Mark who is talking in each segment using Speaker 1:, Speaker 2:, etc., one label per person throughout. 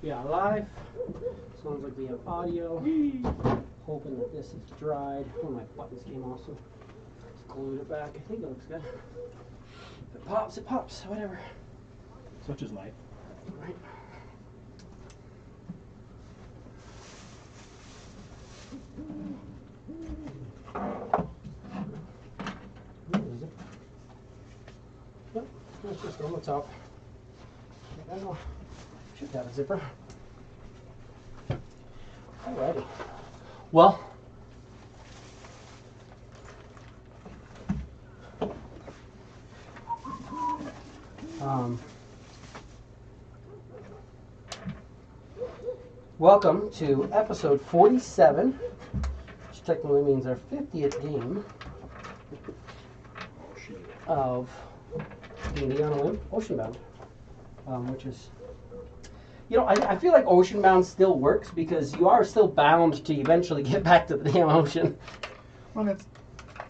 Speaker 1: We are live. Sounds like we have audio. Hoping that this is dried. One of my buttons came off, so just glued it back. I think it looks good. If it pops, it pops. Whatever.
Speaker 2: Such is life.
Speaker 1: Right. Yep, let's just go on the top. I don't know. Should have a zipper. Alrighty. Well, welcome to episode 47, which technically means our 50th game of D&D on a WIM Oceanbound, which is, you know, I feel like Oceanbound still works because you are still bound to eventually get back to the damn ocean.
Speaker 2: Well, it's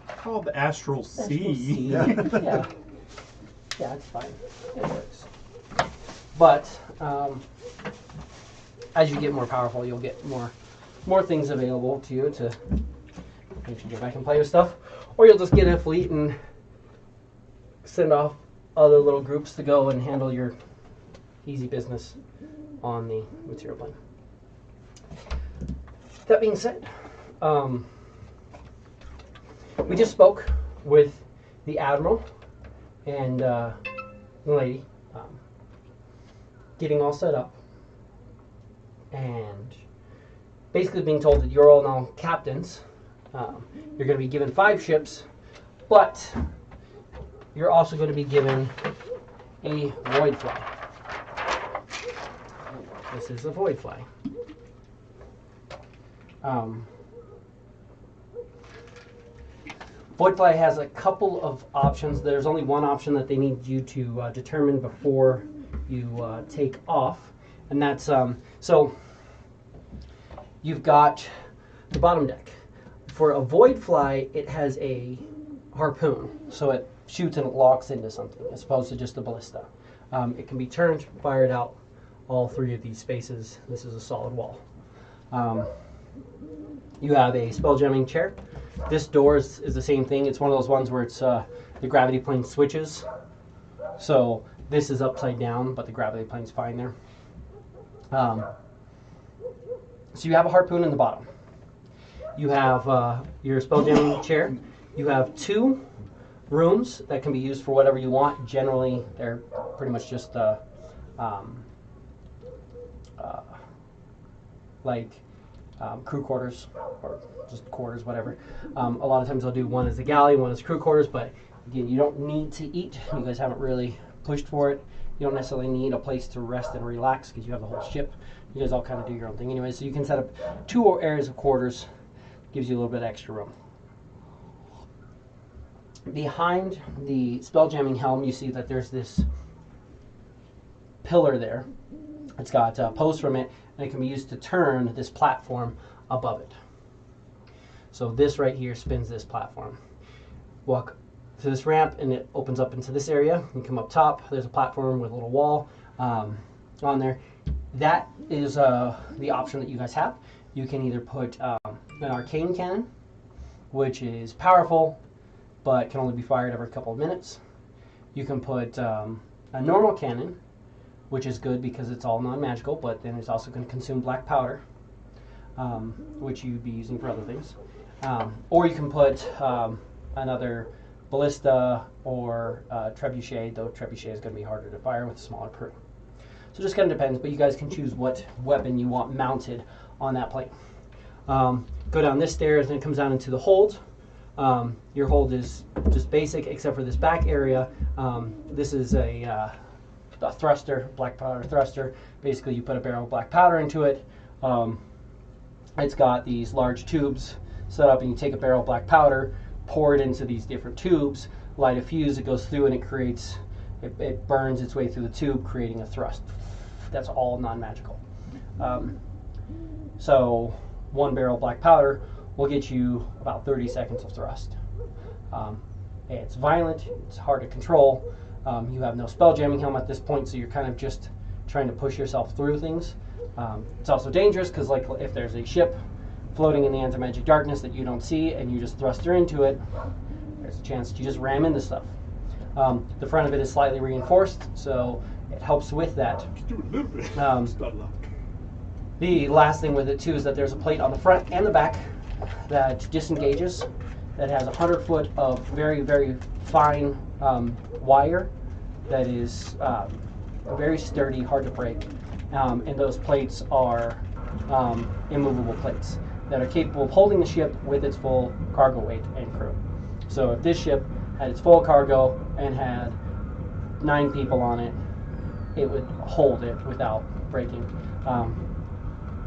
Speaker 2: called the Astral Sea.
Speaker 1: Yeah. Yeah, it's fine. It works. But as you get more powerful, you'll get more things available to you to make you go back and play with stuff. Or you'll just get a fleet and send off other little groups to go and handle your easy business on the material plane. That being said, we just spoke with the Admiral and the lady, getting all set up, and basically being told that you're all now captains. You're going to be given 5 ships, but you're also going to be given a void fly. This is a void fly. Void fly has a couple of options. There's only one option that they need you to determine before you take off, and that's so you've got the bottom deck. For a void fly, it has a harpoon, so it shoots and it locks into something as opposed to just a ballista. It can be turned, fired out all 3 of these spaces. This is a solid wall. You have a spell jamming chair. This door is the same thing. It's one of those ones where it's the gravity plane switches. So this is upside down, but the gravity plane's fine there. So you have a harpoon in the bottom. You have your spell jamming chair. You have 2 rooms that can be used for whatever you want. Generally, they're pretty much just crew quarters or just quarters, whatever. A lot of times I'll do one as a galley, one as crew quarters, but again, you don't need to eat. You guys haven't really pushed for it. You don't necessarily need a place to rest and relax because you have the whole ship. You guys all kind of do your own thing anyway, so you can set up 2 areas of quarters. Gives you a little bit extra room. Behind the spell jamming helm, you see that there's this pillar there. It's got posts from it, and it can be used to turn this platform above it. So this right here spins this platform. Walk to this ramp, and it opens up into this area. You come up top. There's a platform with a little wall on there. That is the option that you guys have. You can either put an arcane cannon, which is powerful, but can only be fired every couple of minutes. You can put a normal cannon, which is good because it's all non-magical, but then it's also going to consume black powder, which you'd be using for other things. Or you can put another ballista or trebuchet, though trebuchet is going to be harder to fire with a smaller crew. So it just kind of depends, but you guys can choose what weapon you want mounted on that plane. Go down this stairs, and it comes down into the hold. Your hold is just basic, except for this back area. This is a thruster, black powder thruster. Basically, you put a barrel of black powder into it. It's got these large tubes set up, and you take a barrel of black powder, pour it into these different tubes, light a fuse, it goes through, and it burns its way through the tube, creating a thrust. That's all non-magical. So 1 barrel of black powder will get you about 30 seconds of thrust. It's violent, it's hard to control. You have no spell jamming helm at this point, so you're kind of just trying to push yourself through things. It's also dangerous because, like, if there's a ship floating in the anti-magic darkness that you don't see and you just thrust her into it, there's a chance that you just ram into stuff. The front of it is slightly reinforced, so it helps with that. The last thing with it too is that there's a plate on the front and the back that disengages, that has 100 foot of very, very fine wire that is very sturdy, hard to break. And those plates are immovable plates that are capable of holding the ship with its full cargo weight and crew. So if this ship had its full cargo and had 9 people on it, it would hold it without breaking.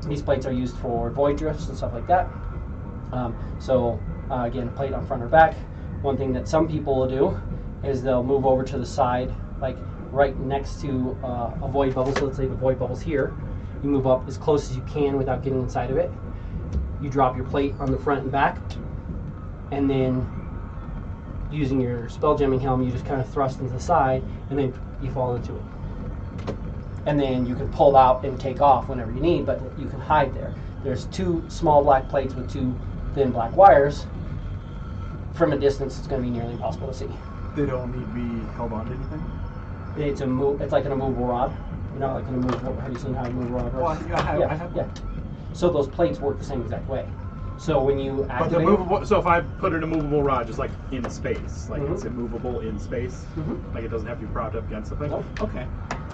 Speaker 1: These plates are used for void drifts and stuff like that. Again, plate on front or back. One thing that some people will do is they'll move over to the side, like right next to a void bubble. So let's say the void bubble's here. You move up as close as you can without getting inside of it. You drop your plate on the front and back, and then using your spell jamming helm, you just kind of thrust into the side, and then you fall into it. And then you can pull out and take off whenever you need, but you can hide there. There's 2 small black plates with 2 thin black wires. From a distance, it's going to be nearly impossible to see.
Speaker 2: They don't need to be held on to anything?
Speaker 1: It's like an immovable rod. You know, like an immovable. Have you seen how a immovable rod works?
Speaker 2: Well, I have.
Speaker 1: Yeah. So those plates work the same exact way. So when you activate,
Speaker 2: But the movable. So if I put an immovable rod just like in space, like it's immovable in space, like it doesn't have to be propped up against the thing.
Speaker 1: Nope.
Speaker 2: Okay.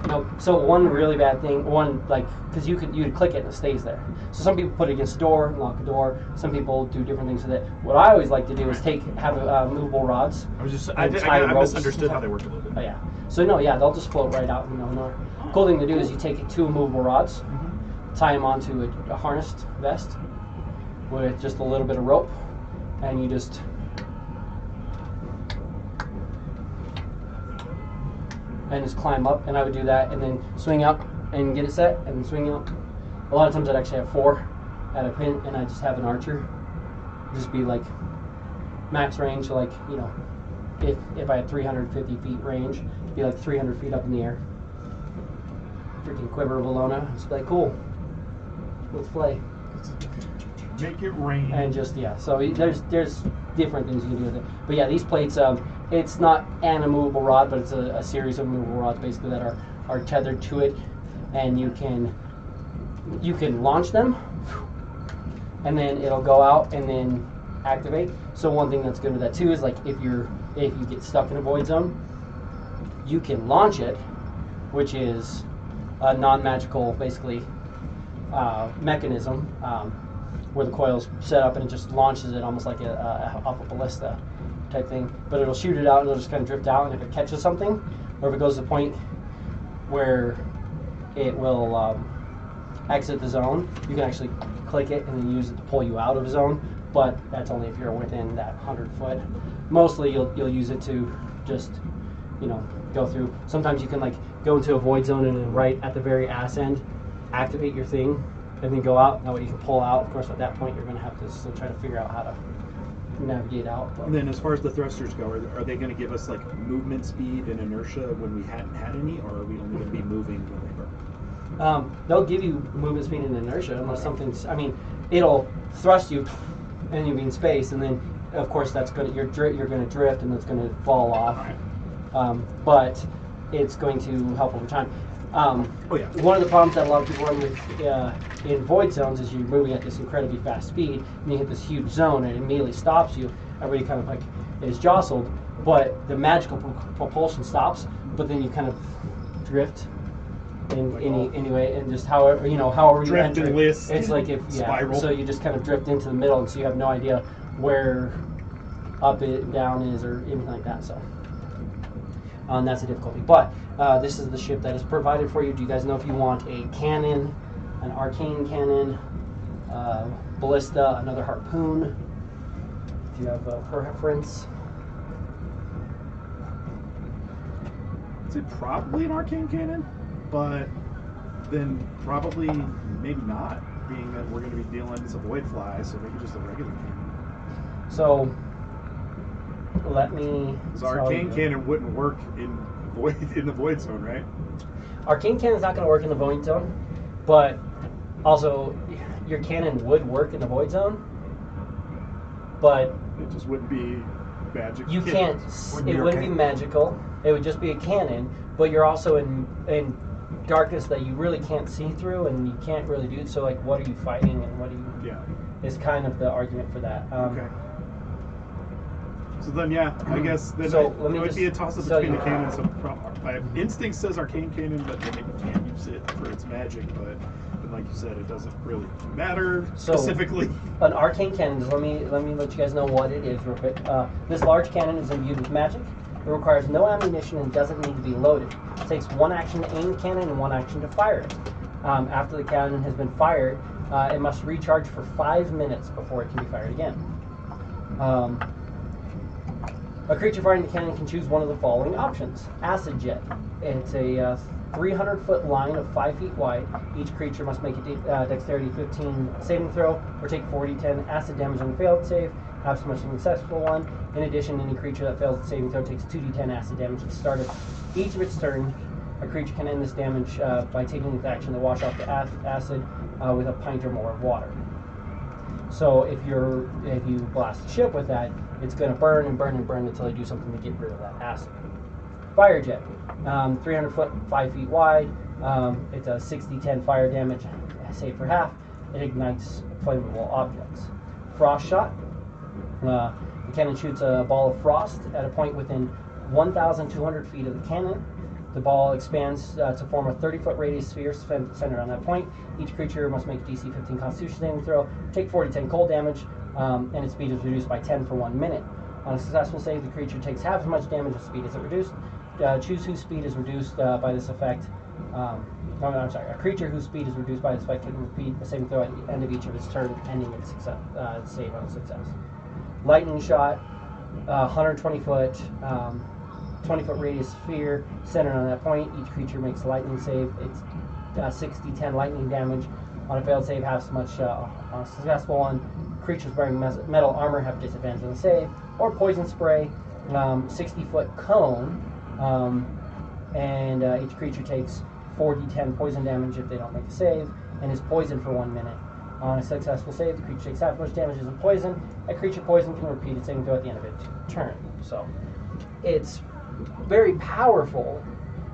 Speaker 1: No. So one really bad thing, because you'd click it and it stays there. So some people put it against the door and lock the door. Some people do different things with it. What I always like to do is have movable rods.
Speaker 2: I misunderstood how they work a little bit.
Speaker 1: Oh yeah. So no, yeah, they'll just float right out in the middle of nowhere. Cool thing to do is you take 2 movable rods, tie them onto a harnessed vest with just a little bit of rope, and you just climb up. And I would do that, and then swing up and get it set, and then swing up. A lot of times I'd actually have 4 at a pin, and I just have an archer. Just be like max range, so like, you know, if I had 350 feet range, it'd be like 300 feet up in the air. Freaking quiver of Valona. It's like, cool, let's play.
Speaker 2: Make it rain.
Speaker 1: And just, yeah, so there's different things you can do with it. But yeah, these plates, it's not an immovable rod, but it's a series of movable rods basically that are tethered to it, and you can launch them, and then it'll go out and then activate. So one thing that's good with that too is, like, if you get stuck in a void zone, you can launch it, which is a non-magical basically mechanism where the coil's set up and it just launches it almost like off a ballista type thing. But it'll shoot it out and it'll just kind of drift out, and if it catches something, or if it goes to the point where it will exit the zone, you can actually click it and then use it to pull you out of the zone. But that's only if you're within that 100 foot. Mostly you'll use it to just, you know, go through. Sometimes you can like go into a void zone and then right at the very ass end, activate your thing, and then go out. That way you can pull out. Of course, at that point you're going to have to still try to figure out how to navigate out. But.
Speaker 2: And then as far as the thrusters go, are they going to give us like movement speed and inertia when we hadn't had any, or are we only going to be moving when they burn?
Speaker 1: They'll give you movement speed and inertia unless something's. I mean, it'll thrust you, and you'll be in space, and then of course that's going to you're going to drift and it's going to fall off. Right. But it's going to help over time. One of the problems that a lot of people run with in void zones is you're moving at this incredibly fast speed, and you hit this huge zone, and it immediately stops you. Everybody kind of like is jostled, but the magical propulsion stops. But then you kind of drift anyway, and just however you
Speaker 2: drift
Speaker 1: enter,
Speaker 2: and list.
Speaker 1: it's like spiral. So you just kind of drift into the middle, and so you have no idea where up and down is or anything like that. So. And that's a difficulty. But this is the ship that is provided for you. Do you guys know if you want a cannon, an arcane cannon, ballista, another harpoon? Do you have a preference?
Speaker 2: I'd say probably an arcane cannon, but then probably maybe not, being that we're going to be dealing with a void fly, so maybe just a regular cannon.
Speaker 1: So let me.
Speaker 2: So arcane cannon wouldn't work in the void zone, right?
Speaker 1: Arcane cannon is not going to work in the void zone, but Also, your cannon would work in the void zone, but
Speaker 2: It just wouldn't be magic.
Speaker 1: you can't.
Speaker 3: Wouldn't
Speaker 1: It
Speaker 3: be
Speaker 1: wouldn't be
Speaker 3: arcane.
Speaker 1: magical. It would just be a cannon, but you're also in darkness that you really can't see through, and you can't really do. So, like, what are you fighting, and what are you?
Speaker 2: Yeah.
Speaker 1: Is kind of the argument for that.
Speaker 2: Okay. So then, yeah, I guess then
Speaker 1: So,
Speaker 2: it
Speaker 1: let me
Speaker 2: would
Speaker 1: just
Speaker 2: be a toss-up
Speaker 1: tell
Speaker 2: between
Speaker 1: you-
Speaker 2: the cannons. So my instinct says arcane cannon, but then you can't use it for its magic. But like you said, it doesn't really matter
Speaker 1: So-
Speaker 2: specifically.
Speaker 1: An arcane cannon. Let me let you guys know what it is real quick. This large cannon is imbued with magic. It requires no ammunition and doesn't need to be loaded. It takes one action to aim the cannon and one action to fire it. After the cannon has been fired, it must recharge for 5 minutes before it can be fired again. A creature firing the cannon can choose one of the following options. Acid Jet. It's a 300-foot line of 5 feet wide. Each creature must make a dexterity 15 saving throw or take 40-10 acid damage on the failed save, have so much of a successful one. In addition, any creature that fails the saving throw takes 2d10 acid damage at the start of each of its turn. A creature can end this damage by taking its action to wash off the acid with a pint or more of water. So if you blast the ship with that, it's going to burn and burn and burn until they do something to get rid of that acid. Fire Jet, 300 foot, 5 feet wide. It's a 60-10 fire damage, save for half. It ignites flammable objects. Frost Shot. The cannon shoots a ball of frost at a point within 1,200 feet of the cannon. The ball expands to form a 30-foot radius sphere centered on that point. Each creature must make a DC 15 Constitution saving throw, take 40-10 cold damage, and its speed is reduced by 10 for 1 minute. On a successful save, the creature takes half as much damage as speed as it reduced. Choose whose speed is reduced by this effect. A creature whose speed is reduced by this effect can repeat a saving throw at the end of each of its turn, ending its save on success. Lightning Shot, 120 foot. 20-foot radius sphere centered on that point. Each creature makes a lightning save. It's 60-10 lightning damage. On a failed save, half as much on a successful one. Creatures wearing metal armor have disadvantage on the save. Or Poison Spray, 60-foot cone, and each creature takes 40-10 poison damage if they don't make a save, and is poisoned for 1 minute. On a successful save, the creature takes half as much damage as a poison. A creature poison can repeat its saving throw at the end of its turn. So, it's very powerful,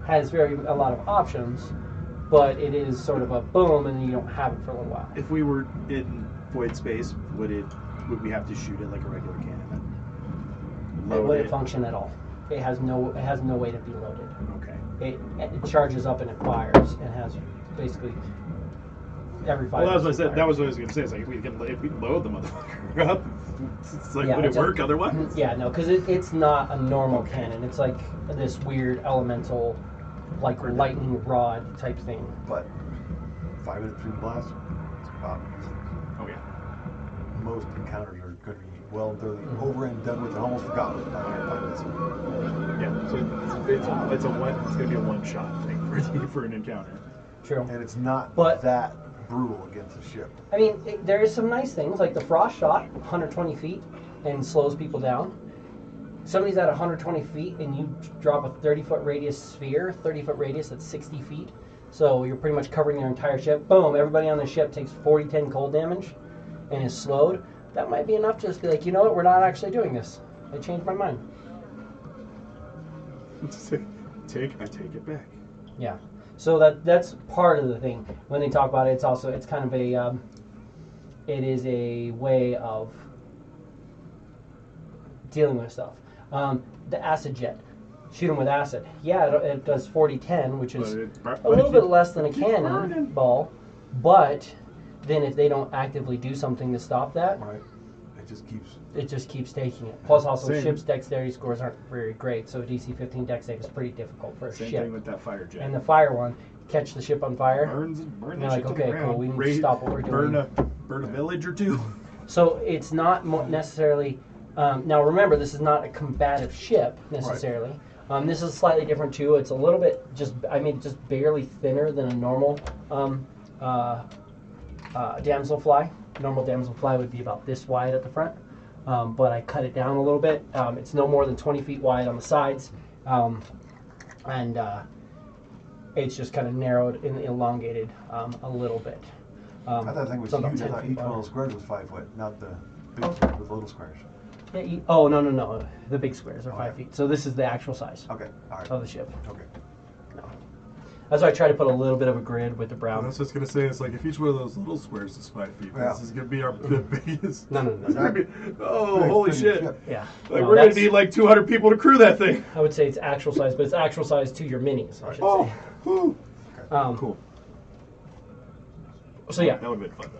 Speaker 1: has a lot of options, but it is sort of a boom, and you don't have it for a little while.
Speaker 2: If we were in void space, would we have to shoot it like a regular cannon?
Speaker 1: It wouldn't function at all. It has no way to be loaded.
Speaker 2: Okay.
Speaker 1: It charges up and it fires, and has basically every 5
Speaker 2: Well, that was what I
Speaker 1: minutes
Speaker 2: said.
Speaker 1: it
Speaker 2: That was
Speaker 1: fires.
Speaker 2: what I was going to say. It's like if we load the motherfucker up, it's like
Speaker 1: Yeah,
Speaker 2: would it
Speaker 1: it's a-
Speaker 2: work otherwise?
Speaker 1: Yeah, no, because it's not a normal cannon. It's like this weird elemental, like lightning rod type thing.
Speaker 3: But 5 minutes between blasts, it's a problem.
Speaker 2: Oh yeah.
Speaker 3: Most encounters are going to be well, they're over and done with and almost forgotten by 5 minutes.
Speaker 2: Yeah. So it's going to be a one-shot thing for an encounter.
Speaker 1: True.
Speaker 3: And it's not
Speaker 1: But-
Speaker 3: that brutal against a ship.
Speaker 1: I mean, there is some nice things, like the frost shot, 120 feet, and slows people down. Somebody's at 120 feet, and you drop a 30-foot radius sphere, 30-foot radius, that's 60 feet. So you're pretty much covering their entire ship. Boom, everybody on the ship takes 40-10 cold damage and is slowed. That might be enough to just be like, you know what, we're not actually doing this. I changed my mind.
Speaker 2: I take it back.
Speaker 1: Yeah. So that's part of the thing. When they talk about it, it's kind of a it is a way of dealing with stuff. The acid jet, shoot them with acid. Yeah, it does 40-10, which is a little bit less than a cannon ball, but then if they don't actively do something to stop that,
Speaker 3: Right. It just keeps.
Speaker 1: it just keeps taking it. Plus, also
Speaker 2: Same.
Speaker 1: ships' dexterity scores aren't very great, so DC 15 dex save is pretty difficult for a
Speaker 2: Same
Speaker 1: ship.
Speaker 2: thing with that fire jet.
Speaker 1: And the fire one, catch the ship on fire.
Speaker 2: burn
Speaker 1: You're
Speaker 2: that
Speaker 1: like,
Speaker 2: shit to
Speaker 1: okay,
Speaker 2: the ground.
Speaker 1: cool, we need to stop what we're doing.
Speaker 2: Burn a village or two.
Speaker 1: So it's not necessarily. Now remember, this is not a combative ship necessarily. This is slightly different too. It's a little bit just barely thinner than a normal damselfly. Normal damselfly would be about this wide at the front, but I cut it down a little bit. It's no more than 20 feet wide on the sides, and it's just kind of narrowed and elongated a little bit.
Speaker 3: I thought that thing was
Speaker 1: it's about
Speaker 3: huge. I
Speaker 1: 10
Speaker 3: thought
Speaker 1: feet
Speaker 3: each one of
Speaker 1: long.
Speaker 3: those squares was 5 foot, not the big squares with the little squares.
Speaker 1: Yeah, oh, no. The big squares are
Speaker 3: Oh,
Speaker 1: 5
Speaker 3: yeah.
Speaker 1: feet. So this is the actual size
Speaker 3: Okay, all right.
Speaker 1: of the ship.
Speaker 3: Okay.
Speaker 1: No. That's why I try to put a little bit of a grid with the
Speaker 4: I
Speaker 1: brown.
Speaker 4: was just gonna say, it's like if each one of those little squares is 5 feet,
Speaker 3: Yeah.
Speaker 4: this is gonna be our the biggest.
Speaker 1: No.
Speaker 4: It's gonna be, oh,
Speaker 3: Big
Speaker 4: holy
Speaker 3: friggin'
Speaker 4: shit!
Speaker 3: ship.
Speaker 1: Yeah.
Speaker 4: Like
Speaker 1: No,
Speaker 4: we're gonna
Speaker 1: that's-
Speaker 4: need like 200 people to crew that thing.
Speaker 1: I would say it's actual size, but it's actual size to your minis, I should
Speaker 4: Oh,
Speaker 1: say.
Speaker 4: whew.
Speaker 1: Cool.
Speaker 4: Cool.
Speaker 1: So yeah.
Speaker 4: That would have been fun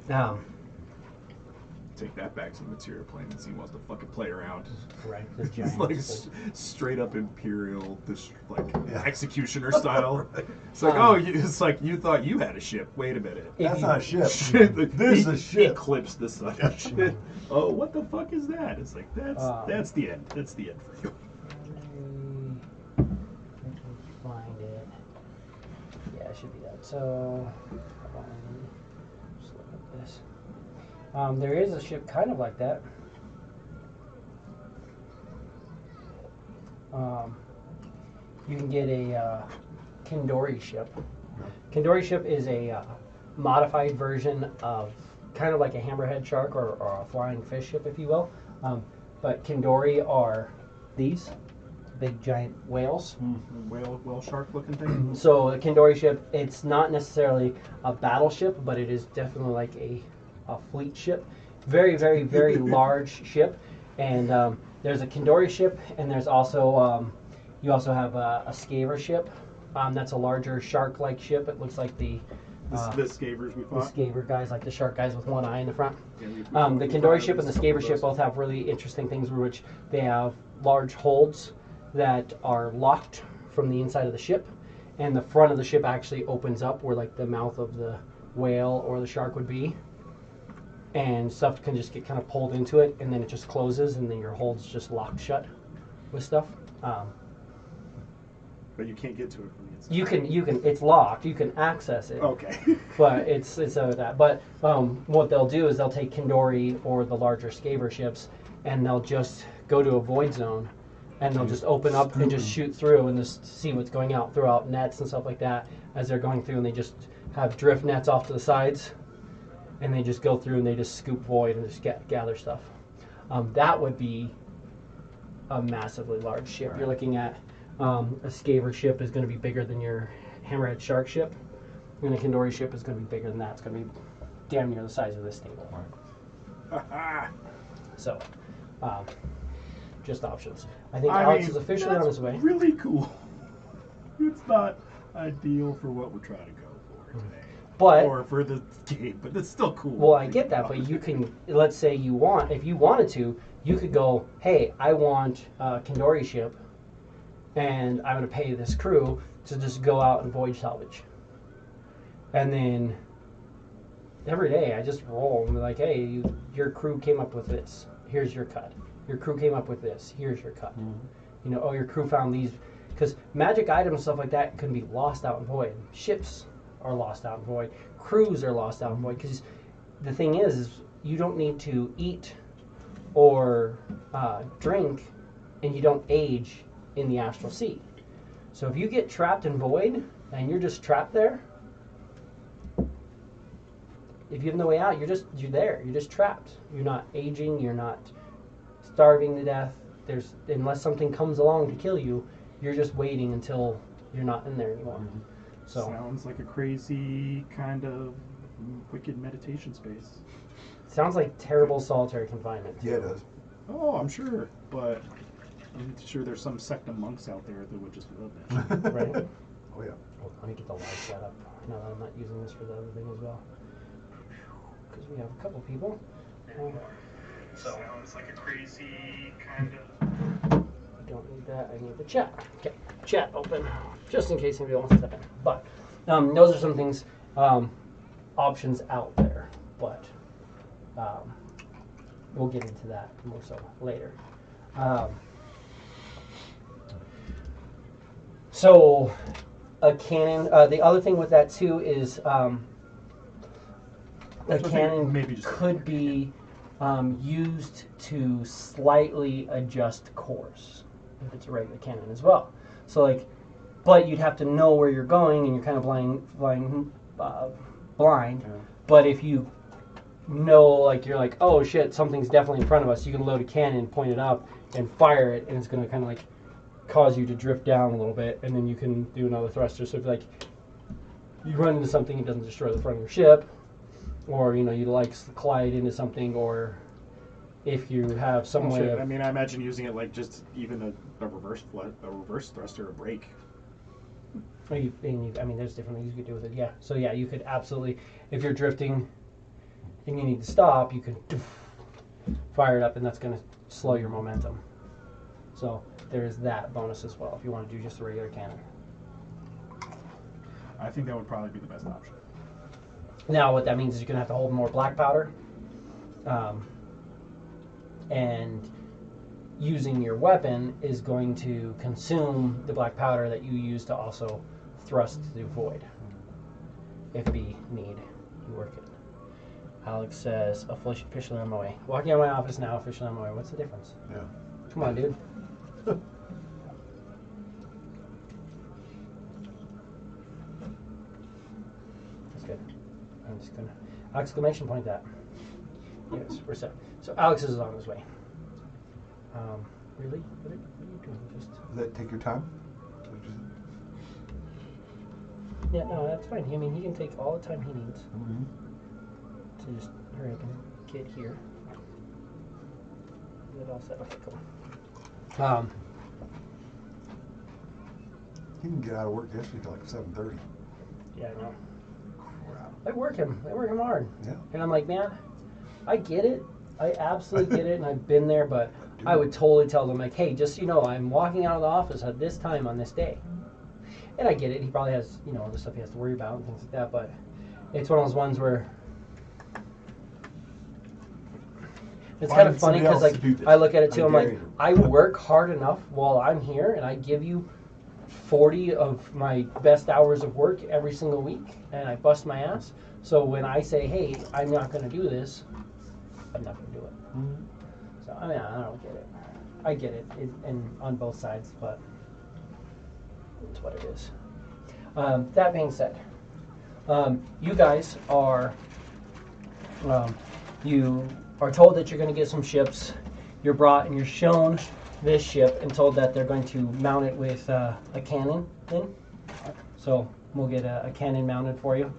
Speaker 4: though. Take that back to the material plane and see who wants to fucking play around.
Speaker 1: Right. This
Speaker 4: It's
Speaker 1: giant.
Speaker 4: like straight up imperial,
Speaker 3: Yeah.
Speaker 4: executioner style.
Speaker 3: Right.
Speaker 4: It's like, it's like you thought you had a ship. Wait a minute.
Speaker 1: If
Speaker 3: That's
Speaker 1: you-
Speaker 3: not a ship.
Speaker 4: Shit,
Speaker 3: This is a ship.
Speaker 4: Eclipse the sun. Shit. Oh, what the fuck is that? It's like that's the end. That's the end for you.
Speaker 1: Let me find it. Yeah, it should be that. So, hold on, just look at this. There is a ship kind of like that. You can get a Kendori ship. Kendori ship is a modified version of kind of like a hammerhead shark or a flying fish ship, if you will. But Kendori are these big giant whales.
Speaker 2: Whale shark looking thing.
Speaker 1: So a Kendori ship, it's not necessarily a battleship, but it is definitely like a fleet ship. Very, very, very large ship. And there's a Kendori ship, and there's also you also have a Skaver ship. That's a larger shark-like ship. It looks like the
Speaker 2: The scavers we
Speaker 1: the
Speaker 2: fought.
Speaker 1: Skaver guys, like the shark guys with one eye in the front.
Speaker 2: Yeah, we
Speaker 1: The
Speaker 2: fought
Speaker 1: Kendori ship and the
Speaker 2: a couple
Speaker 1: Skaver
Speaker 2: of
Speaker 1: ship
Speaker 2: those.
Speaker 1: both have really interesting things, which they have large holds that are locked from the inside of the ship, and the front of the ship actually opens up where like the mouth of the whale or the shark would be, and stuff can just get kind of pulled into it, and then it just closes, and then your hold's just locked shut with stuff.
Speaker 2: But you can't get to it from the inside.
Speaker 1: You can it's locked. You can access it.
Speaker 2: Okay.
Speaker 1: But it's that. But what they'll do is they'll take Kendori or the larger Skaver ships, and they'll just go to a void zone, and they'll just open up and just shoot through and just see what's going out, throw out nets and stuff like that as they're going through, and they just have drift nets off to the sides, and they just go through and they just scoop void and just gather stuff. That would be a massively large ship. You're looking at a Skaver ship is going to be bigger than your hammerhead shark ship, and a Kendori ship is going to be bigger than that. It's going to be damn near the size of this table. So, just options. I think Alex is officially on
Speaker 2: that's
Speaker 1: his way.
Speaker 2: Really cool. It's not ideal for what we're trying to go for today.
Speaker 1: But
Speaker 2: or for the game, but it's still cool.
Speaker 1: well, I get that, but you can, let's say if you wanted to, you could go, hey, I want a Kendori ship, and I'm going to pay this crew to just go out and voyage salvage. And then every day I just roll and be like, hey, your crew came up with this. Here's your cut. Your crew came up with this. Here's your cut. You know, oh, your crew found these. Because magic items and stuff like that can be lost out in void. Ships are lost out in void. Crews are lost out in void. Because the thing is you don't need to eat or drink, and you don't age in the astral sea. So if you get trapped in void and you're just trapped there, if you have no way out, you're there. You're just trapped. You're not aging. You're not starving to death. Unless something comes along to kill you, you're just waiting until you're not in there anymore. So
Speaker 2: sounds like a crazy kind of wicked meditation space.
Speaker 1: sounds like terrible solitary confinement.
Speaker 3: Yeah, it does.
Speaker 2: Oh, I'm sure, but I'm sure there's some sect of monks out there that would just love that.
Speaker 1: Right?
Speaker 3: Oh, yeah.
Speaker 1: Well, let me get the light set up now that I'm not using this for the other thing as well. Because we have a couple people.
Speaker 2: Sounds like a crazy kind of.
Speaker 1: I don't need that. I need the chat. Okay, chat open, just in case anybody wants to step in. But those are some things, options out there. But we'll get into that more so later. So a cannon. The other thing with that too is a cannon
Speaker 2: maybe just
Speaker 1: could be used to slightly adjust course if it's a regular cannon as well. So but you'd have to know where you're going, and you're kind of flying blind.
Speaker 2: Yeah.
Speaker 1: But if you know, like you're like, oh shit, something's definitely in front of us, you can load a cannon, point it up, and fire it, and it's going to kind of like cause you to drift down a little bit, and then you can do another thruster. So if like you run into something, it doesn't destroy the front of your ship, or you like collide into something, or if you have some way of,
Speaker 2: I mean, I imagine using it like just even a reverse thruster, a brake.
Speaker 1: I mean, there's different things you could do with it. Yeah. So yeah, you could absolutely, if you're drifting and you need to stop, you can fire it up, and that's going to slow your momentum. So there's that bonus as well if you want to do just a regular cannon.
Speaker 2: I think that would probably be the best option.
Speaker 1: Now what that means is you're going to have to hold more black powder, and using your weapon is going to consume the black powder that you use to also thrust through void. If be need, you work it. Alex says, officially on my way. Walking out of my office now, officially on my way. What's the difference?
Speaker 3: Yeah.
Speaker 1: Come on, dude. That's good. I'm just gonna exclamation point that. Yes, we're set. So Alex is on his way. Really? What are you doing? Just
Speaker 3: Does that take your time?
Speaker 1: yeah, no, that's fine. I mean, he can take all the time he needs
Speaker 3: Mm-hmm.
Speaker 1: to just hurry up and get here. Is it all set? Okay, cool.
Speaker 3: He didn't get out of work yesterday till like 7:30.
Speaker 1: Yeah, I know.
Speaker 3: Crap.
Speaker 1: I work him hard.
Speaker 3: Yeah.
Speaker 1: And I'm like, man, I get it. I absolutely get it, and I've been there, but I would totally tell them, like, hey, just, I'm walking out of the office at this time on this day. And I get it. He probably has, other stuff he has to worry about and things like that, but it's one of those ones where it's kind of funny because, like, I look at it too, I'm like, I work hard enough while I'm here, and I give you 40 of my best hours of work every single week, and I bust my ass. So when I say, hey, I'm not going to do this, I'm not going to do it.
Speaker 3: Mm-hmm.
Speaker 1: So, I mean, I don't get it. I get it, and on both sides, but it's what it is. That being said, you guys are, you are told that you're going to get some ships. You're brought and you're shown this ship and told that they're going to mount it with a cannon in. So we'll get a cannon mounted for you,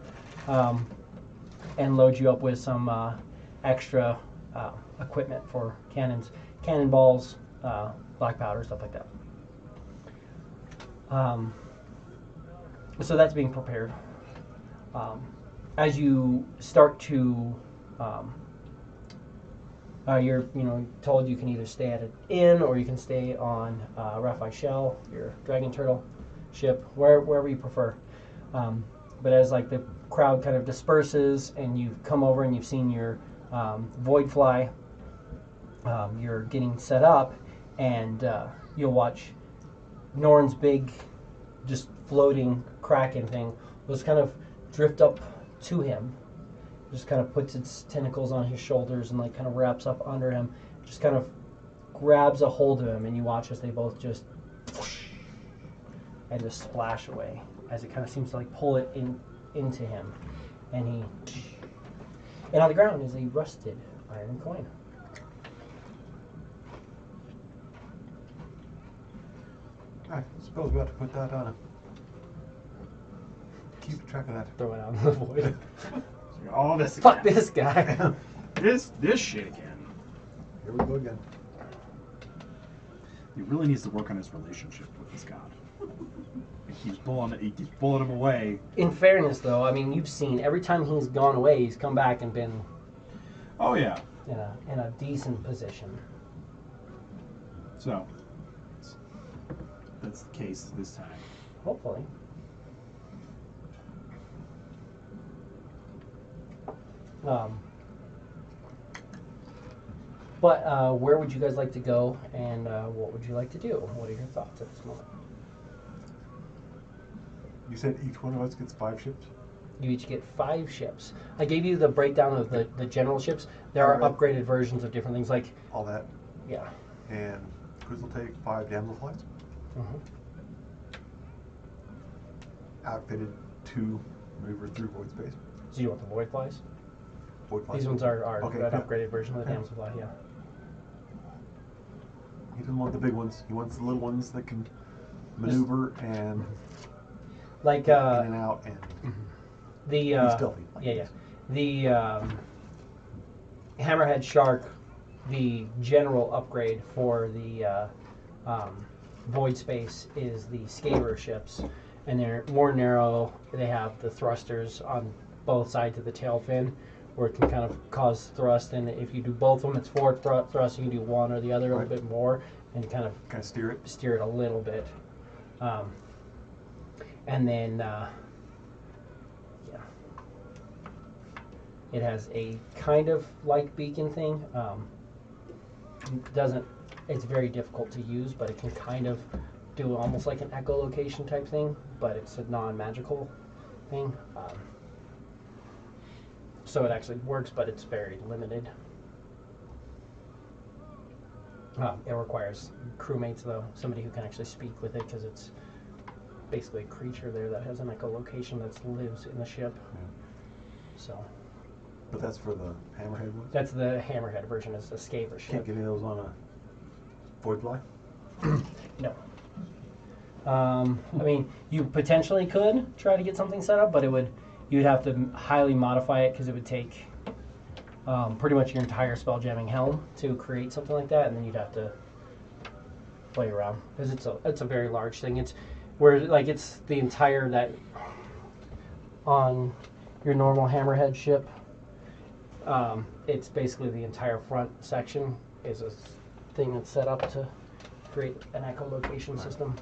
Speaker 1: and load you up with some extra equipment for cannons, cannonballs, black powder, stuff like that. So that's being prepared. As you start to, you're told you can either stay at an inn or you can stay on Raphael Shell, your dragon turtle ship, wherever you prefer. But as like the crowd kind of disperses and you've come over and you've seen your void fly, you're getting set up, and you'll watch Norn's big, just floating kraken thing was kind of drift up to him. Just kind of puts its tentacles on his shoulders and like kind of wraps up under him. Just kind of grabs a hold of him, and you watch as they both just and just splash away as it kind of seems to like pull it into him, and on the ground is a rusted iron coin.
Speaker 3: I suppose we have to put that on. Keep track of that.
Speaker 1: Throw it out in the void.
Speaker 2: Oh, this
Speaker 1: Fuck
Speaker 2: again.
Speaker 1: this guy.
Speaker 2: This shit again.
Speaker 3: Here we go again.
Speaker 2: He really needs to work on his relationship with his god. He keeps pulling him away.
Speaker 1: In fairness, though, I mean, you've seen every time he's gone away, he's come back and been
Speaker 2: Oh yeah.
Speaker 1: in a decent position.
Speaker 2: So that's the case this time.
Speaker 1: Hopefully. But where would you guys like to go, and what would you like to do? What are your thoughts at this moment?
Speaker 3: You said each one of us gets 5 ships?
Speaker 1: You each get 5 ships. I gave you the breakdown of the general ships. There are
Speaker 3: Alright.
Speaker 1: upgraded versions of different things, like,
Speaker 3: All that.
Speaker 1: yeah.
Speaker 3: And Chris will take 5 damsel flies.
Speaker 1: Mm-hmm.
Speaker 3: Outfitted to maneuver through void space.
Speaker 1: So you want the void flies?
Speaker 3: Void flies.
Speaker 1: These ones are
Speaker 3: Okay,
Speaker 1: an
Speaker 3: yeah.
Speaker 1: upgraded version of the
Speaker 3: Okay.
Speaker 1: damselfly. Yeah.
Speaker 3: He doesn't want the big ones. He wants the little ones that can maneuver and
Speaker 1: Like
Speaker 3: get in and out and
Speaker 1: the
Speaker 3: be stealthy. Like
Speaker 1: yeah, yeah.
Speaker 3: these.
Speaker 1: The hammerhead shark, the general upgrade for the void space is the scaver ships, and they're more narrow. They have the thrusters on both sides of the tail fin, where it can kind of cause thrust. And if you do both of them, it's forward thrust. You can do one or the other a little bit more, and kind of
Speaker 3: Steer it.
Speaker 1: steer it a little bit. And then it has a kind of like beacon thing. It's very difficult to use, but it can kind of do almost like an echolocation type thing, but it's a non-magical thing. So it actually works, but it's very limited. It requires crewmates, though, somebody who can actually speak with it, because it's basically a creature there that has an echolocation that lives in the ship.
Speaker 3: Yeah.
Speaker 1: So
Speaker 3: But that's for the hammerhead ones?
Speaker 1: that's the hammerhead version, is the scaver ship.
Speaker 3: Can't get any of those on a void fly?
Speaker 1: No. I mean, you potentially could try to get something set up, but you'd have to highly modify it, because it would take pretty much your entire spelljamming helm to create something like that, and then you'd have to play around, because it's a very large thing. It's the entire that on your normal hammerhead ship. It's basically the entire front section is a thing that's set up to create an echolocation system.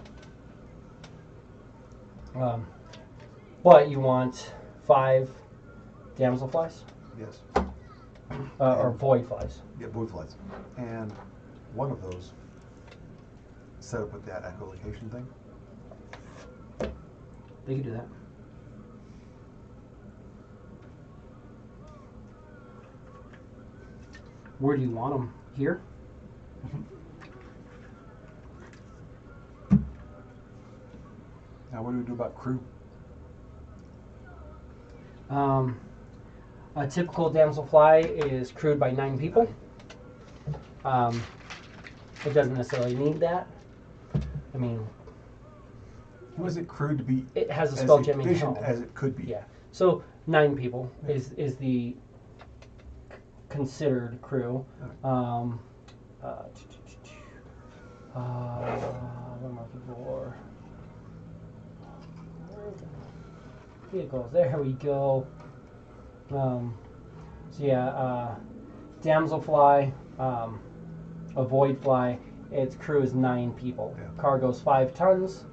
Speaker 1: But you want 5 damselflies?
Speaker 3: Yes.
Speaker 1: Or void flies.
Speaker 3: Yeah, void flies. And one of those set up with that echolocation thing.
Speaker 1: They can do that. Where do you want them? Here?
Speaker 3: Now, what do we do about crew?
Speaker 1: A typical damselfly is crewed by 9 people. It doesn't necessarily need that. I mean,
Speaker 3: Was it crewed to be
Speaker 1: it has a
Speaker 3: as
Speaker 1: spelljamming
Speaker 3: efficient
Speaker 1: helm.
Speaker 3: as it could be?
Speaker 1: Yeah. So 9 people is the considered crew. What am I looking for? Vehicles. There we go. So yeah, damselfly, a void fly. Its crew is 9 people.
Speaker 3: Yeah.
Speaker 1: Cargo's 5 tons.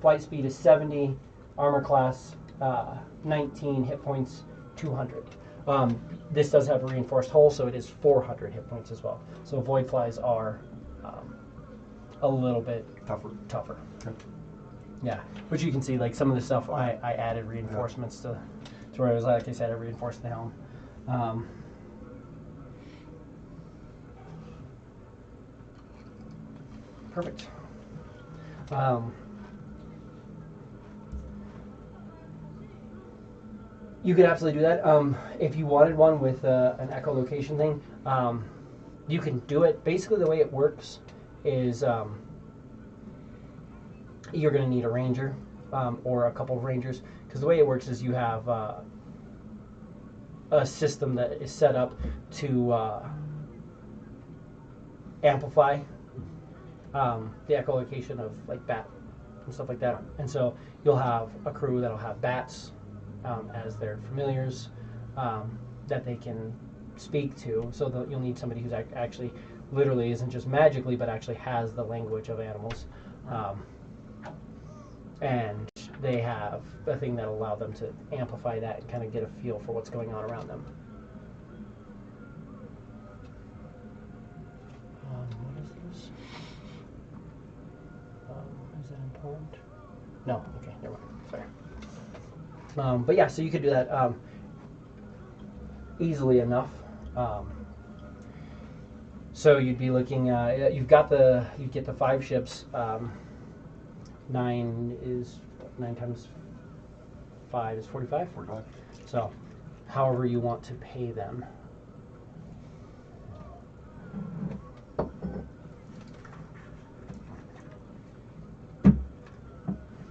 Speaker 1: Flight speed is 70. Armor class 19. Hit points 200. This does have a reinforced hull, so it is 400 hit points as well. So void flies are a little bit tougher.
Speaker 3: Okay.
Speaker 1: Yeah, but you can see like some of the stuff I added reinforcements to where it was, like I said, I reinforced the helm. Perfect. You could absolutely do that. If you wanted one with an echolocation thing, you can do it. Basically, the way it works is you're going to need a ranger or a couple of rangers, because the way it works is you have a system that is set up to amplify the echolocation of like bat and stuff like that. And so you'll have a crew that'll have bats as their familiars that they can speak to. So you'll need somebody who's actually literally isn't just magically, but actually has the language of animals. And they have a thing that will allow them to amplify that and kind of get a feel for what's going on around them. What is this? Is that important? No. Okay, never mind. Sorry. But yeah, so you could do that easily enough. So you'd be looking. You get the 5 ships. 9 is 9 times 5 is 45.
Speaker 3: 45.
Speaker 1: So, however you want to pay them.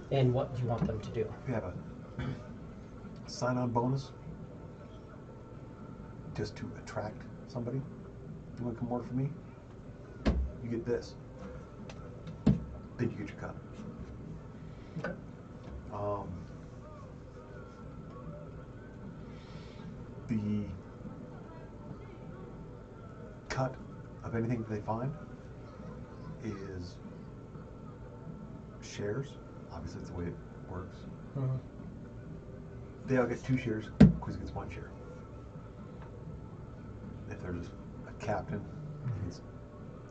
Speaker 1: And what do you want them to do?
Speaker 3: We have a sign-on bonus just to attract somebody. You want to come work for me? You get this. Then you get your cut.
Speaker 1: Okay.
Speaker 3: The cut of anything that they find is shares. Obviously, that's the way it works.
Speaker 1: Mm-hmm.
Speaker 3: They all get 2 shares. Quiz gets 1 share. If they're just a captain, he gets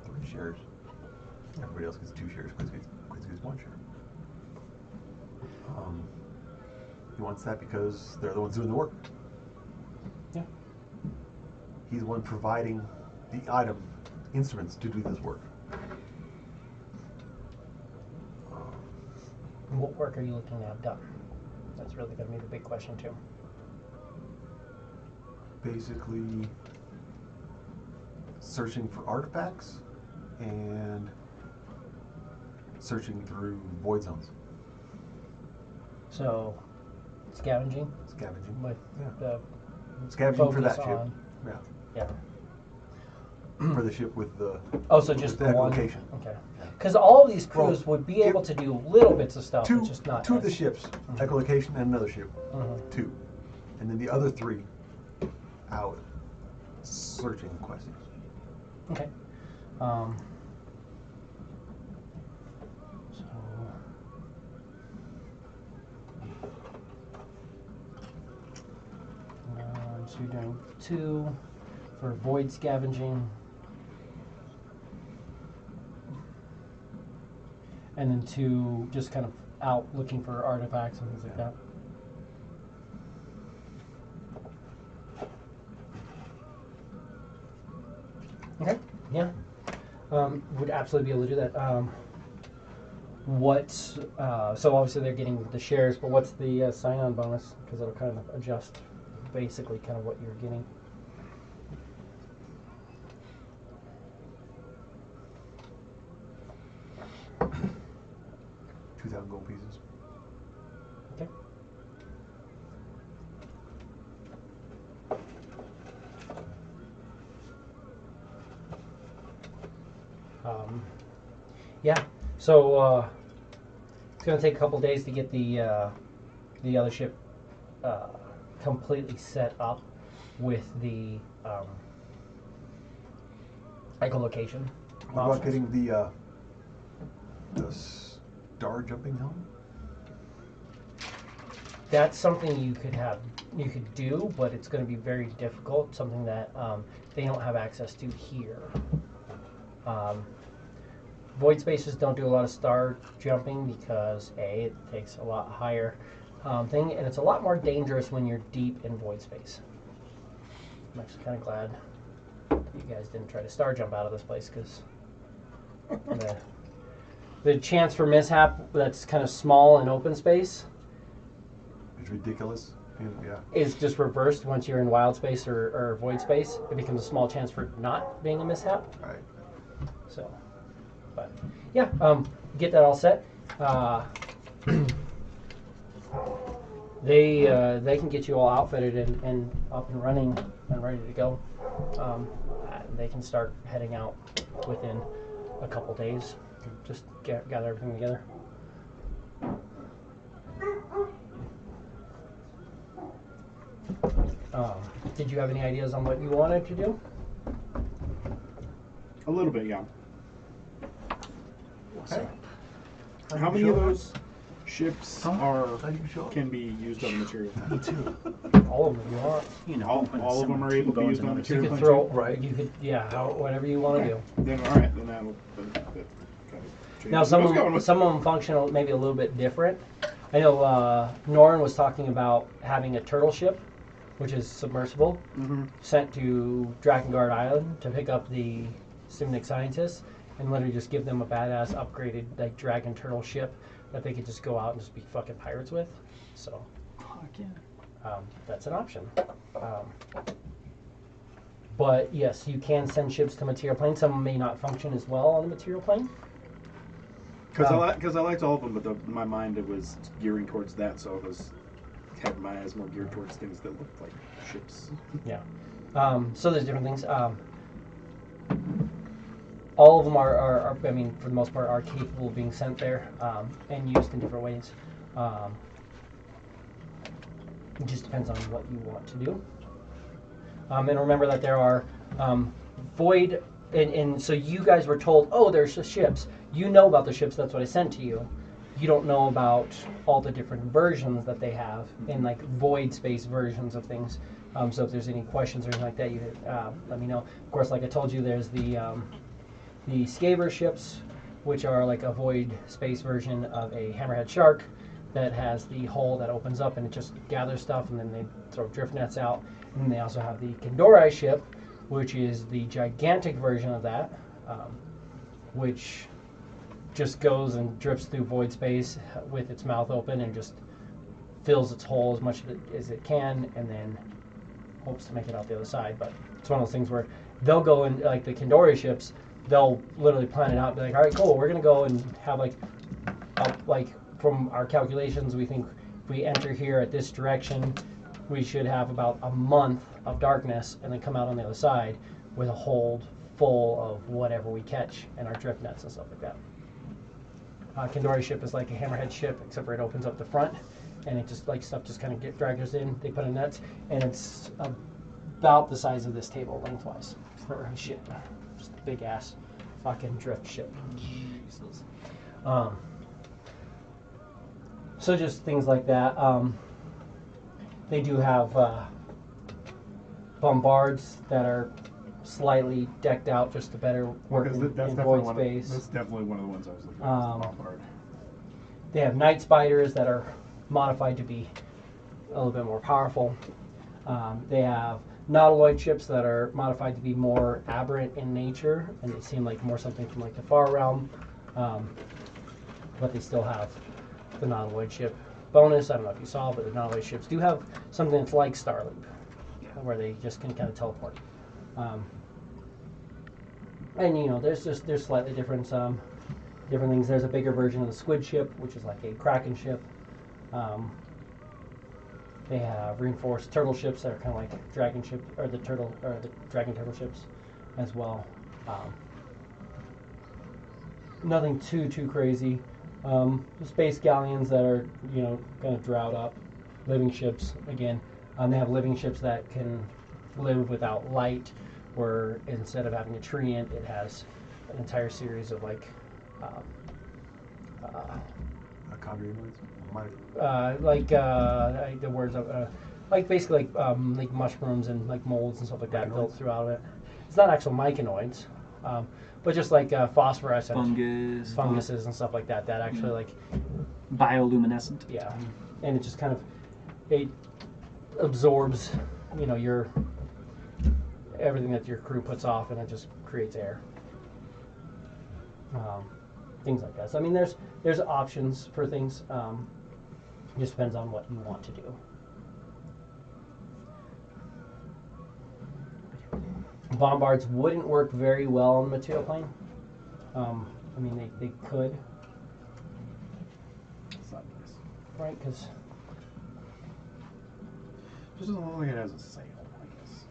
Speaker 3: 3 shares. Everybody else gets 2 shares. Quiz gets 1 share. He wants that because they're the ones doing the work.
Speaker 1: Yeah.
Speaker 3: He's the one providing the item, instruments to do this work.
Speaker 1: What work are you looking to have done? That's really going to be the big question too.
Speaker 3: Basically, searching for artifacts and searching through void zones.
Speaker 1: So, scavenging
Speaker 3: Scavenging.
Speaker 1: with
Speaker 3: Yeah.
Speaker 1: the
Speaker 3: Scavenging for
Speaker 1: focus
Speaker 3: that ship.
Speaker 1: on-
Speaker 3: Yeah.
Speaker 1: Yeah.
Speaker 3: For the ship with the
Speaker 1: Oh, so just
Speaker 3: with
Speaker 1: the one?
Speaker 3: echolocation.
Speaker 1: Okay.
Speaker 3: Yeah.
Speaker 1: Because all of these crews
Speaker 3: Well,
Speaker 1: would be able to do little bits of stuff,
Speaker 3: Two,
Speaker 1: but just not
Speaker 3: two of the
Speaker 1: as-
Speaker 3: ships, echolocation and another ship.
Speaker 1: Mhm.
Speaker 3: 2. And then the other 3 out searching questions.
Speaker 1: Okay. So. So you're doing 2 for void scavenging. And then 2 just kind of out looking for artifacts and things like that. Okay, yeah. Would absolutely be able to do that. So obviously they're getting the shares, but what's the sign-on bonus? Because it'll kind of adjust basically kind of what you're getting.
Speaker 3: $2,000 gold pieces.
Speaker 1: Okay. Yeah. So it's going to take a couple days to get the other ship completely set up with the echolocation.
Speaker 3: What about
Speaker 1: options.
Speaker 3: getting the star jumping helmet?
Speaker 1: That's something you could do, but it's going to be very difficult. Something that they don't have access to here. Void spaces don't do a lot of star jumping because A, it takes a lot higher thing, and it's a lot more dangerous when you're deep in void space. I'm actually kind of glad you guys didn't try to star jump out of this place because the chance for mishap that's kind of small in open space
Speaker 3: It's ridiculous. And, yeah.
Speaker 1: is just reversed once you're in wild space or void space. It becomes a small chance for not being a mishap.
Speaker 3: Right.
Speaker 1: So, but yeah, get that all set. They can get you all outfitted and up and running and ready to go. They can start heading out within a couple days. Just gather everything together. Did you have any ideas on what you wanted to do?
Speaker 2: A little bit, yeah.
Speaker 3: Okay.
Speaker 2: How many of those ships are
Speaker 3: How do you show up?
Speaker 2: can be used on material?
Speaker 3: Me too.
Speaker 1: All of them, you are.
Speaker 4: You know,
Speaker 2: All of them are able to be used on
Speaker 1: You
Speaker 2: material.
Speaker 1: could
Speaker 2: punching?
Speaker 1: throw
Speaker 3: Right.
Speaker 1: You could, whatever you want to do.
Speaker 2: Then all right, then that kind of changes.
Speaker 1: Now
Speaker 2: I was going
Speaker 1: some
Speaker 2: with-
Speaker 1: of them function maybe a little bit different. I know Norrin was talking about having a turtle ship, which is submersible, sent to Drakengard Island to pick up the Simnic scientists and literally just give them a badass upgraded like dragon turtle ship that they could just go out and just be fucking pirates with. So
Speaker 5: yeah.
Speaker 1: That's an option. But yes, you can send ships to material plane. Some may not function as well on the material plane.
Speaker 2: Because I liked all of them, but my mind it was gearing towards that, so I had my eyes more geared towards things that looked like ships.
Speaker 1: Yeah. So there's different things. All of them are, I mean, for the most part, are capable of being sent there and used in different ways. It just depends on what you want to do. And remember that there are void, and so you guys were told, oh, there's the ships. You know about the ships, that's what I sent to you. You don't know about all the different versions that they have in like void space versions of things. So if there's any questions or anything like that, you let me know. Of course, like I told you, there's the Skaver ships, which are like a void space version of a hammerhead shark that has the hole that opens up and it just gathers stuff, and then they throw drift nets out. And they also have the Kendori ship, which is the gigantic version of that, which just goes and drifts through void space with its mouth open and just fills its hole as much as it can, and then hopes to make it out the other side. But it's one of those things where they'll go in, like the Kendori ships, they'll literally plan it out, be like, all right, cool, we're gonna go and have like from our calculations, we think if we enter here at this direction, we should have about a month of darkness, and then come out on the other side with a hold full of whatever we catch and our drift nets and stuff like that. Kendori ship is like a hammerhead ship, except for it opens up the front, and it just like stuff just kind of draggers in. They put in nets, and it's about the size of this table lengthwise for a ship. Just a big ass fucking drift ship. Jesus. So just things like that. They do have bombards that are slightly decked out just to better work in void space.
Speaker 2: That's definitely one of the ones I was looking at. The bombard.
Speaker 1: They have night spiders that are modified to be a little bit more powerful. They have nautiloid ships that are modified to be more aberrant in nature, and they seem like more something from like the far realm. But they still have the nautiloid ship bonus. I don't know if you saw, but the nautiloid ships do have something that's like Starleap, where they just can kind of teleport. And you know, there's slightly different things. There's a bigger version of the squid ship, which is like a kraken ship. They have reinforced turtle ships that are kind of like dragon ship, or the dragon turtle ships as well. Nothing too crazy. The space galleons that are, you know, kind of drought up. Living ships again. They have living ships that can live without light, where instead of having a treant, it has an entire series of like the words of like basically like mushrooms and like molds and stuff like that built throughout it. It's not actual myconoids, but just like phosphorescent funguses and stuff like that that actually like
Speaker 5: bioluminescent.
Speaker 1: Yeah, and it just kind of it absorbs, you know, your everything that your crew puts off, and it just creates air. Things like that. So I mean, there's options for things. It just depends on what you want to do. Bombards wouldn't work very well on the material plane. I mean, they could.
Speaker 2: It's not nice.
Speaker 1: Right, because
Speaker 2: Just as long as it has a sail, I guess.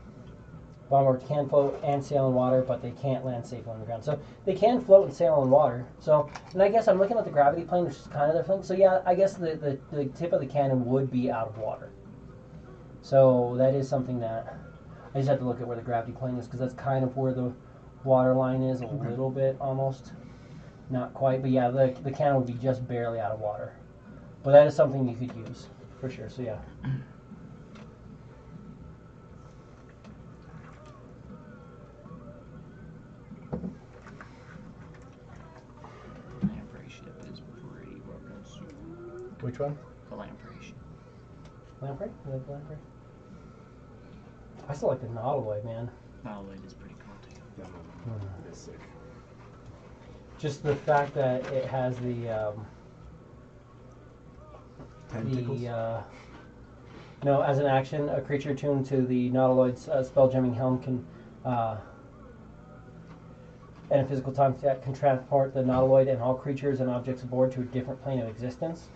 Speaker 1: bombards can float and sail in water, but they can't land safely on the ground. So they can float and sail in water. So, and I guess I'm looking at the gravity plane, which is kind of their thing. So yeah, I guess the tip of the cannon would be out of water. So that is something that I just have to look at where the gravity plane is, because that's kind of where the water line is, a little bit almost. Not quite, but yeah, the cannon would be just barely out of water. But that is something you could use, for sure, so yeah.
Speaker 5: Lamprey ship is pretty fucking sweet.
Speaker 1: Which one?
Speaker 5: The lamprey ship.
Speaker 1: Lamprey? You like lamprey? I still like the nautiloid, man.
Speaker 5: Nautiloid is pretty cool too.
Speaker 2: That one is sick.
Speaker 1: Just the fact that it has the
Speaker 3: Tentacles?
Speaker 1: As an action, a creature tuned to the Nautiloid's spell-jamming helm can, and a physical time set can transport the Nautiloid and all creatures and objects aboard to a different plane of existence,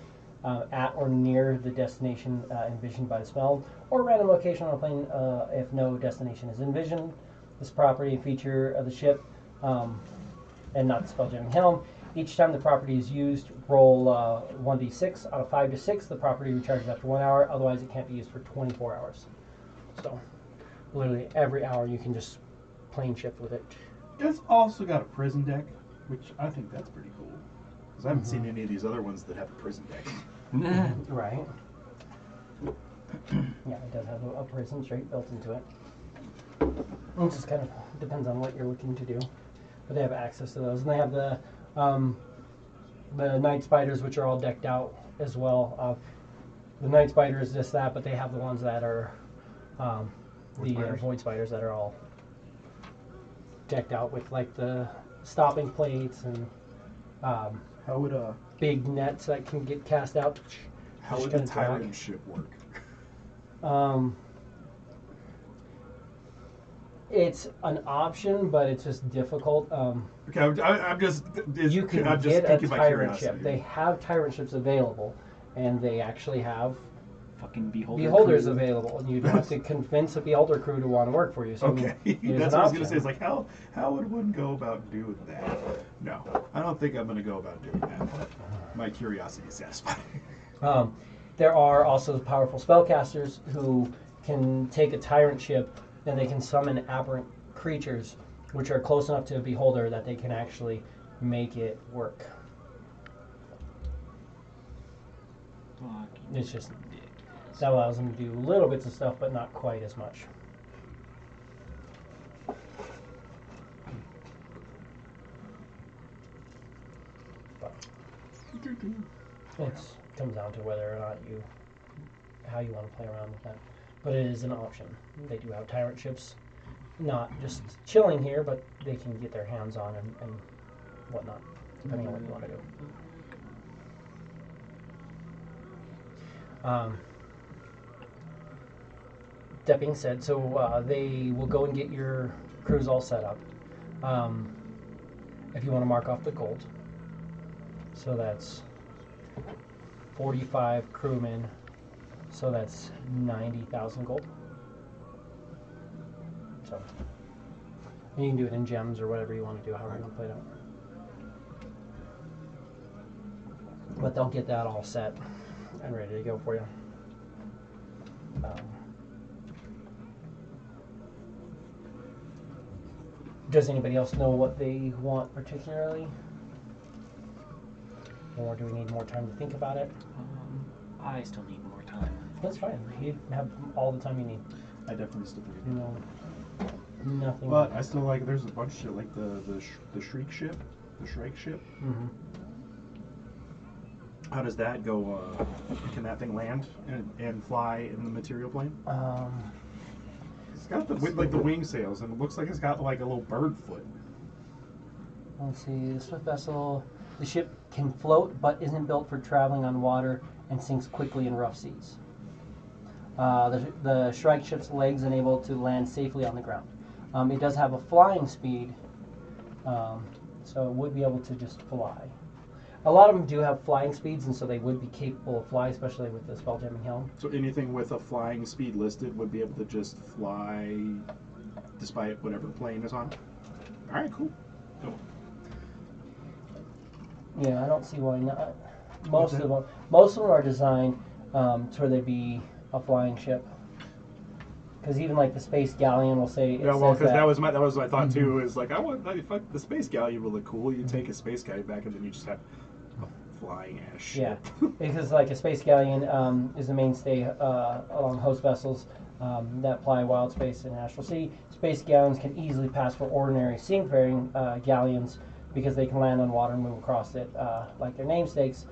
Speaker 1: at or near the destination envisioned by the spell, or a random location on a plane if no destination is envisioned. This property and feature of the ship, and not the spell-jamming helm. Each time the property is used, roll 1d6. On a 5 to 6, the property recharges after 1 hour. Otherwise, it can't be used for 24 hours. So, literally every hour you can just plane shift with it.
Speaker 2: It's also got a prison deck, which I think that's pretty cool. Because I haven't seen any of these other ones that have a prison deck.
Speaker 1: Right. Yeah, it does have a prison straight built into it. It just kind of depends on what you're looking to do. But they have access to those. And they have the night spiders, which are all decked out as well. The night spider is just that, but they have the ones that are void spiders that are all decked out with like the stopping plates and
Speaker 2: How would
Speaker 1: big nets that can get cast out.
Speaker 4: How would the tyrant ship work?
Speaker 1: It's an option, but it's just difficult.
Speaker 4: Okay, I'm just.
Speaker 1: You can
Speaker 4: I'm just
Speaker 1: get a
Speaker 4: piquing my
Speaker 1: tyrant
Speaker 4: curiosity.
Speaker 1: ship. They have tyrant ships available, and they actually have
Speaker 5: Fucking beholder.
Speaker 1: beholders
Speaker 5: crew.
Speaker 1: available. And you'd have to convince a beholder crew to want to work for you. So, I mean,
Speaker 4: Okay,
Speaker 1: there's
Speaker 4: that's
Speaker 1: an
Speaker 4: what I was gonna
Speaker 1: option.
Speaker 4: say. It's like how would one go about doing that? No, I don't think I'm gonna go about doing that. My curiosity is satisfied.
Speaker 1: There are also powerful spellcasters who can take a tyrant ship and they can summon aberrant creatures, which are close enough to a beholder that they can actually make it work.
Speaker 5: Fucking
Speaker 1: It's just
Speaker 5: ridiculous.
Speaker 1: that allows them to do little bits of stuff, but not quite as much. It comes down to whether or not how you want to play around with that. But it is an option. They do have tyrant ships, not just chilling here, but they can get their hands on and whatnot, depending on what you want to do. That being said, so they will go and get your crews all set up. If you want to mark off the gold, so that's 45 crewmen, so that's 90,000 gold. So you can do it in gems or whatever you want to do, however you want to play it out. But they'll get that all set and ready to go for you. Does anybody else know what they want particularly? Or do we need more time to think about it?
Speaker 5: I still need more time.
Speaker 1: That's fine. You have all the time you need.
Speaker 2: I definitely still think.
Speaker 1: You know, nothing.
Speaker 2: But I still like. There's a bunch of shit like the Shriek ship, the Shrike ship.
Speaker 1: Mhm.
Speaker 2: How does that go? Can that thing land and fly in the material plane? It's got the with, like the wing sails, and it looks like it's got like a little bird foot.
Speaker 1: Let's see. The swift vessel. The ship can float, but isn't built for traveling on water and sinks quickly in rough seas. The Shrike ship's legs enable it to land safely on the ground. It does have a flying speed, so it would be able to just fly. A lot of them do have flying speeds, and so they would be capable of flying, especially with the spelljamming helm.
Speaker 2: So anything with a flying speed listed would be able to just fly, despite whatever plane is on. All right, cool.
Speaker 1: Yeah, I don't see why not. Most of them are designed to where they'd be a flying ship. Because even like the space galleon will say.
Speaker 2: Yeah, well, because that was my thought too. Is like fuck, the space galleon will look cool. You take a space galleon back, and then you just have a flying ass ship.
Speaker 1: Yeah, because like a space galleon is the mainstay along host vessels that ply wild space and astral sea. Space galleons can easily pass for ordinary seafaring galleons because they can land on water and move across it like their namesakes.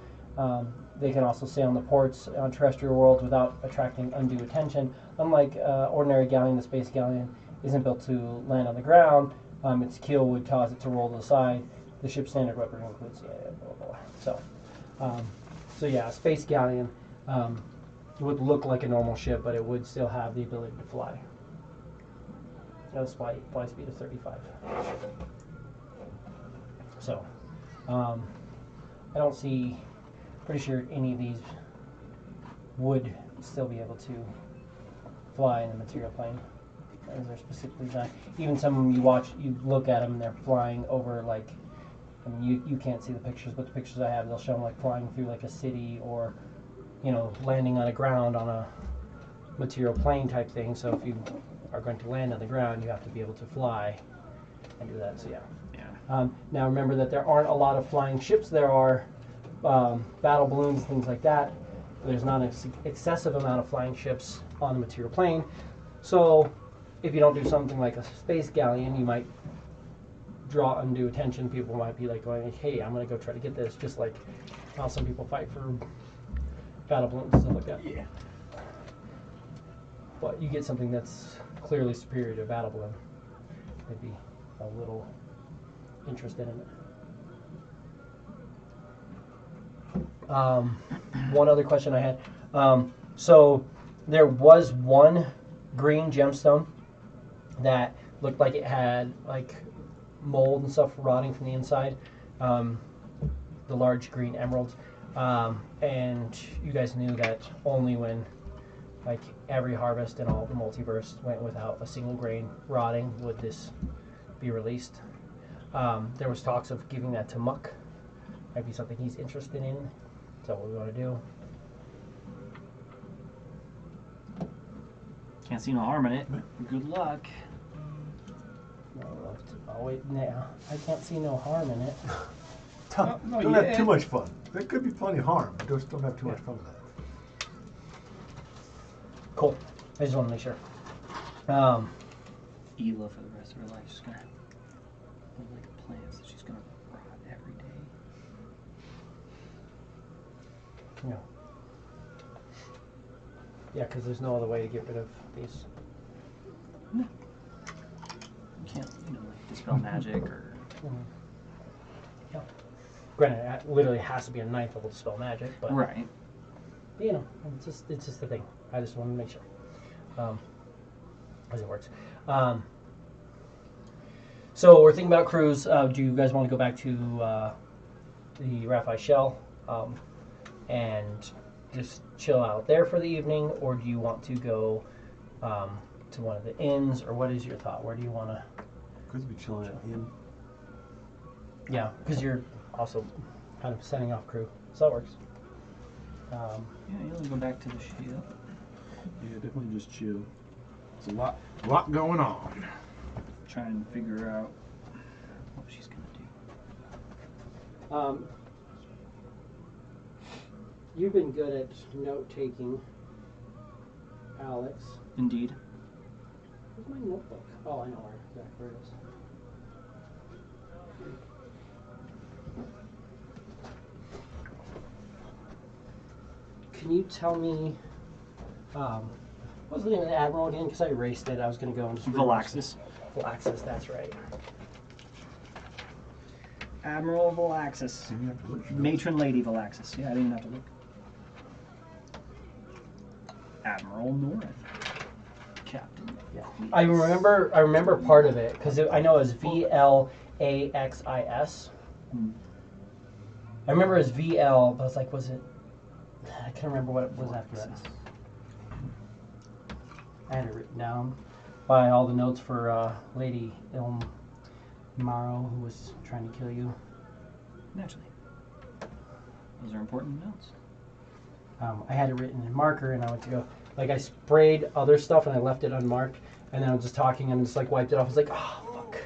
Speaker 1: They can also sail in the ports on terrestrial worlds without attracting undue attention. Unlike ordinary galleon, the space galleon isn't built to land on the ground. Its keel would cause it to roll to the side. The ship's standard weapon includes blah, blah, blah. So yeah, space galleon It would look like a normal ship, but it would still have the ability to fly. That's fly speed of 35. So, I don't see. Pretty sure any of these would still be able to fly in the material plane, as they're specifically designed. Even some of them you look at them, and they're flying over like. I mean, you can't see the pictures, but the pictures I have, they'll show them like flying through like a city, or landing on the ground on a material plane type thing. So if you are going to land on the ground, you have to be able to fly and do that. So yeah. Now remember that there aren't a lot of flying ships. There are battle balloons, things like that. There's not an excessive amount of flying ships on the material plane. So if you don't do something like a space galleon, you might draw undue attention. People might be like going, hey, I'm going to go try to get this, just like how some people fight for battle balloons and stuff like that.
Speaker 2: Yeah.
Speaker 1: But you get something that's clearly superior to a battle balloon. Maybe a little interested in it. One other question I had. So there was one green gemstone that looked like it had like mold and stuff rotting from the inside. The large green emeralds. And you guys knew that only when like every harvest in all the multiverse went without a single grain rotting would this be released. There was talks of giving that to Muck. Might be something he's interested in. Is that what we want to do?
Speaker 5: Can't see no harm in it. Good luck.
Speaker 1: Oh wait, now I can't see no harm in it.
Speaker 3: Don't have too much fun. There could be plenty of harm, but just don't have too much fun with that.
Speaker 1: Cool. I just want to make sure.
Speaker 5: Ela for the rest of her life. She's gonna live like plants that she's gonna rot every day.
Speaker 1: Yeah. Yeah, because there's no other way to get rid of these.
Speaker 5: You can't, like dispel magic or.
Speaker 1: Yeah. Granted, it literally has to be a ninth level to spell magic, but
Speaker 5: Right.
Speaker 1: it's just the thing. I just want to make sure as it works. So we're thinking about cruise. Do you guys want to go back to the Raphael Shell and just chill out there for the evening, or do you want to go to one of the inns, or what is your thought? Where do you want to?
Speaker 3: Could be chilling at the inn.
Speaker 1: Yeah, because you're also kind of setting off crew, so that works.
Speaker 5: Yeah, you'll go back to the ship.
Speaker 2: Yeah, definitely just chill. There's a lot going on.
Speaker 5: Try and figure out what she's gonna do.
Speaker 1: You've been good at note taking, Alex.
Speaker 5: Indeed.
Speaker 1: Where's my notebook? Oh, I know where it is. Can you tell me, what was the name of the admiral again? Because I erased it. I was going to go and just
Speaker 5: Valaxis.
Speaker 1: Valaxis, that's right.
Speaker 5: Admiral Valaxis.
Speaker 3: You have to look.
Speaker 5: Matron Lady Valaxis. Yeah, I didn't even have to look. Admiral North. Captain.
Speaker 1: Yeah. I remember part of it because I know it was VLAXIS. I remember it was VL, but I was like, was it? I can't remember what it was after that. I had it written down by all the notes for Lady Ilmaro, who was trying to kill you.
Speaker 5: Naturally. Those are important notes.
Speaker 1: I had it written in marker, and I went to go, like I sprayed other stuff, and I left it unmarked, and then I was just talking, and just like wiped it off. I was like, oh, fuck.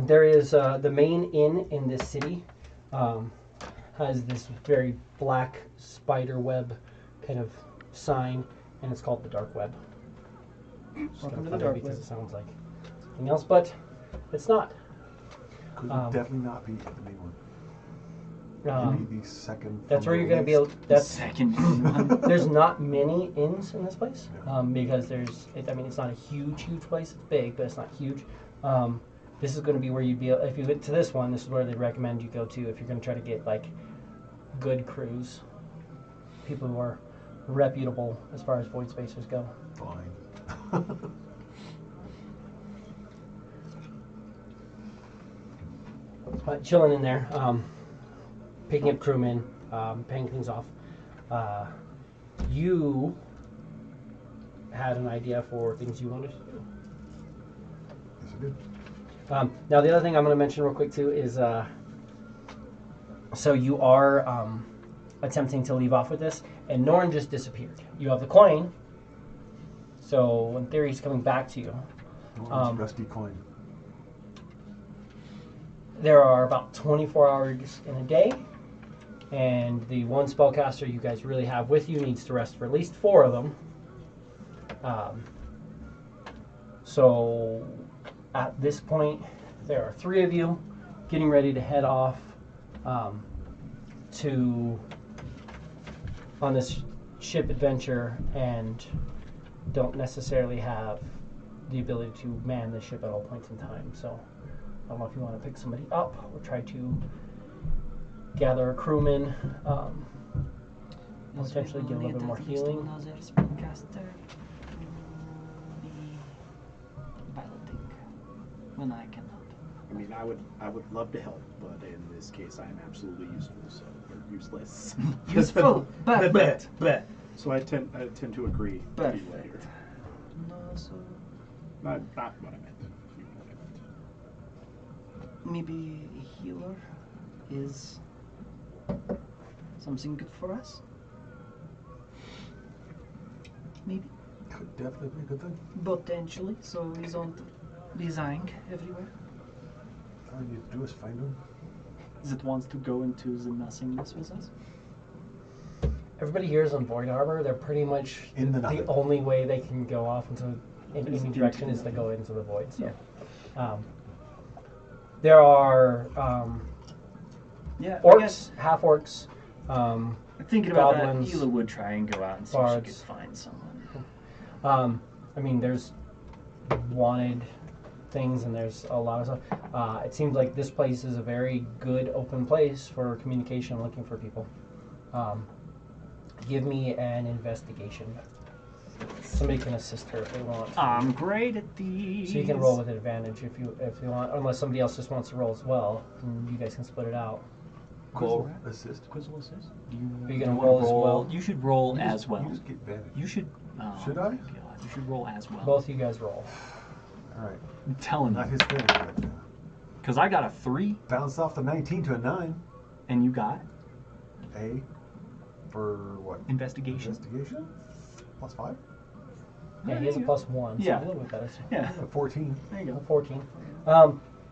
Speaker 1: There is the main inn in this city has this very black spider web kind of sign, and it's called the Dark Web.
Speaker 5: Welcome to the Dark
Speaker 1: because
Speaker 5: Web.
Speaker 1: it sounds like something else, but it's not.
Speaker 3: Could definitely not be the main one. Maybe the second.
Speaker 1: That's
Speaker 3: from
Speaker 1: where
Speaker 3: the
Speaker 1: you're going to be
Speaker 3: least.
Speaker 1: able. That's
Speaker 5: Second one.
Speaker 1: there's not many inns in this place
Speaker 3: Yeah.
Speaker 1: because it's not a huge place. It's big, but it's not huge. this is going to be where you'd be, if you went to this one, this is where they recommend you go to if you're going to try to get like good crews, people who are reputable as far as void spacers go.
Speaker 3: Fine.
Speaker 1: Chilling in there, picking up crewmen, paying things off. You had an idea for things you wanted to do.
Speaker 3: Yes, I did.
Speaker 1: Now, the other thing I'm going to mention real quick too is, so you are attempting to leave off with this, and Norn just disappeared. You have the coin, so in theory he's coming back to you.
Speaker 3: Rusty coin.
Speaker 1: There are about 24 hours in a day, and the one spellcaster you guys really have with you needs to rest for at least 4 of them. So at this point, there are 3 of you getting ready to head off on this ship adventure, and don't necessarily have the ability to man the ship at all points in time. So I don't know if you want to pick somebody up or try to gather a crewman, potentially get a little bit more healing.
Speaker 5: Another spellcaster be piloting when I cannot.
Speaker 2: I mean, I would love to help, but in this case, I am absolutely useful, so or useless.
Speaker 5: Useful, but
Speaker 2: So I tend to agree. with you
Speaker 5: Perfect.
Speaker 2: later.
Speaker 5: No, so
Speaker 2: Not what I meant. You know what I meant.
Speaker 5: maybe a healer is something good for us. Maybe
Speaker 3: Could definitely be a good thing.
Speaker 5: potentially, so we don't be dying everywhere.
Speaker 3: All you need to do is find them.
Speaker 5: That wants to go into the nothingness with us.
Speaker 1: Everybody here is on Void Harbor. They're pretty much
Speaker 3: In the
Speaker 1: the
Speaker 3: nothing.
Speaker 1: only way they can go off into in
Speaker 5: Is
Speaker 1: any
Speaker 5: into
Speaker 1: direction
Speaker 5: the
Speaker 1: is to go into the void. So,
Speaker 5: Yeah.
Speaker 1: there are
Speaker 5: Yeah, I
Speaker 1: orcs,
Speaker 5: guess
Speaker 1: half orcs.
Speaker 5: thinking about
Speaker 1: goblins,
Speaker 5: that, Hila would try and go out and see if she
Speaker 1: bards.
Speaker 5: could find someone.
Speaker 1: I mean, there's wanted things, and there's a lot of stuff. It seems like this place is a very good open place for communication, looking for people. Give me an investigation. Somebody can assist her if they want.
Speaker 5: I'm great at these.
Speaker 1: So you can roll with advantage if you want, unless somebody else just wants to roll as well, and you guys can split it out.
Speaker 5: Cool.
Speaker 3: Assist.
Speaker 5: Quizzle assist.
Speaker 1: Are you gonna roll as well?
Speaker 5: You should roll
Speaker 3: You
Speaker 5: as
Speaker 3: just-
Speaker 5: well.
Speaker 3: You just get advantage.
Speaker 5: You should. Oh,
Speaker 3: Should I?
Speaker 5: God, you should roll as well.
Speaker 1: Both you guys roll.
Speaker 3: All right.
Speaker 5: I'm telling
Speaker 3: Not
Speaker 5: you.
Speaker 3: his thing.
Speaker 5: Because I got a 3,
Speaker 3: Bounced off the 19 to a 9.
Speaker 5: and you got
Speaker 3: A for what?
Speaker 5: investigation.
Speaker 3: Investigation? Plus 5?
Speaker 1: Yeah, he has a +1, so
Speaker 5: Yeah.
Speaker 1: a little bit better.
Speaker 5: Yeah.
Speaker 3: A 14.
Speaker 5: There you go.
Speaker 1: 14.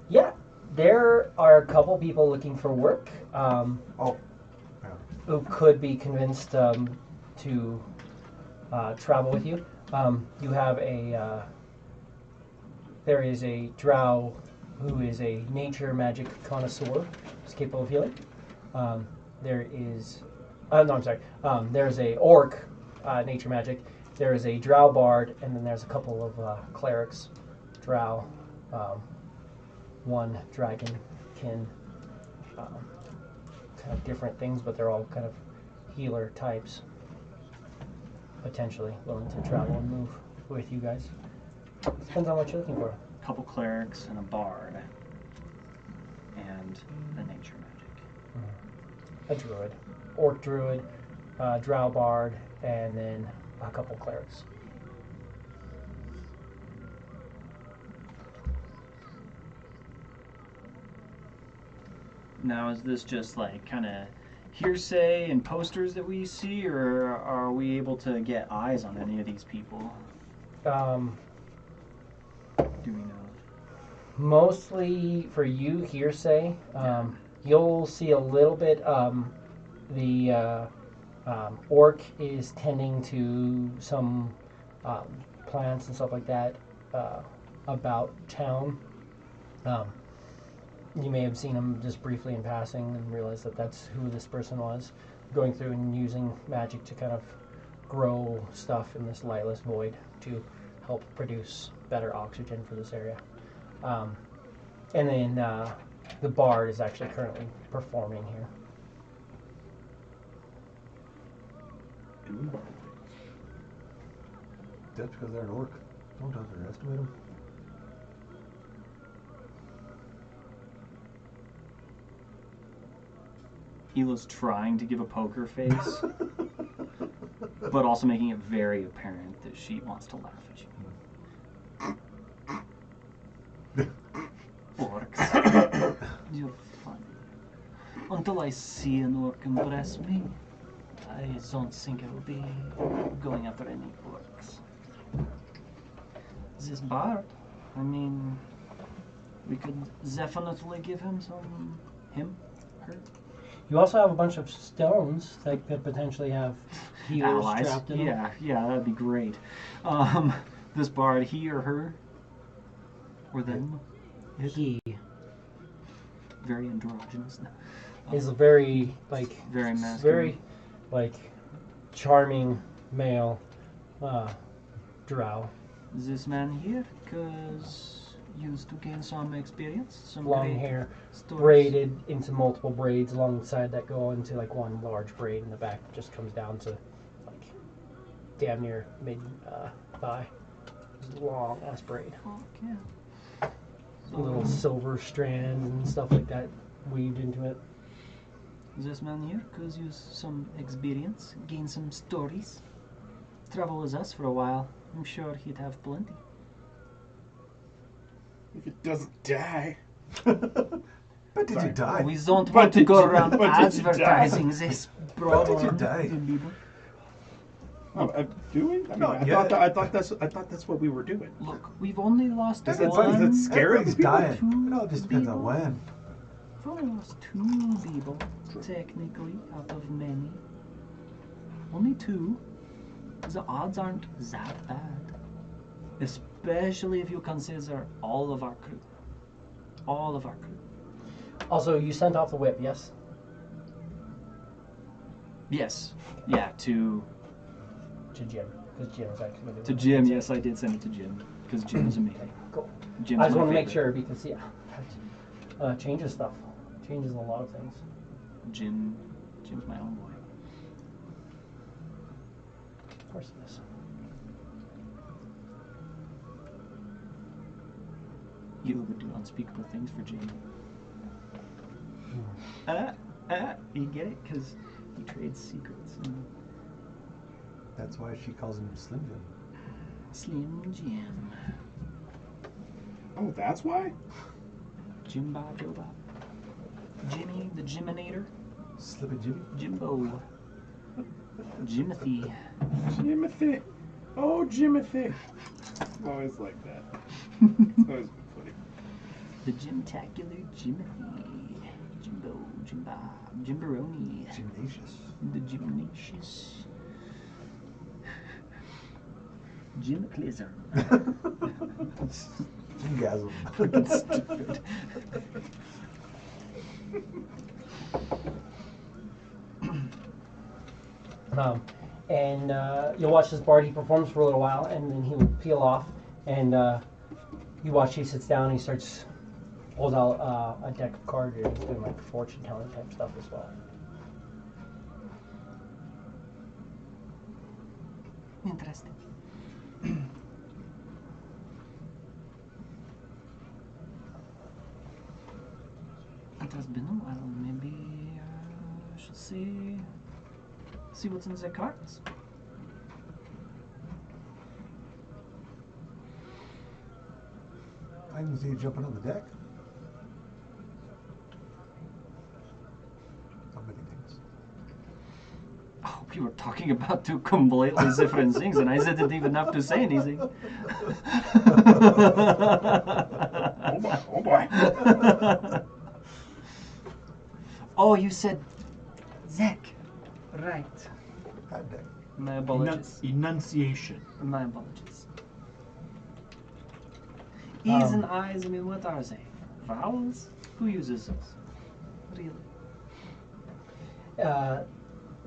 Speaker 1: Yeah, there are a couple people looking for work
Speaker 3: Oh. Yeah.
Speaker 1: who could be convinced to travel with you. You have there is a drow who is a nature magic connoisseur, who's capable of healing. There is, no, I'm sorry. There's a orc, nature magic. There is a drow bard, and then there's a couple of clerics, drow, one dragon kin, kind of different things, but they're all kind of healer types, potentially willing to travel and move with you guys. Depends on what you're looking for.
Speaker 5: A couple clerics and a bard. And a nature magic.
Speaker 1: A druid, orc druid, drow bard, and then a couple clerics.
Speaker 5: Now, is this just like kind of hearsay and posters that we see, or are we able to get eyes on any of these people? Do we know?
Speaker 1: Mostly for you, hearsay. You'll see a little bit. The orc is tending to some plants and stuff like that about town. You may have seen him just briefly in passing and realized that that's who this person was, going through and using magic to kind of grow stuff in this lightless void to help produce better oxygen for this area. And then the bard is actually currently performing here.
Speaker 3: That's because they're an orc. Don't underestimate them.
Speaker 5: Hila's trying to give a poker face, but also making it very apparent that she wants to laugh at you. Orcs. You're funny. Until I see an orc impress me, I don't think I will be going after any orcs. This bard, I mean, we could definitely give him some, her.
Speaker 1: You also have a bunch of stones that could potentially have healers
Speaker 5: Allies.
Speaker 1: trapped in them.
Speaker 5: Yeah, that'd be great. This bard, he or her, or them,
Speaker 1: He
Speaker 5: very androgynous.
Speaker 1: is a very
Speaker 5: Very masculine.
Speaker 1: very charming male drow.
Speaker 5: This man here, cause used to gain some experience, some
Speaker 1: Long
Speaker 5: great
Speaker 1: hair,
Speaker 5: stories.
Speaker 1: braided into multiple braids alongside that go into one large braid in the back that just comes down to damn near mid thigh. It's a long ass braid.
Speaker 5: Okay.
Speaker 1: Little silver strands and stuff like that weaved into it.
Speaker 5: This man here, cause use some experience, gain some stories, travel with us for a while. I'm sure he'd have plenty.
Speaker 4: If it doesn't die.
Speaker 3: But did you die?
Speaker 5: We don't want to go around
Speaker 4: but did you die?
Speaker 5: advertising this
Speaker 3: But did you
Speaker 5: problem.
Speaker 3: die?
Speaker 4: Oh, doing? I mean,
Speaker 3: Not
Speaker 4: I
Speaker 3: yet.
Speaker 4: thought that's what we were doing.
Speaker 5: Look, we've only lost
Speaker 3: Does
Speaker 5: one.
Speaker 3: it
Speaker 4: scare
Speaker 3: Everybody's
Speaker 4: people?
Speaker 3: dying. It all just depends on when.
Speaker 5: We've only lost 2 people, technically, out of many. Only 2. The odds aren't that bad. Especially if you consider all of our crew. All of our crew.
Speaker 1: Also, you sent off the whip, yes?
Speaker 5: Yes. Yeah, to
Speaker 1: To Jim, because Jim is actually going
Speaker 5: to Jim. Yes, I did send it to Jim because Jim is amazing.
Speaker 1: Cool.
Speaker 5: Jim's
Speaker 1: I just
Speaker 5: my
Speaker 1: want to make
Speaker 5: favorite.
Speaker 1: sure because changes stuff, changes a lot of things.
Speaker 5: Jim's my own boy.
Speaker 1: Of course it is.
Speaker 5: You would do unspeakable things for Jim. You get it? Because he trades secrets. And
Speaker 3: That's why she calls him Slim Jim.
Speaker 5: Slim Jim.
Speaker 4: Oh, that's why?
Speaker 5: Jim Bob, Joe Bob. Jimmy, the Jiminator.
Speaker 3: Slip it, Jimmy.
Speaker 5: Jimbo. Jimothy.
Speaker 4: Jimothy. Oh, Jimothy. I've always liked that. It's always been funny.
Speaker 5: The Jimtacular Jimothy. Jimbo, Jim Bob, Jimbaroni.
Speaker 3: Gymnasius.
Speaker 5: The Gymnasius. Jim Clizzer.
Speaker 3: Jingasm.
Speaker 5: Stupid.
Speaker 1: And you'll watch this bard. He performs for a little while, and then he will peel off. And you watch. He sits down. And he pulls out a deck of cards. And he's doing fortune telling type stuff as well.
Speaker 5: Interesting. It has been a while. Maybe I should see what's in the cards.
Speaker 3: I didn't see you jumping on the deck. So many things.
Speaker 5: Oh, we were talking about 2 completely different things, and I didn't even have to say anything.
Speaker 4: Oh boy, oh boy.
Speaker 5: Oh, you said Zach. Right.
Speaker 3: That deck.
Speaker 5: My apologies.
Speaker 4: Enunciation.
Speaker 5: My apologies. E's and I's, I mean, what are they? Vowels? Who uses those? Really?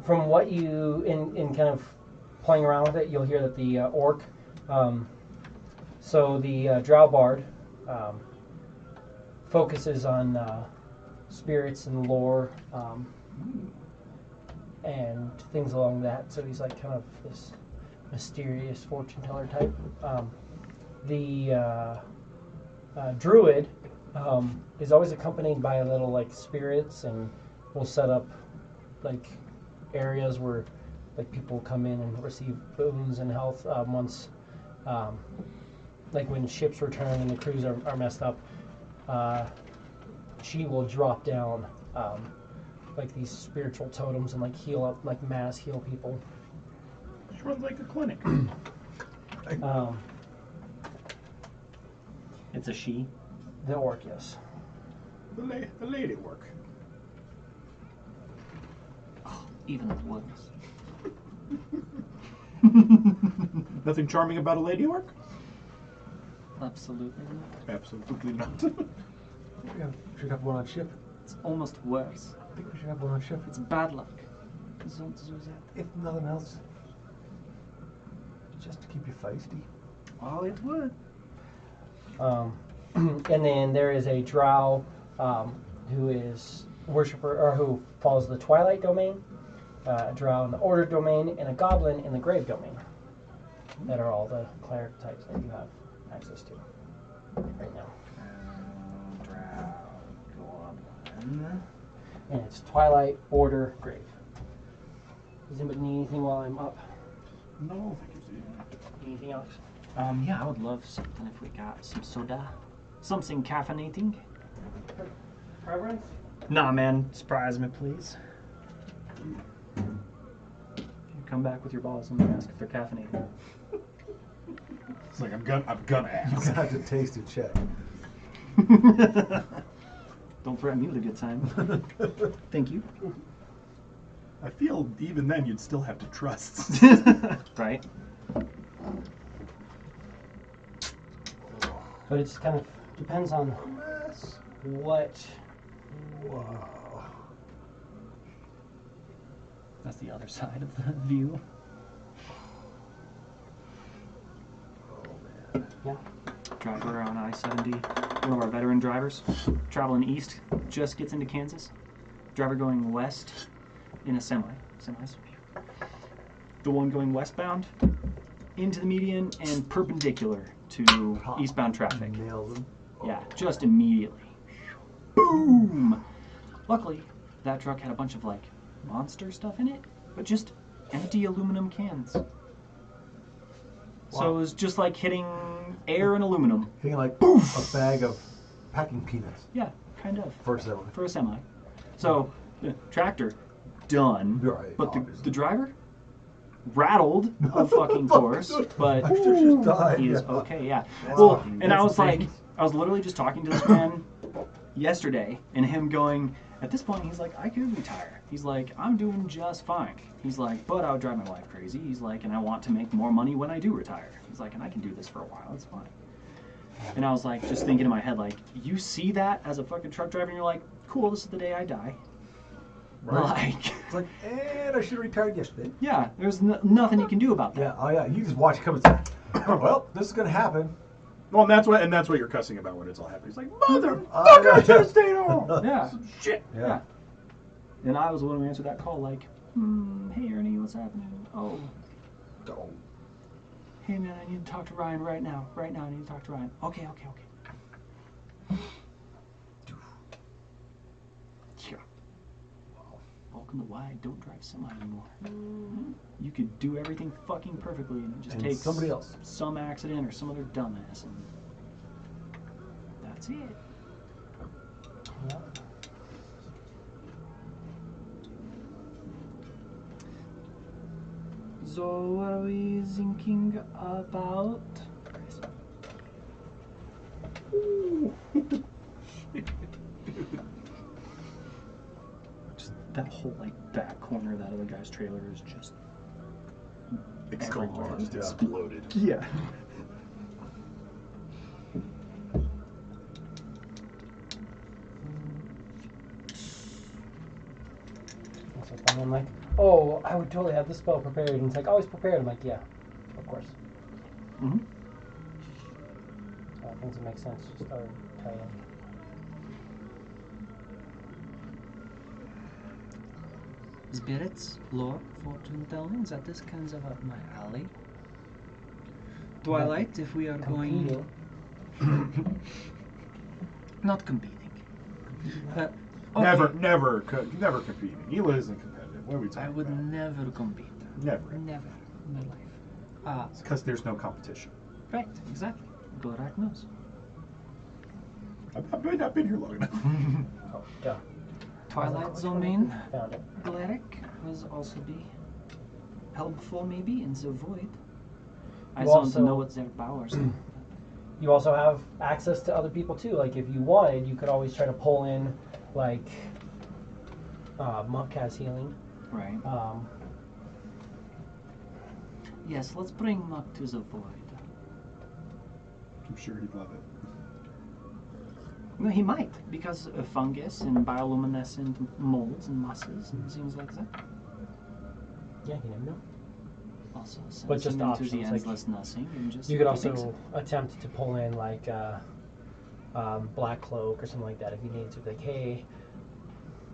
Speaker 1: From what you in kind of playing around with it, you'll hear that the orc. So the drow bard focuses on spirits and lore and things along that. So he's like kind of this mysterious fortune teller type. The druid is always accompanied by a little like spirits, and will set up like areas where like people come in and receive boons and health once like when ships return and the crews are messed up. She will drop down like these spiritual totems and like heal up, like mass heal people.
Speaker 2: She runs like a clinic.
Speaker 5: It's a she.
Speaker 1: The orc, yes.
Speaker 2: The lady work.
Speaker 5: Even worse.
Speaker 2: Nothing charming about a lady orc?
Speaker 5: Absolutely not.
Speaker 2: Absolutely not.
Speaker 3: We should have one on ship.
Speaker 5: It's almost worse.
Speaker 3: I think we should have one on ship.
Speaker 5: It's bad luck. Don't do that.
Speaker 3: If nothing else, just to keep you feisty.
Speaker 5: Oh, it would.
Speaker 1: And then there is a drow who is worshiper or who follows the Twilight domain, a drow in the Order domain, and a goblin in the Grave domain. That are all the cleric types that you have access to right now. And it's Twilight, Order, Grave. Does anybody need anything while I'm up?
Speaker 2: No, thank you, Steve.
Speaker 1: Anything else?
Speaker 5: Yeah, I would love something if we got some soda. Something caffeinating.
Speaker 1: Preference?
Speaker 5: Nah, man. Surprise me, please. You come back with your boss and ask if they're caffeinated.
Speaker 2: It's like I'm gonna
Speaker 3: You're
Speaker 2: ask.
Speaker 3: gonna have to taste and check.
Speaker 5: Don't threaten me with a good time. Thank you.
Speaker 2: I feel even then you'd still have to trust.
Speaker 5: Right?
Speaker 1: But it's kind of depends on what.
Speaker 3: Wow.
Speaker 5: That's the other side of the view.
Speaker 1: Yeah.
Speaker 5: Driver on I-70, one of our veteran drivers, traveling east, just gets into Kansas. Driver going west in a semis. The one going westbound into the median and perpendicular to eastbound traffic.
Speaker 3: Nails them.
Speaker 5: Yeah, just immediately. Boom! Luckily, that truck had a bunch of like monster stuff in it, but just empty aluminum cans. So
Speaker 3: Wow.
Speaker 5: it was just like hitting air and aluminum.
Speaker 3: Hitting like a bag of packing peanuts.
Speaker 5: Yeah, kind of.
Speaker 3: First semi.
Speaker 5: For a semi. So, the tractor, done.
Speaker 3: Right,
Speaker 5: But
Speaker 3: obviously.
Speaker 5: the driver, rattled, of fucking course. But
Speaker 3: I should just die.
Speaker 5: he is
Speaker 3: Yeah.
Speaker 5: okay, yeah.
Speaker 3: Wow.
Speaker 5: Well, and I
Speaker 3: That's
Speaker 5: was like,
Speaker 3: things.
Speaker 5: I was literally just talking to this man yesterday, and him going, at this point, he's like, I could retire. He's like, I'm doing just fine. He's like, but I would drive my wife crazy. He's like, and I want to make more money when I do retire. He's like, and I can do this for a while. It's fine. And I was like, just thinking in my head, like, you see that as a fucking truck driver, and you're like, cool, this is the day I die.
Speaker 3: Right.
Speaker 5: Like,
Speaker 3: It's like, and I should have retired yesterday.
Speaker 5: yeah, there's nothing you can do about that.
Speaker 3: Yeah, oh yeah, you just watch it come and say, well, this is gonna happen.
Speaker 2: Well, and that's what you're cussing about when it's all happening. It's like,
Speaker 3: yeah.
Speaker 2: motherfucker, I should have stayed home.
Speaker 5: Yeah.
Speaker 2: Some shit.
Speaker 5: Yeah. And I was the one who answered that call, like, hey, Ernie, what's happening? Oh,
Speaker 3: Oh.
Speaker 5: hey, man, I need to talk to Ryan right now. Right now, I need to talk to Ryan. Okay. Yeah. Welcome to why I don't drive semi anymore. You could do everything fucking perfectly, and it just
Speaker 3: And
Speaker 5: takes
Speaker 3: somebody else.
Speaker 5: some accident or some other dumbass, and that's it.
Speaker 1: Yeah.
Speaker 5: So, what are we thinking about? Just that whole like back corner of that other guy's trailer is just
Speaker 2: Extremely just
Speaker 3: Yeah.
Speaker 2: exploded.
Speaker 5: yeah.
Speaker 1: And I'm like, oh, I would totally have this spell prepared. And it's like, always prepared. I'm like, yeah, of course.
Speaker 5: Mm-hmm.
Speaker 1: Things that make sense just are tie in.
Speaker 5: spirits, lore, fortune telling, that is kind of up my alley. Twilight, if we are going... Not competing. Okay.
Speaker 4: Never competing. Hila isn't competitive. What are we talking
Speaker 5: I would
Speaker 4: about?
Speaker 5: never compete.
Speaker 4: Never.
Speaker 5: Never in my life.
Speaker 4: Because there's no competition.
Speaker 5: Right, exactly. Gorak knows.
Speaker 4: I've been here long enough.
Speaker 1: Oh, yeah.
Speaker 5: Twilight Domain,
Speaker 1: Found it.
Speaker 5: Glaric will also be helpful maybe in the void. I
Speaker 1: You
Speaker 5: don't
Speaker 1: also-
Speaker 5: know what their powers are.
Speaker 1: You also have access to other people too. Like if you wanted, you could always try to pull in, like, Muck has healing.
Speaker 5: Right. Yes, let's bring Muck to the void.
Speaker 4: I'm sure he'd love it.
Speaker 5: No, he might, because of fungus and bioluminescent molds and musses and things like that.
Speaker 1: Yeah, you never know.
Speaker 5: Also sends
Speaker 1: But just
Speaker 5: him into
Speaker 1: options,
Speaker 5: the
Speaker 1: like,
Speaker 5: endless nothing and just
Speaker 1: You could
Speaker 5: fix
Speaker 1: also
Speaker 5: it.
Speaker 1: attempt to pull in like Black Cloak or something like that if you needed to. Like, hey,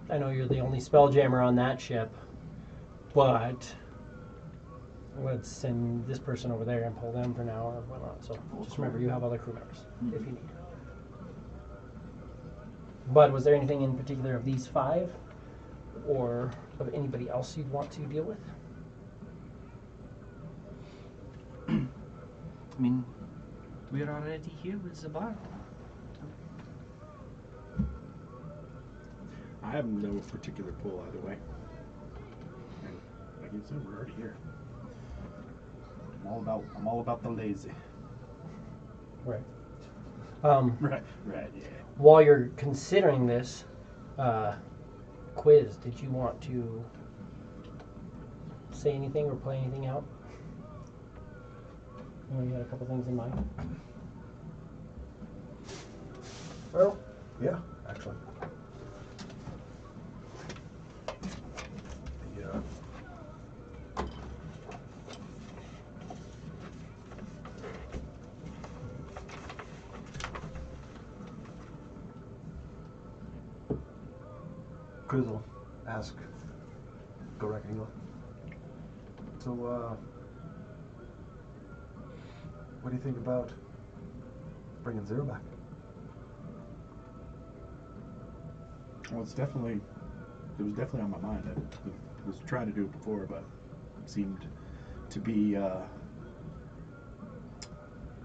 Speaker 1: I know you're the only spelljammer on that ship, but let's send this person over there and pull them for now or whatnot. So just remember, you have other crew members if you need. But was there anything in particular of these 5 or of anybody else you'd want to deal with?
Speaker 5: I mean, we're already here with the bar.
Speaker 4: I have no particular pull either way. And like you said, we're already here. I'm all about the lazy.
Speaker 1: Right.
Speaker 4: Right, yeah.
Speaker 1: While you're considering this quiz, did you want to say anything or play anything out? You had a couple things in mind.
Speaker 3: Well, yeah, actually. Yeah. Grizzle, ask Gorak and Hila. So, what do you think about bringing Zero back?
Speaker 4: Well, it was definitely on my mind. I was trying to do it before, but it seemed to be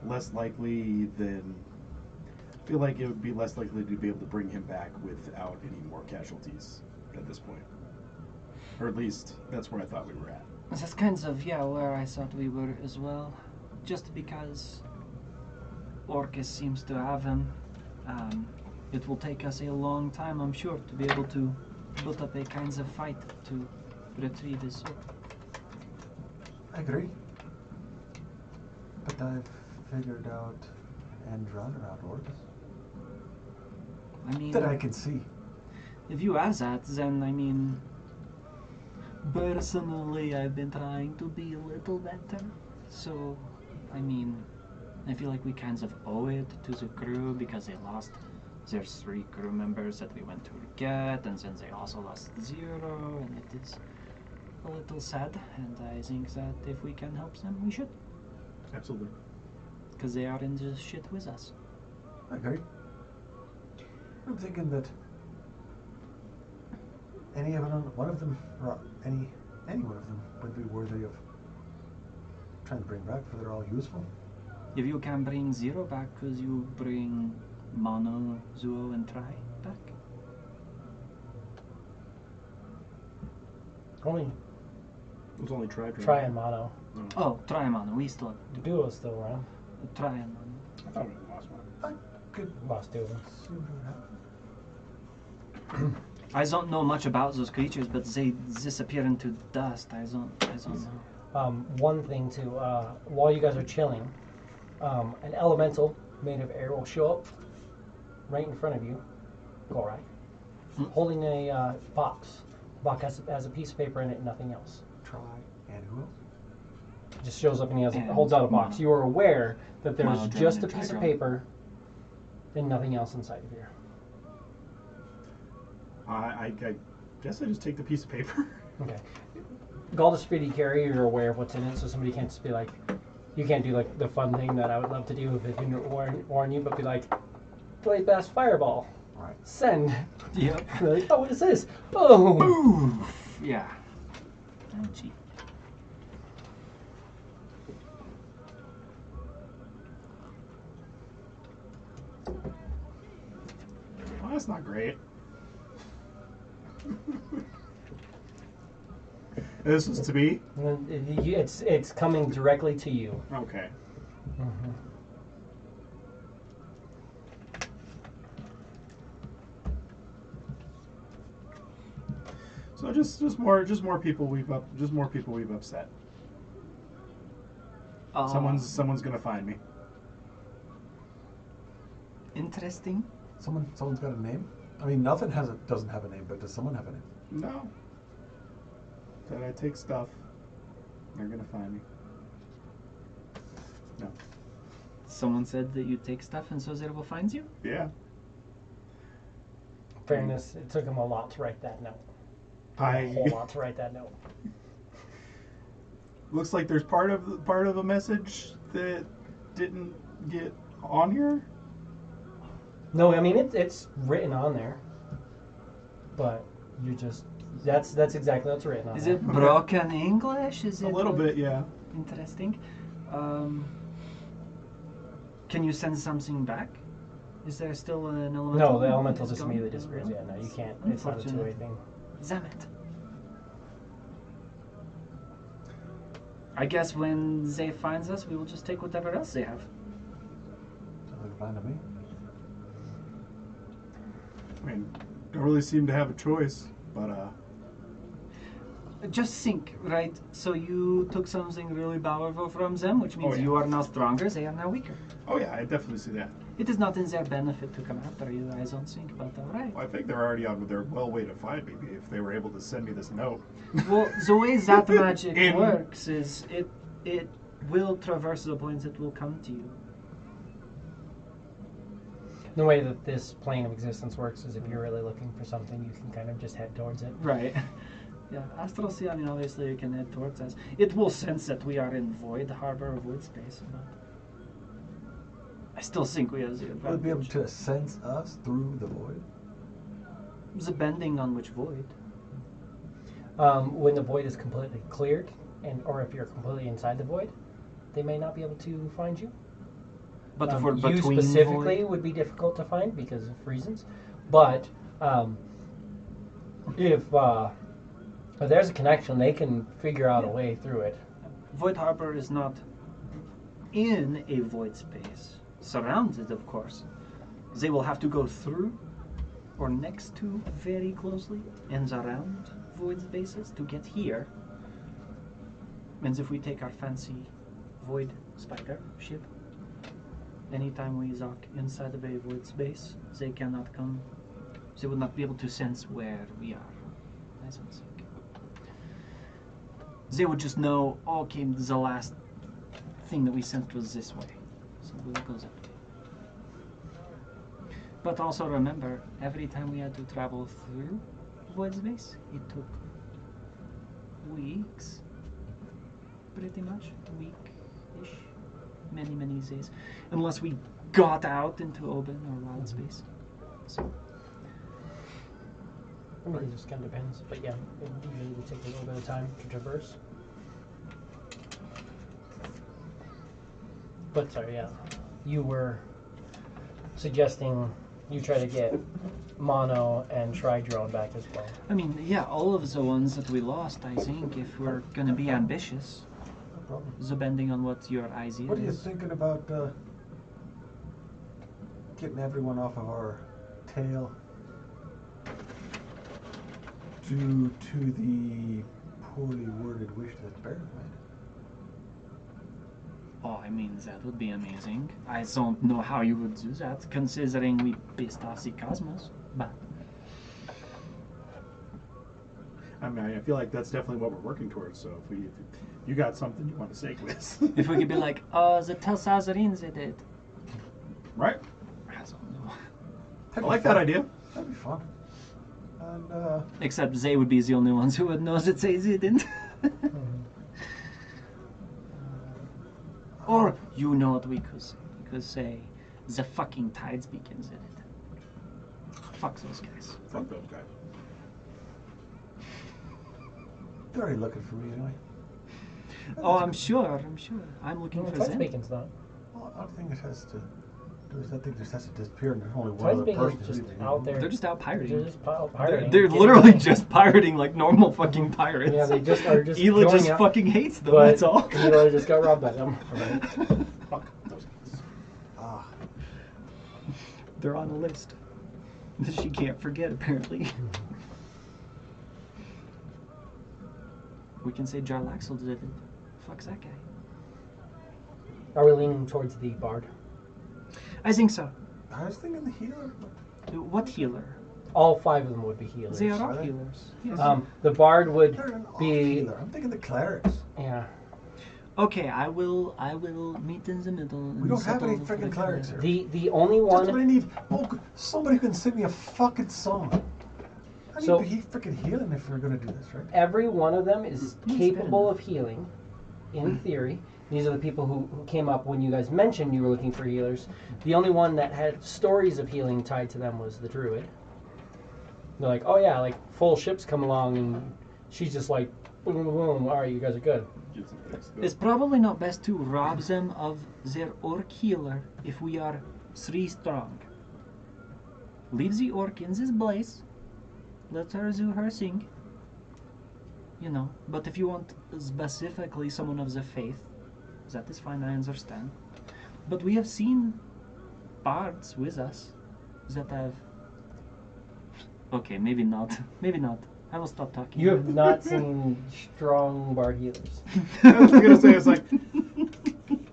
Speaker 4: less likely than. I feel like it would be less likely to be able to bring him back without any more casualties at this point. Or at least that's where I thought we were at.
Speaker 5: That's kind of, yeah, where I thought we were as well. Just because Orcus seems to have him, it will take us a long time, I'm sure, to be able to put up a kinds of fight to retrieve his sword.
Speaker 3: I agree. But I've figured out an end run around Orcus
Speaker 5: I mean,
Speaker 3: that I can see.
Speaker 5: if you ask that, then I mean, personally, I've been trying to be a little better. So, I mean, I feel like we kind of owe it to the crew because they lost their 3 crew members that we went to get, and then they also lost 0, and it is a little sad. And I think that if we can help them, we should,
Speaker 4: Absolutely.
Speaker 5: because they are in this shit with us.
Speaker 3: I agree. I'm thinking that any one of them, or any one of them, would be worthy of trying to bring back, for they're all useful.
Speaker 5: If you can bring 0 back, could you bring Mono, Zuo, and Tri back?
Speaker 1: Only
Speaker 4: It was only tried.
Speaker 1: Try and Mono.
Speaker 5: Oh, Tri and Mono, we still
Speaker 1: The duo's still around.
Speaker 5: Tri and Mono.
Speaker 4: I thought we lost one.
Speaker 3: I could
Speaker 1: Lost 2 of them.
Speaker 3: see what would happen.
Speaker 5: I don't know much about those creatures, but they disappear into dust. I don't know.
Speaker 1: One thing too, while you guys are chilling, an elemental made of air will show up right in front of you, Gorak, holding a box. The box has a piece of paper in it and nothing else.
Speaker 3: Try and who else?
Speaker 1: It just shows up and
Speaker 5: And
Speaker 1: holds out a box.
Speaker 5: Mono.
Speaker 1: You are aware that there's
Speaker 5: Mono,
Speaker 1: just a
Speaker 5: Drone, and
Speaker 1: piece of
Speaker 5: Tridrone.
Speaker 1: paper and nothing else inside of here.
Speaker 4: I guess I just take the piece of paper.
Speaker 1: Okay. Gall Speedy Carry, you're aware of what's in it, so somebody can't just be like, you can't do like the fun thing that I would love to do if it didn't warn you, but be like, Blade Bass Fireball.
Speaker 3: Right.
Speaker 1: Send.
Speaker 5: Yep.
Speaker 1: They're like, oh, what is this? Boom.
Speaker 5: Boom. Yeah. Ouchie.
Speaker 2: Well, that's not great. This is to me?
Speaker 1: And then it's coming directly to you.
Speaker 2: Okay.
Speaker 1: Mm-hmm.
Speaker 2: So just more people we've upset. Someone's gonna find me.
Speaker 5: Interesting.
Speaker 3: Someone's got a name? I mean, nothing doesn't have a name, but does someone have a name?
Speaker 2: No. That I take stuff. They're gonna find me. No.
Speaker 5: Someone said that you take stuff and so Zerbo finds you?
Speaker 2: Yeah.
Speaker 1: Fairness, it took him a lot to write that note. A whole lot to write that note.
Speaker 2: Looks like there's part of a message that didn't get on here.
Speaker 1: No, I mean it's written on there, but you just that's exactly what's written on
Speaker 5: Is
Speaker 1: there.
Speaker 5: it broken English? Is
Speaker 2: A
Speaker 5: it
Speaker 2: little bit, yeah.
Speaker 5: interesting? Can you send something back? Is there still an elemental?
Speaker 1: No, the elemental
Speaker 5: that's
Speaker 1: just
Speaker 5: gone?
Speaker 1: immediately disappears. Yeah, no, you can't. It's not a
Speaker 5: Unfortunate.
Speaker 1: two-way thing.
Speaker 5: Damn it. I guess when Zay finds us, we will just take whatever else they have.
Speaker 3: Sounds like a plan to me.
Speaker 2: I mean, don't really seem to have a choice, but
Speaker 5: Just think, right? So you took something really powerful from them, which means
Speaker 2: Oh, yeah.
Speaker 5: you are now stronger, they are now weaker.
Speaker 2: oh yeah, I definitely see that.
Speaker 5: It is not in their benefit to come after you, I don't think, but alright.
Speaker 2: Well, I think they're already on their well way to find me if they were able to send me this note.
Speaker 5: Well, the way that magic
Speaker 2: In-
Speaker 5: works is it will traverse the points that will come to you.
Speaker 1: The way that this plane of existence works is if you're really looking for something, you can kind of just head towards it.
Speaker 5: Right. Yeah, Astral Sea, I mean, obviously you can head towards us. It will sense that we are in Void Harbor or Void Space, but I still think we have the
Speaker 3: Will it be able
Speaker 5: advantage.
Speaker 3: to sense us through the void?
Speaker 5: The bending on which Void.
Speaker 1: When the void is completely cleared, or if you're completely inside the void, they may not be able to find you.
Speaker 5: But if we're
Speaker 1: you
Speaker 5: between
Speaker 1: specifically
Speaker 5: Void,
Speaker 1: would be difficult to find because of reasons. But if there's a connection, they can figure out a way through it.
Speaker 5: Void Harbor is not in a void space. Surrounded, of course. They will have to go through or next to very closely and around void spaces to get here. Means if we take our fancy void spider ship, anytime we dock inside of a void space, they cannot come. They would not be able to sense where we are. I don't think. They would just know, okay, the last thing that we sent was this way. So we'll go that way. But also remember, every time we had to travel through void space, it took weeks. Pretty much. A week-ish. Many, many days. Unless we got out into open or wild space. So,
Speaker 1: I mean, it just kind of depends. But yeah, it usually would take a little bit of time to traverse. But sorry, yeah. You were suggesting you try to get Mono and Tri-Drone back as well.
Speaker 5: I mean, yeah, all of the ones that we lost, I think, if we're gonna be ambitious,
Speaker 3: No problem.
Speaker 5: depending on what your idea
Speaker 3: What are you
Speaker 5: is.
Speaker 3: thinking about getting everyone off of our tail due to the poorly worded wish that Baron made?
Speaker 5: Oh, I mean, that would be amazing. I don't know how you would do that, considering we pissed off the cosmos. But
Speaker 2: I mean, I feel like that's definitely what we're working towards. So if you got something you want to say, Quiz.
Speaker 5: if we could be like, oh, the Telsazarines did it.
Speaker 2: Right?
Speaker 5: I don't know.
Speaker 2: I like that idea.
Speaker 3: That'd be fun. And
Speaker 5: Except they would be the only ones who would know that they didn't. Or you know what we could say? We could say the fucking tides begins in it. Fuck those guys.
Speaker 4: Fuck those guys.
Speaker 3: they're already looking for me anyway.
Speaker 5: Oh, I'm sure. I'm looking for
Speaker 1: Tides
Speaker 5: them.
Speaker 1: Beacon's not.
Speaker 3: Well, I think it has to do is I think this has to disappear, and there's only one
Speaker 1: Tides
Speaker 3: other
Speaker 1: Beacon's
Speaker 3: person
Speaker 1: just
Speaker 3: leaving.
Speaker 1: out there.
Speaker 5: They're just out
Speaker 1: They're
Speaker 5: pirating.
Speaker 1: just pirating.
Speaker 5: They're
Speaker 1: Getting
Speaker 5: literally
Speaker 1: away.
Speaker 5: just pirating like normal fucking pirates.
Speaker 1: Yeah, they just are just.
Speaker 5: Hila
Speaker 1: going
Speaker 5: just
Speaker 1: out,
Speaker 5: fucking hates them,
Speaker 1: but
Speaker 5: that's all.
Speaker 1: Hila just got robbed by them.
Speaker 4: Fuck those guys.
Speaker 3: Ah,
Speaker 5: They're on a list that she can't forget, apparently. We can say Jarlaxle did it. Fuck's that guy.
Speaker 1: Are we leaning towards the bard?
Speaker 5: I think so.
Speaker 3: I was thinking the healer.
Speaker 5: What healer?
Speaker 1: All 5 of them would be healers.
Speaker 5: They are all
Speaker 3: Are they?
Speaker 5: healers. Yes.
Speaker 1: The bard would
Speaker 3: They're an off
Speaker 1: be.
Speaker 3: healer. I'm thinking the clerics.
Speaker 1: Yeah.
Speaker 5: Okay, I will meet in the middle.
Speaker 3: We
Speaker 5: and
Speaker 3: don't have any
Speaker 5: settle for
Speaker 3: freaking
Speaker 5: the
Speaker 3: clerics
Speaker 5: clear.
Speaker 3: here.
Speaker 1: The only
Speaker 3: That's what I
Speaker 1: one.
Speaker 3: need. Oh, somebody who can sing me a fucking song. I need
Speaker 1: So-
Speaker 3: to be freaking healing if we're gonna do this, right?
Speaker 1: Every one of them is
Speaker 5: Yes,
Speaker 1: capable
Speaker 5: fair
Speaker 1: of healing, in theory. These are the people who came up when you guys mentioned you were looking for healers. The only one that had stories of healing tied to them was the druid. They're like, oh yeah, like full ships come along and she's just like, boom, boom, boom. All right, you guys are good.
Speaker 4: Get some fixed
Speaker 5: It's
Speaker 4: up.
Speaker 5: probably not best to rob them of their orc healer if we are 3 strong. Leave the orc in this place. Let her do her thing. You know, but if you want specifically someone of the faith, that is fine, I understand. But we have seen bards with us that have... Okay, maybe not. Maybe not. I will stop talking.
Speaker 1: You have not seen strong bard healers.
Speaker 2: I was gonna say, it's like,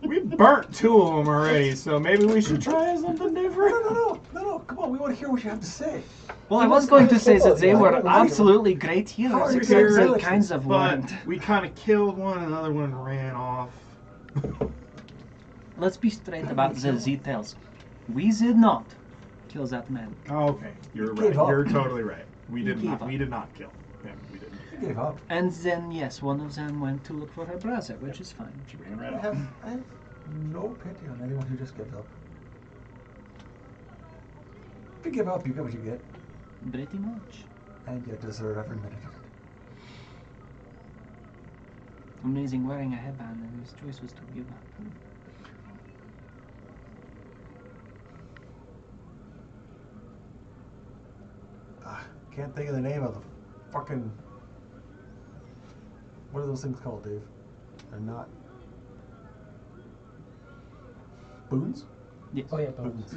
Speaker 2: we burnt 2 of them already, so maybe we should try something different.
Speaker 3: No, come on, we want to hear what you have to say.
Speaker 5: Well, I was going to say that they were
Speaker 1: Yeah.
Speaker 5: absolutely great healers,
Speaker 3: How are
Speaker 5: except
Speaker 3: your
Speaker 5: they
Speaker 3: healers?
Speaker 5: kinds of
Speaker 2: But
Speaker 5: weren't.
Speaker 2: we kind of killed one, another one ran off.
Speaker 5: Let's be straight about the details. We did not kill that man.
Speaker 2: Oh, okay, you're
Speaker 3: Gave
Speaker 2: right.
Speaker 3: up.
Speaker 2: You're totally right. We
Speaker 5: Gave
Speaker 2: did not.
Speaker 5: up.
Speaker 2: We did not kill him. We didn't.
Speaker 3: You gave up.
Speaker 5: And then, yes, one of them went to look for her brother, which is fine.
Speaker 2: She ran right
Speaker 3: I
Speaker 2: off.
Speaker 3: have no pity on anyone who just gives up. If you give up, you get what you get,
Speaker 5: Pretty much.
Speaker 3: and you deserve every minute of it.
Speaker 5: Amazing wearing a headband, and his choice was to give up.
Speaker 3: Can't think of the name of the fucking. What are those things called, Dave? They're not. Boons?
Speaker 5: Yes.
Speaker 1: Oh yeah, bones.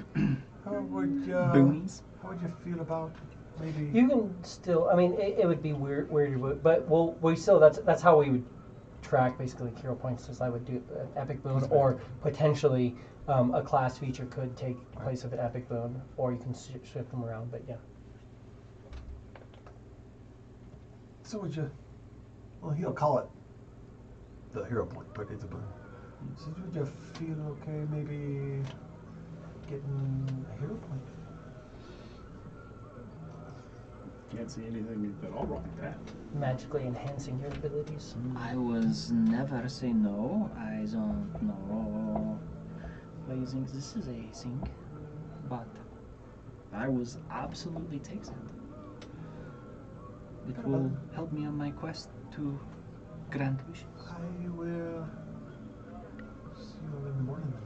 Speaker 3: How would you?
Speaker 5: Boonies.
Speaker 3: How would you feel about maybe?
Speaker 1: You can still. I mean, it would be weird, but we still. That's how we would track basically hero points. As I would do an epic boon, or potentially a class feature could take place of an epic boon, or you can shift them around. But yeah,
Speaker 3: So would you? Well, he'll call it the hero point, but it's a boon. So would you feel okay maybe getting a hero point?
Speaker 4: Can't see anything at all wrong with that.
Speaker 1: magically enhancing your abilities.
Speaker 5: I was never say no. I don't know why you think this is a thing, but I was absolutely takes it. It will help me on my quest to grant wishes.
Speaker 3: I will see you in the morning then.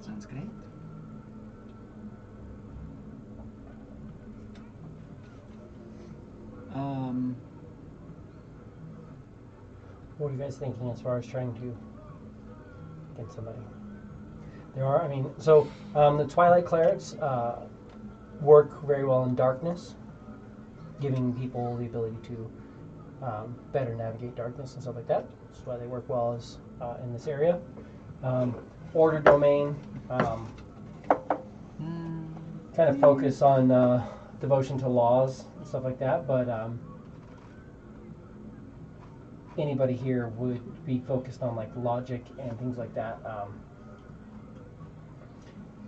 Speaker 5: Sounds great.
Speaker 1: What are you guys thinking as far as trying to get somebody? There are, I mean, so the Twilight Clerics work very well in darkness, giving people the ability to better navigate darkness and stuff like that. That's why they work well as in this area. Order Domain kind of focus on devotion to laws and stuff like that, but anybody here would be focused on like logic and things like that.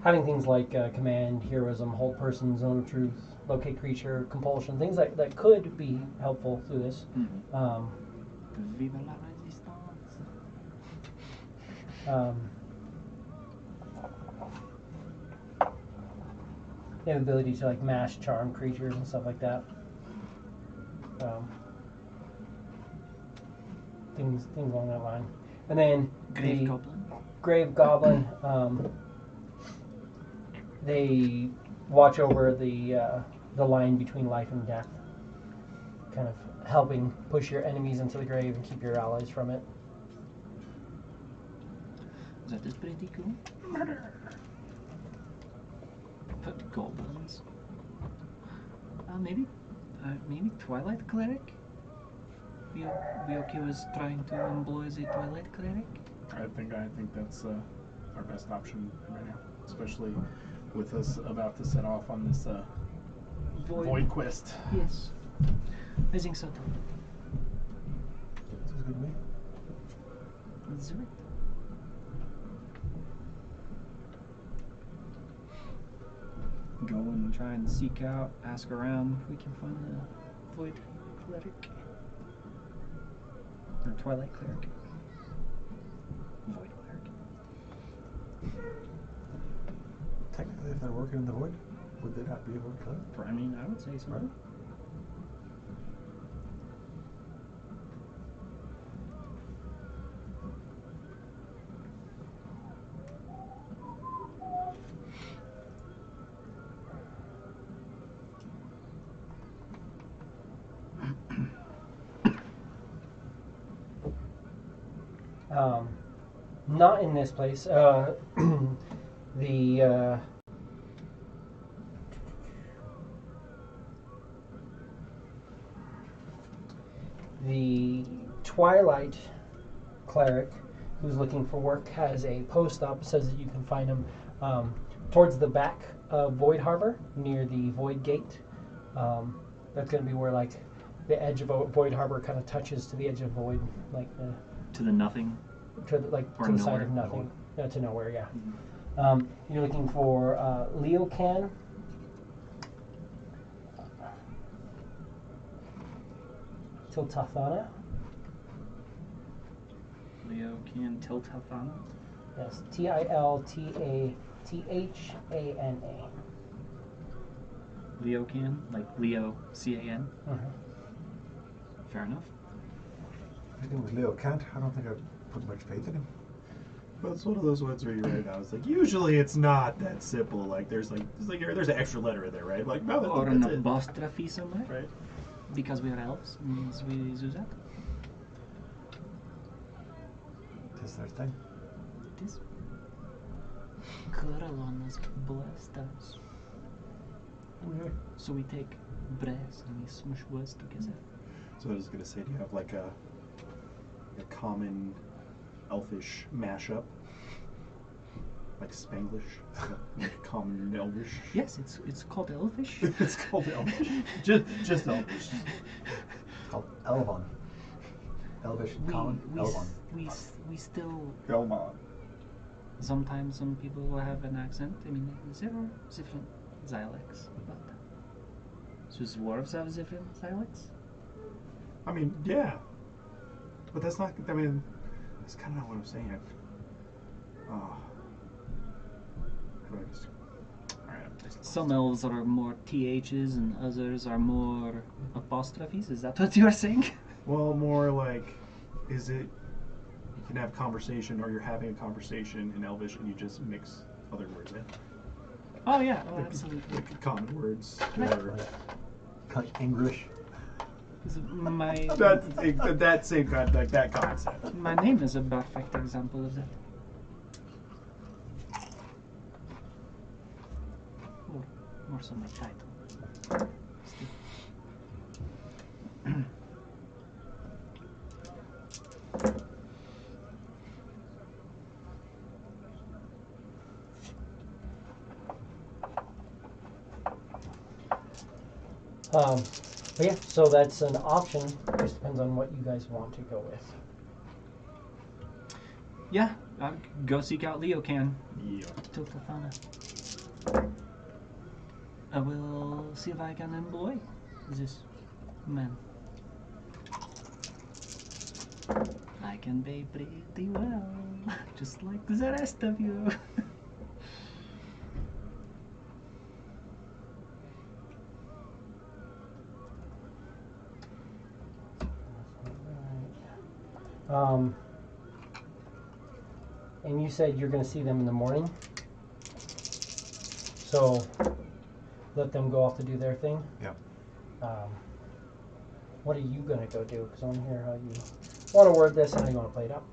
Speaker 1: having things like command, heroism, hold person, zone of truth, locate creature, compulsion, things that could be helpful through this.
Speaker 5: Vive la résistance.
Speaker 1: They have the ability to like mash charm creatures and stuff like that. Things along that line. And then
Speaker 5: Grave
Speaker 1: the
Speaker 5: Goblin.
Speaker 1: Grave Goblin, they watch over the line between life and death, kind of helping push your enemies into the grave and keep your allies from it.
Speaker 5: That is pretty cool.
Speaker 1: Murder.
Speaker 5: But goblins. Maybe Twilight Cleric? Byoki was trying to employ as a Twilight Cleric.
Speaker 4: I think that's our best option right now, especially with us about to set off on this void quest.
Speaker 5: Yes. I think so too.
Speaker 3: Sounds good to me.
Speaker 5: Let's do it. Go and try and seek out, ask around if we can find a Void Cleric. Or Twilight Cleric. Void Cleric.
Speaker 3: Technically, if they're working in the void, would they not be able to kill?
Speaker 5: I mean, I would say so.
Speaker 3: Right?
Speaker 1: Not in this place. The Twilight Cleric, who's looking for work, has a post up. Says that you can find him towards the back of Void Harbor, near the Void Gate. That's going to be where like the edge of Void Harbor kind of touches to the edge of Void, like
Speaker 5: To the nothing.
Speaker 1: to the, like
Speaker 5: Or
Speaker 1: to the side
Speaker 5: nowhere.
Speaker 1: of nothing, to nowhere. Yeah. You're looking for Leocan. Tiltathana.
Speaker 5: Leocan Tiltathana.
Speaker 1: Yes, Tiltathana.
Speaker 5: Leocan, like Leo C-A-N. Fair enough.
Speaker 3: I think with Leo Kant, I don't think I put much faith in him.
Speaker 4: But it's one of those ones where you're right now. It's like usually it's not that simple. Like there's an extra letter in there, right? Like no,
Speaker 5: Or an
Speaker 4: that's it.
Speaker 5: apostrophe somewhere.
Speaker 4: Right.
Speaker 5: Because we are elves, means we use that.
Speaker 3: Tis their thing.
Speaker 5: It is. Coralon has blessed us.
Speaker 3: Okay.
Speaker 5: So we take breaths and we smush words together.
Speaker 4: So I was gonna say, do you have like a common elfish mashup? Like Spanglish? Like common elvish?
Speaker 5: Yes, it's called elvish.
Speaker 4: It's called elvish. Just elvish.
Speaker 3: It's called Elvon. Elvish, common, Elvon.
Speaker 5: We still
Speaker 4: Elmon.
Speaker 5: sometimes some people will have an accent. I mean, there are different dialects, but so dwarves have different dialects.
Speaker 4: I mean, yeah. But that's not, I mean, that's kind of not what I'm saying. How do I just, alright.
Speaker 5: Some elves are more THs and others are more apostrophes. Is that what you are saying?
Speaker 4: Well, more like, is it, you can have conversation or you're having a conversation in Elvish and you just mix other words in?
Speaker 5: Oh yeah, oh,
Speaker 4: Like-
Speaker 5: absolutely.
Speaker 4: Like common words.
Speaker 5: Right.
Speaker 4: Or,
Speaker 3: Cut English.
Speaker 5: My
Speaker 4: that same kind, like that concept.
Speaker 5: my name is a perfect example of that. Or more so my title.
Speaker 1: But yeah, so that's an option. Just depends on what you guys want to go with.
Speaker 5: Yeah, Go seek out Leocan.
Speaker 2: Yeah.
Speaker 5: Totafana. I will see if I can employ this man. I can be pretty well, just like the rest of you.
Speaker 1: And you said you're going to see them in the morning. So let them go off to do their thing.
Speaker 3: Yeah.
Speaker 1: What are you going to go do? Because I want to hear how you want to word this and how you want to play it out.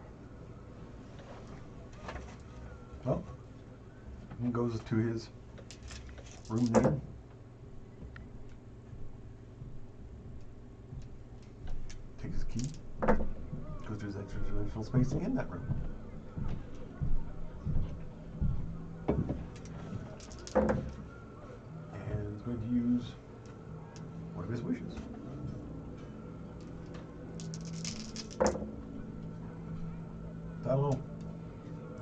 Speaker 3: Well, he goes to his room there. Takes his key. Goes to his extra-dimensional space in that room. And he's going to use one of his wishes. I don't know.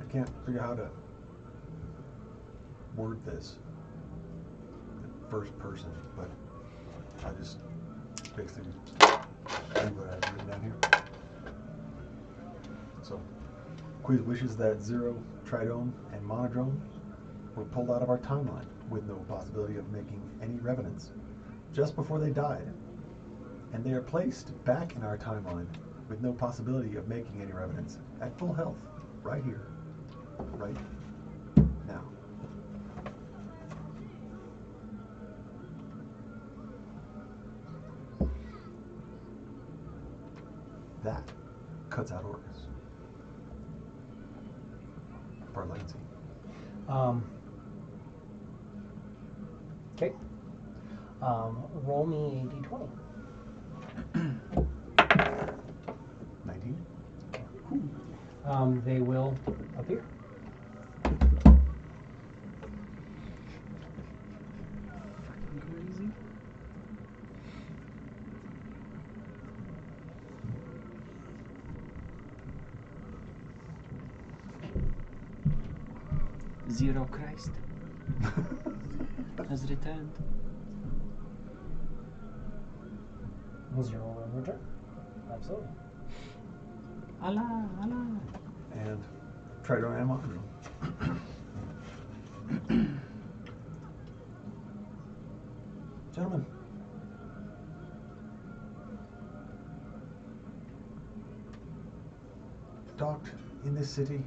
Speaker 3: I can't figure out how to word this in first person, but I just basically do what I've written down here. So, Quiz wishes that Zero, Tridome, and Monodrome were pulled out of our timeline with no possibility of making any revenants just before they died, and they are placed back in our timeline with no possibility of making any revenants at full health, right here, right now. That cuts out Orcus. Parlancy.
Speaker 1: Okay. Roll me a d20.
Speaker 3: 19.
Speaker 1: They will appear.
Speaker 5: Crazy. Zero Christ has returned.
Speaker 1: Zero will return. Absolutely.
Speaker 5: Allah, Allah.
Speaker 3: And Tridome and Monodrome. Gentlemen, docked in this city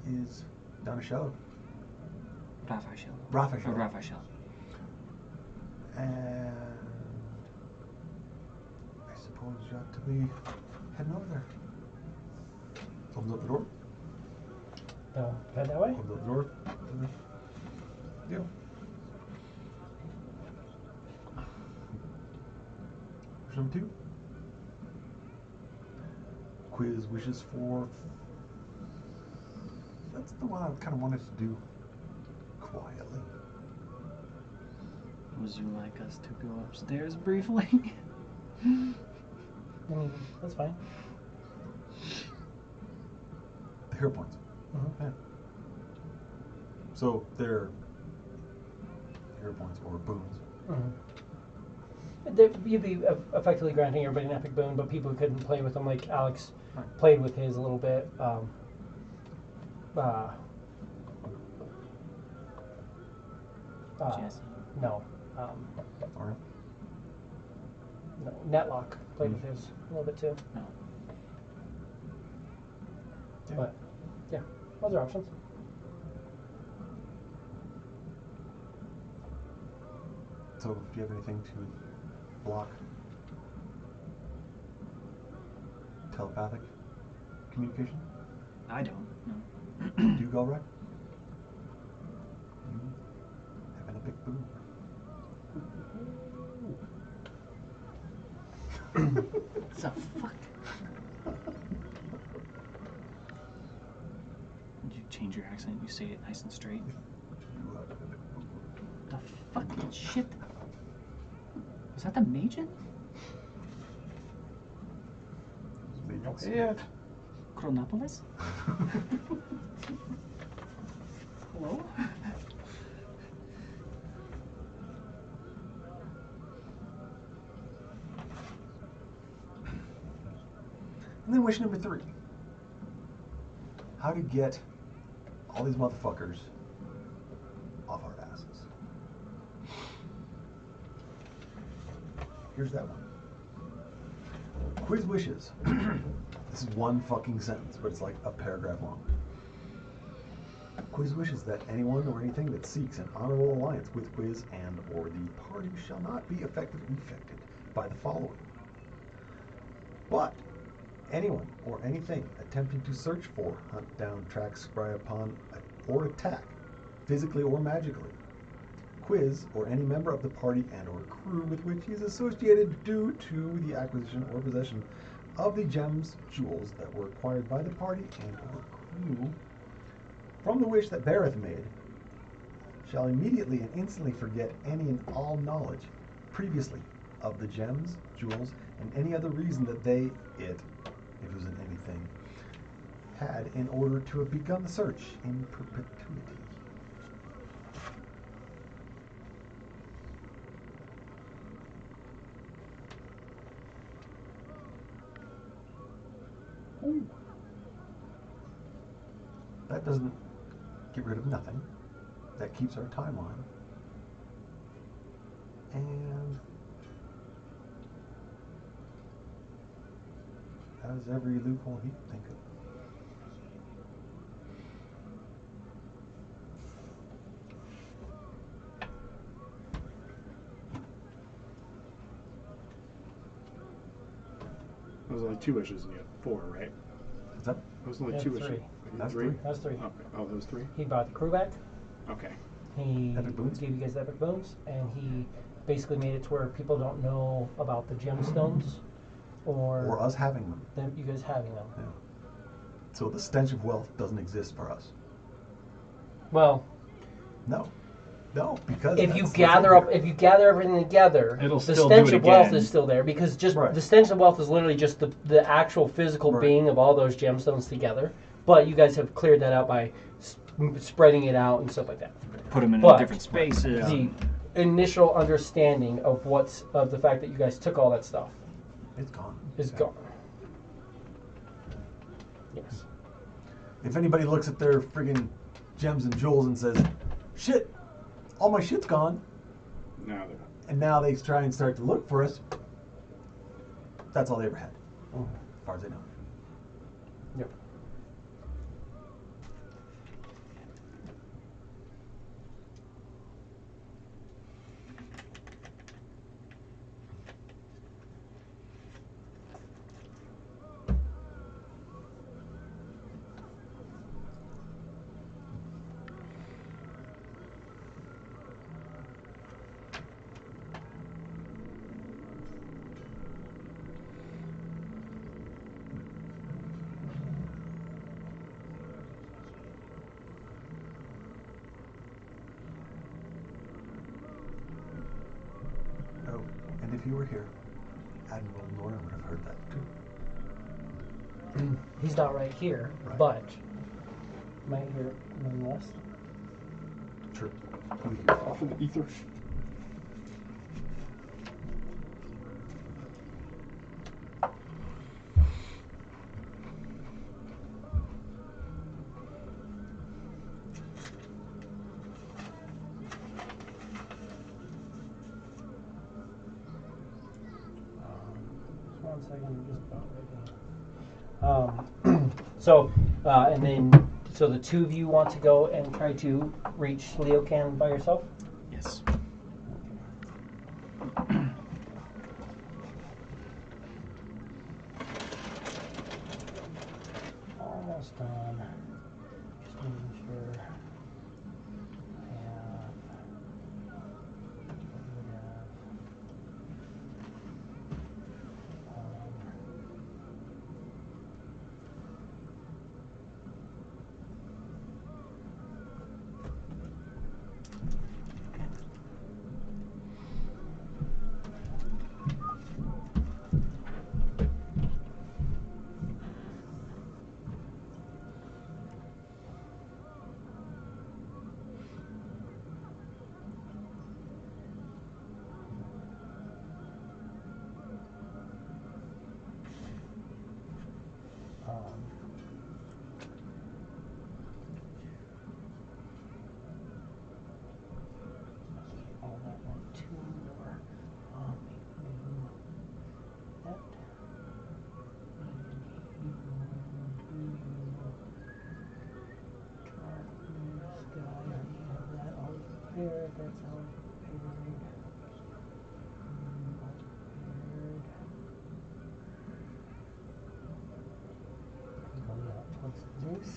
Speaker 3: is Donatello.
Speaker 5: Raphael.
Speaker 3: Raphael.
Speaker 5: Raphael.
Speaker 3: And I suppose you ought to be heading over there. Opens up the door.
Speaker 1: Head that way.
Speaker 3: Opens up the door. Deal. Question number 2. Quiz wishes for. That's the one I kind of wanted to do quietly.
Speaker 5: Would you like us to go upstairs briefly?
Speaker 1: I mean, that's fine.
Speaker 3: The hero points.
Speaker 1: Mm-hmm.
Speaker 3: Yeah. So they're hero points or boons.
Speaker 1: Mm-hmm. You'd be effectively granting everybody an epic boon, but people who couldn't play with them, like Alex,
Speaker 3: Right.
Speaker 1: played with his a little bit.
Speaker 5: Jesse.
Speaker 1: No.
Speaker 3: Alright.
Speaker 1: No. Netlock played with his a little bit too.
Speaker 5: No.
Speaker 3: Yeah.
Speaker 1: But, yeah, other options.
Speaker 3: So, do you have anything to block telepathic communication?
Speaker 5: I don't. No.
Speaker 3: Do you, Galrek? You have an epic boon.
Speaker 5: What the fuck? Did you change your accent? You say it nice and straight.
Speaker 3: You have an epic boon.
Speaker 5: The fucking shit. Was that the Magen?
Speaker 3: Maybe
Speaker 2: Don't
Speaker 3: it's-
Speaker 2: say it.
Speaker 5: Chronopolis? Hello?
Speaker 3: And then wish number 3. How to get all these motherfuckers off our asses. Here's that one. Quiz wishes. This is one fucking sentence, but it's like a paragraph long. Quiz wishes that anyone or anything that seeks an honorable alliance with Quiz and or the party shall not be affected by the following. But anyone or anything attempting to search for, hunt down, track, spy upon, or attack, physically or magically, Quiz or any member of the party and or crew with which he is associated due to the acquisition or possession of the gems, jewels that were acquired by the party and or crew from the wish that beareth made, shall immediately and instantly forget any and all knowledge previously of the gems, jewels, and any other reason that they, if it was in anything, had in order to have begun the search in perpetuity. Ooh. That doesn't get rid of nothing. That keeps our timeline. And has every loophole he can think of.
Speaker 4: Those are only 2 wishes and you have 4, right?
Speaker 3: Is that?
Speaker 4: Those are only
Speaker 1: Yeah,
Speaker 4: 2
Speaker 1: three.
Speaker 4: wishes.
Speaker 3: That's
Speaker 4: 3?
Speaker 3: three.
Speaker 1: That's 3.
Speaker 4: Okay. Oh, those 3?
Speaker 1: He brought the crew back.
Speaker 4: Okay.
Speaker 1: He
Speaker 3: Epic boons?
Speaker 1: gave you guys the epic boons, and he basically made it to where people don't know about the gemstones
Speaker 3: Or us having them.
Speaker 1: you guys having them.
Speaker 3: Yeah. So the stench of wealth doesn't exist for us.
Speaker 1: Well,
Speaker 3: No. No, because
Speaker 1: if you
Speaker 3: that's
Speaker 1: gather
Speaker 3: in
Speaker 1: up,
Speaker 3: here.
Speaker 1: if you gather everything together,
Speaker 5: It'll
Speaker 1: the
Speaker 5: still
Speaker 1: stench
Speaker 5: do it
Speaker 1: of wealth
Speaker 5: again.
Speaker 1: is still there because just
Speaker 3: Right.
Speaker 1: the stench of wealth is literally just the actual physical
Speaker 3: Right.
Speaker 1: being of all those gemstones together. But you guys have cleared that out by spreading it out and stuff like that.
Speaker 5: Put them in
Speaker 1: But
Speaker 5: different spaces.
Speaker 1: The initial understanding of the fact that you guys took all that stuff
Speaker 3: It's gone.
Speaker 1: is
Speaker 3: Yeah.
Speaker 1: gone. Yes.
Speaker 3: If anybody looks at their friggin' gems and jewels and says, shit, all my shit's gone,
Speaker 4: Now they're
Speaker 3: and now they try and start to look for us, that's all they ever had, as far as I know.
Speaker 1: Yep.
Speaker 3: Oh, and if you were here, Admiral Norton would have heard that too.
Speaker 1: He's not right here,
Speaker 3: Right.
Speaker 1: but might hear it nonetheless.
Speaker 3: Sure. We hear.
Speaker 4: off in the ether.
Speaker 1: Just 1 second, just about ready. And then, so the 2 of you want to go and try to reach Leocan by yourself?
Speaker 5: Yes.
Speaker 1: Almost done. Just making sure. Prepared, that sounds prepared. Prepared. Go out towards this.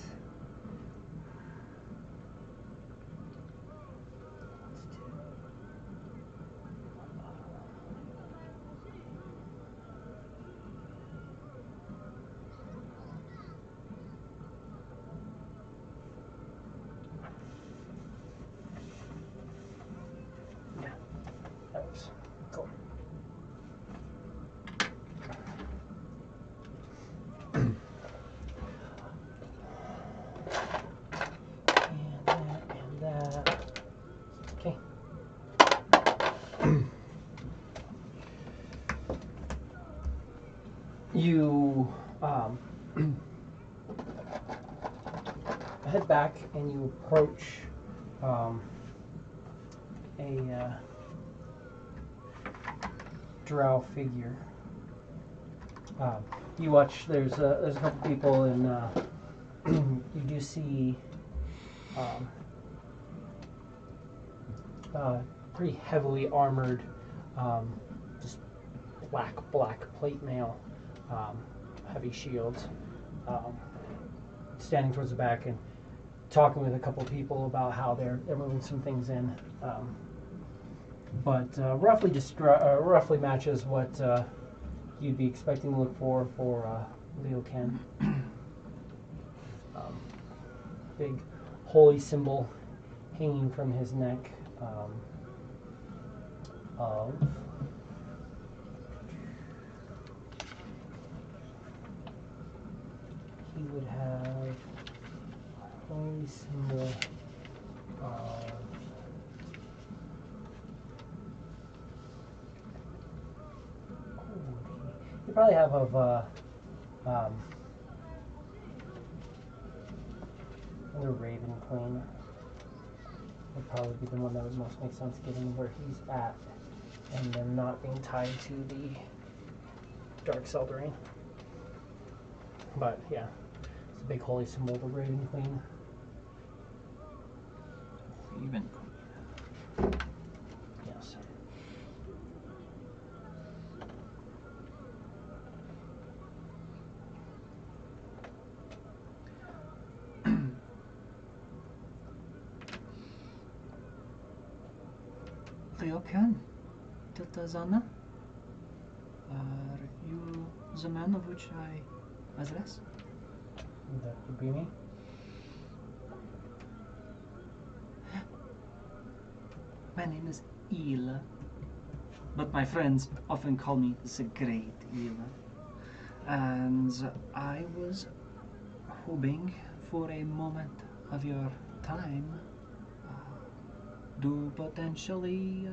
Speaker 1: That works. Cool. And that. Okay. You head back and you approach a drow figure. You watch. There's a couple people, and you do see pretty heavily armored, just black plate mail, heavy shields, standing towards the back and talking with a couple people about how they're moving some things in. But roughly matches what you'd be expecting to look for Leo Ken. Big holy symbol hanging from his neck of he would have a holy symbol of you probably have of the Raven Queen would probably be the one that would most make sense given where he's at and them not being tied to the Dark Seldarine. But yeah, it's a big holy symbol of the Raven Queen.
Speaker 5: Raven Queen.
Speaker 1: Yes.
Speaker 5: Leo Ken, Tiltazana, are you the man of which I address?
Speaker 1: That would be me.
Speaker 5: My name is Ila, but my friends often call me the Great Ila. And I was hoping for a moment of your time to potentially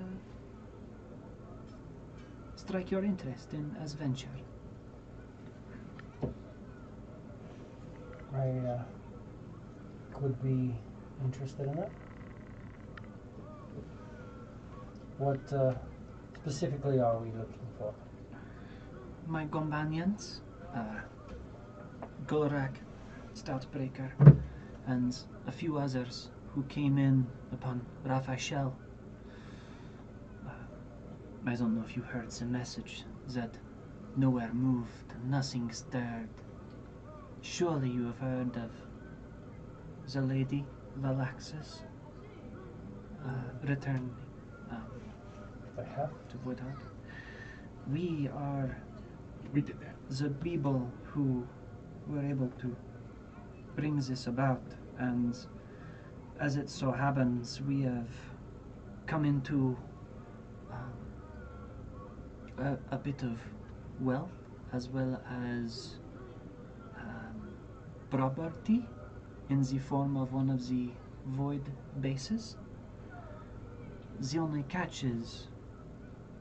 Speaker 5: strike your interest in as venture.
Speaker 1: I could be interested in it. What specifically are we looking for?
Speaker 5: My companions, Golrak, Stoutbreaker, and a few others who came in upon Raphael. I don't know if you heard the message that nowhere moved, nothing stirred. Surely you have heard of the Lady Valaxis returning
Speaker 1: I have.
Speaker 5: to Woodheart. We are
Speaker 4: We did that.
Speaker 5: the people who were able to bring this about, and as it so happens, we have come into a bit of wealth as well as property in the form of one of the void bases. The only catch is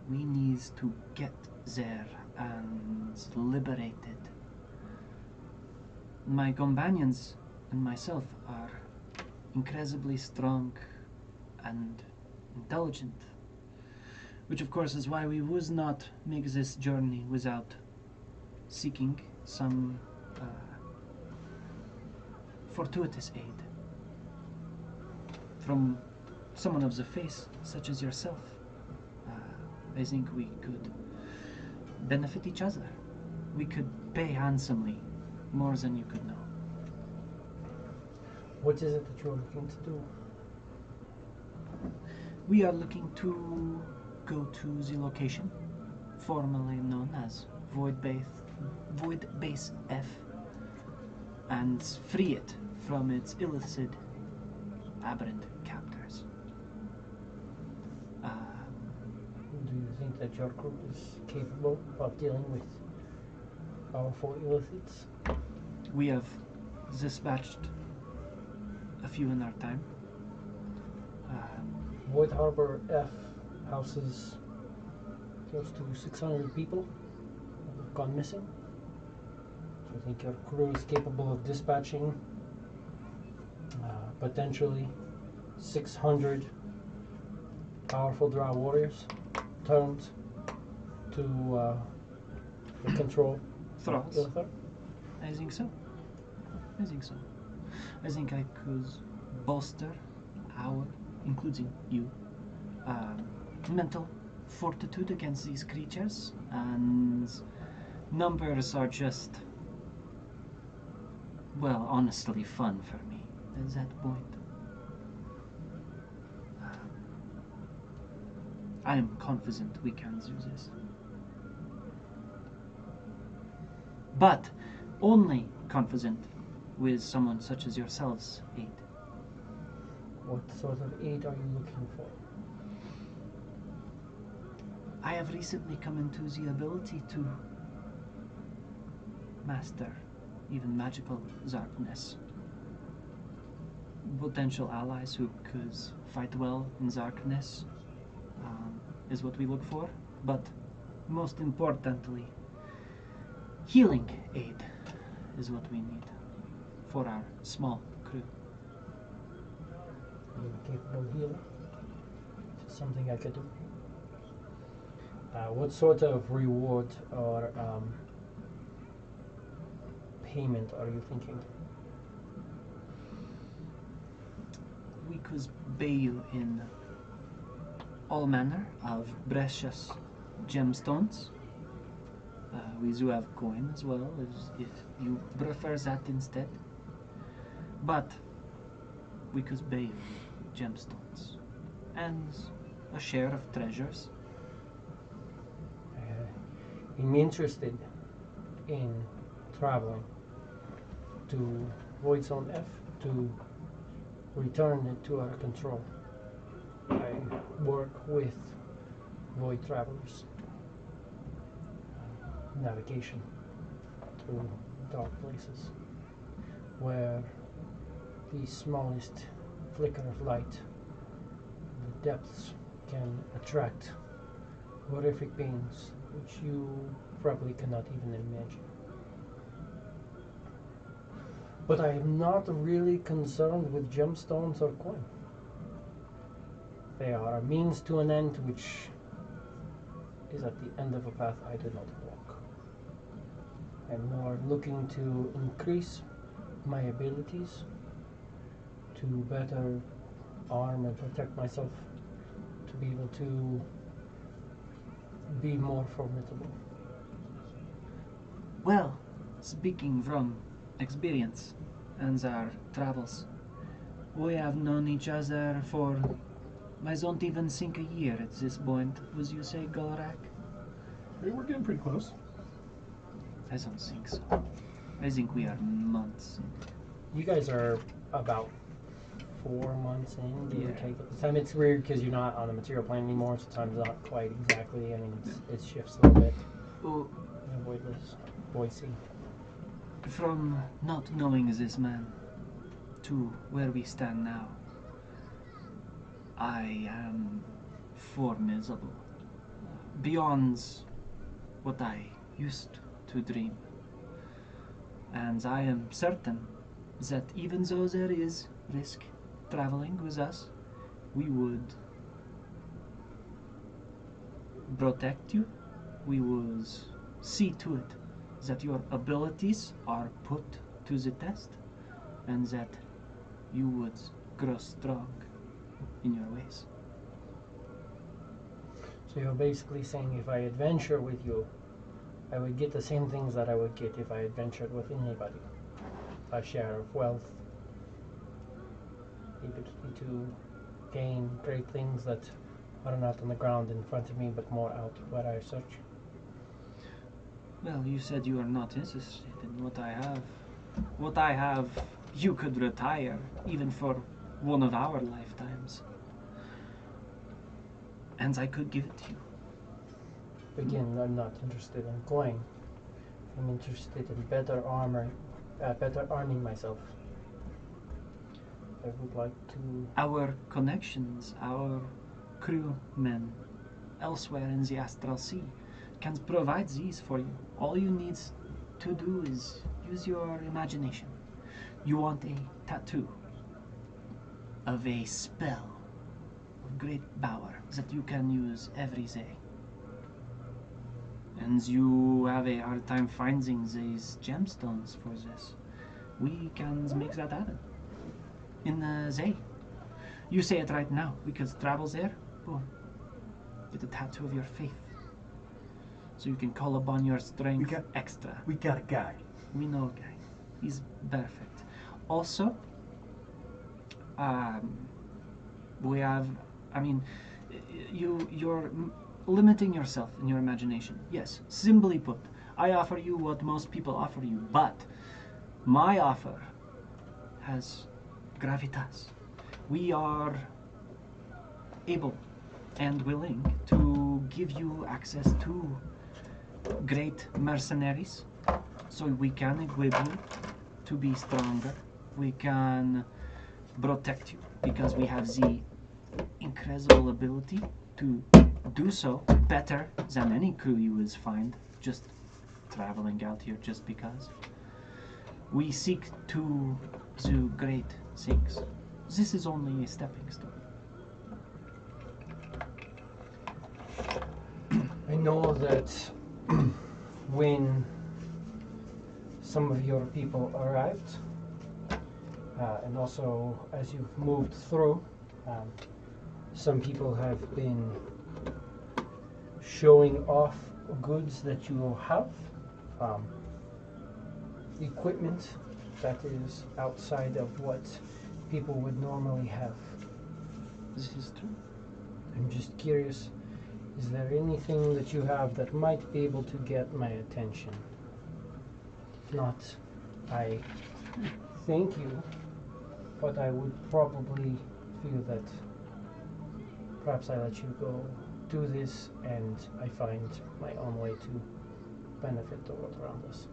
Speaker 5: we need to get there and liberate it. My companions and myself are incredibly strong and intelligent, which of course is why we would not make this journey without seeking some fortuitous aid from someone of the face, such as yourself, I think we could benefit each other. We could pay handsomely, more than you could know.
Speaker 1: What is it that you're looking to do?
Speaker 5: We are looking to go to the location, formerly known as Void Base F, and free it from its illicit, aberrant captors.
Speaker 1: Do you think that your crew is capable of dealing with powerful illicits?
Speaker 5: We have dispatched a few in our time.
Speaker 1: Void Harbor F houses close to 600 people who have gone missing. Do you think your crew is capable of dispatching potentially 600 powerful drow warriors turned to the control
Speaker 5: Thralls?
Speaker 1: of Ilithar?
Speaker 5: I think so. I think I could bolster our, including you, mental fortitude against these creatures, and numbers are just, well, honestly fun for me at that point. I am confident we can do this. But only confident with someone such as yourselves, aid.
Speaker 1: What sort of aid are you looking for?
Speaker 5: I have recently come into the ability to master even magical darkness. Potential allies who could fight well in darkness is what we look for, but most importantly, healing aid is what we need for our small crew.
Speaker 1: Are you a capable healer? Is this something I could do? What sort of reward or payment are you thinking?
Speaker 5: We could pay you in all manner of precious gemstones. We do have coin as well, if you prefer that instead. But we could pay you gemstones and a share of treasures.
Speaker 1: I'm interested in traveling to Void Zone F to return it to our control. I work with Void Travelers. Navigation through dark places where the smallest flicker of light in the depths can attract horrific beings which you probably cannot even imagine. But I am not really concerned with gemstones or coin. They are a means to an end which is at the end of a path I do not walk. I'm more looking to increase my abilities to better arm and protect myself, to be able to be more formidable.
Speaker 5: Well, speaking from experience and our travels, we have known each other for, I don't even think, a year at this point. Would you say, Golrak?
Speaker 2: We're getting pretty close.
Speaker 5: I don't think so. I think we are months.
Speaker 1: You guys are about 4 months in, give or
Speaker 5: Yeah.
Speaker 1: take. At the time, it's weird because you're not on the material plane anymore, so time's not quite exactly. I mean, it shifts a little bit.
Speaker 5: Oh,
Speaker 1: Voidless, Boise.
Speaker 5: from not knowing this man to where we stand now, I am formidable. Beyond what I used to dream. And I am certain that even though there is risk traveling with us, we would protect you. We will see to it that your abilities are put to the test and that you would grow strong in your ways.
Speaker 1: So you're basically saying if I adventure with you, I would get the same things that I would get if I adventured with anybody. A share of wealth, ability to gain great things that are not on the ground in front of me, but more out where I search.
Speaker 5: Well, you said you are not interested in what I have. What I have, you could retire, even for one of our lifetimes. And I could give it to you.
Speaker 1: Again, I'm not interested in coin. I'm interested in better armor, better arming myself. I would like to.
Speaker 5: Our connections, our crewmen elsewhere in the Astral Sea can provide these for you. All you need to do is use your imagination. You want a tattoo of a spell of great power that you can use every day. And you have a hard time finding these gemstones for this. We can make that happen. In Zay. You say it right now. We could travel there. Boom. Get a tattoo of your faith. So you can call upon your strength extra.
Speaker 3: We got a guy.
Speaker 5: We know a guy. He's perfect. Also, we have, I mean, you're limiting yourself in your imagination. Yes, simply put, I offer you what most people offer you, but my offer has gravitas. We are able and willing to give you access to great mercenaries, so we can equip you to be stronger. We can protect you because we have the incredible ability to do so better than any crew you will find just traveling out here just because. We seek to do great things. This is only a stepping stone.
Speaker 1: I know that when some of your people arrived, and also as you've moved through, some people have been showing off goods that you have, equipment that is outside of what people would normally have.
Speaker 5: This is true.
Speaker 1: I'm just curious, is there anything that you have that might be able to get my attention? If not, I thank you, but I would probably feel that perhaps I let you go do this and I find my own way to benefit the world around us.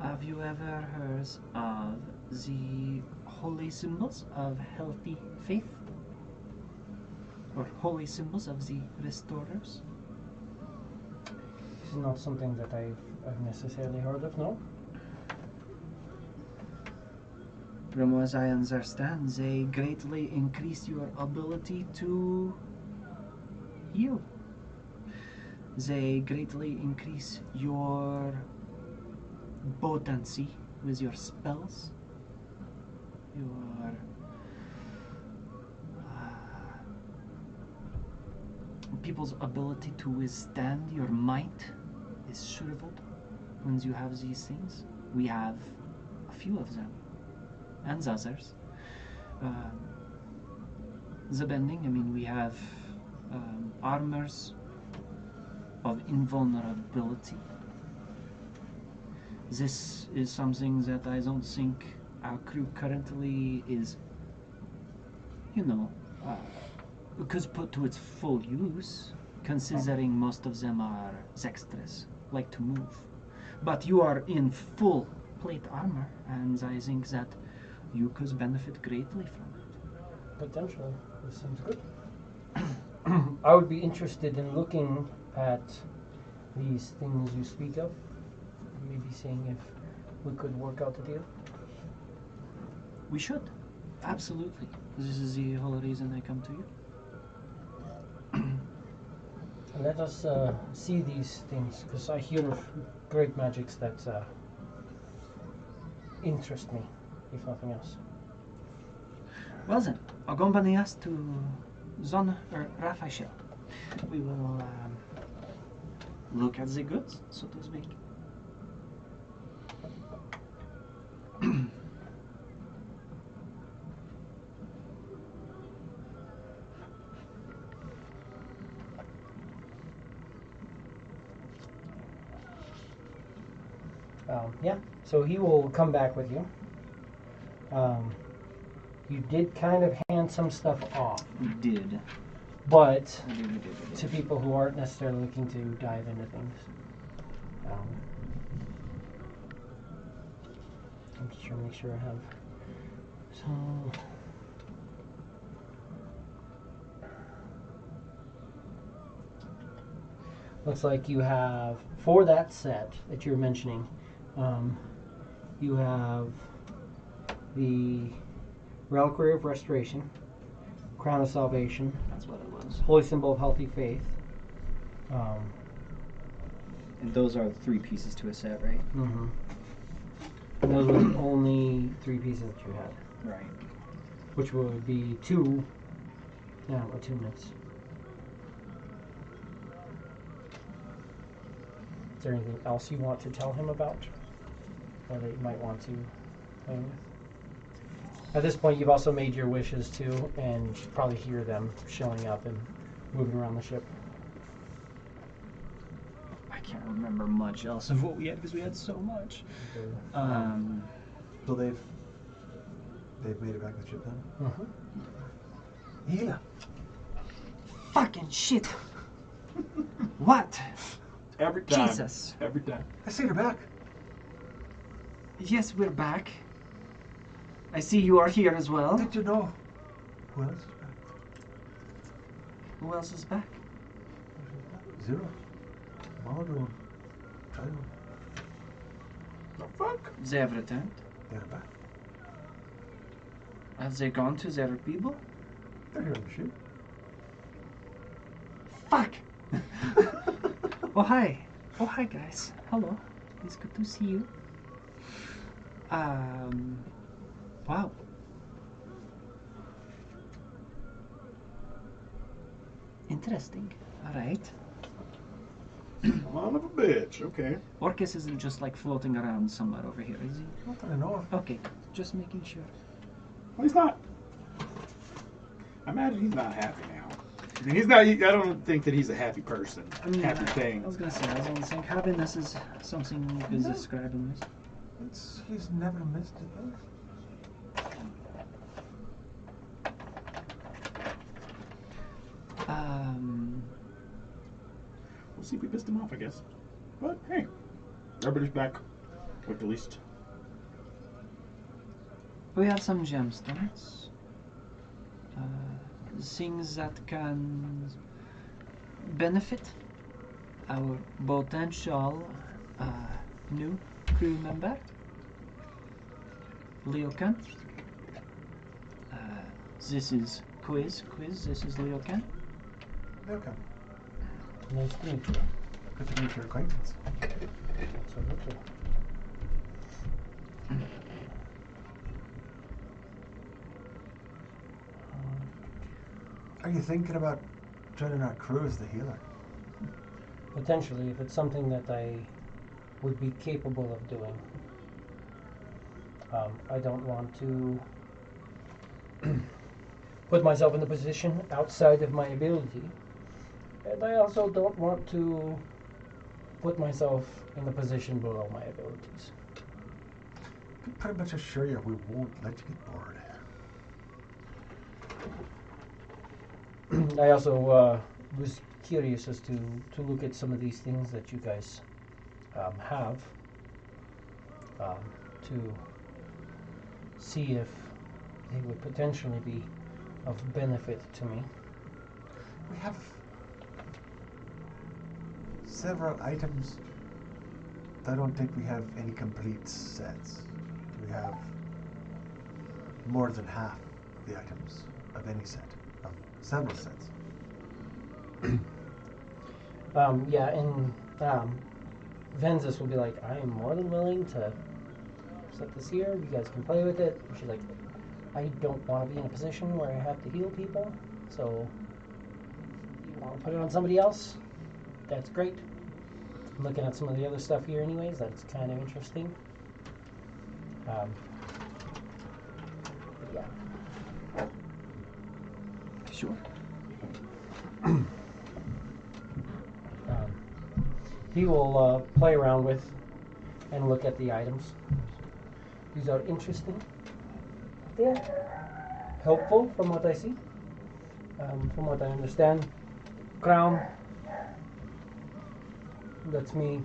Speaker 5: Have you ever heard of the holy symbols of healthy faith? Or holy symbols of the restorers?
Speaker 1: It's not something that I've necessarily heard of, no?
Speaker 5: From what I understand, they greatly increase your ability to heal. They greatly increase your potency with your spells, your people's ability to withstand your might is shriveled when you have these things. We have a few of them, and others. The bending, I mean, we have armors of invulnerability. This is something that I don't think our crew currently is, because put to its full use, considering most of them are dexterous, like to move. But you are in full plate armor, and I think that you could benefit greatly from it.
Speaker 1: Potentially. This seems good. I would be interested in looking at these things you speak of, maybe seeing if we could work out a deal.
Speaker 5: We should. Absolutely. This is the whole reason I come to you.
Speaker 1: Let us see these things, because I hear of great magics that interest me, if nothing else.
Speaker 5: Well then, accompany us to Zon or Raphael. We will look at the goods, so to speak.
Speaker 1: Yeah, so he will come back with you. You did kind of hand some stuff off,
Speaker 5: We did.
Speaker 1: but
Speaker 5: We did.
Speaker 1: to people who aren't necessarily looking to dive into things. I'm just trying to make sure I have. So. Looks like you have, for that set that you're mentioning, you have the Reliquary of Restoration, Crown of Salvation,
Speaker 5: That's what it was.
Speaker 1: Holy Symbol of Healthy Faith.
Speaker 5: And those are 3 pieces to a set, right?
Speaker 1: Mm-hmm. And those were the only 3 pieces that you had,
Speaker 5: Right.
Speaker 1: which would be 2 attunements. Is there anything else you want to tell him about, or that you might want to play with? At this point, you've also made your wishes too, and you should probably hear them showing up and moving around the ship.
Speaker 5: I can't remember much else of what we had because we had so much.
Speaker 3: So they've made it back to the ship then?
Speaker 1: Mm-hmm.
Speaker 3: Hila.
Speaker 5: Fucking shit! What?
Speaker 4: Every time.
Speaker 5: Jesus.
Speaker 4: Every time.
Speaker 3: I see her back.
Speaker 5: Yes, we're back. I see you are here as well.
Speaker 3: Did you know who else is back?
Speaker 5: Who else is back?
Speaker 3: Zero. Maldo. Trino.
Speaker 4: The fuck?
Speaker 5: They have returned.
Speaker 3: They're back.
Speaker 5: Have they gone to their people?
Speaker 3: They're here on the ship.
Speaker 5: Fuck! Oh, hi. Oh, hi, guys. Hello. It's good to see you. Wow. Interesting. All right.
Speaker 4: Son of a bitch. Okay.
Speaker 5: Orcus isn't just like floating around somewhere over here, is he?
Speaker 3: Not that I know of.
Speaker 5: Okay, just making sure.
Speaker 4: Well, he's not. I imagine he's not happy now. I mean, he's not. I don't think that he's a happy person. Happy thing.
Speaker 5: I was gonna say, I was only saying happiness is something you could describe in this.
Speaker 3: He's never missed it though.
Speaker 4: We'll see if we pissed him off, I guess. But hey, everybody's back. At the least.
Speaker 5: We have some gemstones. Things that can benefit our potential new crew member, Leocan. This is Quiz. This is Leocan.
Speaker 3: Okay.
Speaker 1: Nice to meet you.
Speaker 3: Good to meet your acquaintance.
Speaker 1: Absolutely.
Speaker 3: Are you thinking about joining our crew as the healer?
Speaker 1: Potentially, if it's something that I would be capable of doing. I don't want to put myself in a position outside of my ability. And I also don't want to put myself in a position below my abilities.
Speaker 3: I can pretty much assure you we won't let you get bored.
Speaker 1: I also was curious as to look at some of these things that you guys have to see if they would potentially be of benefit to me.
Speaker 3: We have several items. I don't think we have any complete sets. We have more than half the items of any set, of several sets.
Speaker 1: Yeah, and Venzus will be like, I am more than willing to set this here. You guys can play with it. And she's like, I don't want to be in a position where I have to heal people, so you want to put it on somebody else, that's great. I'm looking at some of the other stuff here anyways, that's kind of interesting. But yeah.
Speaker 5: Sure.
Speaker 1: He will play around with and look at the items. These are interesting. They're helpful from what I see. From what I understand. Crown lets me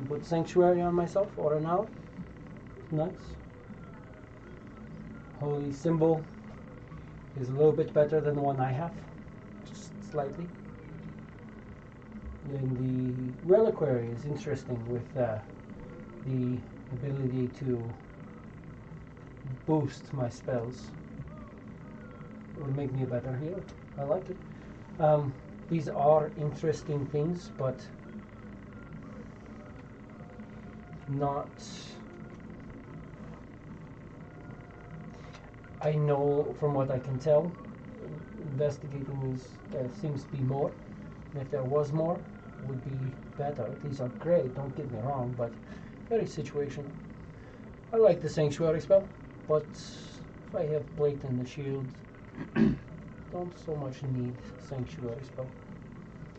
Speaker 1: put sanctuary on myself or an hour. Nice. Holy symbol is a little bit better than the one I have. Just slightly. Then the reliquary is interesting with the ability to boost my spells. It would make me a better healer. I like it. These are interesting things, but not. I know from what I can tell, investigating these, there seems to be more. And if there was more, it would be better. These are great, don't get me wrong, but very situational. I like the sanctuary spell, but if I have Blade and the shield, don't so much need sanctuary spell.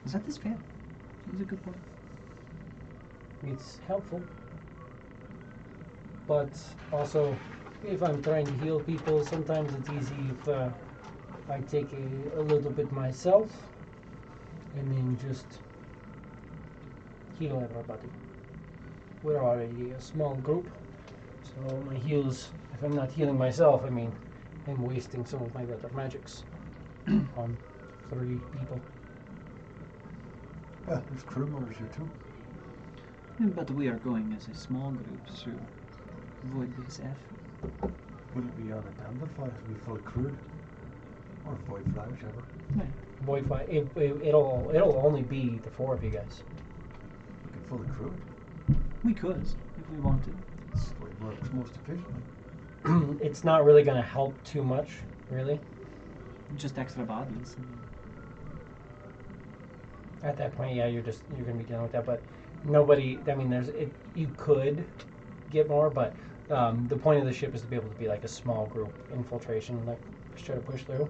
Speaker 5: Is that this fair? That's a good point.
Speaker 1: It's helpful, but also if I'm trying to heal people, sometimes it's easy if I take a little bit myself and then just heal everybody. We're already a small group, so my heals, if I'm not healing myself, I mean, I'm wasting some of my better magics on 3 people.
Speaker 3: Yeah, there's crew members here too.
Speaker 5: But we are going as a small group to avoid this F.
Speaker 3: Will it be on a Dandify? Will it be full crewed? Or void fly, whichever.
Speaker 5: Yeah.
Speaker 1: Void fight. It'll only be the 4 of you guys.
Speaker 3: We can fully crew
Speaker 5: We could, if we wanted.
Speaker 3: It's the way it works most efficiently.
Speaker 1: It's not really going to help too much, really.
Speaker 5: Just extra bodies.
Speaker 1: At that point, yeah, you're going to be dealing with that. But nobody. I mean, you could get more, but the point of the ship is to be able to be like a small group infiltration, like try to push through.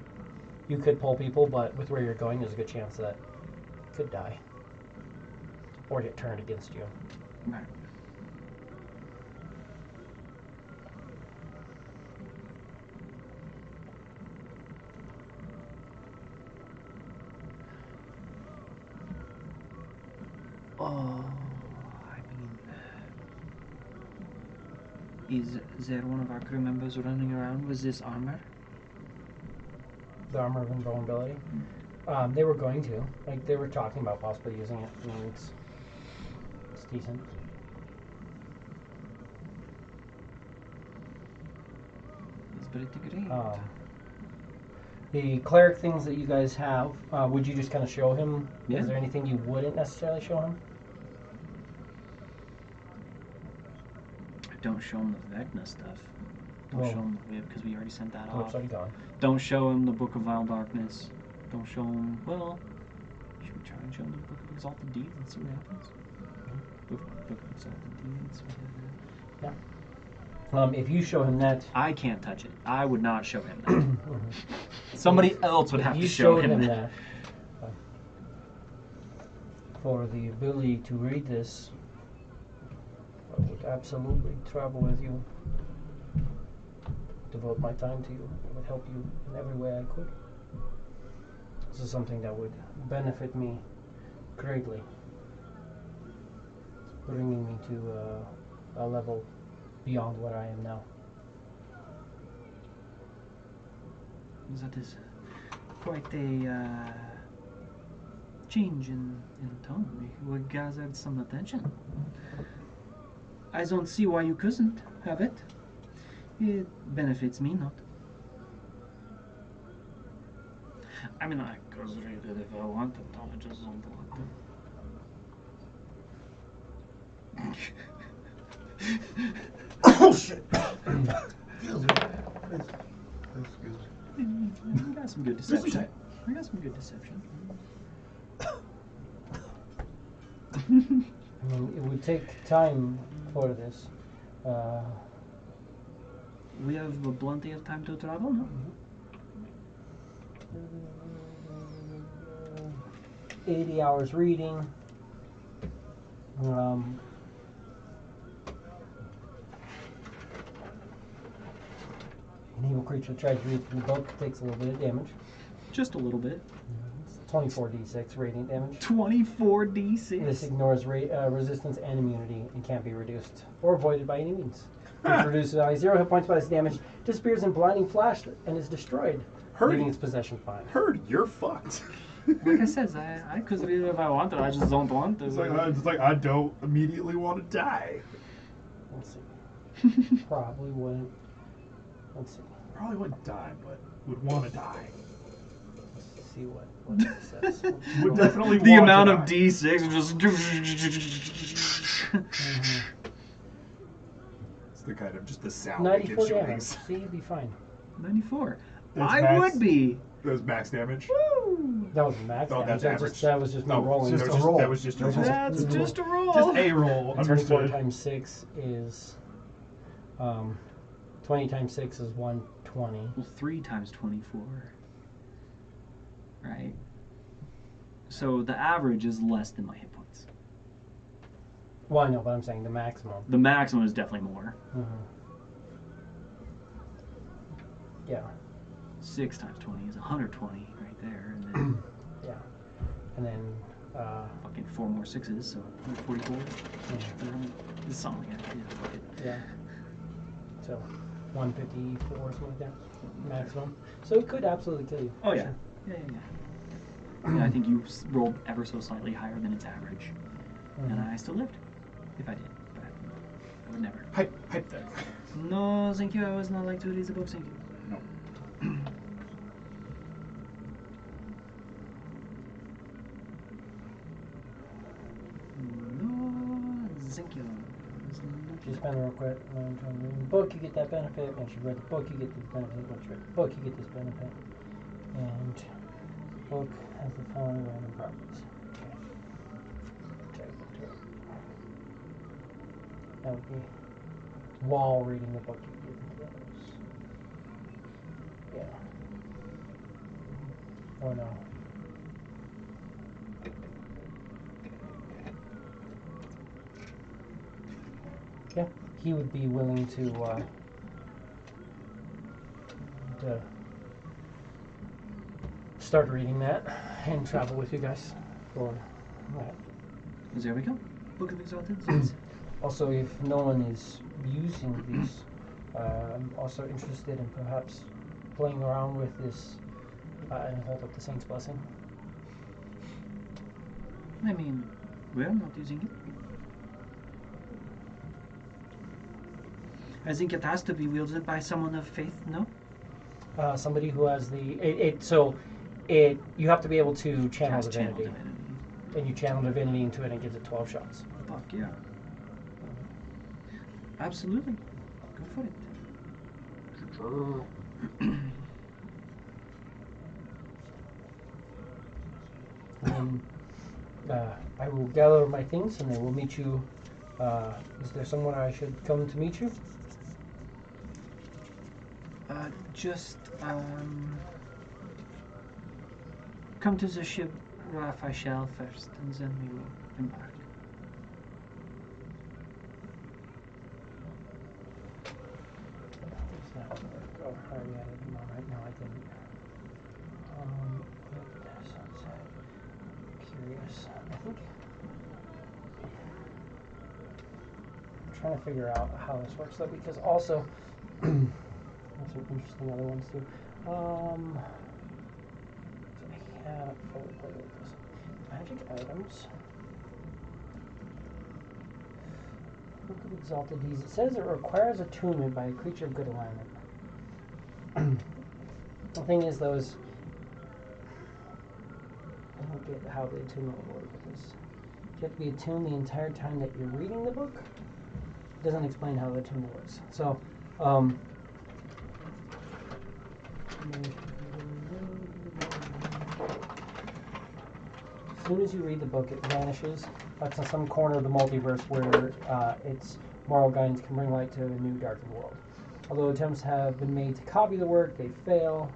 Speaker 1: You could pull people, but with where you're going, there's a good chance that you could die or get turned against you.
Speaker 5: Right. Oh, I mean, is there one of our crew members running around with this armor?
Speaker 1: The armor of invulnerability. They were going to. Like, they were talking about possibly using it. I mean, it's decent.
Speaker 5: It's pretty great.
Speaker 1: The cleric things that you guys have, would you just kind of show him?
Speaker 5: Yeah.
Speaker 1: Is there anything you wouldn't necessarily show him?
Speaker 5: Don't show him the Vecna stuff. Don't
Speaker 1: Well,
Speaker 5: show him the whip, because we already sent that
Speaker 1: Oh,
Speaker 5: off.
Speaker 1: it's already gone.
Speaker 5: Don't show him the Book of Vile Darkness. Don't show him, well, should we try and show him the Book of Exalted Deeds and see what happens? Book of Exalted Deeds, we have that.
Speaker 1: If you show him that,
Speaker 5: I can't touch it. I would not show him that. Somebody else would
Speaker 1: if
Speaker 5: have
Speaker 1: you
Speaker 5: to show
Speaker 1: showed
Speaker 5: him
Speaker 1: him
Speaker 5: that.
Speaker 1: that, for the ability to read this, I would absolutely travel with you, devote my time to you. I would help you in every way I could. This is something that would benefit me greatly, bringing me to a level beyond what I am now.
Speaker 5: That is quite a change in tone. We gathered some attention. I don't see why you couldn't have it. It benefits me not. I mean, I could read it if I wanted to. I just don't want to.
Speaker 3: Oh shit! Excuse me. That's good.
Speaker 5: We got some good deception. We got some good deception.
Speaker 1: I mean, it would take time for this.
Speaker 5: We have plenty of time to travel, no?
Speaker 1: 80 hours reading. An evil creature that tries to read from the book takes a little bit of damage.
Speaker 5: Just a little bit.
Speaker 1: It's 24d6 radiant damage.
Speaker 5: 24d6.
Speaker 1: This ignores resistance and immunity and can't be reduced or avoided by any means. It produces 0 hit points by this damage, disappears in blinding flash, and is destroyed, leaving its possession 5.
Speaker 2: Heard, you're fucked.
Speaker 5: Like I said, I could read it if I wanted. I just don't want to.
Speaker 2: It's like I don't immediately want to die.
Speaker 1: Let's see. Probably wouldn't. Let's see.
Speaker 2: Probably wouldn't die, but would want to die.
Speaker 1: Let's see what it says.
Speaker 2: Would definitely
Speaker 5: The
Speaker 2: want
Speaker 5: amount
Speaker 2: to
Speaker 5: of
Speaker 2: die.
Speaker 5: d6 just.
Speaker 2: It's the kind of just the sound that
Speaker 1: 94
Speaker 2: gives you
Speaker 1: damage.
Speaker 2: wings.
Speaker 1: See, you'd be fine.
Speaker 5: 94.
Speaker 2: That's
Speaker 5: I
Speaker 2: max.
Speaker 5: would be.
Speaker 2: That was max damage.
Speaker 5: Woo!
Speaker 1: That was max
Speaker 2: Oh,
Speaker 1: damage.
Speaker 2: that's
Speaker 1: That
Speaker 2: average.
Speaker 1: was just me
Speaker 2: No,
Speaker 1: rolling.
Speaker 3: just
Speaker 2: that
Speaker 3: a
Speaker 2: was
Speaker 3: roll.
Speaker 2: That was just a roll.
Speaker 5: That's just a roll.
Speaker 2: Just a roll.
Speaker 1: 24
Speaker 2: Understood.
Speaker 1: times 6 is 20 times 6 is 120.
Speaker 5: Well, 3 times 24. Right? So the average is less than my hit points.
Speaker 1: Well, I know, but I'm saying the maximum.
Speaker 5: The maximum is definitely more.
Speaker 1: Yeah,
Speaker 5: 6 times 20 is 120 right there. And then
Speaker 1: yeah. And then,
Speaker 5: fucking 4 more 6s, so 144. It's something like that. Yeah, fuck it.
Speaker 1: yeah. So, 154 or something like that, maximum. So it could absolutely kill you.
Speaker 5: Oh,
Speaker 1: for
Speaker 5: yeah.
Speaker 1: sure.
Speaker 5: Yeah, I think you rolled ever so slightly higher than its average. And
Speaker 1: Mhm.
Speaker 5: I still lived. If I did. But I would never.
Speaker 2: Hype that.
Speaker 5: No, thank you. I was not like to read the book, thank you.
Speaker 2: No.
Speaker 5: No, thank you.
Speaker 1: If you spend real quick, when you're reading the book, you get that benefit. Once you read the book, you get this benefit. Once you read the book, you get this benefit. And book has the following random properties. Okay. That would be while reading the book, you get those. Yeah. Oh no. Yeah, he would be willing to start reading that and travel with you guys for that.
Speaker 5: There we go. Book of Exalted Saints.
Speaker 1: Also, if no one is using these, I'm also interested in perhaps playing around with this and hold up the Saint's Blessing.
Speaker 5: I mean, we're not using it. I think it has to be wielded by someone of faith, no?
Speaker 1: Somebody who has the you have to be able to channel
Speaker 5: Cast channel
Speaker 1: divinity,
Speaker 5: divinity.
Speaker 1: and you channel divinity into it, and it gives it 12 shots.
Speaker 5: Fuck yeah. Absolutely. Go for it.
Speaker 1: And I will gather my things, and I will meet you. Is there someone I should come to meet you?
Speaker 5: Come to the ship, Raphael, first, and then we will embark.
Speaker 1: Oh, I already added them on right now. I didn't. Curious. I think I'm trying to figure out how this works though, because also there's some interesting other ones too. I can't fully play with this. Magic items. Book of Exalted Deeds. It says it requires attunement by a creature of good alignment. The thing is, though, is I don't get how the attunement would work with this. You have to be attuned the entire time that you're reading the book. It doesn't explain how the attunement works. So, As soon as you read the book, it vanishes. That's in some corner of the multiverse where its moral guidance can bring light to a new darkened world. Although attempts have been made to copy the work, they fail.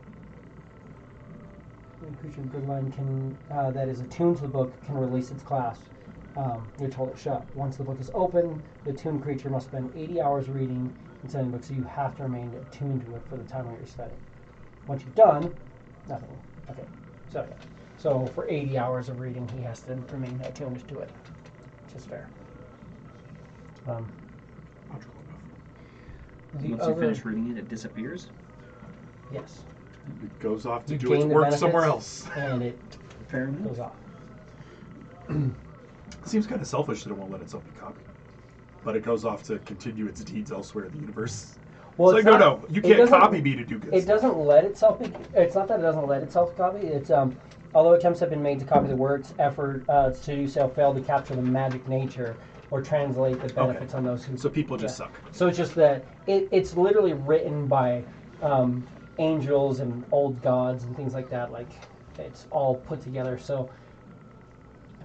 Speaker 1: A creature of good line can that is attuned to the book can release its class. You're told it shut. Once the book is open, the attuned creature must spend 80 hours reading and studying the book, so you have to remain attuned to it for the time when you're studying. Once you've done, nothing. Okay. So for 80 hours of reading, he has to remain attuned to it, which is fair.
Speaker 4: Logical enough.
Speaker 5: Once you finish reading it, it disappears.
Speaker 1: Yes.
Speaker 2: It goes off to
Speaker 1: You
Speaker 2: do its
Speaker 1: gain the
Speaker 2: work
Speaker 1: benefits,
Speaker 2: somewhere else.
Speaker 1: and it
Speaker 5: Fair enough.
Speaker 1: goes off.
Speaker 2: Seems kind of selfish that it won't let itself be copied. But it goes off to continue its deeds elsewhere in the universe.
Speaker 1: Well,
Speaker 2: it's like, no, you can't copy me to do good
Speaker 1: It
Speaker 2: stuff.
Speaker 1: doesn't let itself be. It's not that it doesn't let itself copy. It's although attempts have been made to copy the works, effort to do so failed to capture the magic nature or translate the benefits on those who.
Speaker 2: So people just suck.
Speaker 1: So it's just that it's literally written by angels and old gods and things like that. Like it's all put together. So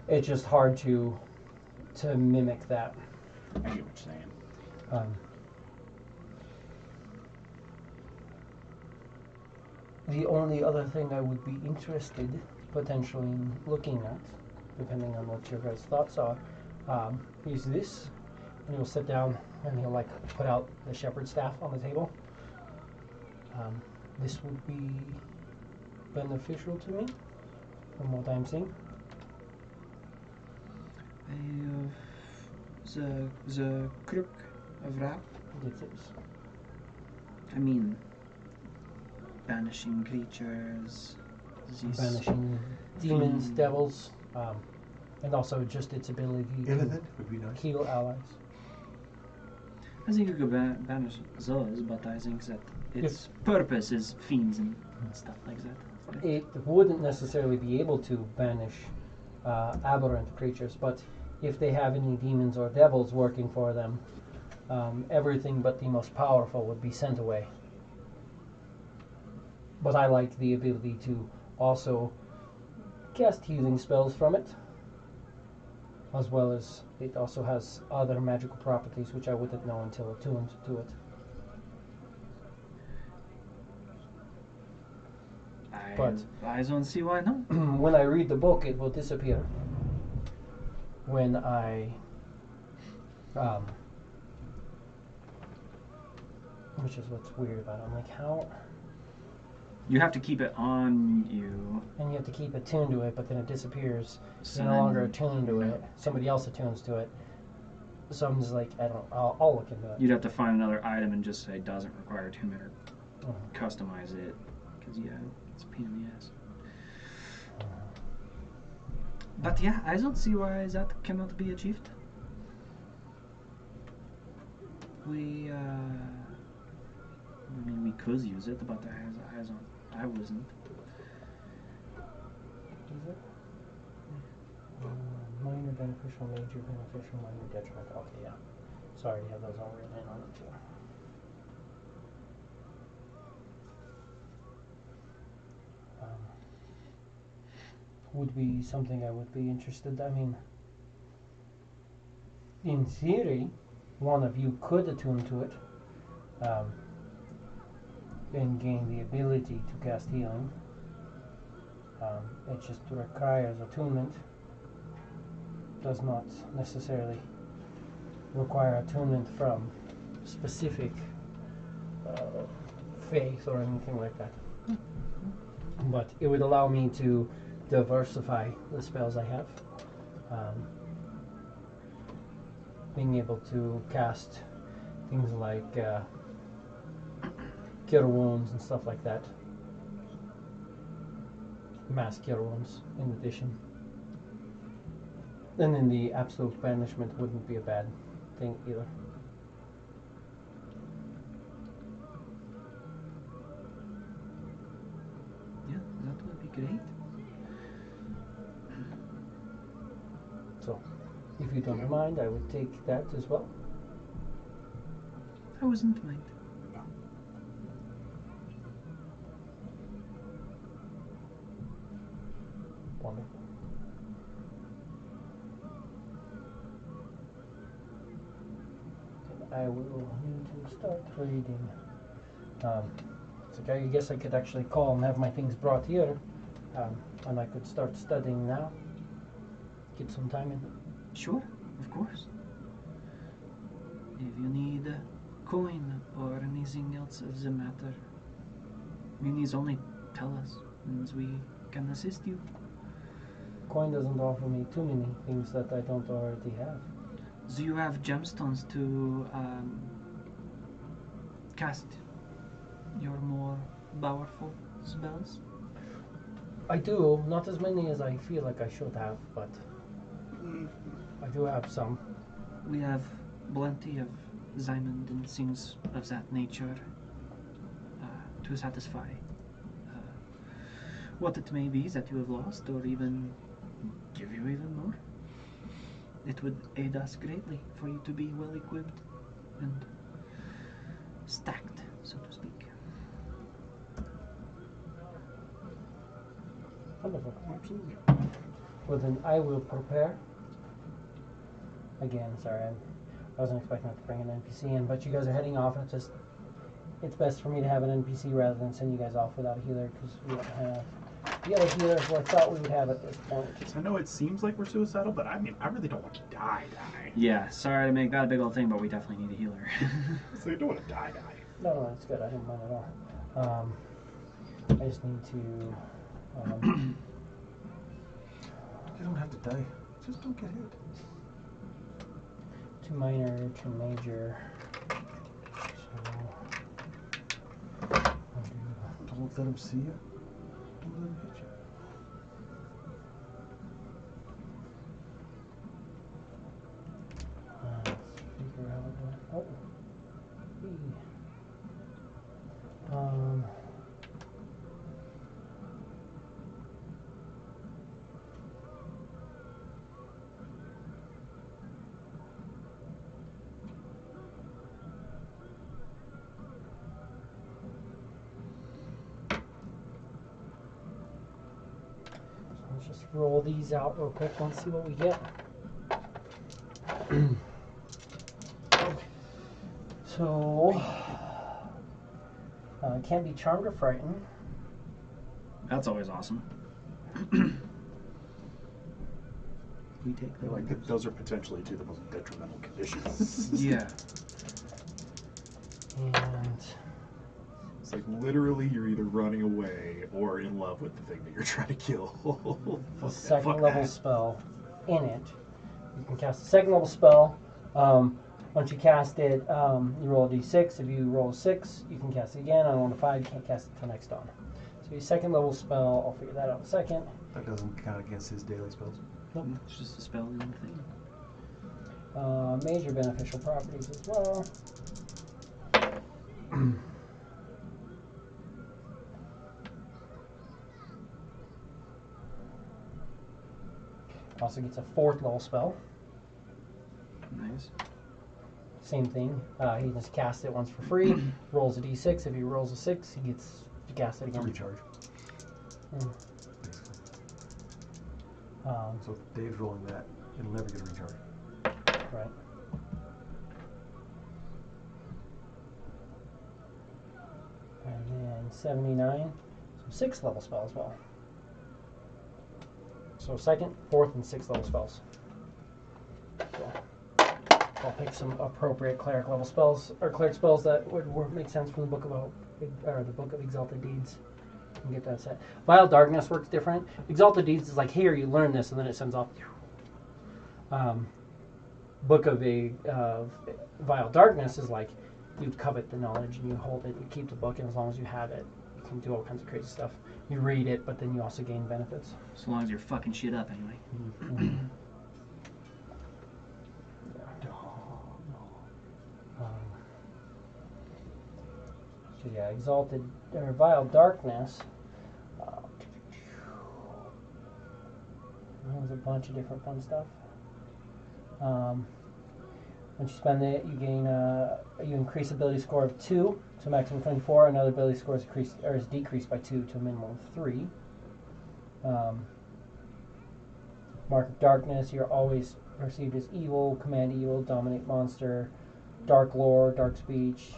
Speaker 1: it's just hard to mimic that.
Speaker 4: I get what you're saying.
Speaker 1: The only other thing I would be interested potentially in looking at, depending on what your guys' thoughts are, is this. And he'll sit down and he'll like put out the shepherd's staff on the table. This would be beneficial to me from what I'm seeing.
Speaker 5: The crook of rap.
Speaker 1: It is.
Speaker 5: I mean, banishing creatures.
Speaker 1: Banishing demons, devils, and also just its ability
Speaker 3: Illithid would be nice.
Speaker 1: to heal allies.
Speaker 5: I think you could banish those, but I think that its purpose is fiends and stuff like that.
Speaker 1: It wouldn't necessarily be able to banish aberrant creatures, but if they have any demons or devils working for them, everything but the most powerful would be sent away. But I like the ability to also cast healing spells from it, as well as it also has other magical properties which I wouldn't know until attuned to it.
Speaker 5: I don't see why not.
Speaker 1: When I read the book, it will disappear. When I, which is what's weird about it. I'm like, how?
Speaker 5: You have to keep it on you.
Speaker 1: And you have to keep attuned to it, but then it disappears.
Speaker 5: So
Speaker 1: You're no longer
Speaker 5: then-
Speaker 1: attuned to it. Somebody else attunes to it. So I'm just like, I don't. I'll look into it.
Speaker 5: You'd have to find another item and just say doesn't require attunement or
Speaker 1: Mhm.
Speaker 5: customize it. Because, yeah, it's a pain in the ass. But yeah, I don't see why that cannot be achieved. We could use it, but I wasn't.
Speaker 1: Is it? Minor beneficial, major beneficial, minor detrimental. Okay, yeah. Sorry, you have those all written in on it too. Would be something I would be interested. I mean, in theory, one of you could attune to it and gain the ability to cast healing. It just requires attunement. Does not necessarily require attunement from specific faith or anything like that. But it would allow me to diversify the spells I have. Being able to cast things like cure wounds and stuff like that. Mass cure wounds in addition. And then the absolute banishment wouldn't be a bad thing either.
Speaker 5: Yeah, that would be great.
Speaker 1: So, if you don't mind, I would take that as well.
Speaker 5: I wasn't mind.
Speaker 3: wonderful.
Speaker 1: I will need to start reading. So I guess I could actually call and have my things brought here, and I could start studying now. Get some time in.
Speaker 5: Sure, of course. If you need a coin or anything else of the matter, you need only tell us, and we can assist you.
Speaker 1: Coin doesn't offer me too many things that I don't already have.
Speaker 5: Do you have gemstones to cast your more powerful spells?
Speaker 1: I do, not as many as I feel like I should have, but I do have some.
Speaker 5: We have plenty of diamond and things of that nature to satisfy what it may be that you have lost, or even give you even more. It would aid us greatly for you to be well equipped and stacked, so to speak.
Speaker 1: Wonderful.
Speaker 4: Absolutely.
Speaker 1: Well, then I will prepare. Again, sorry, I wasn't expecting to bring an NPC in, but you guys are heading off, and it's best for me to have an NPC rather than send you guys off without a healer, because we don't have the other healers who I thought we would have at this point.
Speaker 2: I know it seems like we're suicidal, but I mean, I really don't want to die.
Speaker 5: Yeah, sorry to make that a big old thing, but we definitely need a healer.
Speaker 2: So you don't want to die.
Speaker 1: No, it's good. I don't mind at all. I just need to.
Speaker 3: You don't have to die. Just don't get hit.
Speaker 1: 2 minor, 2 major. So
Speaker 3: Don't let him see you. Don't let him hit you.
Speaker 1: let's figure out what. Oh. Let's just roll these out real quick and see what we get. So, can't be charmed or frightened.
Speaker 5: That's always awesome. We take
Speaker 4: I feel like those are potentially two of the most detrimental conditions.
Speaker 5: Yeah.
Speaker 1: And
Speaker 4: It's like literally you're either running away or in love with the thing that you're trying to kill.
Speaker 1: the second level spell in it. You can cast a second level spell. Once you cast it, you roll a d6. If you roll a 6, you can cast it again. On 1 to 5, you can't cast it till next dawn. So your second level spell, I'll figure that out in a second.
Speaker 3: That doesn't count against his daily spells.
Speaker 5: It's just a spell in the thing.
Speaker 1: Major beneficial properties as well. Also gets a 4th level spell.
Speaker 5: Nice.
Speaker 1: Same thing. He just casts it once for free. Rolls a d6. If he rolls a 6, he gets to cast it
Speaker 3: It's a
Speaker 1: again.
Speaker 3: recharge,
Speaker 1: Mm.
Speaker 3: basically.
Speaker 1: Um,
Speaker 3: So if Dave's rolling that, it'll never get a recharge.
Speaker 1: right. And then 79. So 6th level spell as well. So 2nd, 4th, and 6th level spells. So I'll pick some appropriate cleric level spells, or cleric spells that would make sense from the book the book of Exalted Deeds. And get that set. Vile Darkness works different. Exalted Deeds is like, here you learn this, and then it sends off. Book of Vile Darkness is like, you covet the knowledge and you hold it, you keep the book, and as long as you have it, you can do all kinds of crazy stuff. You read it, but then you also gain benefits.
Speaker 5: So long as you're fucking shit up anyway.
Speaker 1: So yeah, Exalted or Vile Darkness. There's a bunch of different fun stuff. Once you spend it, you gain you increase ability score of 2 to a maximum 24. Another ability score is decreased by 2 to a minimum of 3. Mark of Darkness, you're always perceived as evil, command evil, dominate monster, dark lore, dark speech.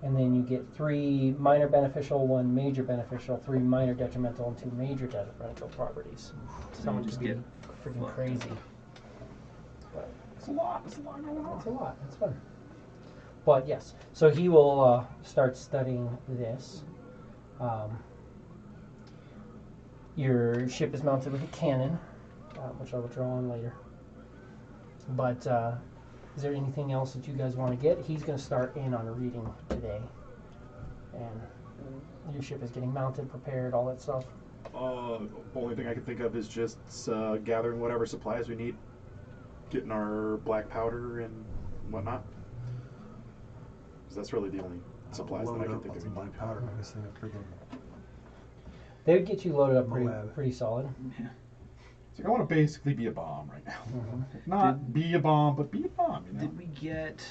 Speaker 1: And then you get 3 minor beneficial, 1 major beneficial, 3 minor detrimental, and 2 major detrimental properties. Someone
Speaker 5: just
Speaker 1: could be
Speaker 5: get
Speaker 1: freaking
Speaker 5: fucked
Speaker 1: crazy.
Speaker 2: It's a lot. It's a lot going on.
Speaker 1: That's a lot. That's fun. But yes, so he will start studying this. Your ship is mounted with a cannon, which I will draw on later. But is there anything else that you guys want to get? He's going to start in on reading today. And your ship is getting mounted, prepared, all that stuff.
Speaker 2: Only thing I can think of is just gathering whatever supplies we need, getting our black powder and whatnot. Because that's really the only supplies that I can think of.
Speaker 3: My powder, I guess they have freaking.
Speaker 1: They would get you loaded up
Speaker 3: Moab.
Speaker 1: pretty solid.
Speaker 5: Yeah.
Speaker 2: It's like I want to basically be a bomb right now.
Speaker 1: Mm-hmm.
Speaker 2: Not be a bomb, but be a bomb. You know?
Speaker 5: Did we get?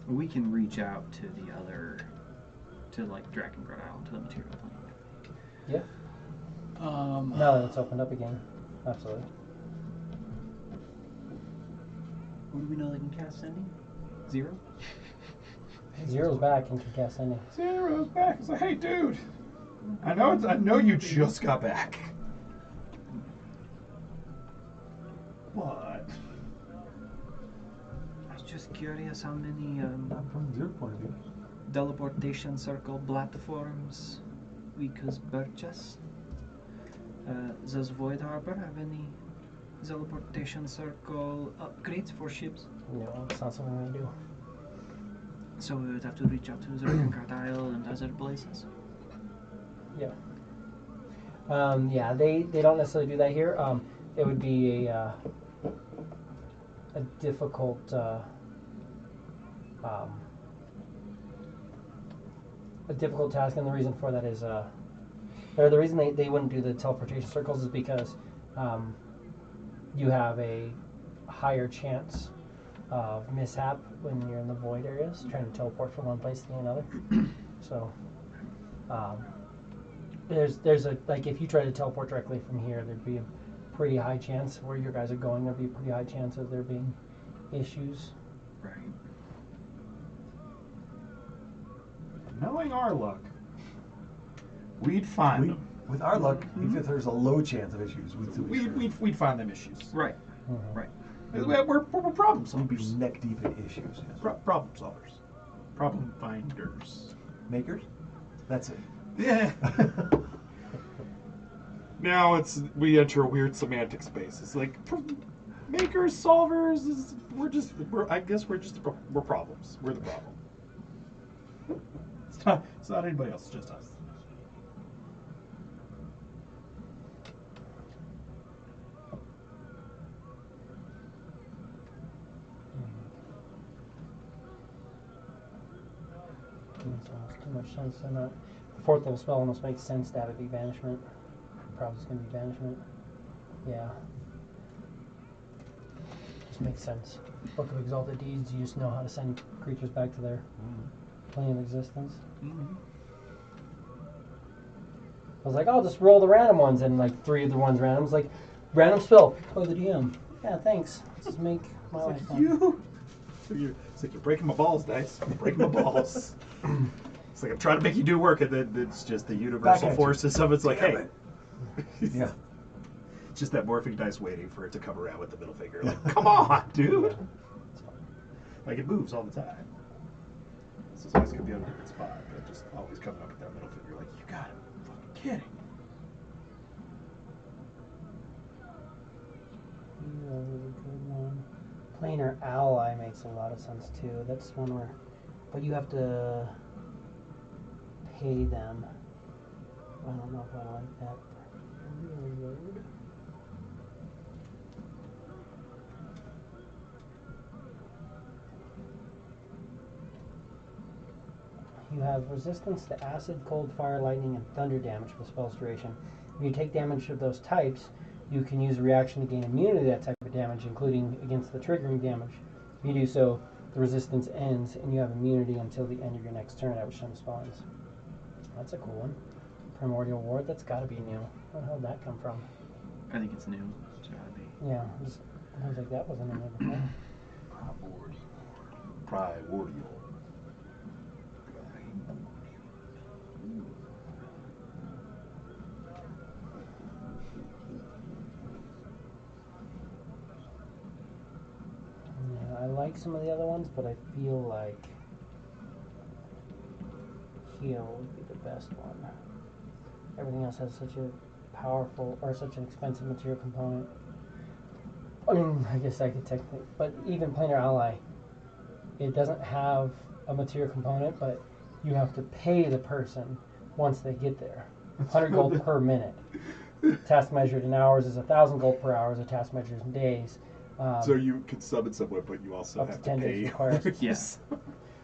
Speaker 5: We can reach out to the other, to like Drakengard Island, to the material plant.
Speaker 1: Yeah. Now that it's opened up again, absolutely.
Speaker 5: What do we know they can cast sending? 0?
Speaker 1: Zero's back and can cast sending.
Speaker 2: Zero's back. It's like, hey, dude, I know you just got back, but
Speaker 5: I was just curious how many
Speaker 3: Not from your point of view.
Speaker 5: teleportation circle platforms we could purchase. Does Void Harbor have any teleportation circle upgrades for ships?
Speaker 1: No, it's not something we do.
Speaker 5: So we would have to reach out to Drakengard Isle and other places.
Speaker 1: Yeah. Yeah, they don't necessarily do that here. It would be a difficult task, and the reason for that is or the reason they wouldn't do the teleportation circles is because you have a higher chance of mishap when you're in the void areas, trying to teleport from one place to another. So there's a, like, if you try to teleport directly from here, there'd be a pretty high chance where you guys are going. There'd be a pretty high chance of there being issues.
Speaker 5: Right.
Speaker 2: knowing our luck, we'd find them.
Speaker 3: With our luck, even if there's a low chance of issues,
Speaker 2: We'd find them issues.
Speaker 5: Right.
Speaker 1: Mhm.
Speaker 5: Right.
Speaker 2: We're problem
Speaker 3: we'd be
Speaker 2: solvers.
Speaker 3: neck deep in issues. Yes.
Speaker 2: Problem solvers. Problem finders.
Speaker 3: Makers? That's it.
Speaker 2: Yeah. Now we enter a weird semantic space. It's like makers, solvers. We're problems. We're the problem. It's not anybody else. It's just us.
Speaker 1: Makes almost too much sense. And the fourth level spell almost makes sense to have it be banishment. Probably just gonna be banishment. Yeah. Just makes sense. Book of Exalted Deeds, you just know how to send creatures back to their plane of existence.
Speaker 5: Mm-hmm.
Speaker 1: I was like, I'll just roll the random ones, and like 3 of the ones random. It's like, random spell. Oh, the DM. Yeah, thanks. Just make my life fun.
Speaker 2: It's like you're breaking my balls, dice. You're breaking my balls. It's like I'm trying to make you do work, and then it's just the universal forces of it's like, hey.
Speaker 3: Yeah.
Speaker 2: It's just that morphing dice waiting for it to come around with the middle finger. Like, come on, dude. Like, it moves all the time. So it's always going to be on a different spot, but just always coming up with that middle finger. Like, you gotta be fucking kidding.
Speaker 1: Good one. Planar ally makes a lot of sense too. That's one where, but you have to pay them. I don't know if I like that. Reload. You have resistance to acid, cold, fire, lightning, and thunder damage for the spell's duration. If you take damage of those types, you can use a reaction to gain immunity to that type of damage, including against the triggering damage. If you do so, the resistance ends, and you have immunity until the end of your next turn, at which time it spawns. That's a cool one. Primordial Ward. That's got to be new. Where the hell did that come from?
Speaker 5: I think it's new. It's gotta be.
Speaker 1: Yeah, I was like, that wasn't in there before.
Speaker 4: Primordial.
Speaker 1: Yeah, I like some of the other ones, but I feel like Heal would be the best one. Everything else has such a powerful or such an expensive material component. I mean, I guess I could technically, but even Planar Ally, it doesn't have a material component, but you have to pay the person once they get there. 100 gold per minute. Task measured in hours is 1,000 gold per hour. A task measured in days.
Speaker 4: So you can summon someone, but you also
Speaker 1: Up to
Speaker 4: have
Speaker 1: 10
Speaker 4: to
Speaker 1: days
Speaker 4: pay.
Speaker 1: requires.
Speaker 5: Yes.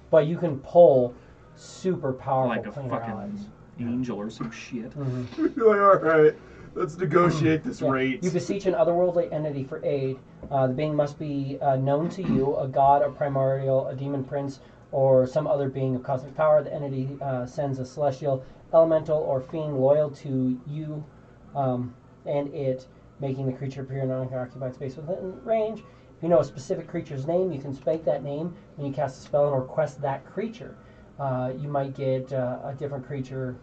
Speaker 1: But you can pull super powerful
Speaker 5: Like a
Speaker 1: Planar
Speaker 5: fucking
Speaker 1: Allies.
Speaker 5: angel or some shit.
Speaker 4: You're like, all right, let's negotiate this
Speaker 1: Yeah.
Speaker 4: rate.
Speaker 1: You beseech an otherworldly entity for aid. The being must be known to you, a god, a primordial, a demon prince, or some other being of cosmic power. The entity sends a celestial, elemental, or fiend loyal to you and it, making the creature appear in an unoccupied space within range. If you know a specific creature's name, you can spike that name when you cast a spell and request that creature. You might get a different creature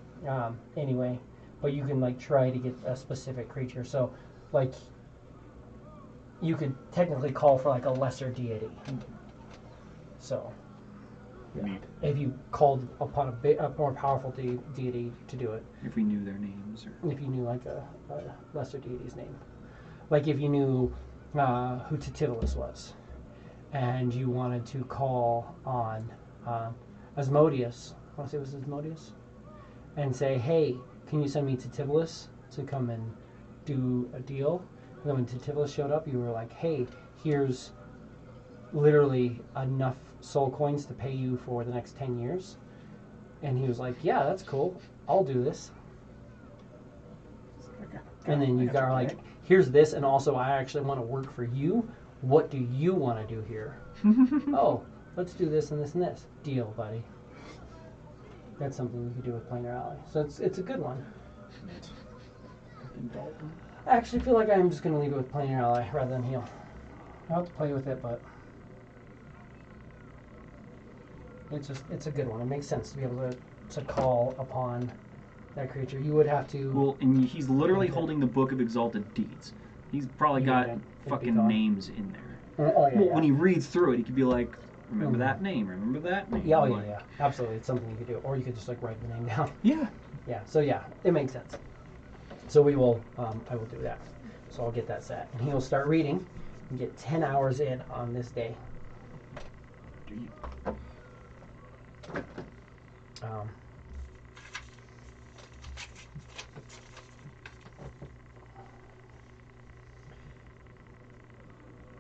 Speaker 1: anyway, but you can like try to get a specific creature. So, like, you could technically call for like a lesser deity. So,
Speaker 4: Neat.
Speaker 1: if you called upon a more powerful deity to do it,
Speaker 5: If we knew their names, or
Speaker 1: if you knew like a lesser deity's name, like if you knew who Titivilus was, and you wanted to call on Asmodeus, I want to say it was Asmodeus, and say, hey, can you send me Titivilus to come and do a deal? And then when Titivilus showed up, you were like, hey, here's literally enough soul coins to pay you for the next 10 years. And he was like, yeah, that's cool. I'll do this. And then you got like, here's this, and also I actually want to work for you. What do you want to do here? Oh, let's do this and this and this. Deal, buddy. That's something you could do with Planar Ally. So it's a good one. I actually feel like I'm just going to leave it with Planar Ally rather than Heal. I'll have to play with it, but it's a good one. It makes sense to be able to call upon that creature. You would have to.
Speaker 5: well, and he's literally holding the Book of Exalted Deeds. He's probably got
Speaker 1: Yeah,
Speaker 5: fucking
Speaker 1: gone.
Speaker 5: names in there.
Speaker 1: Oh yeah,
Speaker 5: Well,
Speaker 1: yeah.
Speaker 5: when he reads through it, he could be like, remember
Speaker 1: Mhm.
Speaker 5: that name, remember that name.
Speaker 1: Yeah, oh, yeah,
Speaker 5: Like,
Speaker 1: yeah, absolutely. It's something you could do, or you could just like write the name down.
Speaker 5: Yeah.
Speaker 1: Yeah, so yeah, it makes sense. So we will, I will do that. So I'll get that set, and he will start reading and get 10 hours in on this day. Um,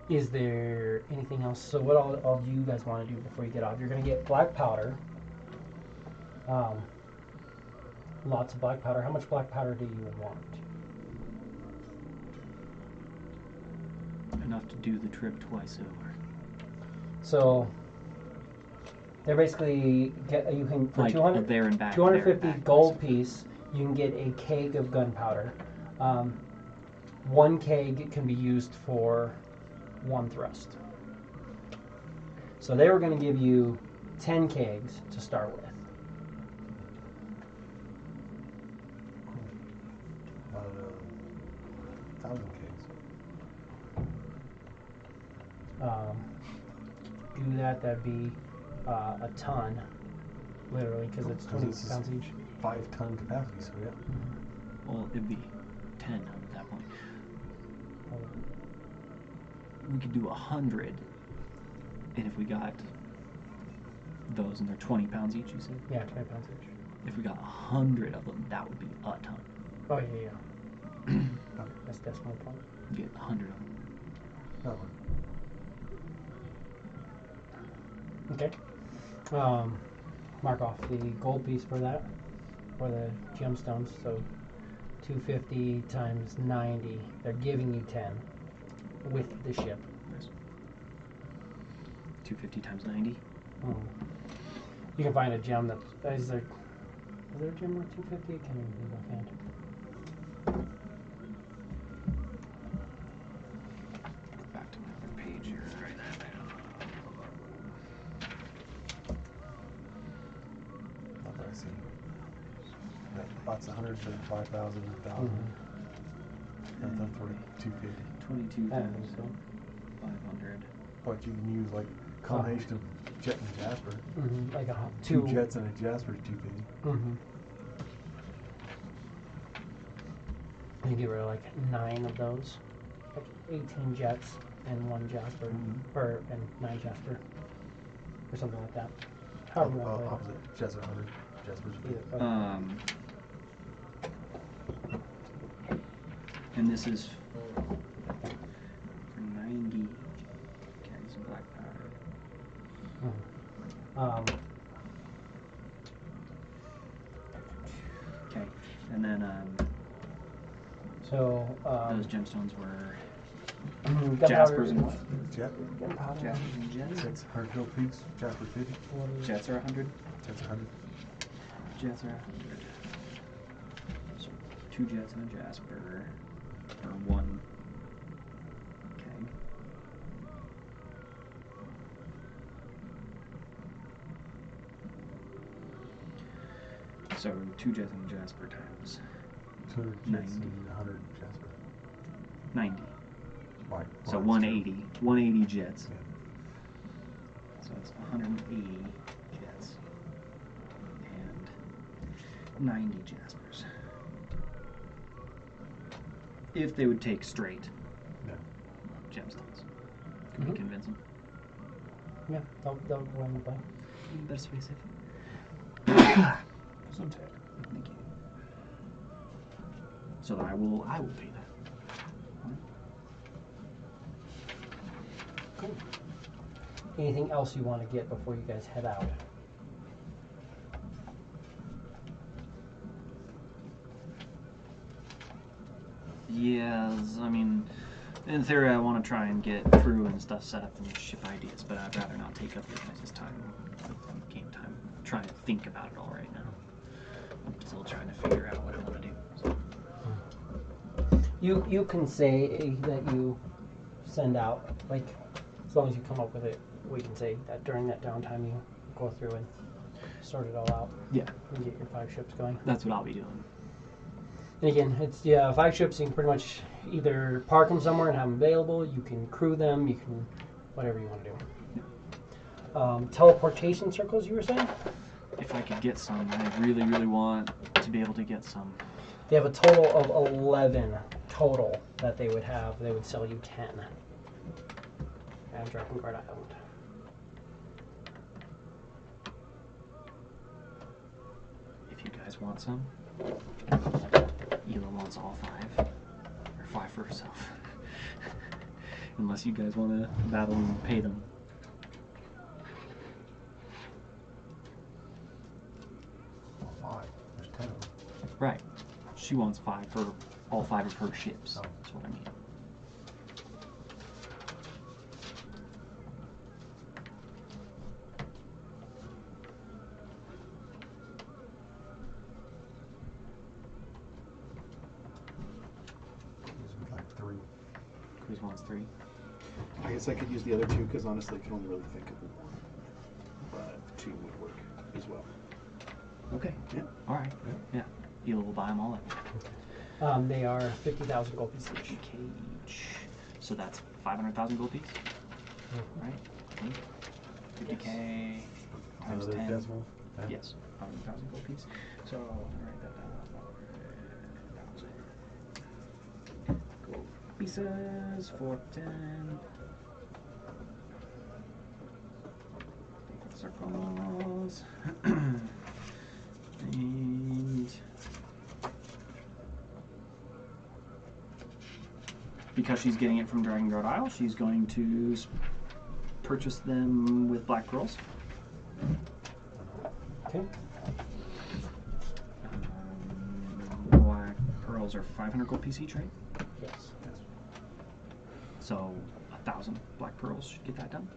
Speaker 1: is there anything else? So what all do you guys want to do before you get off? You're going to get black powder. Lots of black powder. How much black powder do you want?
Speaker 5: Enough to do the trip twice over.
Speaker 1: So they're basically you can for
Speaker 5: Like
Speaker 1: 200
Speaker 5: there and back.
Speaker 1: 250
Speaker 5: there and back
Speaker 1: gold
Speaker 5: twice
Speaker 1: piece, you can get a keg of gunpowder. One keg can be used for one thrust. So they were going to give you 10 kegs to start with.
Speaker 3: About 1,000 kegs.
Speaker 1: Do that'd be a ton, literally, because it's 20
Speaker 3: This is
Speaker 1: pounds each.
Speaker 3: 5-ton capacity, so yeah.
Speaker 5: Well, it'd be 10 at that point. We could do 100, and if we got those, and they're 20 pounds each, you said?
Speaker 1: Yeah, 20 pounds each.
Speaker 5: If we got 100 of them, that would be a ton.
Speaker 1: Oh, yeah. That's my point.
Speaker 5: You get 100 of them.
Speaker 3: That one.
Speaker 1: Okay. Mark off the gold piece for that, for the gemstones. So 250 times 90. They're giving you 10 with the ship.
Speaker 5: Yes. 250 times 90.
Speaker 1: You can find a gem that is like Is there a gem worth 250? I can't even remember offhand.
Speaker 5: Back to my other page here.
Speaker 3: Not that I see. That bot's 175,000, 1,000. That's done for 250.
Speaker 5: 22,500.
Speaker 3: But you can use like a combination of jet and jasper.
Speaker 1: Like a
Speaker 3: Two jets and a jasper is 250.
Speaker 1: You get rid of like 9 of those, like 18 jets and 1 jasper, and 9 jasper, or something like that. However you want to play it.
Speaker 3: Opposite. Jets are 100. Jaspers are 50.
Speaker 5: And this is for 90. Carry some black powder. Okay, and then
Speaker 1: So
Speaker 5: those gemstones were
Speaker 1: gunpowder-
Speaker 5: jaspers and what?
Speaker 3: Jet.
Speaker 1: Gunpowder.
Speaker 5: Jaspers and jets.
Speaker 3: 600 gold piece. Jasper 50.
Speaker 5: Jets are 100.
Speaker 3: Jets 100.
Speaker 5: Jets are 100. So 2 jets and a jasper, or 1. Okay. So 2 jets and a jasper times
Speaker 3: 200 jets
Speaker 5: 90.
Speaker 3: and 100 jasper.
Speaker 5: 90.
Speaker 3: Right.
Speaker 5: So
Speaker 3: Well,
Speaker 5: 180. 180 jets.
Speaker 3: Yeah.
Speaker 5: So it's 180 jets and 90 jaspers. If they would take straight
Speaker 3: Yeah.
Speaker 5: gemstones, can we convince them?
Speaker 1: Yeah, they'll win the play.
Speaker 5: Better specific.
Speaker 2: Some tech.
Speaker 5: Thank you. So I will pay that.
Speaker 1: Cool. Anything else you want to get before you guys head out?
Speaker 5: Yes, I mean, in theory, I want to try and get crew and stuff set up and ship ideas, but I'd rather not take up your guys' time on game time. I'm trying to think about it all right now. I'm still trying to figure out what I want to do. So.
Speaker 1: You can say that you send out, like, as long as you come up with it, we can say that during that downtime you go through and sort it all out.
Speaker 5: Yeah.
Speaker 1: And get your 5 ships going.
Speaker 5: That's what I'll be doing.
Speaker 1: And again, it's 5 ships. You can pretty much either park them somewhere and have them available. You can crew them. You can whatever you want to do. Teleportation circles, you were saying?
Speaker 5: If I could get some, I really, really want to be able to get some.
Speaker 1: They have a total of 11 total that they would have. They would sell you 10 at Drakengard Island.
Speaker 5: If you guys want some, Ela wants all 5, or 5 for herself. Unless you guys want to battle and pay them.
Speaker 3: Well, 5. There's 10 of them.
Speaker 5: Right. She wants 5 for all 5 of her ships.
Speaker 3: Oh.
Speaker 5: That's what I mean.
Speaker 3: There's like 3.
Speaker 5: Chris wants 3.
Speaker 4: I guess I could use the other 2 because honestly, I can only really think of 1. But 2 would work as well.
Speaker 5: Okay.
Speaker 4: Yeah.
Speaker 5: All right. Yeah. Ela will buy them all up.
Speaker 1: They are 50,000 gold pieces each.
Speaker 5: Cage. So that's 500,000 gold piece, right? 50K times
Speaker 3: Another
Speaker 5: 10.
Speaker 3: decimal. Yeah.
Speaker 5: Yes, 500,000 gold piece. So I'll write that down. 500,000 gold pieces for 10. Circles. And because she's getting it from Drakengard Isle, she's going to purchase them with black pearls.
Speaker 1: Okay.
Speaker 5: Black pearls are 500 gold piece each, right?
Speaker 1: Yes.
Speaker 5: So 1,000 black pearls should get that done.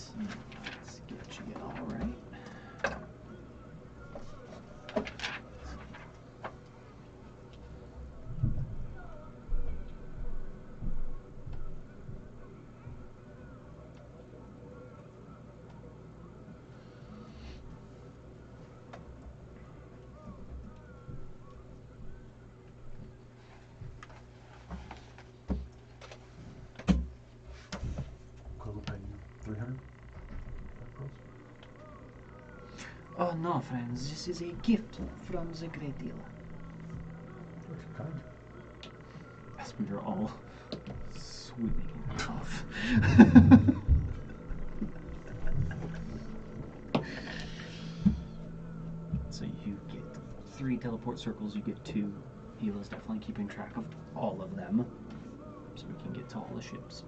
Speaker 5: Sketchy, all right.
Speaker 3: Quill pay you 300 pearls.
Speaker 5: Oh no, friends, this is a gift from the great dealer.
Speaker 3: That's kind.
Speaker 5: As we are all swimming in love. So you get 3 teleport circles, you get 2. Hila's definitely keeping track of all of them, so we can get to all the ships.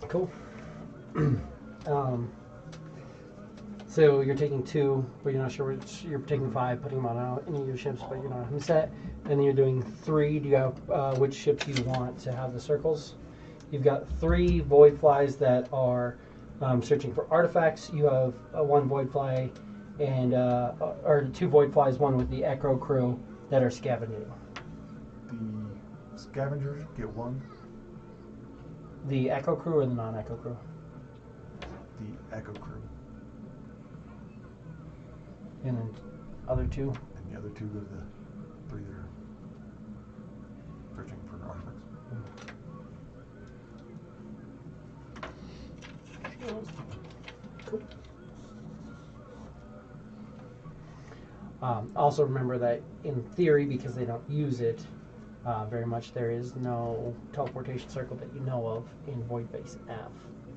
Speaker 1: Cool. So you're taking 2, but you're not sure which. You're taking 5, putting them on any of your ships, but you're not having set. And then you're doing 3. Do you have which ships you want to have the circles? You've got 3 void flies that are searching for artifacts. You have 1 void fly and or 2 void flies, 1 with the Echo crew that are scavenging.
Speaker 3: The scavengers get 1.
Speaker 1: The Echo crew or the non-Echo crew?
Speaker 3: The Echo crew.
Speaker 1: And then other 2?
Speaker 3: And the other 2 go to the 3 that are searching for artifacts.
Speaker 1: Cool. Also remember that in theory, because they don't use it very much, there is no teleportation circle that you know of in Void Base F.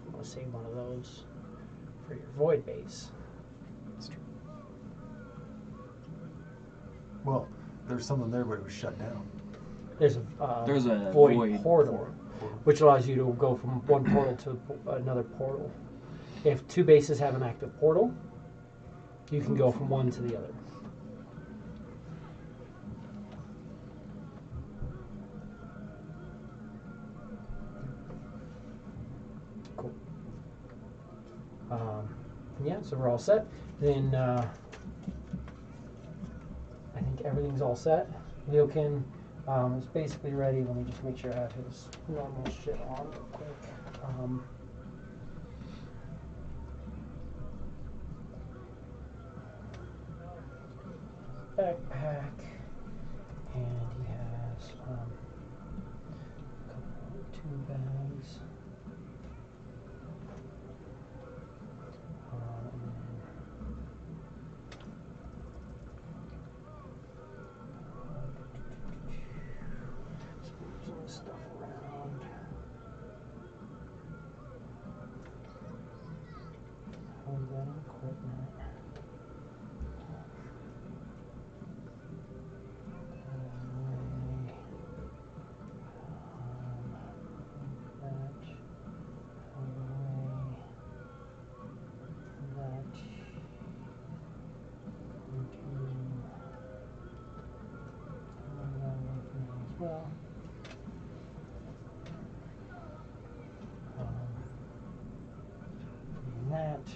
Speaker 1: I'm going to save one of those for your Void Base.
Speaker 5: That's true.
Speaker 3: Well, there's something there, but it was shut down.
Speaker 1: There's a void portal, which allows you to go from one portal to another portal. If 2 bases have an active portal, you can go from one to the other. Cool. Yeah, so we're all set. Then I think everything's all set. Leokin is basically ready. Let me just make sure I have his normal shit on real quick. Backpack, and he has a couple, 2 bags. Some stuff around. Hold that equipment. Well, that.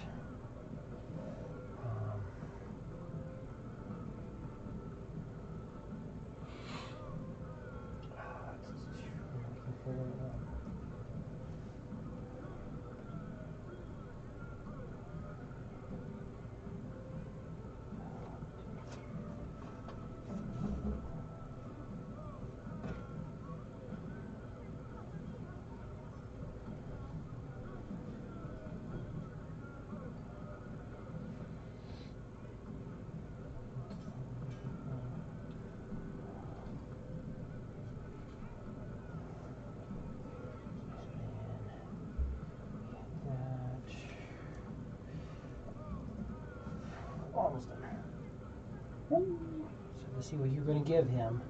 Speaker 1: Almost done. So to see what you're going to give him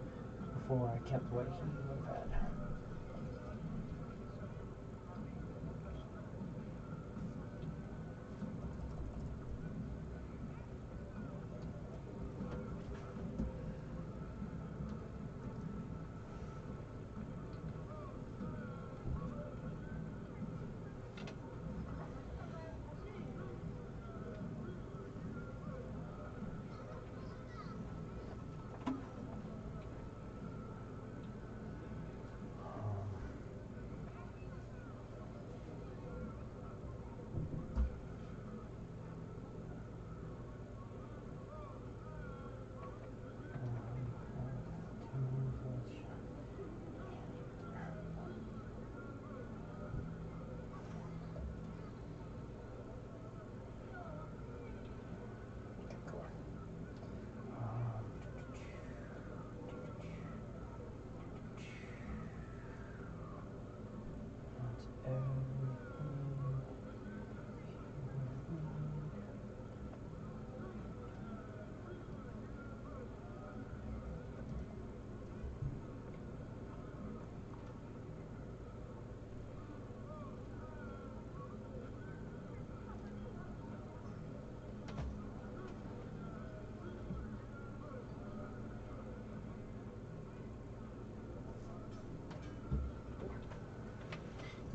Speaker 1: before I kept what he would have had.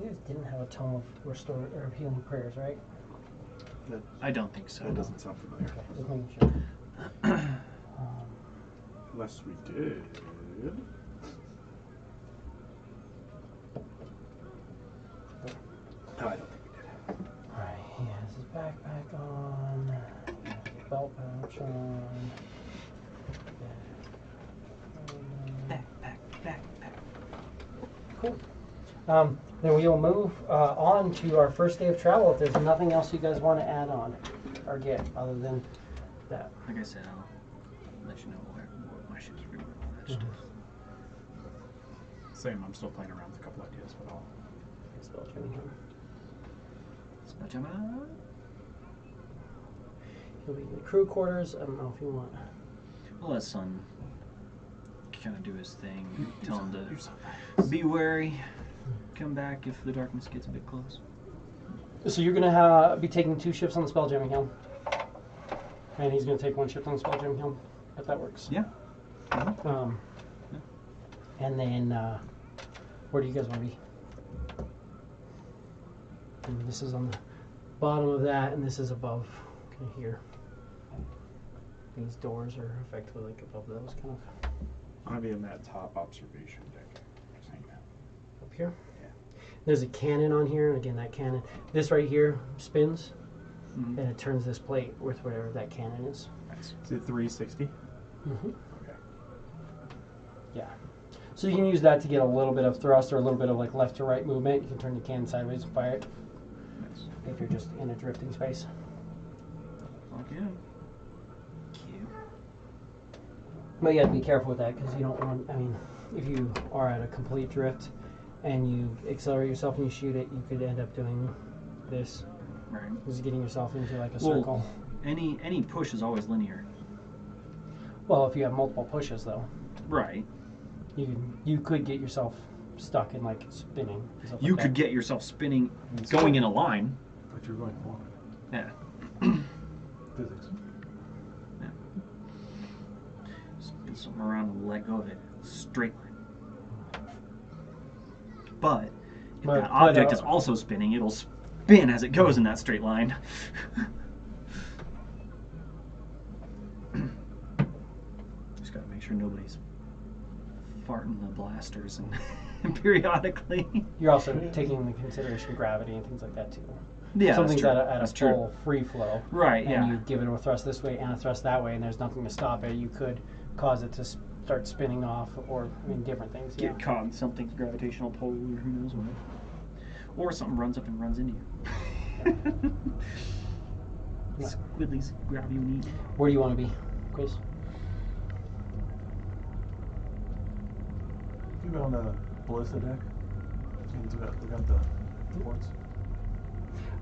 Speaker 1: You guys didn't have a tome of restore or healing prayers, right?
Speaker 5: I don't think so.
Speaker 2: That doesn't sound familiar.
Speaker 1: Okay, just making sure.
Speaker 2: Unless we did. No, I don't think we did.
Speaker 1: Alright, he has his backpack on, he has his belt pouch on.
Speaker 5: Backpack.
Speaker 1: Cool. Then we will move on to our first day of travel if there's nothing else you guys want to add on or get other than that.
Speaker 5: Like I said, I'll let you know what my ship's doing. All that
Speaker 1: Mhm.
Speaker 5: stuff.
Speaker 4: Same. I'm still playing around with a couple ideas, but I'll.
Speaker 1: Spell training him.
Speaker 5: Spelljammer.
Speaker 1: He'll be in the crew quarters. I don't know if you want.
Speaker 5: We'll let Sun kind of do his thing. Tell him
Speaker 4: You're
Speaker 5: to
Speaker 4: so fast.
Speaker 5: be wary. Come back if the darkness gets a bit close.
Speaker 1: So you're gonna be taking 2 shifts on the spelljamming helm, and he's gonna take 1 shift on the spelljamming helm, if that works.
Speaker 5: Yeah.
Speaker 1: Um,
Speaker 5: Yeah.
Speaker 1: And then where do you guys want to be? And this is on the bottom of that, and this is above, kind of here. These doors are effectively like above those, kind of
Speaker 4: I'm gonna be in that top observation deck. Just hanging out.
Speaker 1: up here.
Speaker 4: Yeah.
Speaker 1: There's a cannon on here, and again, that cannon, this right here spins,
Speaker 5: Mhm.
Speaker 1: and it turns this plate with whatever that cannon is.
Speaker 4: Nice.
Speaker 2: Is it 360?
Speaker 1: Mm-hmm.
Speaker 4: Okay.
Speaker 1: Yeah. So you can use that to get a little bit of thrust or a little bit of like left to right movement. You can turn the cannon sideways and fire it
Speaker 4: Nice.
Speaker 1: if you're just in a drifting space.
Speaker 5: Fuck yeah. Cute.
Speaker 1: But you have to be careful with that because you don't want, I mean, if you are at a complete drift and you accelerate yourself and you shoot it, you could end up doing this.
Speaker 5: Right.
Speaker 1: Just getting yourself into like a
Speaker 5: Well,
Speaker 1: circle.
Speaker 5: Any push is always linear.
Speaker 1: Well, if you have multiple pushes though,
Speaker 5: Right.
Speaker 1: you could get yourself stuck in like spinning. and stuff
Speaker 5: You
Speaker 1: like
Speaker 5: could
Speaker 1: that.
Speaker 5: get yourself spinning, going in a line.
Speaker 3: But you're going forward.
Speaker 5: Yeah.
Speaker 3: Physics.
Speaker 5: Spin something around and let go of it. Straight line. But if
Speaker 1: But-
Speaker 5: that object
Speaker 1: but,
Speaker 5: is also spinning, it'll spin as it goes in that straight line. Just gotta make sure nobody's farting the blasters and periodically.
Speaker 1: You're also taking into consideration gravity and things like that too.
Speaker 5: Yeah,
Speaker 1: Something's
Speaker 5: that's true.
Speaker 1: at a
Speaker 5: That's
Speaker 1: full
Speaker 5: true.
Speaker 1: free flow.
Speaker 5: Right,
Speaker 1: and
Speaker 5: yeah.
Speaker 1: you give it a thrust this way and a thrust that way, and there's nothing to stop it. You could cause it to start spinning off, or I mean, different things.
Speaker 5: Get caught in something's gravitational pull, or who knows what. Or something runs up and runs into you.
Speaker 1: Yeah.
Speaker 5: Squiddlies grab you and eat.
Speaker 1: Where do you want to be, Chris?
Speaker 3: You on the ballista deck? And we got the ports.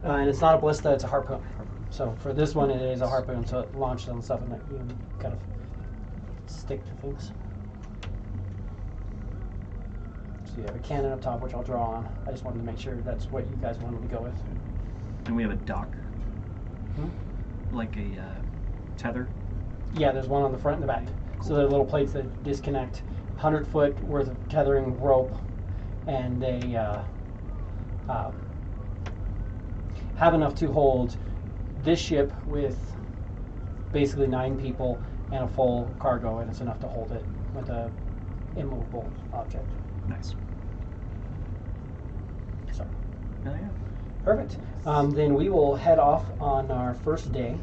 Speaker 1: And it's not a ballista; it's a harpoon. So for this one, it is a harpoon, so it launches on stuff and you kind of stick to things. So you have a cannon up top, which I'll draw on. I just wanted to make sure that's what you guys wanted to go with.
Speaker 5: And we have a dock,
Speaker 1: Hmm?
Speaker 5: like a tether.
Speaker 1: Yeah, there's one on the front and the back. So they're little plates that disconnect. 100-foot worth of tethering rope, and they have enough to hold this ship with basically 9 people and a full cargo, and it's enough to hold it with a immovable object.
Speaker 5: Nice.
Speaker 1: So
Speaker 5: Hell yeah.
Speaker 1: perfect. Then we will head off on our first day.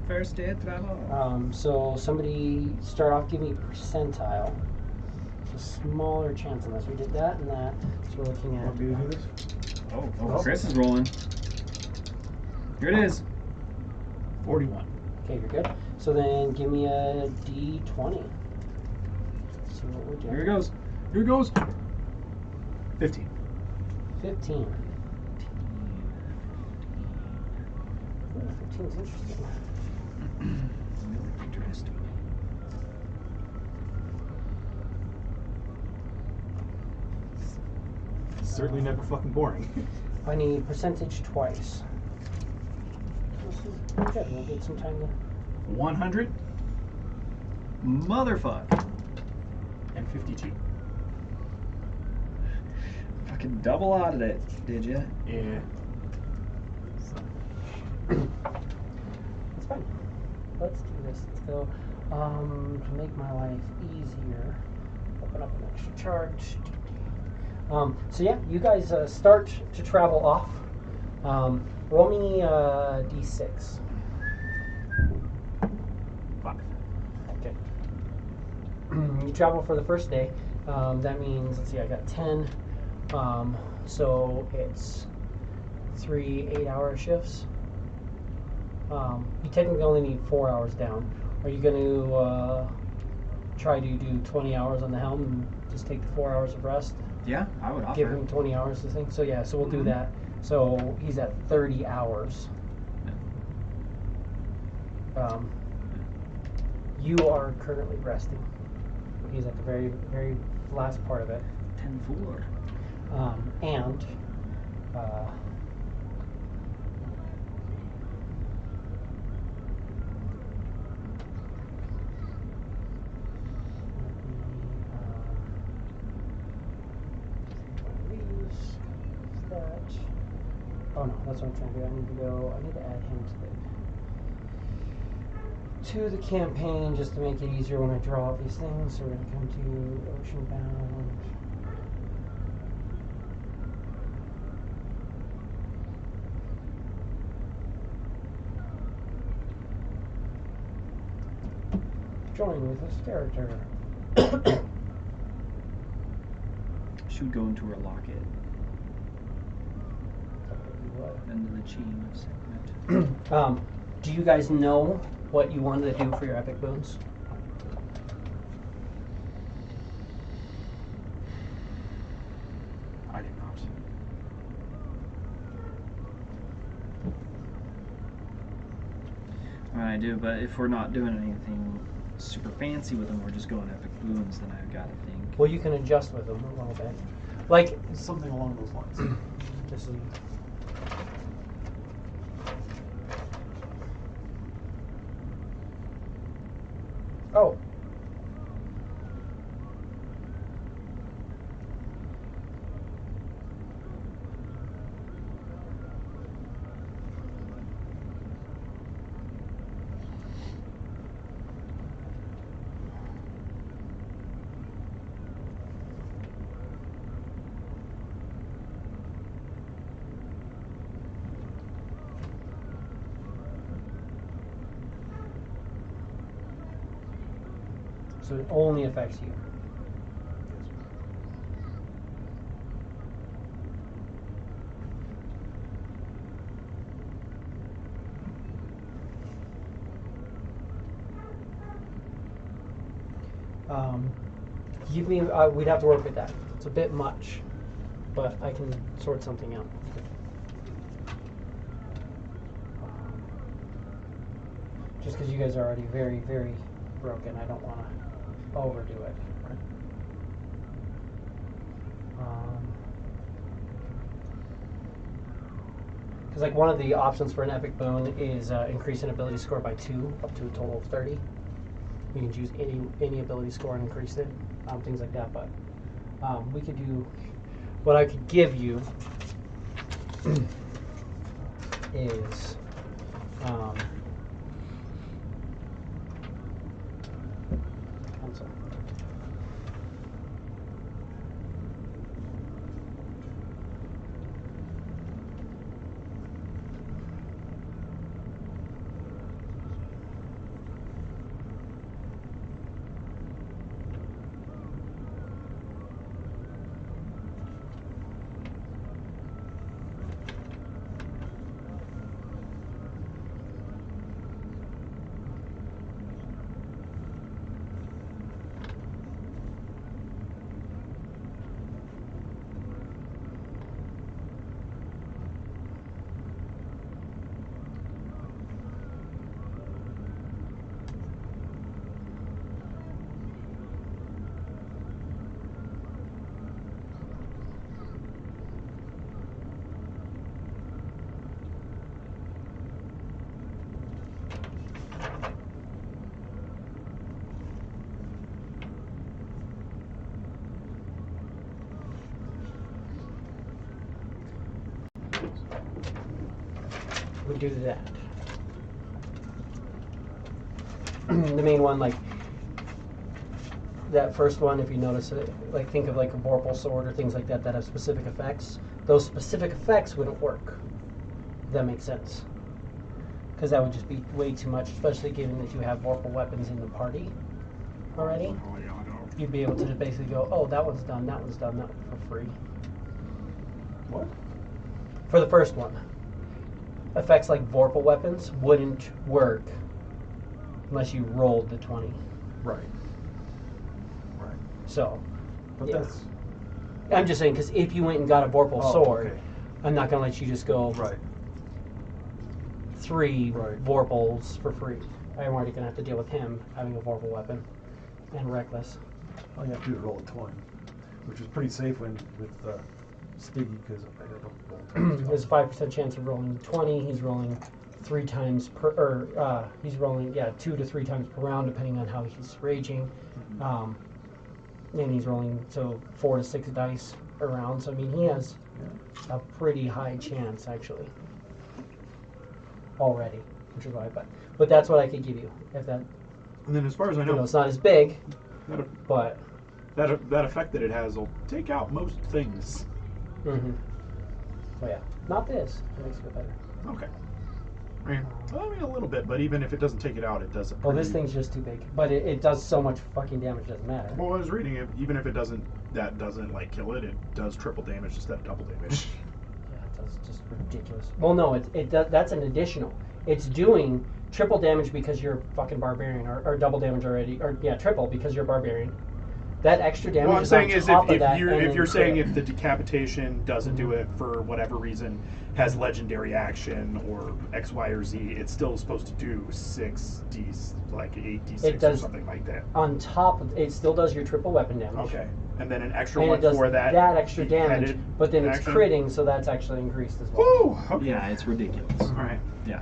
Speaker 5: First day of travel.
Speaker 1: So somebody start off, give me percentile. It's a smaller chance on this. We did that and that. So we're looking at.
Speaker 3: Want me to do this?
Speaker 5: Oh, Chris is rolling. Here it is.
Speaker 4: 41.
Speaker 1: Okay, you're good. So then give me a D20. See what we're doing.
Speaker 5: Here it goes.
Speaker 4: Here goes. 15.
Speaker 1: 15. Ooh, 15 is interesting.
Speaker 5: Interesting.
Speaker 2: Certainly never fucking boring.
Speaker 1: I need percentage twice. This is pretty good. We'll get some time to.
Speaker 4: 100
Speaker 5: Motherfuck.
Speaker 4: and 52.
Speaker 5: Fucking double audited it, did you?
Speaker 2: Yeah.
Speaker 1: It's fine. Let's do this. Let's go. To make my life easier, open up an extra chart. So yeah, you guys start to travel off. Roll me d6.
Speaker 2: 5.
Speaker 1: Okay. You travel for the first day. That means, let's see, I got 10. So it's 3 8-hour shifts. You technically only need 4 hours down. Are you going to try to do 20 hours on the helm and just take the 4 hours of rest?
Speaker 5: Yeah, I would offer.
Speaker 1: Give him 20 hours to think. So yeah, so we'll do that. So he's at 30 hours. You are currently resting. He's at the very, very last part of it.
Speaker 5: 10-4.
Speaker 1: And oh no, that's what I'm trying to do. I need to add him to the campaign just to make it easier when I draw out these things. So we're going to come to Ocean Bound. Join with this character.
Speaker 5: She would go into her locket
Speaker 1: What?
Speaker 5: into the chain segment.
Speaker 1: Do you guys know what you wanted to do for your epic boons?
Speaker 2: I do not.
Speaker 5: I do, but if we're not doing anything super fancy with them, we're just going epic boons, then I've got to think.
Speaker 1: Well, you can adjust with them a little bit. Like,
Speaker 3: Something along those lines.
Speaker 1: this is, oh. So it only affects you. Give me. We'd have to work with that. It's a bit much, but I can sort something out. Just because you guys are already very, very broken, I don't want to overdo it. Because like one of the options for an epic boon is increase an ability score by 2 up to a total of 30. You can choose any ability score and increase it, things like that. But we could do what I could give you is I'm sorry. do that. The main one, like that first one, if you notice it, like think of like a Vorpal sword or things like that that have specific effects. Those specific effects wouldn't work. If that makes sense. Because that would just be way too much, especially given that you have Vorpal weapons in the party already.
Speaker 4: Oh, yeah, I know.
Speaker 1: You'd be able to just basically go, oh, that one's done, that one's done, that one for free.
Speaker 3: What?
Speaker 1: For the first one. Effects like Vorpal weapons wouldn't work unless you rolled the 20.
Speaker 3: Right. Right.
Speaker 1: So,
Speaker 3: But
Speaker 1: yeah.
Speaker 3: that's
Speaker 1: I'm just saying, because if you went and got a Vorpal
Speaker 3: oh,
Speaker 1: sword,
Speaker 3: okay.
Speaker 1: I'm not going to let you just go
Speaker 3: Right.
Speaker 1: 3
Speaker 3: Right.
Speaker 1: Vorpals for free. I'm already going to have to deal with him having a Vorpal weapon and Reckless.
Speaker 3: All you have to do is roll a 20, which is pretty safe with Stiggy because I don't roll 20.
Speaker 1: There's a 5% chance of rolling 20. He's rolling 3 times per, or he's rolling 2 to 3 times per round, depending on how he's raging. And he's rolling 4 to 6 dice a round. So I mean, he has a pretty high chance actually already, which is why. But that's what I could give you. If that,
Speaker 4: And then, as far as I
Speaker 1: you know,
Speaker 4: know,
Speaker 1: it's not as big,
Speaker 4: that,
Speaker 1: but.
Speaker 4: that effect that it has will take out most things.
Speaker 1: Mm-hmm. Oh yeah, not this. It makes it go better.
Speaker 4: Okay. I mean, a little bit, but even if it doesn't take it out, it does.
Speaker 1: Well, this thing's just too big, but it does so much fucking damage. Doesn't matter.
Speaker 4: Well, I was reading it. Even if it doesn't, that doesn't like kill it. It does triple damage instead of double damage.
Speaker 1: Yeah, it does just ridiculous. Well, no, it does. That's an additional. It's doing triple damage because you're fucking barbarian, or double damage already, or triple because you're barbarian. That extra damage.
Speaker 4: What I'm
Speaker 1: is
Speaker 4: saying
Speaker 1: on
Speaker 4: is,
Speaker 1: top
Speaker 4: if
Speaker 1: of that,
Speaker 4: you're
Speaker 1: and
Speaker 4: if
Speaker 1: then
Speaker 4: you're saying
Speaker 1: crit.
Speaker 4: if the decapitation doesn't do it for whatever reason, has legendary action or X, Y, or Z, it's still supposed to do 6d, like 8d6
Speaker 1: It
Speaker 4: or
Speaker 1: does-
Speaker 4: something like that.
Speaker 1: on top of it, still does your triple weapon damage.
Speaker 4: Okay, and then an extra
Speaker 1: And
Speaker 4: one
Speaker 1: it does
Speaker 4: for that.
Speaker 1: extra damage,
Speaker 4: beheaded
Speaker 1: but then it's
Speaker 4: action.
Speaker 1: critting, so that's actually increased as well.
Speaker 4: Woo! Okay.
Speaker 5: Yeah, it's ridiculous.
Speaker 4: All right.
Speaker 5: Yeah.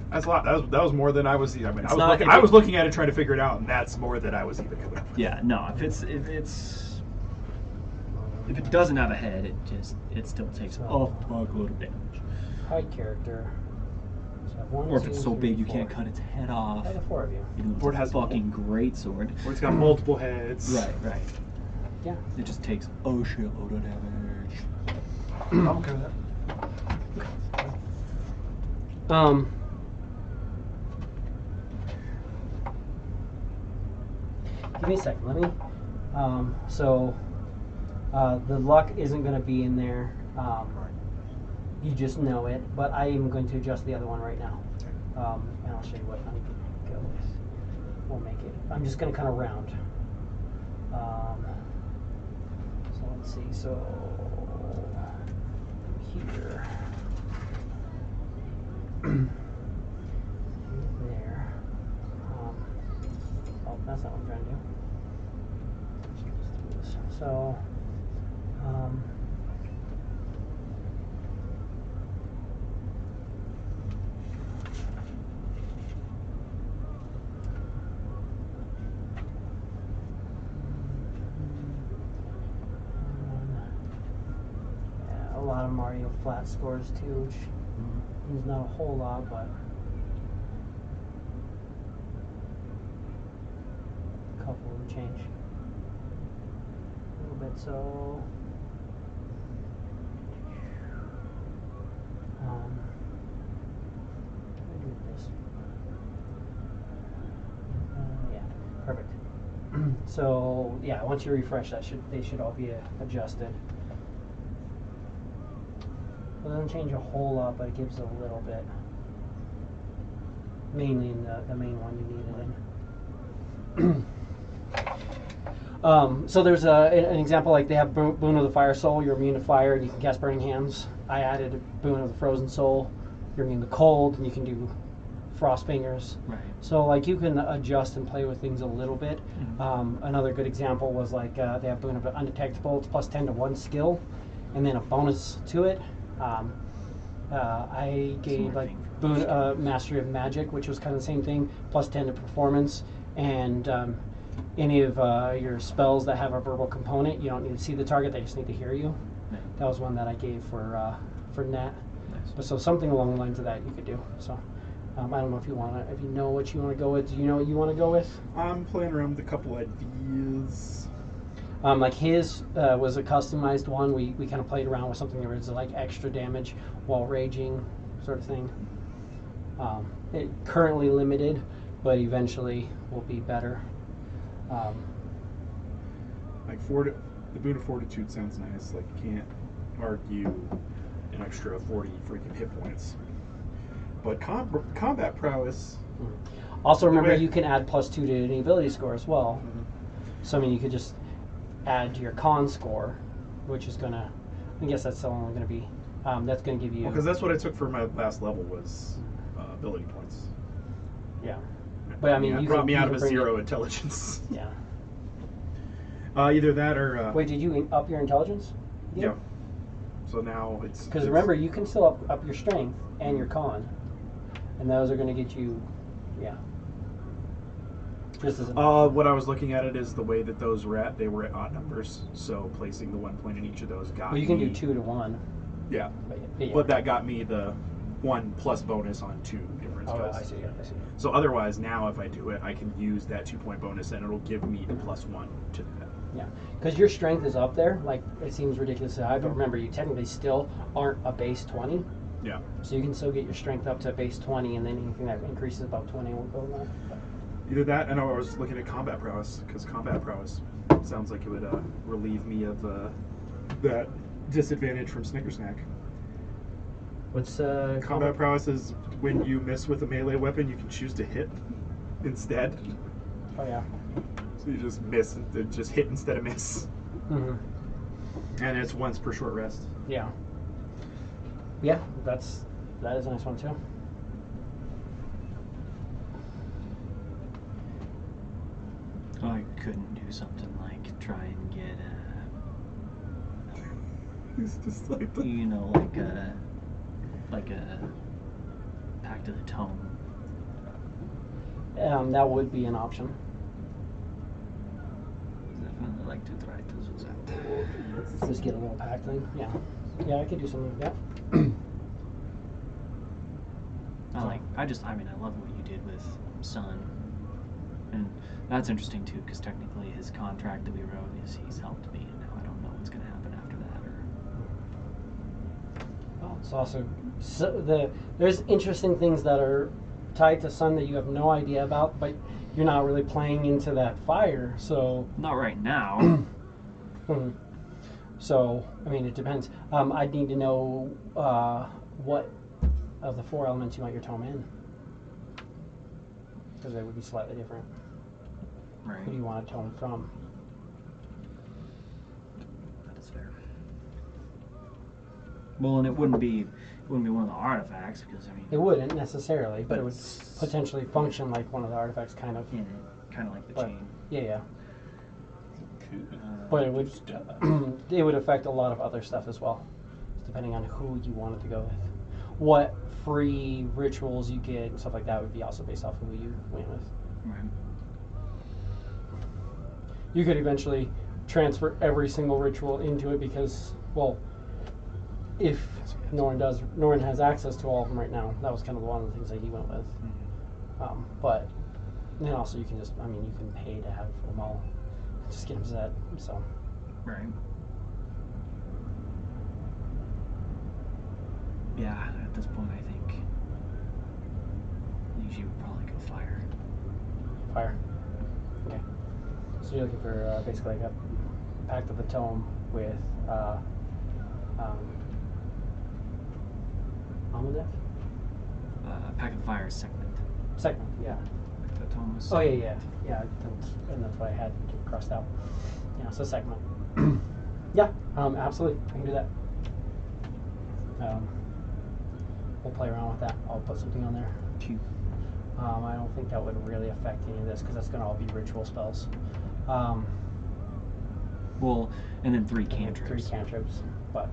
Speaker 4: That's a lot. That was more than I was. I mean,
Speaker 5: It's
Speaker 4: I was
Speaker 5: not-
Speaker 4: looking.
Speaker 5: if
Speaker 4: I
Speaker 5: it-
Speaker 4: was looking at it trying to figure it out, and that's more than I was even coming up with.
Speaker 5: Yeah, no, if it doesn't have a head, it still takes a fuckload of damage.
Speaker 1: Hide character. So I have 1,
Speaker 5: Or if
Speaker 1: 2,
Speaker 5: it's so
Speaker 1: 3,
Speaker 5: big you
Speaker 1: 4.
Speaker 5: can't cut its head off.
Speaker 1: I have 4 of you.
Speaker 5: Even though
Speaker 4: Or it
Speaker 5: it's a
Speaker 4: has
Speaker 5: fucking great sword.
Speaker 4: Or it's got multiple heads.
Speaker 5: Right.
Speaker 1: Yeah.
Speaker 5: It just takes a shitload of damage.
Speaker 3: I'm okay with that.
Speaker 1: Give me a second. Let me. The luck isn't going to be in there. You just know it, but I am going to adjust the other one right now. And I'll show you what I need to go with. We'll make it. I'm just going to kind of round. So let's see. So here. There. Oh, that's not what I'm trying to do. Let's do this. So, yeah, a lot of Mario flat scores too, which is not a whole lot, but a couple of change. A little bit, so I do this. Yeah, perfect. So yeah, once you refresh that, they should all be adjusted. It doesn't change a whole lot, but it gives a little bit. Mainly in the main one you needed in. So there's an example, like they have Boon of the Fire Soul, you're immune to fire and you can cast Burning Hands. I added Boon of the Frozen Soul, you're immune to cold and you can do Frost Fingers.
Speaker 5: Right.
Speaker 1: So like you can adjust and play with things a little bit. Another good example was like they have Boon of Undetectable, it's plus 10 to 1 skill, and then a bonus to it. I gave like Boon Mastery of Magic, which was kind of the same thing, plus 10 to performance, and any of your spells that have a verbal component, you don't need to see the target; they just need to hear you.
Speaker 5: Right.
Speaker 1: That was one that I gave for Nat.
Speaker 5: Nice.
Speaker 1: But so something along the lines of that you could do. So I don't know if you know what you want to go with. Do you know what you want to go with?
Speaker 4: I'm playing around with a couple ideas.
Speaker 1: Like his was a customized one. We kind of played around with something that was like extra damage while raging, sort of thing. It currently limited, but eventually will be better.
Speaker 4: Like the boon of fortitude sounds nice. Like you can't argue an extra 40 freaking hit points. But combat prowess.
Speaker 1: Also, remember you can add +2 to any ability score as well. So I mean, you could just add your con score, which is gonna. I guess that's still only gonna be. That's gonna give you.
Speaker 4: Because that's what I took for my last level was ability points.
Speaker 1: Yeah. But I mean,
Speaker 4: it
Speaker 1: you
Speaker 4: brought me out
Speaker 1: can
Speaker 4: of a
Speaker 1: bring
Speaker 4: 0 intelligence.
Speaker 1: Yeah.
Speaker 4: Either that or.
Speaker 1: Wait, did you up your intelligence?
Speaker 4: Yeah. So now it's.
Speaker 1: Because remember, you can still up your strength and your con, and those are going to get you, yeah. Just as
Speaker 4: what I was looking at it is the way that those were at. They were at odd numbers, so placing the 1 point in each of those got.
Speaker 1: Well, you can
Speaker 4: me,
Speaker 1: do 2 to 1.
Speaker 4: Yeah.
Speaker 1: Yeah.
Speaker 4: But that got me the 1 plus bonus on 2 different
Speaker 1: Oh,
Speaker 4: spells.
Speaker 1: I see. I see.
Speaker 4: So otherwise, now if I do it, I can use that 2 point bonus, and it'll give me the +1 to that.
Speaker 1: Yeah, because your strength is up there. Like it seems ridiculously high, but remember, you technically still aren't a base 20.
Speaker 4: Yeah.
Speaker 1: So you can still get your strength up to base 20, and then anything that increases above 20 will go there.
Speaker 4: Either that, and I was looking at combat prowess, because combat prowess sounds like it would relieve me of that disadvantage from Snickersnack.
Speaker 1: What's
Speaker 4: Combat prowess is when you miss with a melee weapon, you can choose to hit instead.
Speaker 1: Oh yeah.
Speaker 4: So you just miss, just hit instead of miss.
Speaker 1: Mm-hmm.
Speaker 4: And it's once per short rest.
Speaker 1: Yeah. Yeah, that is a nice one too.
Speaker 5: I couldn't do something like try and get
Speaker 4: It's just like the...
Speaker 5: you know, like a Pact of the Tome.
Speaker 1: That would be an option.
Speaker 5: Definitely like to try to use that.
Speaker 1: Just get a little pack thing. Yeah. Yeah, I could do something like that.
Speaker 5: I mean, I love what you did with Sun. And that's interesting too, because technically his contract that we wrote is he's helped me, and now I don't know what's going to happen after that.
Speaker 1: Well, it's also there's interesting things that are tied to Sun that you have no idea about, but you're not really playing into that fire, so.
Speaker 5: Not right now.
Speaker 1: So, I mean, it depends. I'd need to know what of the 4 elements you want your tome in, because they would be slightly different.
Speaker 5: Right.
Speaker 1: Who do you want a tome from?
Speaker 5: That's fair. Well, and it wouldn't be one of the artifacts, because I mean.
Speaker 1: It wouldn't necessarily, but it would potentially function like one of the artifacts, kind of.
Speaker 5: In it, kind of like the
Speaker 1: But-
Speaker 5: chain.
Speaker 1: Yeah. But it would it would affect a lot of other stuff as well, depending on who you wanted to go with. What free rituals you get and stuff like that would be also based off of who you went with.
Speaker 5: Right.
Speaker 1: You could eventually transfer every single ritual into it because, well, if Norrin has access to all of them right now. That was kind of one of the things that he went with. But then also you can just, I mean, you can pay to have them all. Just get them set, so.
Speaker 5: Right. Yeah, at this point, I think you would probably go fire.
Speaker 1: Fire. Okay. So you're looking for basically like a Pact of the Tome with Amulet?
Speaker 5: Pack of Fire is segment.
Speaker 1: Segment, yeah.
Speaker 5: Pack of the Tome was
Speaker 1: Oh yeah. And that's what I had crossed out. Yeah, so segment. Yeah, absolutely. I can do that. We'll play around with that. I'll put something on there.
Speaker 5: Cute.
Speaker 1: I don't think that would really affect any of this because that's going to all be ritual spells.
Speaker 5: Well, and then 3
Speaker 1: and then
Speaker 5: cantrips.
Speaker 1: 3 cantrips, but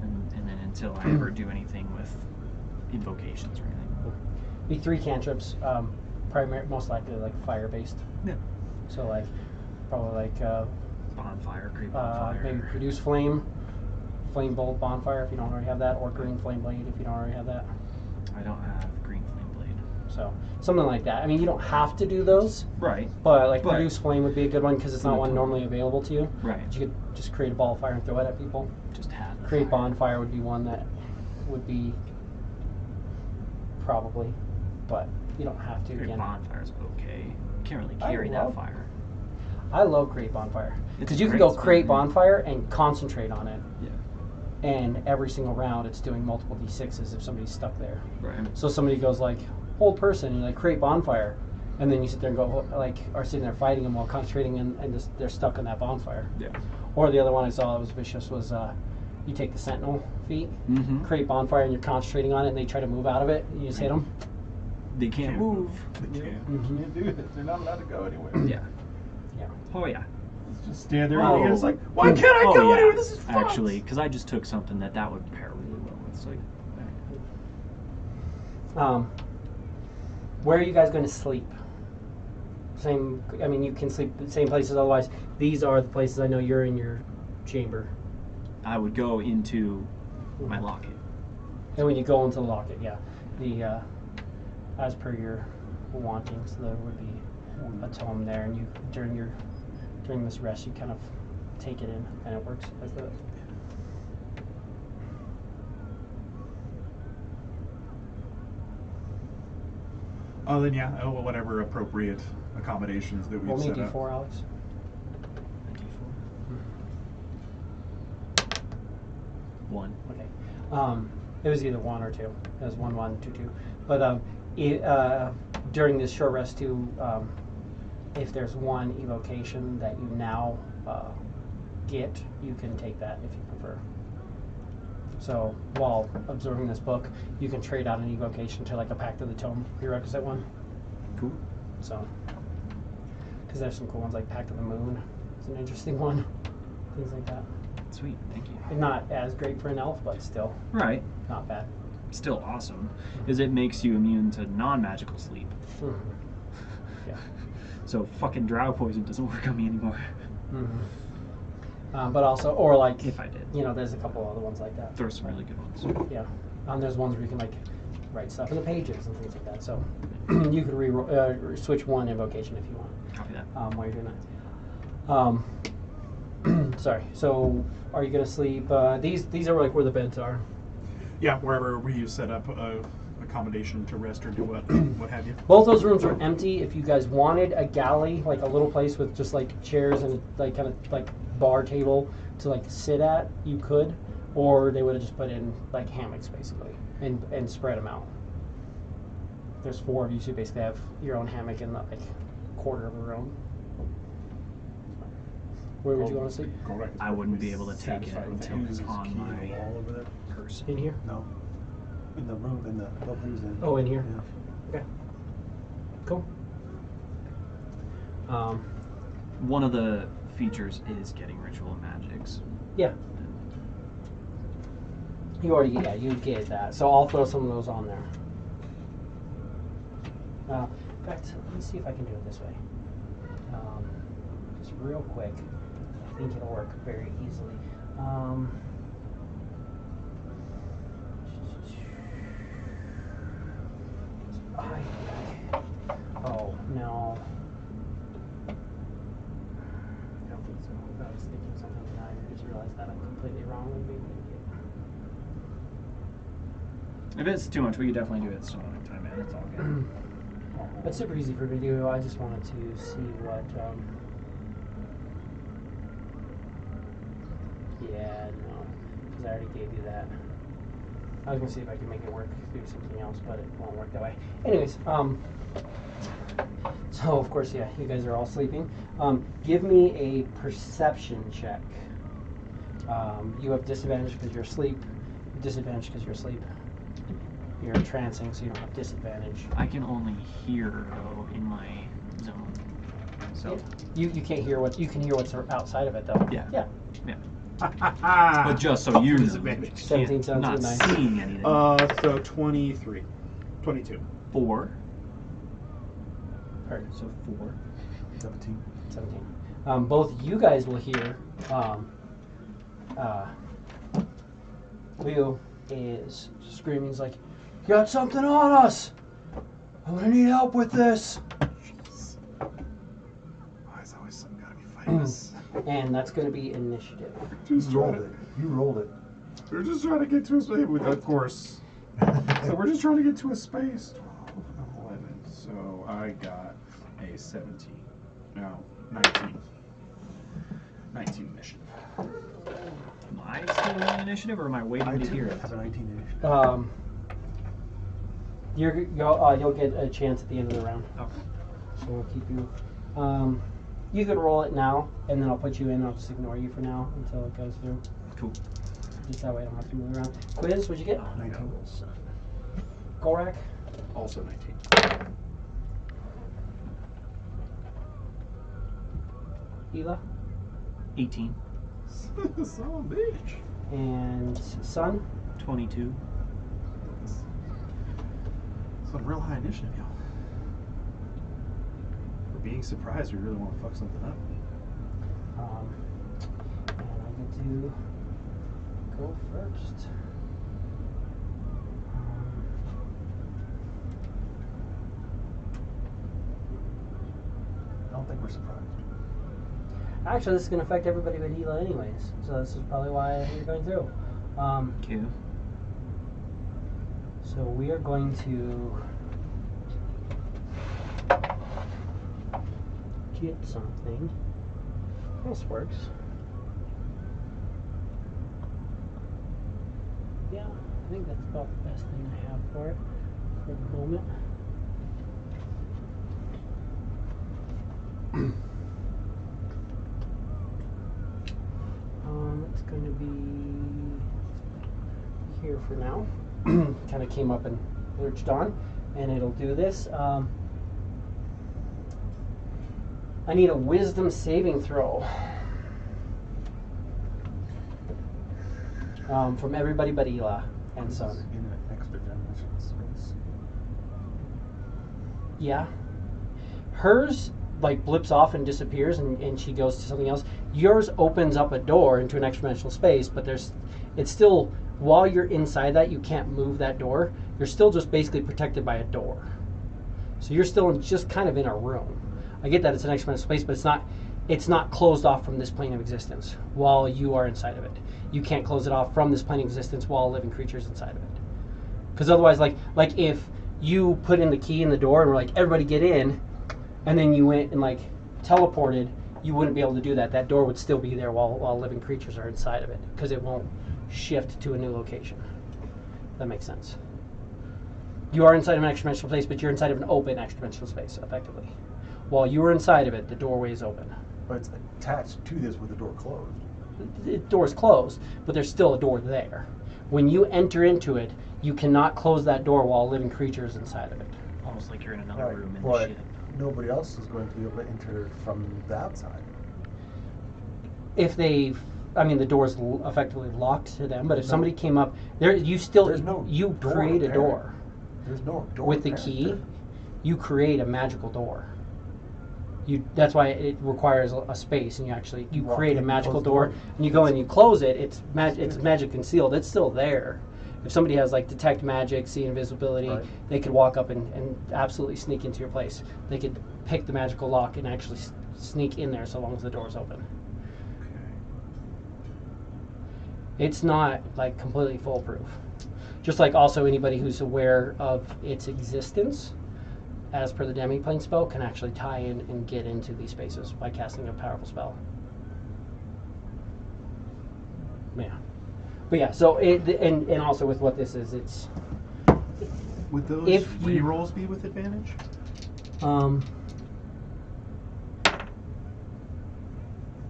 Speaker 5: And then until I ever do anything with invocations or anything.
Speaker 1: be 3 cantrips. Most likely like fire based.
Speaker 5: Yeah.
Speaker 1: So like probably like
Speaker 5: Bonfire, creep bonfire.
Speaker 1: maybe produce flame, flame bolt bonfire if you don't already have that, or green flame blade if you don't already have that.
Speaker 5: I don't have green flame blade.
Speaker 1: So something like that. I mean, you don't have to do those,
Speaker 5: Right.
Speaker 1: but like
Speaker 5: But-
Speaker 1: produce flame would be a good one because it's not one normally available to you.
Speaker 5: Right.
Speaker 1: But you could just create a ball of fire and throw it at people.
Speaker 5: Just have the
Speaker 1: Create
Speaker 5: fire.
Speaker 1: bonfire would be one that would be probably, but you don't have to.
Speaker 5: Create
Speaker 1: Again,
Speaker 5: bonfire's okay. Can't really
Speaker 1: I
Speaker 5: carry that
Speaker 1: love-
Speaker 5: fire.
Speaker 1: I love create bonfire
Speaker 5: It's
Speaker 1: because you can
Speaker 5: great
Speaker 1: go
Speaker 5: fun,
Speaker 1: create
Speaker 5: yeah.
Speaker 1: bonfire and concentrate on it,
Speaker 5: Yeah.
Speaker 1: and every single round it's doing multiple d6s if somebody's stuck there.
Speaker 5: Right.
Speaker 1: So somebody goes like, hold person, and you like create bonfire, and then you sit there and go like, are sitting there fighting them while concentrating and just they're stuck on that bonfire.
Speaker 5: Yeah.
Speaker 1: Or the other one I saw that was vicious was you take the sentinel feat,
Speaker 5: Mm-hmm.
Speaker 1: create bonfire, and you're concentrating on it, and they try to move out of it, and you just hit them.
Speaker 5: They can't move.
Speaker 2: They can't.
Speaker 1: Mhm.
Speaker 2: Can't do it. They're not allowed to go anywhere.
Speaker 5: Yeah.
Speaker 1: Yeah.
Speaker 5: Oh yeah.
Speaker 2: Just stand there
Speaker 1: Oh.
Speaker 2: and it's like, why can't I
Speaker 5: Oh,
Speaker 2: go
Speaker 5: yeah.
Speaker 2: anywhere? This is fun.
Speaker 5: Actually, because I just took something that would pair really well with. So
Speaker 1: Where are you guys going to sleep? Same. I mean, you can sleep the same places. Otherwise, these are the places I know you're in your chamber.
Speaker 5: I would go into my locket.
Speaker 1: And when you go into the locket, yeah, the as per your wantings, there would be a tome there, and you during this rest, you kind of take it in, and it works as the.
Speaker 2: Oh, then yeah, whatever appropriate accommodations that we've
Speaker 1: Roll me a
Speaker 2: set up.
Speaker 1: d4, Alex.
Speaker 5: One.
Speaker 1: Okay. It was either 1 or 2. It was 1, 1, 2, 2. But during this short rest too, if there's one evocation that you now get, you can take that if you prefer. So while absorbing this book, you can trade out an evocation to like a Pact of the Tome prerequisite one.
Speaker 5: Cool.
Speaker 1: So, because there's some cool ones like Pact of the Moon. It's an interesting one. Things like that.
Speaker 5: Sweet. Thank you.
Speaker 1: Not as great for an elf, but still
Speaker 5: Right.
Speaker 1: not bad.
Speaker 5: Still awesome. Is it makes you immune to non-magical sleep.
Speaker 1: Mhm. Yeah.
Speaker 5: So fucking drow poison doesn't work on me anymore.
Speaker 1: Mm-hmm. But also, or like,
Speaker 5: If I did.
Speaker 1: you know, there's a couple other ones like that.
Speaker 5: There are some really good ones.
Speaker 1: Yeah. There's ones where you can like write stuff in the pages and things like that. So you could switch one invocation if you want
Speaker 5: Copy that.
Speaker 1: while you're doing that. Sorry. So are you gonna sleep? These are like where the beds are.
Speaker 2: Yeah, wherever we set up accommodation to rest or do what have you.
Speaker 1: Both those rooms are empty. If you guys wanted a galley, like a little place with just like chairs and like kind of like bar table to like sit at, you could, or they would have just put in like hammocks basically and spread them out. There's 4 of you, so you basically have your own hammock in the like quarter of a room. Where would you want to sleep?
Speaker 2: Correct.
Speaker 5: I wouldn't be able to take it
Speaker 2: Satisfied with
Speaker 5: until
Speaker 2: that.
Speaker 5: it's on my
Speaker 3: wall over there?
Speaker 5: person.
Speaker 1: In here?
Speaker 3: No. In the room, in the who's in.
Speaker 1: Oh, in here.
Speaker 3: Yeah.
Speaker 1: Okay. Cool.
Speaker 5: One of the features is getting ritual magics.
Speaker 1: Yeah. You get that. So I'll throw some of those on there. In fact, let me see if I can do it this way. Just real quick. I think it'll work very easily. Oh, no. I don't think so. I was thinking something and I just realized that I'm completely wrong and being an idiot.
Speaker 5: If it's too much, we could definitely do it some other time, man. It's all good.
Speaker 1: That's super easy for me to do. I just wanted to see what. Yeah, no, because I already gave you that. I was gonna see if I could make it work through something else, but it won't work that way. Anyways, so of course, yeah, you guys are all sleeping. Give me a perception check. You have disadvantage because you're asleep. Disadvantage because you're asleep. You're entrancing, so you don't have disadvantage.
Speaker 5: I can only hear though in my zone. So
Speaker 1: You can't hear what you can hear what's outside of it though.
Speaker 5: Yeah.
Speaker 1: Yeah.
Speaker 5: but just so you know,
Speaker 2: Disadvantage.
Speaker 1: 17 sounds
Speaker 5: not
Speaker 1: nice.
Speaker 5: seeing anything.
Speaker 2: So 23. 22.
Speaker 5: 4.
Speaker 1: Alright,
Speaker 5: So 4.
Speaker 3: 17.
Speaker 1: 17. Both you guys will hear Leo is screaming. He's like, "You got something on us! I'm gonna need help with this."
Speaker 2: Why is always something gotta be fighting us?
Speaker 1: And that's gonna be initiative.
Speaker 2: Just
Speaker 3: You rolled
Speaker 2: trying
Speaker 3: it. You rolled it.
Speaker 2: We're just trying to get to a space, of course. So we're just trying to get to a space. 12, 11. So I got a 17. No, 19. 19 initiative.
Speaker 5: Am I still in initiative, or am I waiting to hear it?
Speaker 3: have a 19 initiative.
Speaker 1: You'll get a chance at the end of the round.
Speaker 5: Okay.
Speaker 1: So we'll keep you. You could roll it now, and then I'll put you in. I'll just ignore you for now until it goes through.
Speaker 5: Cool.
Speaker 1: Just that way I don't have to move around. Quiz, what'd you get?
Speaker 3: 19.
Speaker 1: Gorak?
Speaker 2: Also 19.
Speaker 1: Hila?
Speaker 5: 18.
Speaker 2: Son of a bitch.
Speaker 1: And Sun?
Speaker 5: 22.
Speaker 2: Some real high initiative, y'all. For being surprised, we really want to fuck something up.
Speaker 1: And I get to go first.
Speaker 3: I don't think we're surprised.
Speaker 1: Actually, this is going to affect everybody but Hila anyways. So this is probably why you're going through.
Speaker 5: Okay.
Speaker 1: So we are going to get something. This works. Yeah, I think that's about the best thing I have for it for the moment. It's going to be here for now. Kind of came up and lurched on, and it'll do this. I need a wisdom saving throw from everybody but Ela and Sun.
Speaker 3: In an extra dimension space.
Speaker 1: Yeah. Hers like blips off and disappears, and she goes to something else. Yours opens up a door into an extra-dimensional space, but it's still, while you're inside that, you can't move that door. You're still just basically protected by a door. So you're still just kind of in a room. I get that it's an extra-dimensional space, but it's not closed off from this plane of existence while you are inside of it. You can't close it off from this plane of existence while a living creature's inside of it. Because otherwise, like if you put in the key in the door and were like, everybody get in, and then you went and like teleported, you wouldn't be able to do that. That door would still be there while living creatures are inside of it, because it won't shift to a new location. That makes sense. You are inside of an extra-dimensional space, but you're inside of an open extra-dimensional space, effectively. While you are inside of it, the doorway is open.
Speaker 3: But it's attached to this with the door closed.
Speaker 1: The door is closed, but there's still a door there. When you enter into it, you cannot close that door while a living creature is inside of it.
Speaker 5: Almost like you're in another
Speaker 3: Right,
Speaker 5: room in the
Speaker 3: but
Speaker 5: ship.
Speaker 3: nobody else is going to be able to enter from the outside.
Speaker 1: If the door's effectively locked to them, but if somebody came up, you
Speaker 3: door
Speaker 1: create a
Speaker 3: apparent.
Speaker 1: door.
Speaker 3: There's no door
Speaker 1: With the
Speaker 3: apparent
Speaker 1: key,
Speaker 3: there.
Speaker 1: you create a magical door. That's why it requires a space, and you
Speaker 3: Walk
Speaker 1: create
Speaker 3: in
Speaker 1: a
Speaker 3: and
Speaker 1: magical
Speaker 3: close the
Speaker 1: door,
Speaker 3: door.
Speaker 1: and you go and you close it. It's magic concealed. It's still there. If somebody has like detect magic, see invisibility,
Speaker 3: Right.
Speaker 1: they could walk up and absolutely sneak into your place. They could pick the magical lock and actually sneak in there so long as the door's open. It's not like completely foolproof. Just like also anybody who's aware of its existence, as per the demi-plane spell, can actually tie in and get into these spaces by casting a powerful spell. Yeah. But yeah, so and also with what this is, it's
Speaker 2: Would those
Speaker 1: If you-
Speaker 2: rerolls be with advantage?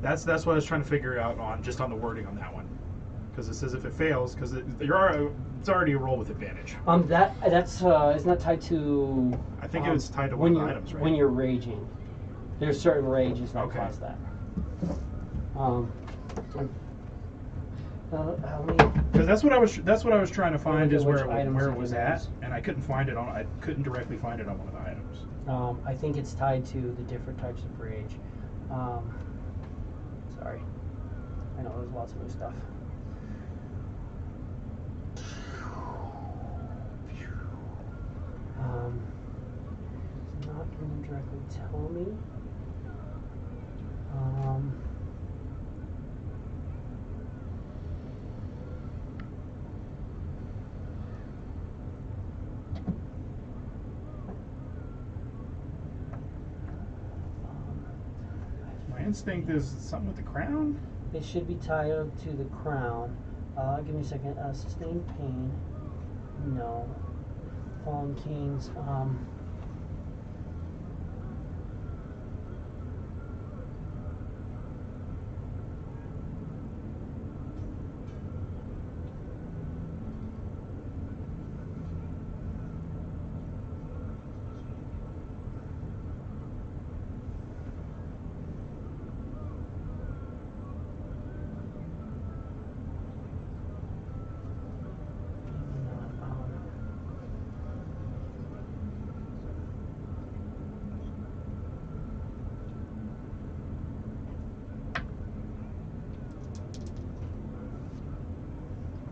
Speaker 2: That's what I was trying to figure out on the wording on that one, because it says if it fails, because it's already a roll with advantage.
Speaker 1: that's isn't that tied to?
Speaker 2: I think it was tied to one of the items, right?
Speaker 1: When you're raging, there's certain rages that
Speaker 2: Okay.
Speaker 1: cause that. How many?
Speaker 2: Because that's what I was trying to find is
Speaker 1: Which
Speaker 2: where
Speaker 1: items
Speaker 2: it
Speaker 1: it
Speaker 2: was
Speaker 1: is.
Speaker 2: at, and I couldn't find it I couldn't directly find it on one of the items.
Speaker 1: I think it's tied to the different types of rage. Sorry, I know there's lots of new stuff. tell me.
Speaker 2: My instinct is something with the crown.
Speaker 1: It should be tied to the crown. Give me a second. Sustained pain. No. Fallen Kings.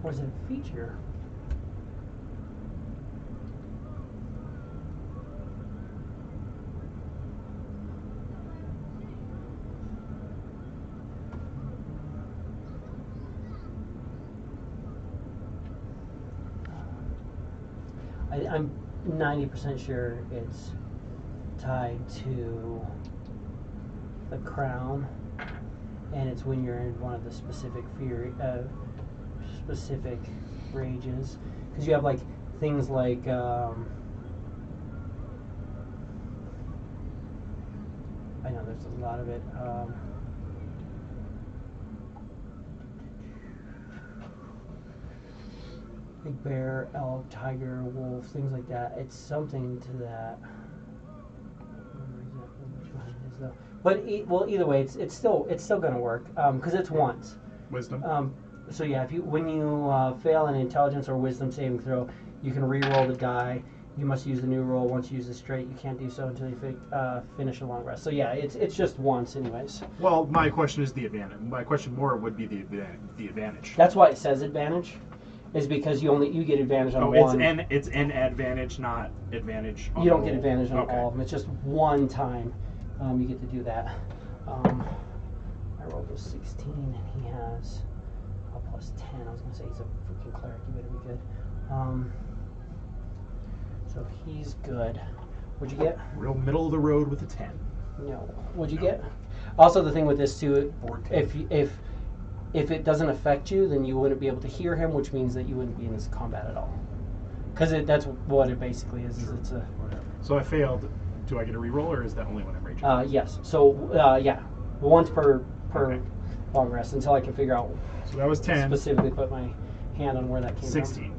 Speaker 1: Or is it a feature? I'm 90% sure it's tied to the crown, and it's when you're in one of the specific specific rages, because you have like things like I know there's a lot of it. Big bear, elk, tiger, wolf, things like that. It's something to that. I don't remember exactly which one it is though. But well, either way, it's still going to work because it's once.
Speaker 2: Wisdom.
Speaker 1: So yeah, when you fail an intelligence or wisdom saving throw, you can re-roll the die. You must use the new roll. Once you use the straight, you can't do so until you finish a long rest. So yeah, it's just once, anyways.
Speaker 2: Well, my question is the advantage. My question more would be the advantage.
Speaker 1: That's why it says advantage, is because you get advantage on
Speaker 2: Oh,
Speaker 1: one.
Speaker 2: it's an advantage, not advantage. On
Speaker 1: You don't
Speaker 2: the
Speaker 1: get
Speaker 2: roll.
Speaker 1: advantage on
Speaker 2: Okay.
Speaker 1: all of them. It's just one time you get to do that. I rolled a 16, and he has a plus 10. I was gonna say he's a freaking cleric. He better be good. So he's good. What'd you get?
Speaker 2: Real middle of the road with a 10.
Speaker 1: No. What'd you get? Also, the thing with this too,
Speaker 3: 14.
Speaker 1: if it doesn't affect you, then you wouldn't be able to hear him, which means that you wouldn't be in this combat at all. Because that's what it basically is.
Speaker 3: Sure.
Speaker 1: It's a
Speaker 3: Whatever.
Speaker 2: So I failed. Do I get a reroll, or is that only when I'm raging?
Speaker 1: yes. So yeah, once per
Speaker 2: Okay.
Speaker 1: long rest until I can figure out
Speaker 2: So that was 10.
Speaker 1: specifically put my hand on where that came
Speaker 2: 16.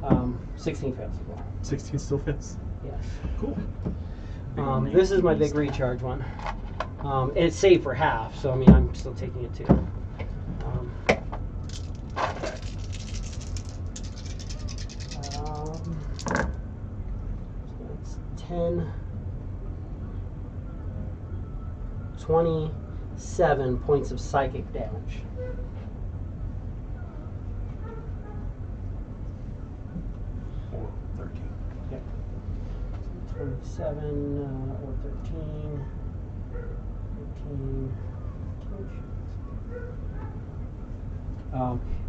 Speaker 1: from. 16 fails as well.
Speaker 2: 16 still fits.
Speaker 1: Yes.
Speaker 2: Cool.
Speaker 1: This is my big recharge one. And it's saved for half, so I mean I'm still taking it too. So it's 10, 27 points of psychic damage.
Speaker 3: Or 13.
Speaker 1: Okay. 27 or 13. 13.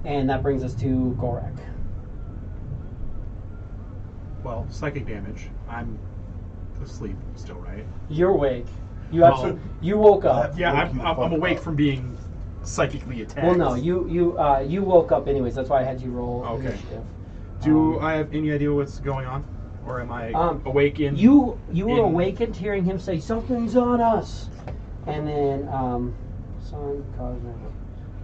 Speaker 1: And that brings us to Gorak.
Speaker 2: Well, psychic damage. I'm asleep still, right?
Speaker 1: You're awake. You
Speaker 2: Well,
Speaker 1: absolutely. You woke up.
Speaker 2: Yeah,
Speaker 3: Woke you
Speaker 2: I'm
Speaker 3: the fuck
Speaker 2: awake
Speaker 3: up.
Speaker 2: from being psychically attacked.
Speaker 1: Well, no, you woke up anyways. That's why I had you roll
Speaker 2: Okay.
Speaker 1: initiative.
Speaker 2: Do I have any idea what's going on? Or am I awake in...
Speaker 1: You were
Speaker 2: in-
Speaker 1: awakened hearing him say something's on us, and then Sun, Cosmic,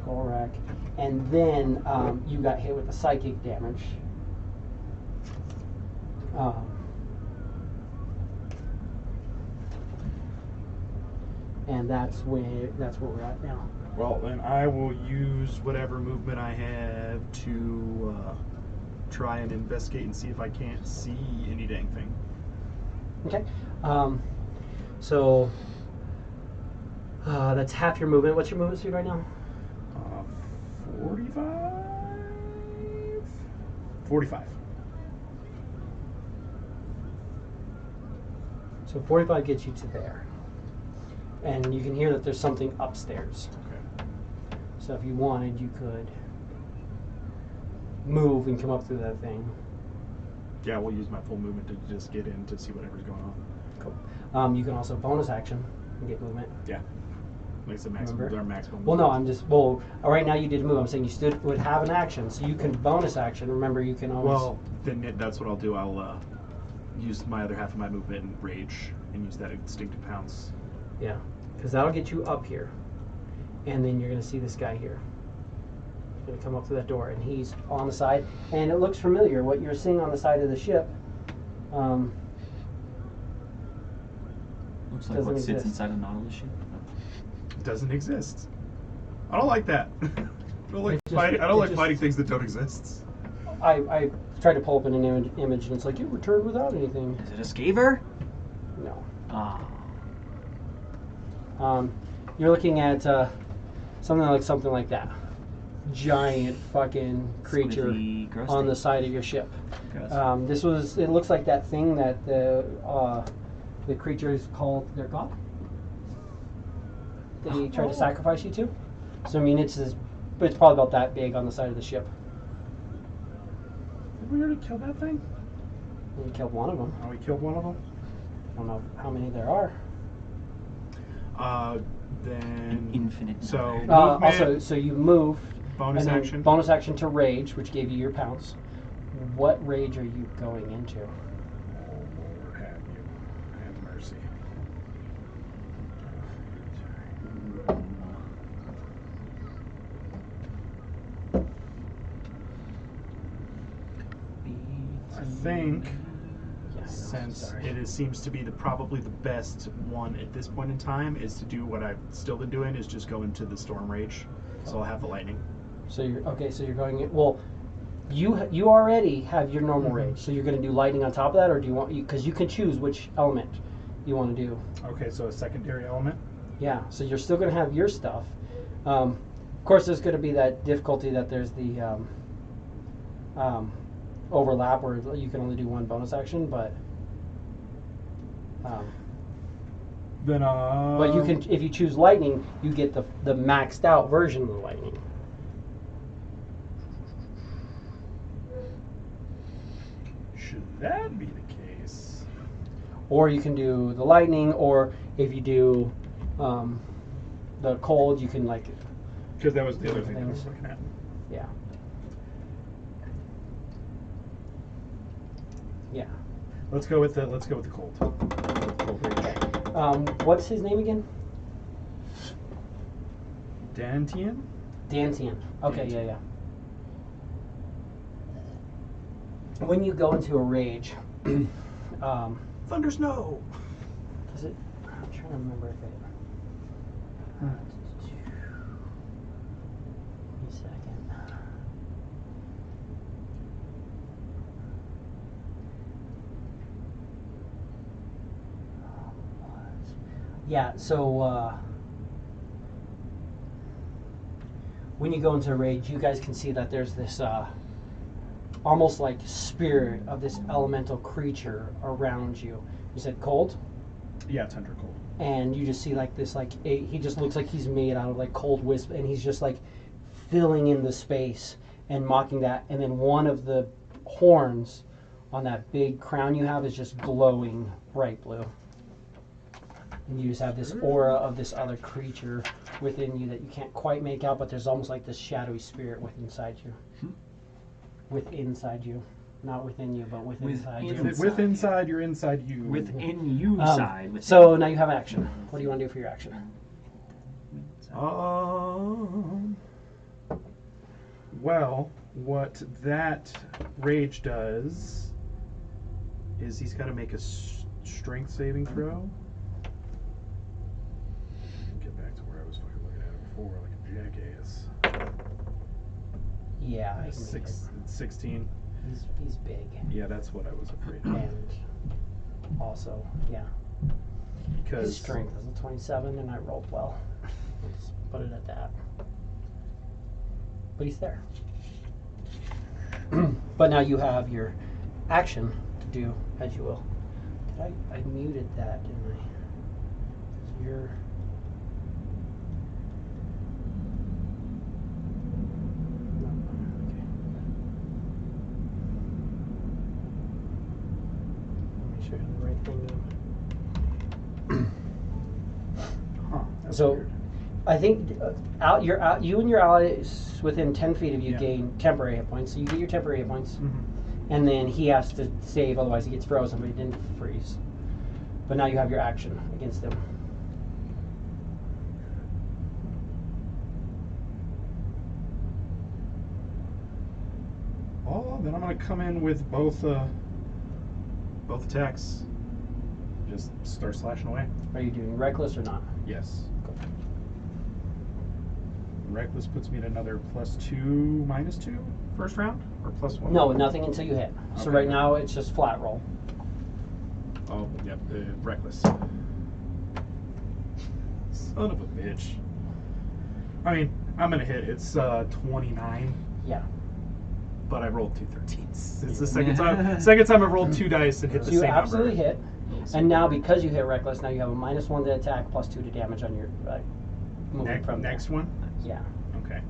Speaker 1: Gorak, and then you got hit with the psychic damage. And that's where we're at now.
Speaker 2: Well, then I will use whatever movement I have to try and investigate and see if I can't see any dang thing.
Speaker 1: Okay. So that's half your movement. What's your movement speed right now?
Speaker 2: 45? 45.
Speaker 1: So 45 gets you to there. And you can hear that there's something upstairs.
Speaker 2: Okay.
Speaker 1: So if you wanted, you could move and come up through that thing.
Speaker 2: Yeah, we'll use my full movement to just get in to see whatever's going on.
Speaker 1: Cool. You can also bonus action and get movement.
Speaker 2: Yeah. Makes it maximum.
Speaker 1: Remember?
Speaker 2: Our maximum.
Speaker 1: Well, no, I'm just, right now you did move. I'm saying you still would have an action, so you can bonus action. Remember, you can always.
Speaker 2: Well, then that's what I'll do. I'll use my other half of my movement and rage and use that instinctive pounce.
Speaker 1: Yeah, because that'll get you up here. And then you're going to see this guy here. He's going to come up through that door, and he's on the side. And it looks familiar, what you're seeing on the side of the ship.
Speaker 5: Looks like
Speaker 1: Doesn't
Speaker 5: what sits
Speaker 1: exist.
Speaker 5: inside a Nautilus ship.
Speaker 2: It doesn't exist. I don't like that. I don't like,
Speaker 1: It just-
Speaker 2: fighting, I don't
Speaker 1: it
Speaker 2: like
Speaker 1: just-
Speaker 2: fighting things that don't exist.
Speaker 1: I tried to pull up an image, and it's like, it returned without anything.
Speaker 5: Is it a scaver?
Speaker 1: No.
Speaker 5: Ah.
Speaker 1: You're looking at something like that. Giant fucking creature
Speaker 5: Squidgy, gross
Speaker 1: on the
Speaker 5: thing.
Speaker 1: side of your ship.
Speaker 5: Gross.
Speaker 1: It looks like that thing that the creature is called their god. That he tried to sacrifice you to. So I mean, it's probably about that big on the side of the ship.
Speaker 2: Did we already kill that thing?
Speaker 1: And you killed one of them.
Speaker 2: Oh, we killed one of them?
Speaker 1: I don't know how many there are.
Speaker 2: Then
Speaker 5: Infinite
Speaker 2: So
Speaker 5: number.
Speaker 2: movement,
Speaker 1: Also, so you moved.
Speaker 2: bonus
Speaker 1: and then
Speaker 2: action.
Speaker 1: Bonus action to rage, which gave you your pounce. What rage are you going into?
Speaker 2: Oh, Lord, have you. Have mercy. I think
Speaker 1: Yeah, I know,
Speaker 2: since
Speaker 1: sorry.
Speaker 2: it seems to be probably the best one at this point in time is to do what I've still been doing is just go into the storm rage. So I'll have the lightning.
Speaker 1: So you're okay. So you're going in. Well, you already have your normal rage. So you're going to do lightning on top of that, or do you want because you can choose which element you want to do.
Speaker 2: Okay, so a secondary element.
Speaker 1: Yeah. So you're still going to have your stuff. Of course, there's going to be that difficulty that there's the overlap where you can only do one bonus action, but.
Speaker 2: Then
Speaker 1: But you can, if you choose lightning, you get the maxed out version of the lightning.
Speaker 2: Should that be the case?
Speaker 1: Or you can do the lightning, or if you do the cold, you can like,
Speaker 2: Because that was the other thing that I was
Speaker 1: Things.
Speaker 2: looking at.
Speaker 1: yeah. Yeah.
Speaker 2: Let's go with the cold. Cold rage.
Speaker 1: What's his name again?
Speaker 2: Dantian?
Speaker 1: Dantian. Okay, yeah. When you go into a rage,
Speaker 2: Thunder snow.
Speaker 1: does it? I'm trying to remember if it. Give me a second. Yeah, so when you go into a rage, you guys can see that there's this almost like spirit of this elemental creature around you. You said cold?
Speaker 2: Yeah, tundra cold.
Speaker 1: And you just see like this he just looks like he's made out of like cold wisp, and he's just like filling in the space and mocking that, and then one of the horns on that big crown you have is just glowing bright blue, and you just have this aura of this other creature within you that you can't quite make out, but there's almost like this shadowy spirit inside you. Inside you, not within you, but inside you.
Speaker 5: Inside.
Speaker 2: With inside, you're inside you.
Speaker 5: Within you side. Within
Speaker 1: So now you have action. What do you want to do for your action?
Speaker 2: Well, what that rage does is he's got to make a strength saving throw. Get back to where I was fucking looking at it before, like a jackass.
Speaker 1: Yeah, I can make it.
Speaker 2: 16.
Speaker 1: He's big.
Speaker 2: Yeah, that's what I was afraid of.
Speaker 1: And also, yeah, his
Speaker 2: Because
Speaker 1: strength is a 27, and I rolled well. Let's put it at that. But he's there. But now you have your action to do as you will. I muted that, didn't I? So you're. No, okay. Let me show you the right thing.
Speaker 4: Huh. That's
Speaker 1: So,
Speaker 4: weird.
Speaker 1: I think you and your allies within 10 feet of you
Speaker 2: Yeah.
Speaker 1: gain temporary hit points. So you get your temporary hit points,
Speaker 2: Mm-hmm.
Speaker 1: and then he has to save, otherwise he gets frozen. But he didn't freeze. But now you have your action against him.
Speaker 2: Oh, then I'm gonna come in with both attacks. Just start slashing away.
Speaker 1: Are you doing reckless or not?
Speaker 2: Yes. Reckless puts me at another +2, -2 first round, or +1.
Speaker 1: No, nothing until you hit. So
Speaker 2: Okay.
Speaker 1: right now it's just flat roll.
Speaker 2: Oh, yep. Reckless. Son of a bitch. I mean, I'm gonna hit. It's 29.
Speaker 1: Yeah.
Speaker 2: But I rolled 2 13s. It's the second time I've rolled 2 dice and hit the
Speaker 1: So you
Speaker 2: same
Speaker 1: absolutely
Speaker 2: number.
Speaker 1: hit. And now because you hit reckless, now you have a -1 to attack, +2 to damage on your moving from there.
Speaker 2: Next one?
Speaker 1: Yeah.
Speaker 2: Okay.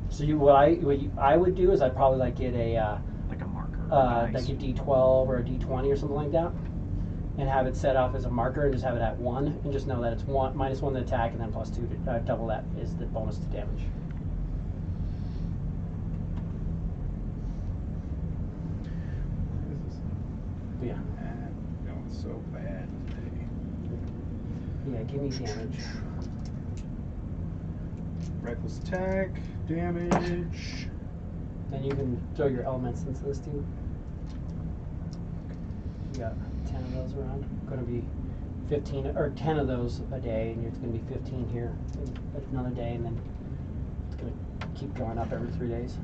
Speaker 1: So what I would do is I'd probably like get a
Speaker 5: Like a marker.
Speaker 1: like a D12 or a D20 or something like that, and have it set off as a marker and just have it at 1, and just know that it's -1 to attack and then +2 to double that is the bonus to damage. But yeah.
Speaker 2: Going so bad today.
Speaker 1: Yeah, give me damage.
Speaker 2: Reckless attack, damage.
Speaker 1: And you can throw your elements into this too. You got 10 of those around. Going to be 15 or 10 of those a day, and it's going to be 15 here another day, and then it's going to keep going up every 3 days,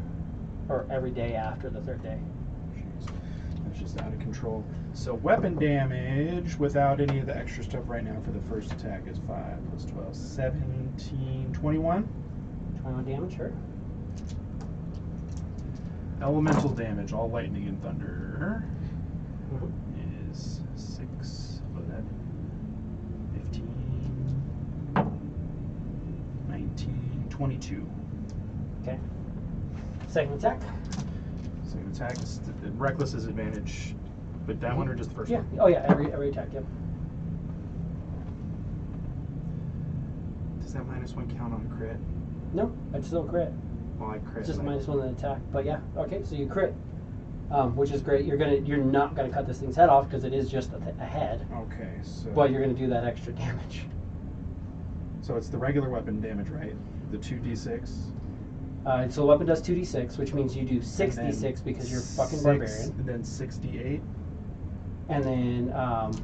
Speaker 1: or every day after the 3rd day.
Speaker 2: Jeez. That's just out of control. So weapon damage without any of the extra stuff right now for the first attack is 5 + 12, 17, 21.
Speaker 1: 21 damage, sure.
Speaker 2: Elemental damage, all lightning and thunder,
Speaker 1: Mm-hmm.
Speaker 2: is 6, 11, 15, 19, 22.
Speaker 1: Okay. Second attack.
Speaker 2: Second attack is reckless is advantage, but that one or just the first
Speaker 1: Yeah.
Speaker 2: one?
Speaker 1: Oh yeah. Every attack. Yep.
Speaker 2: Does that -1 count on a crit?
Speaker 1: No, it's still crit.
Speaker 2: Well, I crit.
Speaker 1: It's just
Speaker 2: but I-
Speaker 1: -1 to attack. But yeah. Okay. So you crit, which is great. You're not gonna cut this thing's head off because it is just a head.
Speaker 2: Okay, so.
Speaker 1: But you're gonna do that extra damage.
Speaker 2: So it's the regular weapon damage, right? The 2d6.
Speaker 1: So the weapon does 2d6, which means you do
Speaker 2: and then
Speaker 1: 6d6 because you're fucking
Speaker 2: 6,
Speaker 1: barbarian.
Speaker 2: And then 68.
Speaker 1: And then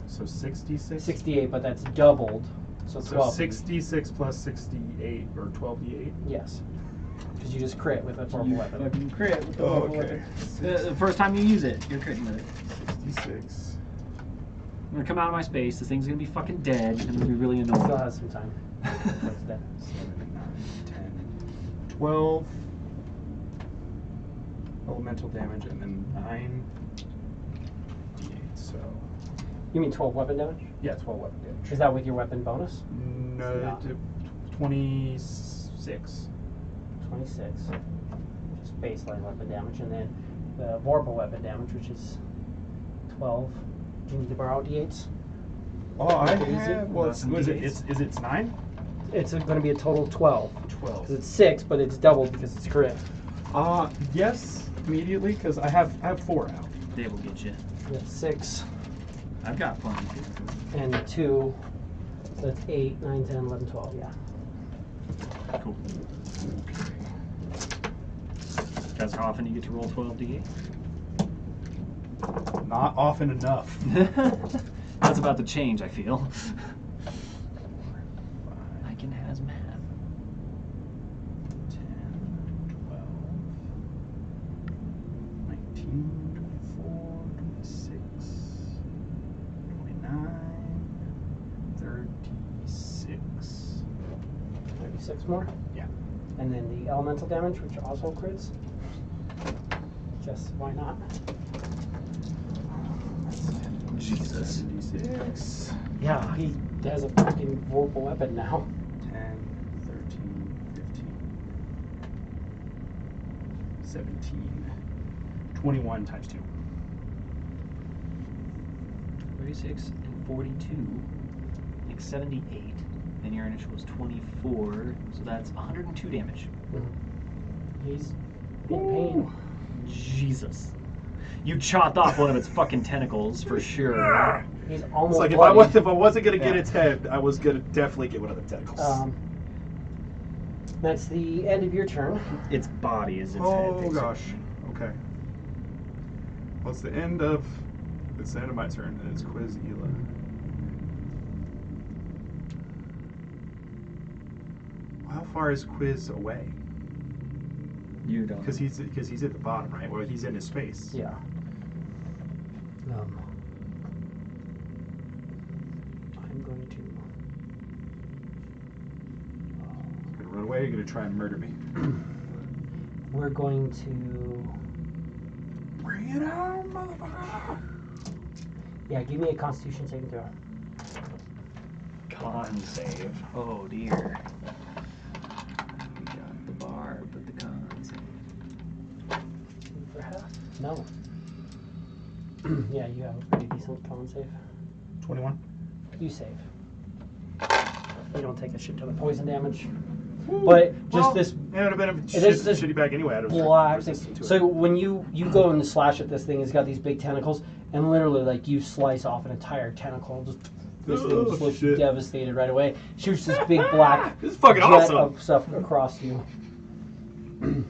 Speaker 2: So 66.
Speaker 1: 68, but that's doubled. So
Speaker 2: So
Speaker 1: 12.
Speaker 2: 66 plus 68, or 12d8.
Speaker 1: Yes. Because you just crit with a purple
Speaker 5: You
Speaker 1: weapon.
Speaker 5: fucking crit with the
Speaker 2: Oh,
Speaker 5: purple
Speaker 2: okay.
Speaker 5: weapon. The first time you use it, you're critting with it.
Speaker 2: 66.
Speaker 5: I'm gonna come out of my space. This thing's gonna be fucking dead. And I'm gonna be really
Speaker 1: Still
Speaker 5: annoying.
Speaker 1: has some time. What's that?
Speaker 2: 7, 9, 10, 12. Elemental damage, and then 9 d8. So,
Speaker 1: You mean 12 weapon damage?
Speaker 2: yeah, 12 weapon damage.
Speaker 1: Is that with your weapon bonus?
Speaker 2: No,
Speaker 1: No.
Speaker 2: 26.
Speaker 1: 26. Just baseline weapon damage. And then the Vorpal weapon damage, which is 12. Do you need to borrow d8s?
Speaker 2: Oh, I
Speaker 1: Okay, is it?
Speaker 2: have. Well,
Speaker 5: Some
Speaker 2: was it?
Speaker 5: d8s?
Speaker 2: It's 9?
Speaker 1: It's going to be a total of 12.
Speaker 2: 12.
Speaker 1: Because it's 6, but it's doubled because it's crit.
Speaker 2: Yes, immediately, because I have 4 out.
Speaker 5: They will get you.
Speaker 1: You have 6
Speaker 5: I've got plenty too.
Speaker 1: and 2. So that's 8, 9, 10, 11, 12. Yeah.
Speaker 5: Cool. That's how often you get to roll 12d8.
Speaker 2: Not often enough.
Speaker 5: That's about to change, I feel. I can hazmat.
Speaker 2: 10, 12, 19, 24, 26, 29, 36.
Speaker 1: 36 more.
Speaker 2: Yeah.
Speaker 1: And then the elemental damage, which also crits. Just why not?
Speaker 5: Jesus.
Speaker 2: 76.
Speaker 1: Yeah, he has a freaking vorpal weapon now.
Speaker 2: 10, 13, 15, 17, 21 times 2.
Speaker 5: 36 and 42 makes 78. And your initial was 24, so that's 102 damage.
Speaker 1: He's in pain.
Speaker 5: Jesus. You chopped off one of its fucking tentacles for sure.
Speaker 1: He's
Speaker 2: It's
Speaker 1: almost
Speaker 2: like if
Speaker 1: bloody.
Speaker 2: I wasn't gonna get
Speaker 5: Yeah.
Speaker 2: its head, I was gonna definitely get one of the tentacles.
Speaker 1: That's the end of your turn.
Speaker 5: Its body is its head.
Speaker 2: Oh
Speaker 5: basically.
Speaker 2: gosh. Okay. Well, it's the end of my turn, and it's Quiz Ela. How far is Quiz away?
Speaker 5: You don't.
Speaker 2: Because he's at the bottom, right? Well, he's in his space.
Speaker 1: Yeah. I'm going to.
Speaker 2: He's gonna run away. You're gonna try and murder me.
Speaker 1: We're going to.
Speaker 2: Bring it on, motherfucker!
Speaker 1: Yeah, give me a Constitution saving throw.
Speaker 5: Con save. Oh dear. We got the bar, but the con save.
Speaker 1: For half? No. Yeah, you have a pretty decent con save.
Speaker 2: 21.
Speaker 1: You save. You don't take a shit ton of poison damage. But just this
Speaker 2: It would have been a
Speaker 1: is this
Speaker 2: shitty bag anyway.
Speaker 1: black thing. So when you go and slash at this thing, it's got these big tentacles, and literally like you slice off an entire tentacle. Just this thing just looks
Speaker 2: shit.
Speaker 1: devastated right away. Shoots this big black
Speaker 2: This is fucking
Speaker 1: jet
Speaker 2: awesome.
Speaker 1: of stuff across you. And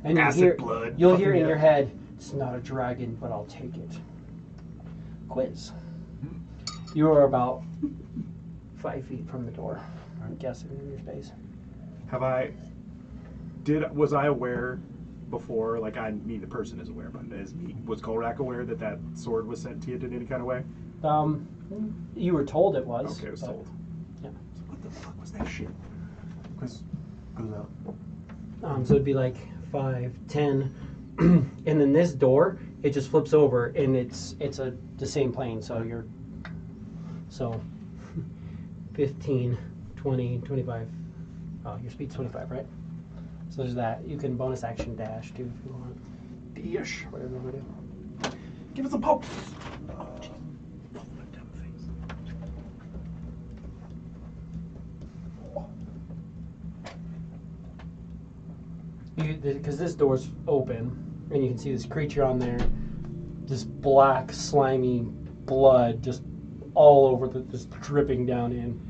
Speaker 1: you
Speaker 2: Acid
Speaker 1: hear,
Speaker 2: blood.
Speaker 1: you'll hear
Speaker 2: Fucking
Speaker 1: in your
Speaker 2: yeah.
Speaker 1: head, "It's not a dragon, but I'll take it." Quiz. You are about 5 feet from the door. I'm guessing in your space.
Speaker 2: Was I aware before, like I mean the person is aware, but was Kolrak aware that sword was sent to you in any kind of way?
Speaker 1: You were told it was.
Speaker 2: Okay, I was
Speaker 1: but-
Speaker 2: told.
Speaker 1: Yeah.
Speaker 2: What the fuck was that shit?
Speaker 3: Quiz goes out.
Speaker 1: So it'd be like 5, 10, and then this door, it just flips over, and it's the same plane. So you're 15, 20, 25. Your speed's 25, right? So there's that. You can bonus action dash too if you want.
Speaker 2: Dash.
Speaker 1: Whatever you want to do.
Speaker 2: Give us a poke.
Speaker 1: Because this door's open, and you can see this creature on there, this black, slimy blood just all over, just dripping down in.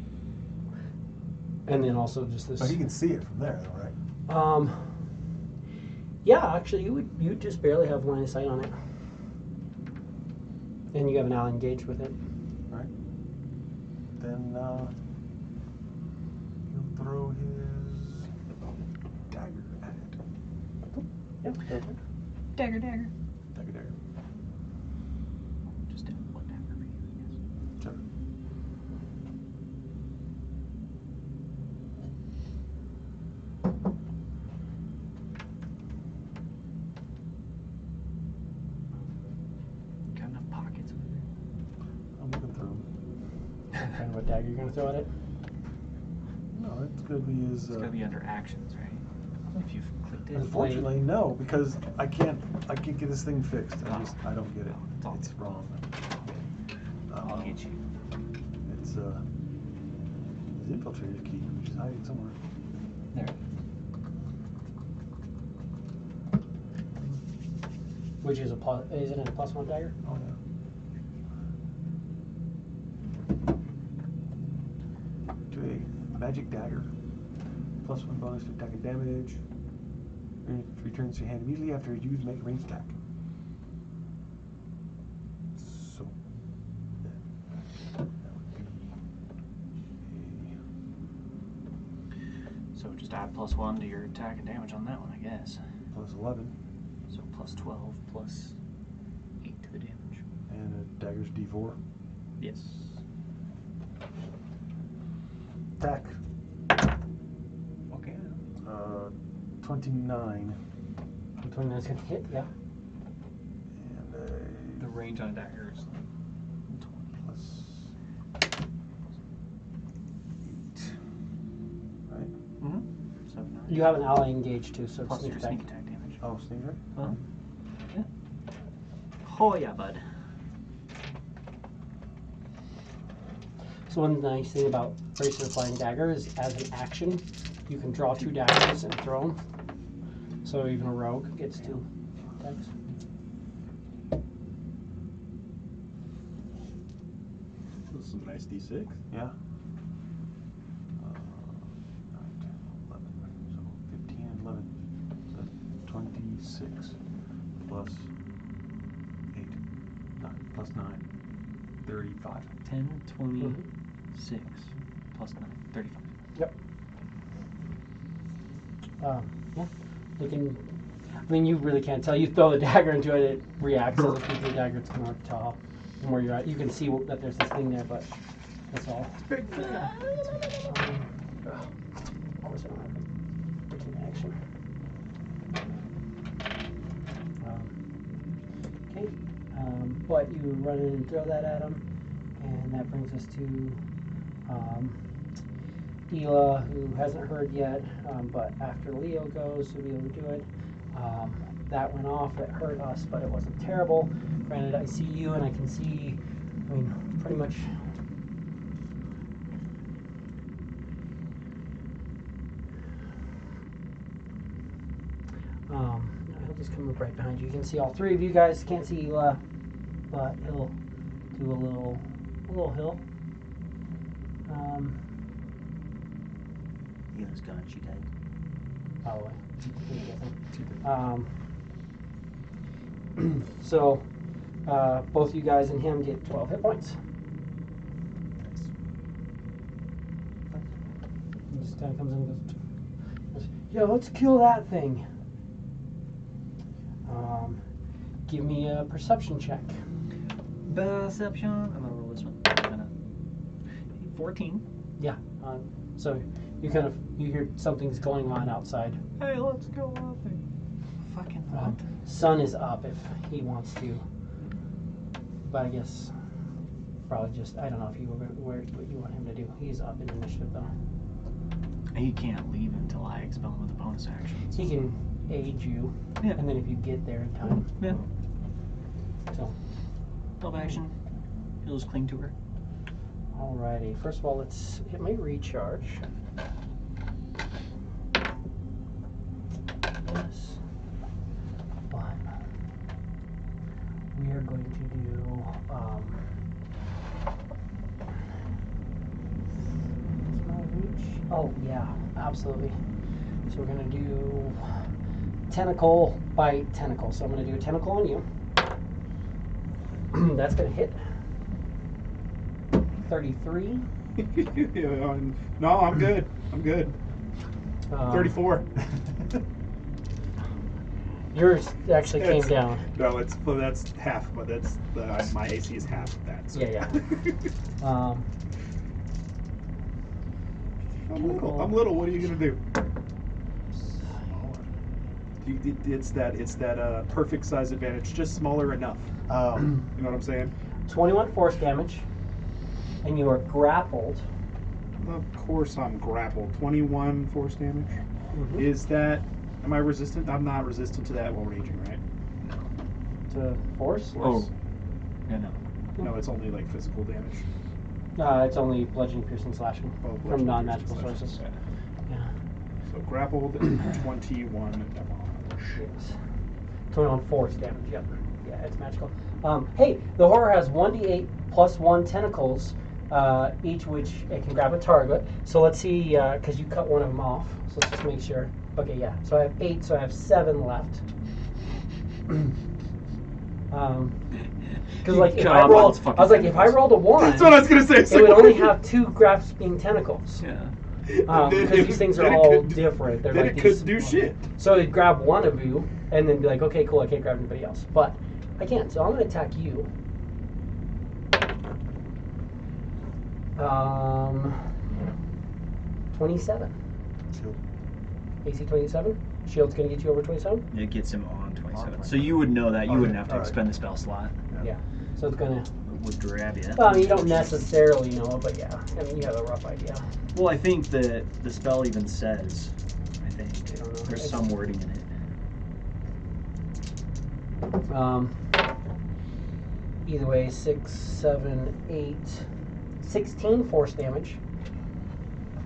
Speaker 1: And then also just this.
Speaker 3: So you can see it from there, though, right?
Speaker 1: Yeah, actually, you just barely have line of sight on it, and you have an ally engaged with it.
Speaker 3: Right. Then he'll throw his dagger at it.
Speaker 1: Yep.
Speaker 5: Dagger.
Speaker 3: Dagger.
Speaker 5: Just do one dagger for you, yes.
Speaker 3: Sure.
Speaker 5: Got enough pockets over there.
Speaker 3: I'm looking through him.
Speaker 1: And what dagger you're gonna throw at it?
Speaker 3: No, it's gonna be his.
Speaker 5: It's gotta be under actions, right? If you've clicked it.
Speaker 3: Unfortunately, no, because I can't get this thing fixed. I don't get it.
Speaker 5: It's all
Speaker 3: It's
Speaker 5: good.
Speaker 3: wrong.
Speaker 5: I'll get you.
Speaker 3: It's his infiltrator's key, which is hiding somewhere.
Speaker 5: There it is.
Speaker 1: Which is isn't it a +1 dagger?
Speaker 3: Oh yeah. To a magic dagger, +1 bonus to attack and damage. It returns to your hand immediately after it's used to make a ranged attack. So that would be
Speaker 5: So just add +1 to your attack and damage on that one, I guess.
Speaker 3: a +11,
Speaker 5: So +12 plus 8 to the damage.
Speaker 3: and a dagger's D4.
Speaker 5: Yes.
Speaker 3: Attack.
Speaker 5: Okay.
Speaker 3: 29.
Speaker 1: 29's gonna hit, yeah.
Speaker 3: And
Speaker 5: The range on daggers.
Speaker 1: You have an ally engaged too, so
Speaker 5: Plus
Speaker 1: sneak
Speaker 5: your
Speaker 1: attack.
Speaker 5: sneak attack damage.
Speaker 3: Oh, sneak attack?
Speaker 5: Huh? Yeah. Oh yeah, bud.
Speaker 1: So one nice thing about Bracer Flying Dagger is as an action, you can draw 2 daggers and throw them. So even a rogue gets 2 attacks.
Speaker 4: This is some nice D6.
Speaker 3: Yeah. 9, 10, 11. So 15 and 11. So 26 plus 8. 9 plus 9. 35.
Speaker 5: 10, 26 plus 9, 35.
Speaker 1: Yep. Yeah. You can. I mean, you really can't tell. You throw the dagger into it, it reacts as if you threw the dagger. It's more tall from where you're at. You can see that there's this thing there, but that's all.
Speaker 3: It's big.
Speaker 1: Of course, I don't have a freaking action. Okay. But you run in and throw that at him, and that brings us to Ela, who hasn't heard yet, but after Leo goes, he'll be able to do it. That went off, it hurt us, but it wasn't terrible. Granted, I see you, and I can see, I mean, pretty much. He'll just come up right behind you. You can see all 3 of you guys. Can't see Ela, but he'll do a little hill.
Speaker 5: Ela's gone. She died.
Speaker 1: Probably. So, both you guys and him get 12 hit points. He just kind of comes in and goes, "Yo, let's kill that thing." Give me a perception check.
Speaker 5: Perception. I'm gonna roll this one. 14.
Speaker 1: Yeah. So you hear something's going on outside.
Speaker 5: Hey, let's go out there. Fucking what?
Speaker 1: Sun is up if he wants to, but I guess probably just I don't know if what you want him to do. He's up in initiative though.
Speaker 5: He can't leave until I expel him with a bonus action.
Speaker 1: He can aid you,
Speaker 5: Yeah.
Speaker 1: and then if you get there in time.
Speaker 5: Yeah.
Speaker 1: So,
Speaker 5: Help action. He'll just cling to her.
Speaker 1: alrighty. First of all, let's hit my recharge. Yes. But we are going to do. Is my reach? Oh yeah, absolutely. So we're gonna do tentacle bite tentacle. So I'm gonna do a tentacle on you. That's gonna hit. 33.
Speaker 4: No, I'm good. I'm good. 34.
Speaker 1: Yours actually came
Speaker 4: That's-
Speaker 1: down.
Speaker 4: No, that's half, but that's my AC is half of that. So.
Speaker 1: Yeah.
Speaker 4: I'm little. What are you gonna do? It's that perfect size advantage, just smaller enough.
Speaker 3: Oh.
Speaker 4: You know what I'm saying?
Speaker 1: 21 force damage, and you are grappled.
Speaker 4: Of course, I'm grappled. 21 force damage.
Speaker 1: Mm-hmm.
Speaker 4: Is that? Am I resistant? I'm not resistant to that while raging, right?
Speaker 1: To force?
Speaker 5: Oh. Yeah, no.
Speaker 4: No, it's only like physical damage.
Speaker 1: It's only bludgeoning, piercing, slashing
Speaker 4: Oh,
Speaker 1: from
Speaker 4: bludgeoning,
Speaker 1: non-magical
Speaker 4: piercing,
Speaker 1: sources.
Speaker 4: slashing.
Speaker 1: Yeah.
Speaker 4: So grappled, 21 damage.
Speaker 1: Yes. 21 force damage. Yep. Yeah, it's magical. Hey, the horror has 1d8 plus 1 tentacles, each which it can grab a target. So let's see, because you cut one of them off. So let's just make sure. Okay, yeah. So I have 8, so I have 7 left. Because like if I rolled, I was like, if I rolled a 1,
Speaker 4: That's what I was gonna say.
Speaker 1: it would only have 2 grasping tentacles.
Speaker 5: Yeah.
Speaker 1: Because these things are all different. They're
Speaker 4: Then
Speaker 1: like
Speaker 4: it
Speaker 1: these,
Speaker 4: could do shit.
Speaker 1: So it'd grab one of you and then be like, okay, cool, I can't grab anybody else. But I can, so I'm gonna attack you. 27.
Speaker 3: Shield.
Speaker 1: AC 27. Shield's gonna get you over 27.
Speaker 5: It gets him on 27.
Speaker 3: 27.
Speaker 5: So you would know that. You
Speaker 3: Okay,
Speaker 5: wouldn't have to
Speaker 3: alright.
Speaker 5: expend the spell slot.
Speaker 1: Yeah. So it's gonna.
Speaker 5: It would grab you.
Speaker 1: Well, I mean, you don't necessarily know it, but yeah. I mean, you have a rough idea.
Speaker 5: Well, I think that the spell even says, I think, There's some wording in it.
Speaker 1: Either way, 6, 7, 8, 16 force damage.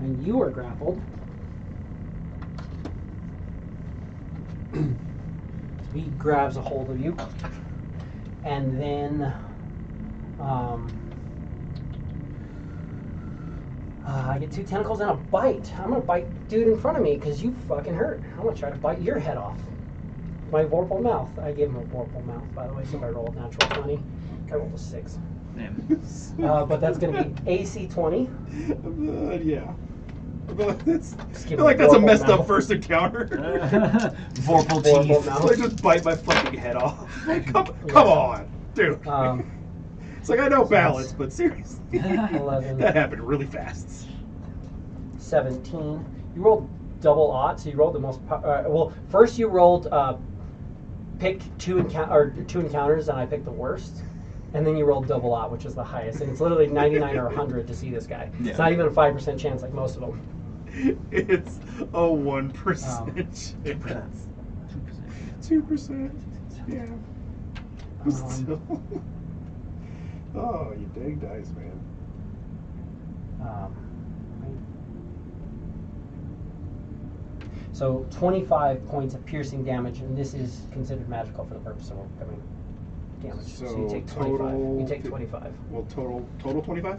Speaker 1: And you are grappled. He grabs a hold of you. And then I get 2 tentacles and a bite. I'm going to bite dude in front of me because you fucking hurt. I'm going to try to bite your head off. My vorpal mouth. I gave him a vorpal mouth, by the way, so if I rolled natural 20. I rolled a 6.
Speaker 5: Damn.
Speaker 1: But that's going to be AC 20.
Speaker 2: Yeah. That's, I
Speaker 1: Just give
Speaker 2: feel like
Speaker 1: him
Speaker 2: that's a
Speaker 1: vorpal
Speaker 2: messed
Speaker 1: mouth.
Speaker 2: up first encounter.
Speaker 5: Vorpal
Speaker 1: Vorpal
Speaker 5: teeth.
Speaker 1: mouth.
Speaker 2: Like just bite my fucking head off. Like, come
Speaker 1: Yeah.
Speaker 2: on, dude. It's like I know balance, but seriously,
Speaker 1: 11.
Speaker 2: that happened really fast.
Speaker 1: 17. You rolled double odd, so you rolled the most. Well, first you rolled pick 2 encounters, and I picked the worst. And then you rolled double odd, which is the highest. And it's literally 99 or 100 to see this guy.
Speaker 5: Yeah.
Speaker 1: It's not even a 5% chance like most of them.
Speaker 2: It's a 1% chance. 2%. Yeah. But still. Oh, you dang dice, man.
Speaker 1: So 25 points of piercing damage, and this is considered magical for the purpose of overcoming damage. So you
Speaker 2: So
Speaker 1: take 25.
Speaker 2: total-
Speaker 1: You take 25.
Speaker 2: Well, total 25,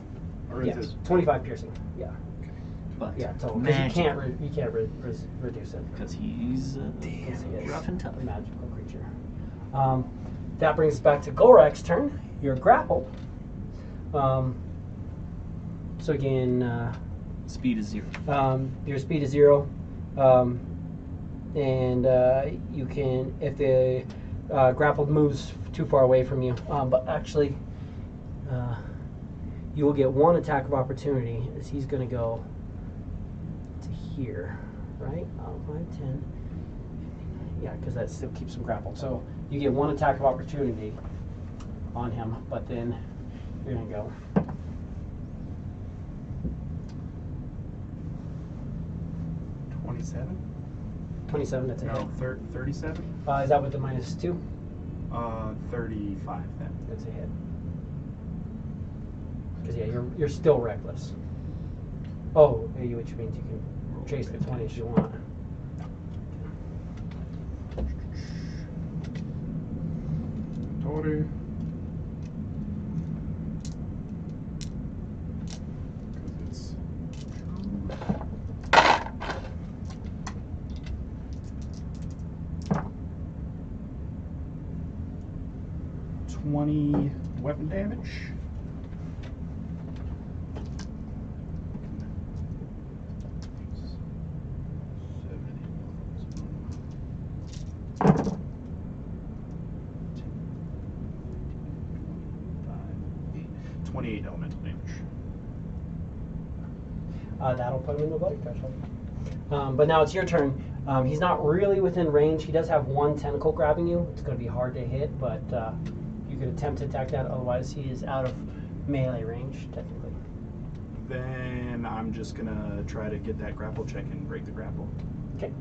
Speaker 2: or is
Speaker 1: Yes,
Speaker 2: it?
Speaker 1: 25 piercing. Yeah,
Speaker 5: But
Speaker 1: yeah, total. Because you can't
Speaker 5: magical.
Speaker 1: reduce it.
Speaker 5: Because he's
Speaker 1: Because he is
Speaker 5: rough and tough.
Speaker 1: a magical creature. That brings us back to Gorak's turn. You're grappled. So again,
Speaker 5: Speed is 0.
Speaker 1: your speed is 0, and you can, if the grappled moves too far away from you, but actually, you will get 1 attack of opportunity as he's going to go to here, right? 5, 10. Yeah, because that still keeps him grappled. So you get 1 attack of opportunity on him, but then you're going to go.
Speaker 2: 27?
Speaker 1: 27, that's a hit.
Speaker 2: No, 37?
Speaker 1: Is that with the -2?
Speaker 2: 35 then.
Speaker 1: That's a hit. Because yeah, you're still reckless. Oh, which means you can chase the 20 if you want.
Speaker 2: Order. Because it's 20 weapon damage. Seven, 28 elemental damage.
Speaker 1: That'll put him in the bloody threshold. But now it's your turn. He's not really within range. He does have 1 tentacle grabbing you. It's going to be hard to hit, but you could attempt to attack that. Otherwise, he is out of melee range, technically.
Speaker 2: Then I'm just gonna try to get that grapple check and break the grapple.
Speaker 1: Okay.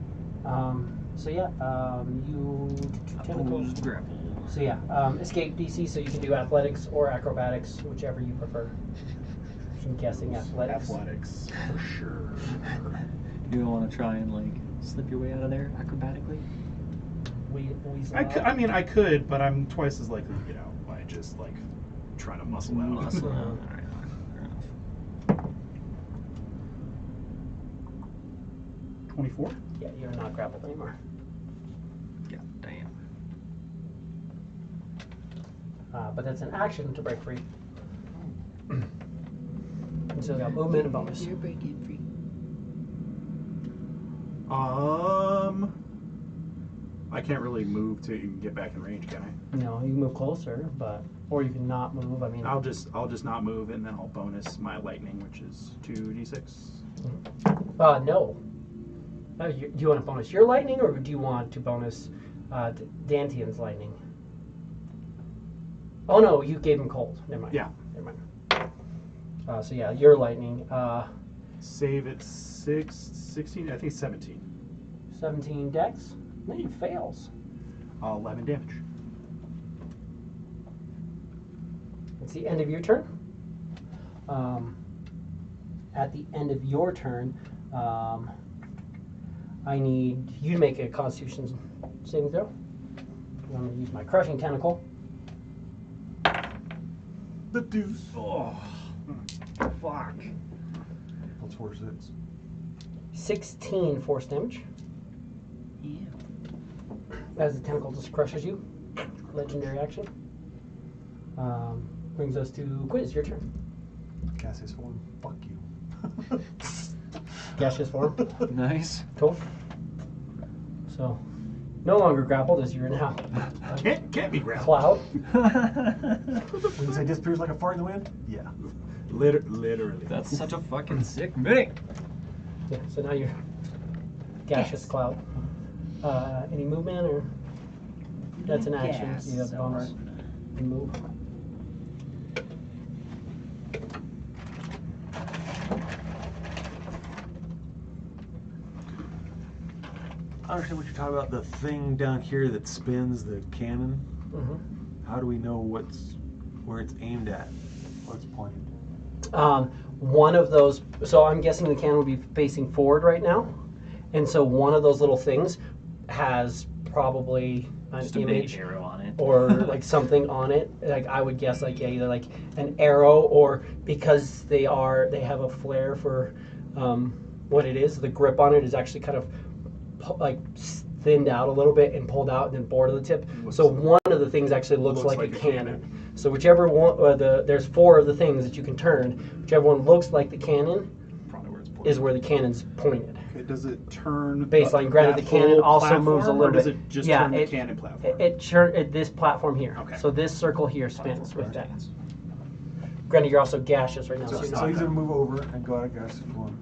Speaker 1: So yeah, you tentacles.
Speaker 5: Opposed grapple.
Speaker 1: So yeah, escape DC. So you can do athletics or acrobatics, whichever you prefer. I'm guessing athletics.
Speaker 2: Athletics, for sure.
Speaker 5: You don't want to try and like slip your way out of there acrobatically?
Speaker 2: I mean, I could, but I'm twice as likely to get out by just like trying to muscle out.
Speaker 5: Muscle out. All right, fair enough.
Speaker 2: 24.
Speaker 1: Yeah, you're not grappled anymore.
Speaker 5: Yeah, damn.
Speaker 1: But that's an action to break free. And so you got movement and bonus.
Speaker 5: You're breaking free.
Speaker 2: I can't really move to even get back in range, can I?
Speaker 1: No, you can move closer, or you can not move. I mean,
Speaker 2: I'll just not move, and then I'll bonus my lightning, which is 2d6.
Speaker 1: no. Do you want to bonus your lightning, or do you want to bonus Dantian's lightning? Oh no, you gave him cold. Never mind.
Speaker 2: Yeah.
Speaker 1: Never mind. So yeah, your lightning.
Speaker 2: Save at 16. I think 17.
Speaker 1: 17 dex. Then he fails.
Speaker 2: 11 damage.
Speaker 1: It's the end of your turn. At the end of your turn, I need you to make a Constitution saving throw. I'm going to use my crushing tentacle.
Speaker 3: The deuce.
Speaker 5: Oh, fuck.
Speaker 3: That's 4-6.
Speaker 1: 16 force damage
Speaker 5: Yeah.
Speaker 1: as the tentacle just crushes you. Legendary action. Brings us to Quiz. Your turn.
Speaker 3: Gaseous form. Fuck you.
Speaker 1: Gaseous form.
Speaker 5: Nice.
Speaker 1: Cool. So, no longer grappled as you're now
Speaker 2: Can't be grappled.
Speaker 1: cloud.
Speaker 3: When you say disappears like a fart in the wind? Yeah.
Speaker 2: Literally.
Speaker 5: That's such a fucking sick mini.
Speaker 1: Yeah, so now you're gaseous cloud. Any movement or that's an action.
Speaker 5: Yes.
Speaker 1: You have the bonus. You move.
Speaker 3: I understand what you're talking about. The thing down here that spins the cannon.
Speaker 1: Mm-hmm.
Speaker 3: How do we know where it's aimed at? What's pointed?
Speaker 1: One of those. So I'm guessing the cannon will be facing forward right now, and so one of those little things has probably an
Speaker 5: Just a
Speaker 1: image
Speaker 5: big arrow on it.
Speaker 1: or like something on it. Like I would guess, like either like an arrow or because they have a flair for what it is. The grip on it is actually kind of like thinned out a little bit and pulled out and then bored to the tip. So one of the things actually looks like a cannon. So whichever one, there's 4 of the things that you can turn. Whichever one looks like the cannon
Speaker 2: Probably where it's pointed.
Speaker 1: is where the cannon's pointed.
Speaker 2: Okay, does it turn
Speaker 1: Baseline. Granted,
Speaker 2: that
Speaker 1: the cannon
Speaker 2: whole
Speaker 1: also
Speaker 2: platform,
Speaker 1: moves a little
Speaker 2: or does
Speaker 1: bit.
Speaker 2: it just
Speaker 1: Yeah,
Speaker 2: turn the
Speaker 1: it-
Speaker 2: cannon platform?
Speaker 1: This platform here.
Speaker 2: Okay.
Speaker 1: So this circle here spins
Speaker 2: Platform
Speaker 1: with that.
Speaker 2: rotates.
Speaker 1: Granted, you're also gaseous right now.
Speaker 3: So,
Speaker 1: So you're
Speaker 3: so
Speaker 1: not.
Speaker 3: he's gonna move over and go out of gaseous form.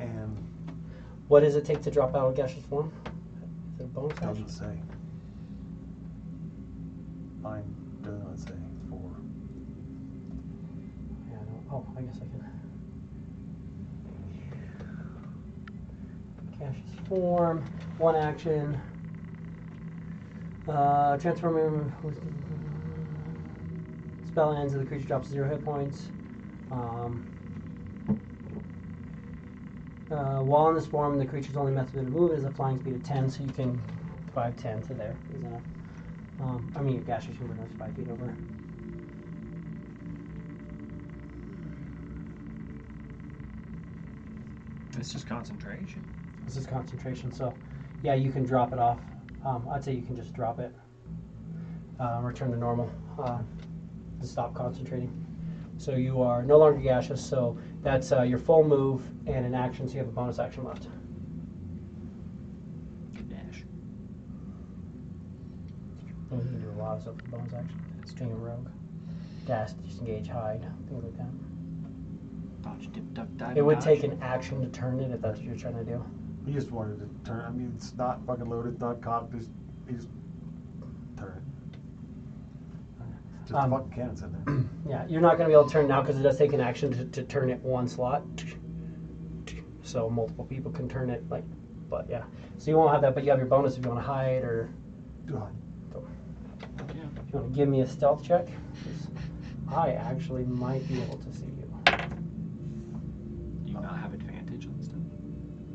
Speaker 3: And
Speaker 1: What does it take to drop out of gaseous form? Is it a bonus action?
Speaker 3: doesn't say. Mine does not say 4.
Speaker 1: Yeah, I don't. Oh, I guess I can. Gaseous form, 1 action. Transform. Spell ends and the creature drops 0 hit points. While in this form, the creature's only method of move is a flying speed of 10, so you can 5-10 to there is enough. I mean, your gaseous humor knows 5 feet over.
Speaker 5: It's just concentration.
Speaker 1: This is concentration, so yeah, you can drop it off. I'd say you can just drop it, return to normal, to stop concentrating. So you are no longer gaseous, so that's your full move and an action, so you have a bonus action left.
Speaker 5: Dash.
Speaker 1: And you can do a lot of stuff with bonus action. Being a rogue. Dash, disengage, hide, things like that.
Speaker 5: Dodge, dip, duck, dive.
Speaker 1: It would
Speaker 5: dodge.
Speaker 1: take an action to turn it if that's what you're trying to do.
Speaker 3: He just wanted to turn. I mean, it's not fucking loaded, not cocked. He just turn it. Just a fucking cannon's in there.
Speaker 1: Yeah, you're not going to be able to turn now because it does take an action to turn it 1 slot. So multiple people can turn it, like, but yeah. So you won't have that, but you have your bonus if you want to hide or
Speaker 3: Do hide.
Speaker 5: Yeah.
Speaker 1: if you want to give me a stealth check. 'Cause I actually might be able to see you.
Speaker 5: Do you not have advantage on stuff?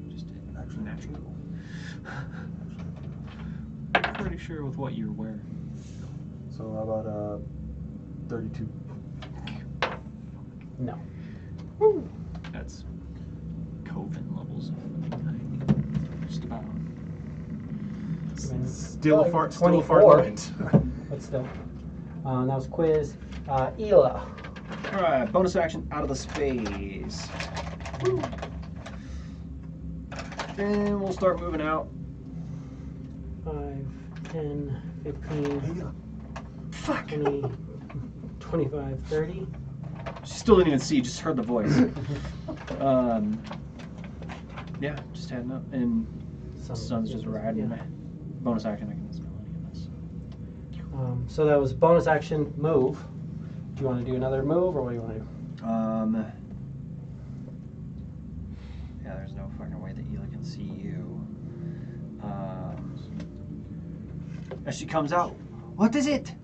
Speaker 5: Just
Speaker 3: Actually,
Speaker 5: natural.
Speaker 3: Actually,
Speaker 5: Pretty sure with what you're wearing.
Speaker 3: so how about 32?
Speaker 1: No.
Speaker 5: That's Coven levels of hiding. Just about.
Speaker 1: I mean,
Speaker 2: Still a fart. Still a
Speaker 1: 24.
Speaker 2: fart moment.
Speaker 1: But still. That was quiz. Ela.
Speaker 5: Alright, bonus action out of the space. Woo. And we'll start moving out.
Speaker 1: 5, 10, 15,
Speaker 3: Yeah.
Speaker 5: Fuck!
Speaker 1: 20, 25, 30.
Speaker 5: Still didn't even see, just heard the voice. Yeah, just heading up. And sun's just riding me. Bonus action, I can smell any of this.
Speaker 1: So that was bonus action move. Do you want to do another move or what do you want to do?
Speaker 5: Yeah, there's no fucking way that Ela can see you. As she comes out, what is it?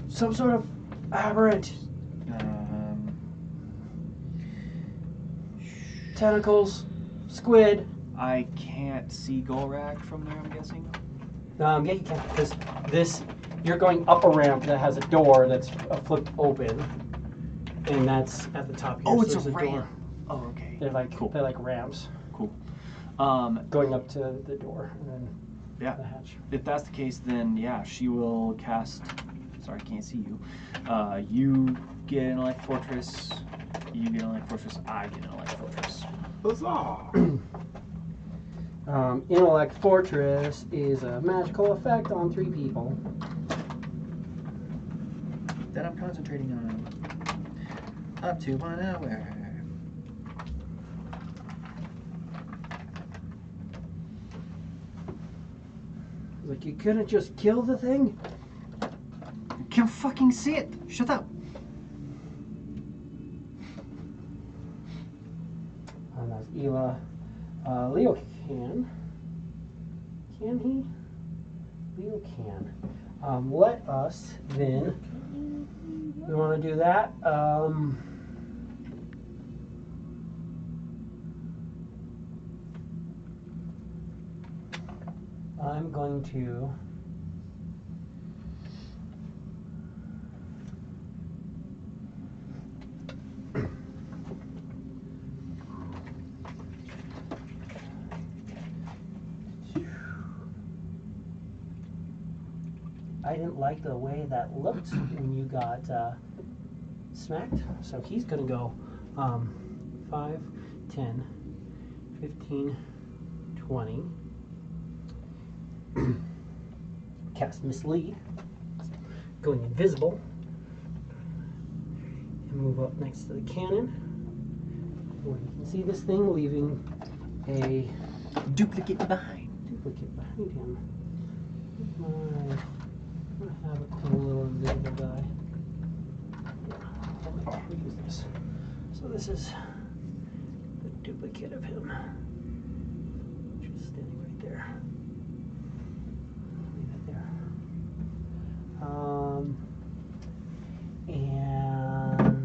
Speaker 1: Some sort of aberrant tentacles, squid.
Speaker 5: I can't see Golrak from there, I'm guessing.
Speaker 1: Yeah, you can, because this, you're going up a ramp that has a door that's flipped open, and that's at the top here.
Speaker 5: Oh, it's
Speaker 1: there's
Speaker 5: a ramp.
Speaker 1: door.
Speaker 5: Oh, okay.
Speaker 1: They're like
Speaker 5: Cool.
Speaker 1: they're like ramps
Speaker 5: Cool.
Speaker 1: going up to the door and then
Speaker 5: Yeah.
Speaker 1: the hatch.
Speaker 5: If that's the case, then yeah, she will cast. Sorry, I can't see you. You get an Elect Fortress. You get an Elect Fortress. I get an Elect Fortress.
Speaker 2: Huzzah!
Speaker 1: Intellect Fortress is a magical effect on 3 people.
Speaker 5: That I'm concentrating on. Up to 1 hour.
Speaker 1: Like, you couldn't just kill the thing?
Speaker 5: You can't fucking see it. Shut up.
Speaker 1: And that's Ela. Leo can. Can he? Leo can. Let us then. We want to do that. I'm going to. I didn't like the way that looked when you got smacked, so he's going to go 5, 10, 15, 20. Cast Mislead, going invisible, and move up next to the cannon, where you can see this thing leaving a
Speaker 5: Duplicate behind.
Speaker 1: duplicate behind him. I'm gonna have a cool little invisible guy. Yeah, let me use this. So this is the duplicate of him, just standing right there. Leave it there. And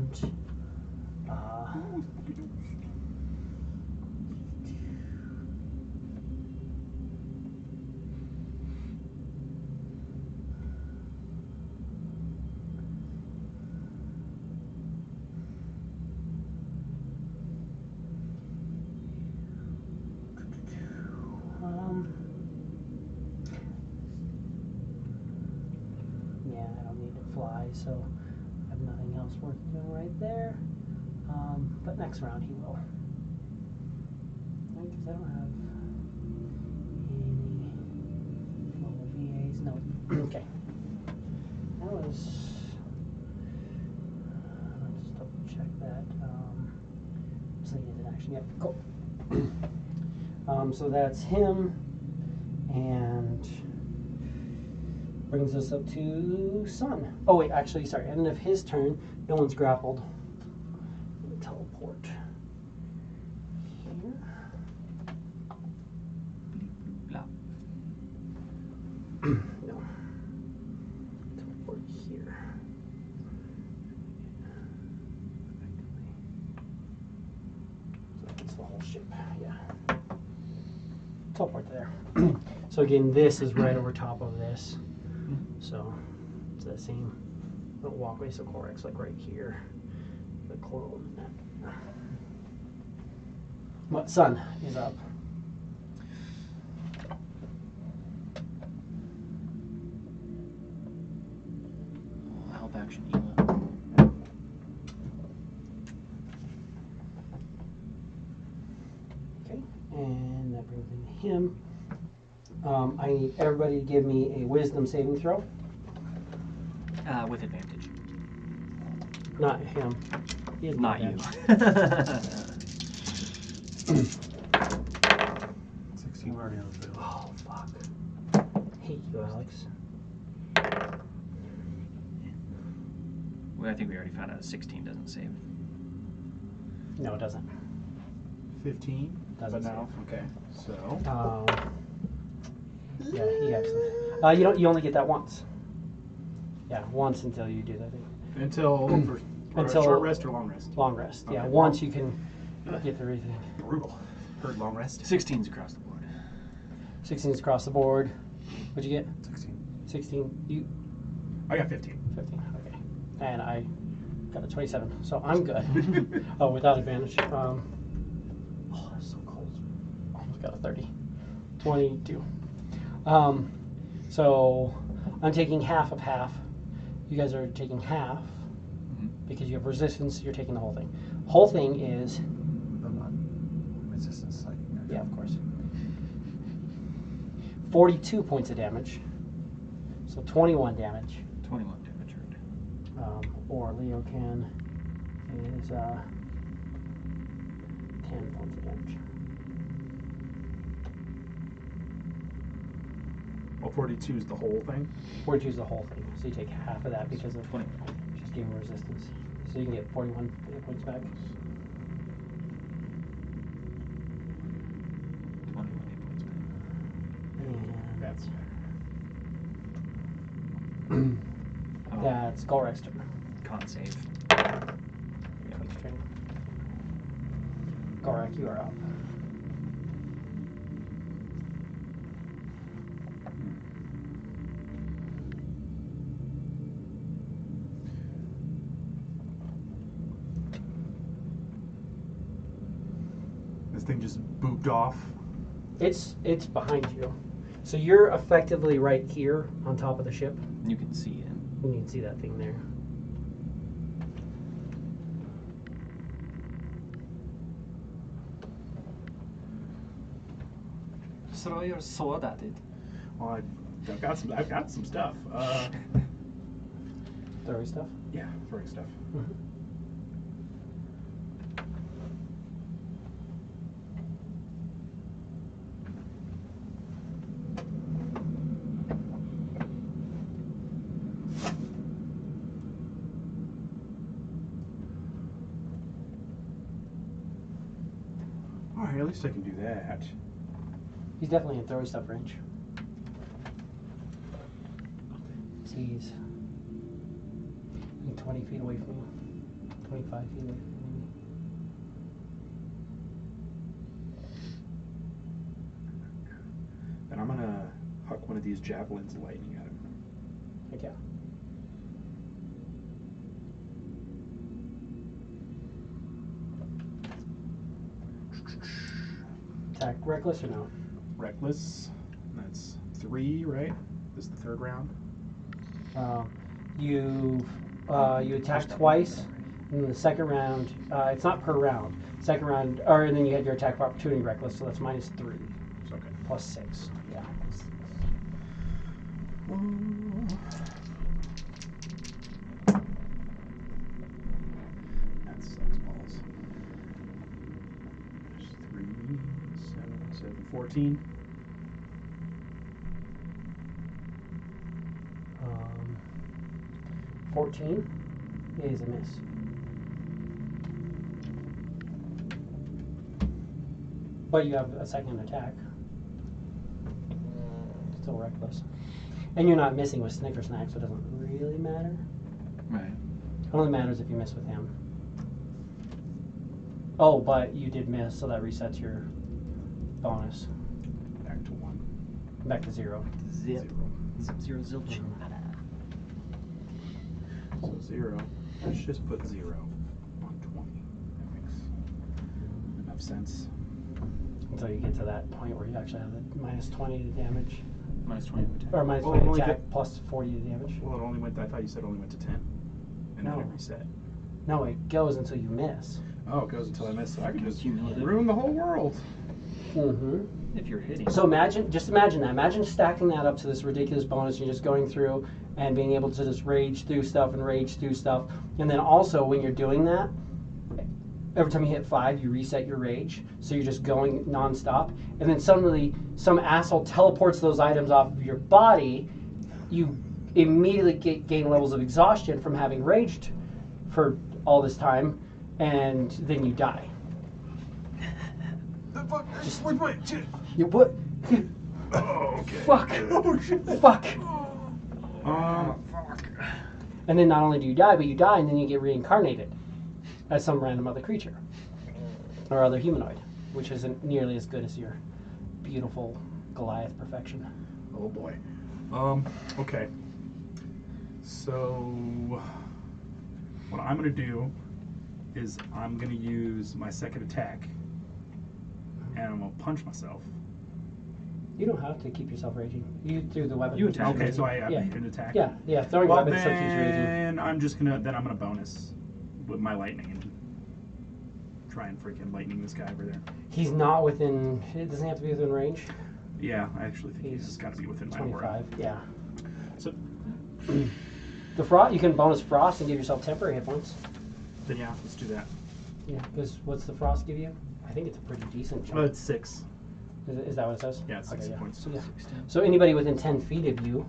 Speaker 1: yeah, I don't need to fly, so I have nothing else worth doing right there. But next round he will. Because I don't have any mobile VAs. No. Okay. That was. Let's double check that. So he did an action. Yep. Cool. So that's him, and brings us up to Sun. Oh wait, actually, sorry. End of his turn. No one's grappled. Teleport here.
Speaker 5: Blah.
Speaker 1: No. Teleport here. So that's the whole ship. Yeah. Teleport there. So again, this is right over top of this. So it's that same little walkway. So Korak's like right here. The clone. But Sun is up.
Speaker 5: Help action, Ela.
Speaker 1: Okay, and that brings in him. I need everybody to give me a wisdom saving throw.
Speaker 5: With advantage.
Speaker 1: Not him. He has
Speaker 5: Not you.
Speaker 1: advantage.
Speaker 3: 16 already on the field.
Speaker 1: Oh, fuck. Hate you, Alex.
Speaker 5: Well, I think we already found out 16 doesn't save.
Speaker 1: No, it doesn't.
Speaker 2: 15.
Speaker 1: Doesn't
Speaker 2: But now, okay. So
Speaker 1: Yeah, he actually. You only get that once. Yeah, once until you do that thing.
Speaker 2: until for
Speaker 1: Until-
Speaker 2: a short rest or long rest.
Speaker 1: Long rest. Yeah,
Speaker 2: Okay.
Speaker 1: once you can get the everything.
Speaker 2: Brutal. Heard long rest.
Speaker 5: 16's across the board.
Speaker 1: 16's across the board. What'd you get?
Speaker 3: 16.
Speaker 1: 16. You
Speaker 2: I got 15.
Speaker 1: 15. Okay. And I got a 27. So I'm good. Oh, without advantage. Oh, that's so close. Almost got a 30. 22. So I'm taking half of half. You guys are taking half because you have resistance. You're taking the whole thing. Whole thing is,
Speaker 3: I'm not resistance psychic.
Speaker 1: yeah, of course, 42 points of damage. So 21 damage.
Speaker 5: 21 damage hurt.
Speaker 1: Or Leo can is 10 points of damage.
Speaker 2: Well, 42 is the whole thing.
Speaker 1: 42 is the whole thing. So you take half of that because of
Speaker 5: 21.
Speaker 1: just giving resistance. So you can get 41 hit points back.
Speaker 5: 21 hit points back.
Speaker 1: And
Speaker 2: That's
Speaker 5: Oh,
Speaker 1: that's Golrek's turn.
Speaker 5: Con save.
Speaker 1: Feats training. Golrek, you are up.
Speaker 2: this thing just booped off.
Speaker 1: It's behind you. So you're effectively right here on top of the ship.
Speaker 5: You can see it.
Speaker 1: You can see that thing there.
Speaker 5: Throw your sword at it.
Speaker 2: Well, I've got some stuff.
Speaker 1: Throwing stuff.
Speaker 2: Yeah, throwing stuff. All right, at least I can do that.
Speaker 1: He's definitely in throwing stuff range. He's 20 feet away from you. 25 feet away from you.
Speaker 2: And I'm gonna huck one of these javelins of lightning at him.
Speaker 1: Heck yeah. Attack reckless or no?
Speaker 2: Reckless. That's 3, right? This is the third round.
Speaker 1: You attack twice. And the second round, it's not per round. Second round, and then you had your attack of opportunity reckless, so that's -3
Speaker 2: It's okay.
Speaker 1: plus 6. Yeah.
Speaker 2: That sucks balls. There's 3, 7, 14.
Speaker 1: 14 is a miss. But you have a second attack. Still reckless. And you're not missing with Snicker Snack, so it doesn't really matter.
Speaker 5: Right.
Speaker 1: It only matters if you miss with him. Oh, but you did miss, so that resets your bonus
Speaker 2: Back to 1.
Speaker 1: back to 0.
Speaker 5: Zip.
Speaker 2: 0.
Speaker 5: Zip, zilch.
Speaker 2: So 0. Let's just put 0 on 20. That makes enough sense.
Speaker 1: Until you get to that point where you actually have the -20 to damage.
Speaker 5: Minus 20 to attack.
Speaker 1: Or minus
Speaker 2: Well,
Speaker 1: 20
Speaker 2: only
Speaker 1: attack plus 40 to damage.
Speaker 2: Well, it only went. I thought you said it only went to 10, and then
Speaker 1: No.
Speaker 2: it reset.
Speaker 1: No, it goes until you miss.
Speaker 2: Oh, it goes until I miss. So I can just
Speaker 5: Cumulative.
Speaker 2: ruin the whole world.
Speaker 1: Mm-hmm.
Speaker 5: If you're hitting.
Speaker 1: So imagine that. Imagine stacking that up to this ridiculous bonus. You're just going through and being able to just rage through stuff. And then also when you're doing that, every time you hit 5, you reset your rage. So you're just going nonstop. And then suddenly some asshole teleports those items off of your body. You immediately gain levels of exhaustion from having raged for all this time. And then you die.
Speaker 3: The fuck? Where's my shit?
Speaker 1: You what?
Speaker 2: Oh, okay.
Speaker 1: Fuck.
Speaker 3: Oh shit.
Speaker 1: Fuck.
Speaker 2: Fuck.
Speaker 1: And then not only do you die, but you die and then you get reincarnated as some random other creature or other humanoid, which isn't nearly as good as your beautiful Goliath perfection.
Speaker 2: Oh boy. Okay. So what I'm gonna do is I'm gonna use my second attack, and I'm gonna punch myself.
Speaker 1: You don't have to keep yourself raging. You threw the weapon.
Speaker 5: You
Speaker 1: keeps
Speaker 5: attack.
Speaker 1: you
Speaker 2: Okay,
Speaker 1: raging.
Speaker 2: so I
Speaker 1: yeah.
Speaker 2: made an attack.
Speaker 1: Yeah, throwing
Speaker 2: Well,
Speaker 1: weapons still keeps you raging.
Speaker 2: then I'm gonna bonus with my lightning and try and freaking lightning this guy over there.
Speaker 1: He's not within. It doesn't have to be within range.
Speaker 2: Yeah, I actually think he's got to be within my aura.
Speaker 1: 25. Yeah.
Speaker 2: So
Speaker 1: The frost. You can bonus frost and give yourself temporary hit points.
Speaker 2: then yeah, let's do that.
Speaker 1: Yeah. Because what's the frost give you? I think it's a pretty decent jump.
Speaker 2: It's 6.
Speaker 1: Is that what it says?
Speaker 2: Yeah, it's 6 points.
Speaker 1: So, yeah. So anybody within 10 feet of you.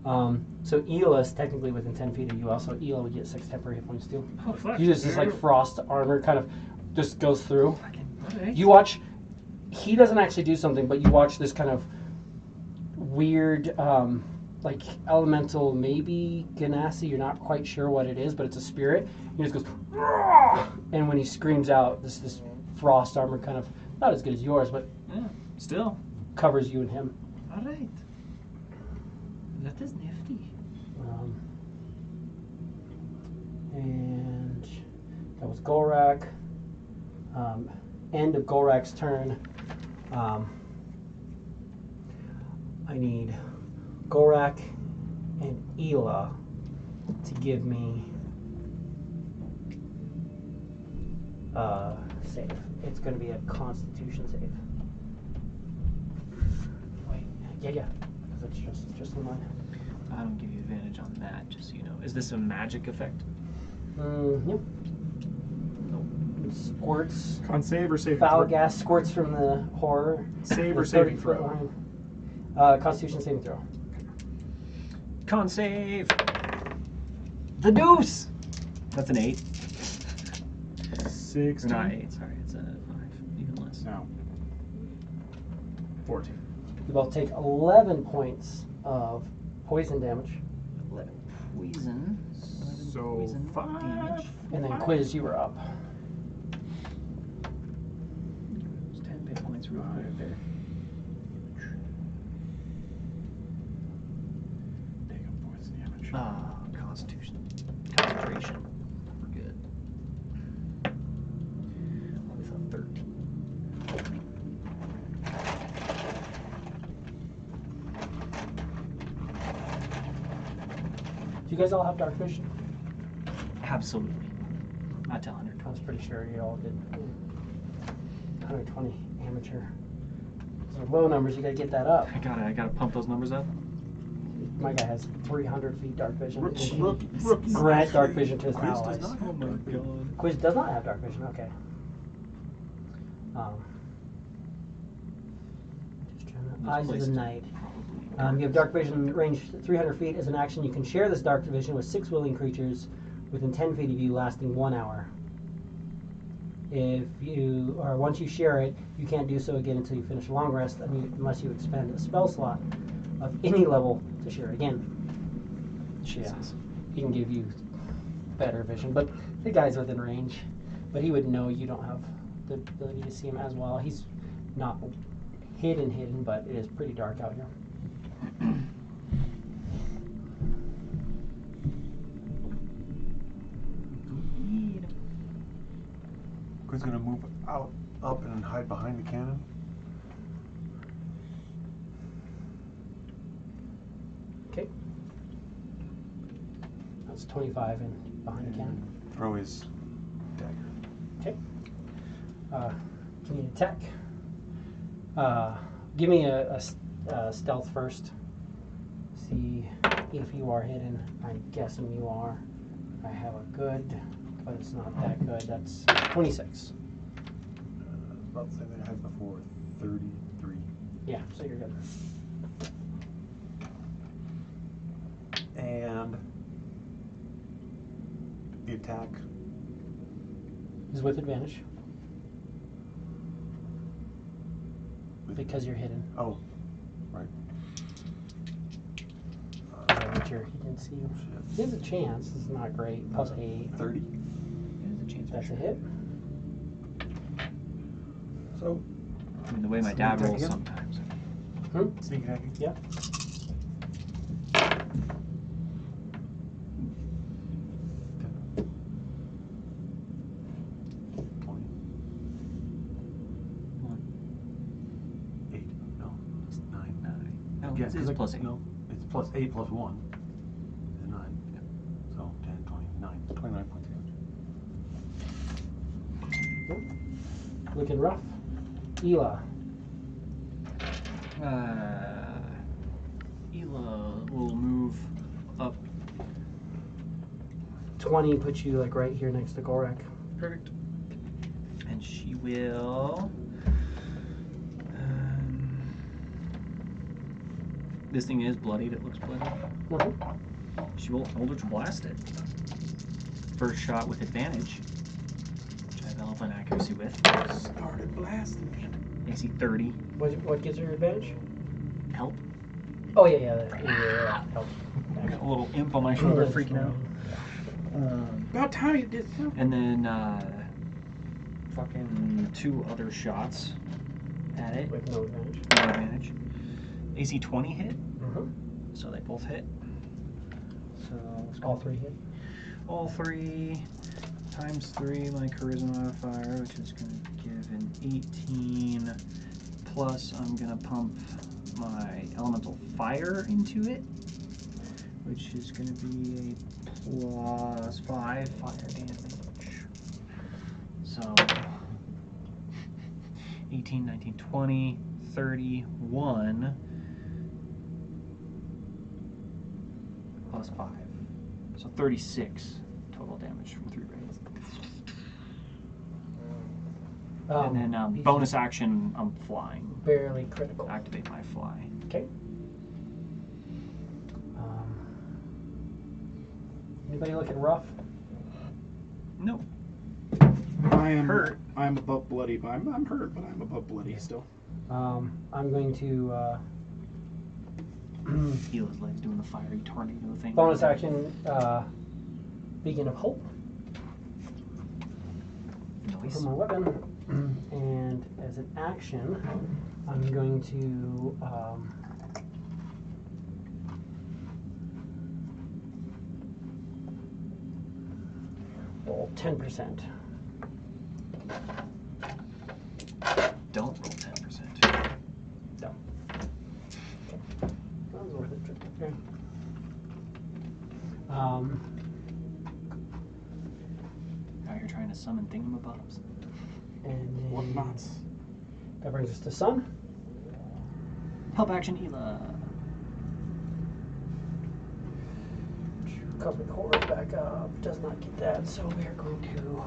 Speaker 1: So Ela's technically within 10 feet of you. Also, Ela would get 6 temporary hit points too.
Speaker 5: Oh, fuck.
Speaker 1: You just this like frost armor kind of just goes through.
Speaker 5: Alright.
Speaker 1: You watch. He doesn't actually do something, but you watch this kind of weird, like elemental, maybe Ganassi. You're not quite sure what it is, but it's a spirit. He just goes, "Rah!" And when he screams out, this frost armor kind of not as good as yours, but
Speaker 5: Yeah, still.
Speaker 1: covers you and him.
Speaker 5: Alright. That is nifty.
Speaker 1: And that was Golrak. End of Golrak's turn. I need Golrak and Ela to give me save. It's going to be a Constitution save. Wait, yeah, because it's just in line.
Speaker 5: I don't give you advantage on that, just so you know. Is this a magic effect?
Speaker 1: Yep. It squirts.
Speaker 2: Con save or saving
Speaker 1: Foul
Speaker 2: throw?
Speaker 1: gas squirts from the horror.
Speaker 2: Save
Speaker 1: The
Speaker 2: or saving
Speaker 1: 30-foot
Speaker 2: throw?
Speaker 1: line. Constitution saving throw.
Speaker 5: Con save! The deuce! That's an 8.
Speaker 2: 16.
Speaker 5: Or not 8, sorry, it's a 5. Even less.
Speaker 2: No. 14.
Speaker 1: You both take 11 points of poison damage.
Speaker 5: 11 poison. 11
Speaker 2: So
Speaker 5: poison
Speaker 2: 5.
Speaker 5: damage.
Speaker 1: And then Quiz, you were up.
Speaker 5: It's 10 hit points real quick there.
Speaker 2: Take up poison damage.
Speaker 5: Constitution. Concentration. We're good. With a 13.
Speaker 1: Do you guys all have dark vision?
Speaker 5: Absolutely. Not to 100.
Speaker 1: I was pretty sure you all did. 120 amateur. Those are low numbers. You gotta get that up.
Speaker 5: I gotta pump those numbers up.
Speaker 1: My guy has 300 feet dark vision.
Speaker 2: Rookie,
Speaker 1: and
Speaker 2: rookie,
Speaker 1: he
Speaker 2: rookie.
Speaker 1: grant dark vision to his
Speaker 2: Quiz does
Speaker 1: allies.
Speaker 2: not
Speaker 5: Oh my god.
Speaker 1: Quiz does not have dark vision. Okay. Just trying to, Eyes of the Night. You have dark vision range 300 feet. As an action, you can share this dark vision with 6 willing creatures within 10 feet of you, lasting 1 hour. Once you share it, you can't do so again until you finish a long rest, unless you expend a spell slot of any level to share it again.
Speaker 5: Jesus.
Speaker 1: He can give you better vision, but the guy's within range. But he would know you don't have the ability to see him as well. He's not hidden, but it is pretty dark out here.
Speaker 3: Who's gonna move up and hide behind the cannon?
Speaker 1: Okay. That's 25 and behind the cannon.
Speaker 3: Throw his dagger.
Speaker 1: Okay. Can you attack? Give me a stealth first. See if you are hidden. I'm guessing you are. I have a good, but it's not that good. That's 26.
Speaker 3: About the same thing I had before. 33.
Speaker 1: Yeah, so you're good.
Speaker 3: And the attack.
Speaker 1: He's with advantage. because you're hidden.
Speaker 3: Oh, right.
Speaker 1: He didn't see you. He has a chance. This is not great. Plus 8.
Speaker 3: 30.
Speaker 5: There's a chance.
Speaker 1: That's a hit.
Speaker 3: So,
Speaker 5: I mean, the way my
Speaker 3: Sneak
Speaker 5: dad
Speaker 3: attack
Speaker 5: rolls
Speaker 3: again?
Speaker 5: sometimes.
Speaker 3: sneak attack.
Speaker 1: Yeah.
Speaker 3: 20. 8. No, it's 9.
Speaker 5: 9. No,
Speaker 3: Yeah,
Speaker 5: it's
Speaker 3: 'cause
Speaker 5: plus 8.
Speaker 3: No, it's plus 8 plus 1 is 9. Yeah. So 10, 20, 9. 29 points damage.
Speaker 1: Looking rough. Ela.
Speaker 5: Ela will move up.
Speaker 1: 20 puts you like right here next to Gorak.
Speaker 5: Perfect. And she will. This thing is bloodied. It looks bloody.
Speaker 1: Mhm.
Speaker 5: She will Eldritch Blast it. First shot with advantage, which I have Elephant accuracy with.
Speaker 3: Started blasting.
Speaker 5: AC 30.
Speaker 1: What gives her advantage?
Speaker 5: Help.
Speaker 1: Oh yeah. Help.
Speaker 5: I got a little imp on my shoulder freaking out.
Speaker 4: About time you did something.
Speaker 5: And then fucking 2 other shots at it.
Speaker 1: With no advantage.
Speaker 5: No advantage. AC 20 hit,
Speaker 1: Mm-hmm.
Speaker 5: so they both hit. So
Speaker 1: All 3 hit.
Speaker 5: all 3 times 3 my charisma modifier, which is going to give an 18. Plus, I'm going to pump my elemental fire into it, which is going to be a plus 5 fire damage. So 18, 19, 20, 31 plus 5. So 36 total damage from 3 rays. And then bonus action, I'm flying.
Speaker 1: Barely critical.
Speaker 5: Activate my fly.
Speaker 1: Okay. Anybody looking rough?
Speaker 5: Nope.
Speaker 4: I am
Speaker 5: Hurt.
Speaker 4: I'm above bloody. I'm hurt, but I'm above bloody still.
Speaker 1: I'm going to
Speaker 5: Heal his legs doing the fiery tornado thing.
Speaker 1: bonus action Beacon of Hope
Speaker 5: Nice.
Speaker 1: for my weapon. And as an action, I'm going to roll 10%.
Speaker 5: Don't roll 10%.
Speaker 1: No. That was worth it. Okay.
Speaker 5: Out here trying to summon thingamabobs.
Speaker 1: And then
Speaker 4: What knots?
Speaker 1: that brings us to Sun.
Speaker 5: Help action, Ela.
Speaker 1: Cosmic Horror back up. Does not get that, so we are going to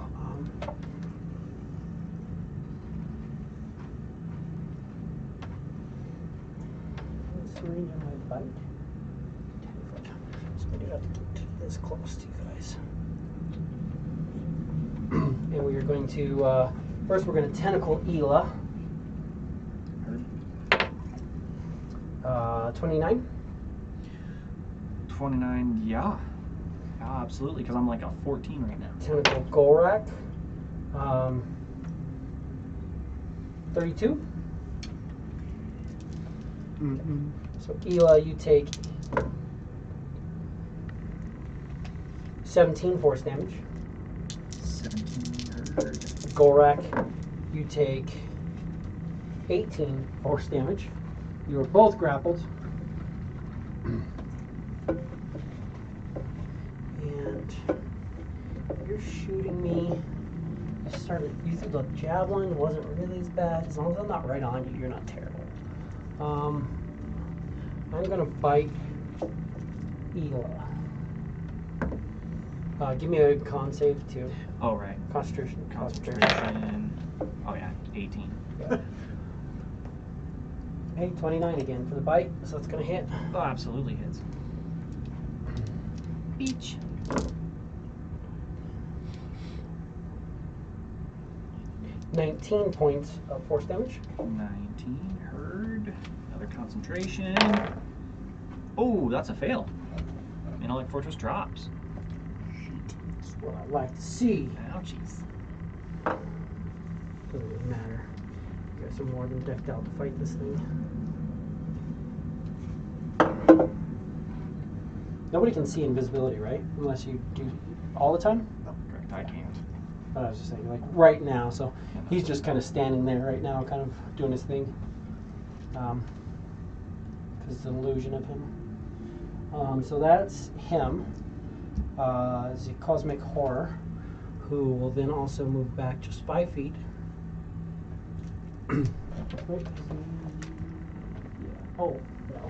Speaker 1: what's the range of my bite? 10 foot. So I do have to get this close to you guys. And we are going to first we're going to tentacle Ela. 29.
Speaker 5: 29, yeah. Yeah, absolutely, because I'm like a 14 right now.
Speaker 1: Tentacle Gorak. 32.
Speaker 4: Mm-hmm.
Speaker 1: So Ela, you take 17 force damage.
Speaker 5: 17 hurt.
Speaker 1: Gorak, you take 18 force damage. You are both grappled. And you're shooting me. You started using the javelin, wasn't really as bad. As long as I'm not right on you, you're not terrible. I'm gonna bite Ela. Give me a con save too.
Speaker 5: Oh, right.
Speaker 1: Concentration.
Speaker 5: Concentration. Oh, yeah, 18.
Speaker 1: Yeah. Hey, 29 again for the bite, so it's gonna hit.
Speaker 5: Oh, absolutely hits. Beach.
Speaker 1: 19 points of force damage.
Speaker 5: 19, heard. Another concentration. Oh, that's a fail. Intellect Fortress drops.
Speaker 1: That's what I like to see.
Speaker 5: Ouchies.
Speaker 1: Doesn't really matter. You guys are more than decked out to fight this thing. Nobody can see invisibility, right? Unless you do all the time?
Speaker 5: Correct, I can't.
Speaker 1: But I was just saying, like right now. So he's just kind of standing there right now, kind of doing his thing. Because it's an illusion of him. So that's him. The Cosmic Horror, who will then also move back just 5 feet. Right. Yeah. Oh, no.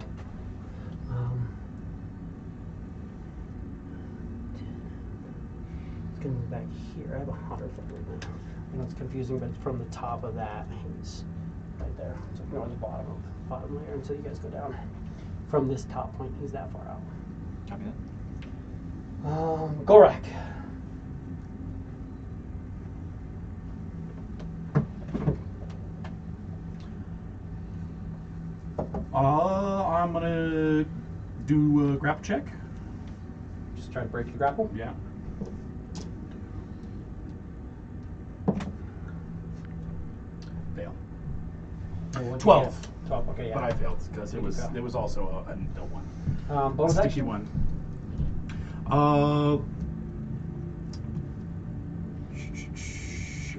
Speaker 1: It's going to move back here. I have 100 foot movement. I know it's confusing, but from the top of that, he's right there. So ignore the bottom layer until you guys go down. From this top point, he's that far out.
Speaker 5: Copy that.
Speaker 1: Gorak.
Speaker 4: I'm gonna do a grapple check.
Speaker 1: Just try to break your grapple.
Speaker 4: Yeah. Fail.
Speaker 1: Or what'd you
Speaker 4: 12.
Speaker 1: get? 12. Okay, yeah.
Speaker 4: But I failed because
Speaker 1: There
Speaker 4: it
Speaker 1: you
Speaker 4: was
Speaker 1: go.
Speaker 4: also a one.
Speaker 1: Bonus
Speaker 4: Sticky
Speaker 1: action.
Speaker 4: one.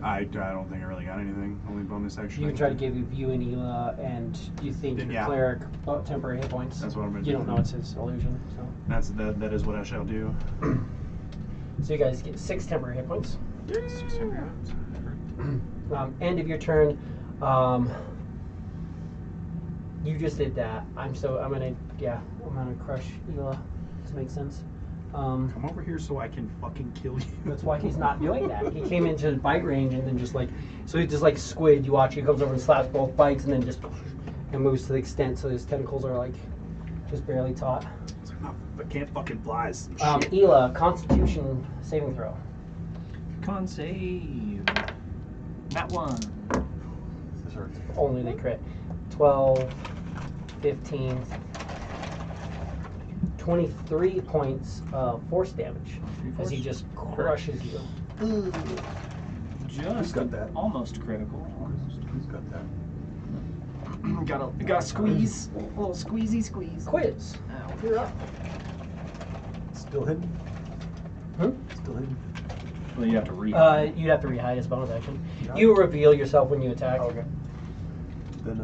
Speaker 4: I don't think I really got anything. Only bonus action.
Speaker 1: You can try to give you and Ela, and you think
Speaker 4: Then,
Speaker 1: your
Speaker 4: yeah.
Speaker 1: cleric temporary hit points.
Speaker 4: That's what I'm gonna
Speaker 1: You
Speaker 4: do.
Speaker 1: don't know it's his illusion, so.
Speaker 4: That is what I shall do.
Speaker 1: So you guys get 6 temporary hit points.
Speaker 5: Yeah.
Speaker 1: End of your turn. You just did that. I'm gonna crush Ela. This makes sense.
Speaker 4: Come over here so I can fucking kill you.
Speaker 1: That's why he's not doing that. He came into his bite range and then so he's just like squid. You watch, he comes over and slaps both bites and then just and moves to the extent so his tentacles are like just barely taut.
Speaker 4: I can't fucking fly. Shit.
Speaker 1: Ela, Constitution saving throw.
Speaker 5: Con save. Nat 1.
Speaker 3: This hurts.
Speaker 1: Only they crit. 12, 15, 23 points of force damage as he just crushes you.
Speaker 5: Just
Speaker 3: got that?
Speaker 5: almost critical.
Speaker 3: Who's got that?
Speaker 5: Got a squeeze. A little squeezy squeeze.
Speaker 1: Quiz.
Speaker 5: Ow.
Speaker 1: You're up.
Speaker 3: Still hidden?
Speaker 1: Hmm?
Speaker 3: Still hidden?
Speaker 5: Well, you have to read.
Speaker 1: You'd have to rehide as bonus action.
Speaker 3: Yeah.
Speaker 1: You reveal yourself when you attack.
Speaker 3: Okay. Then,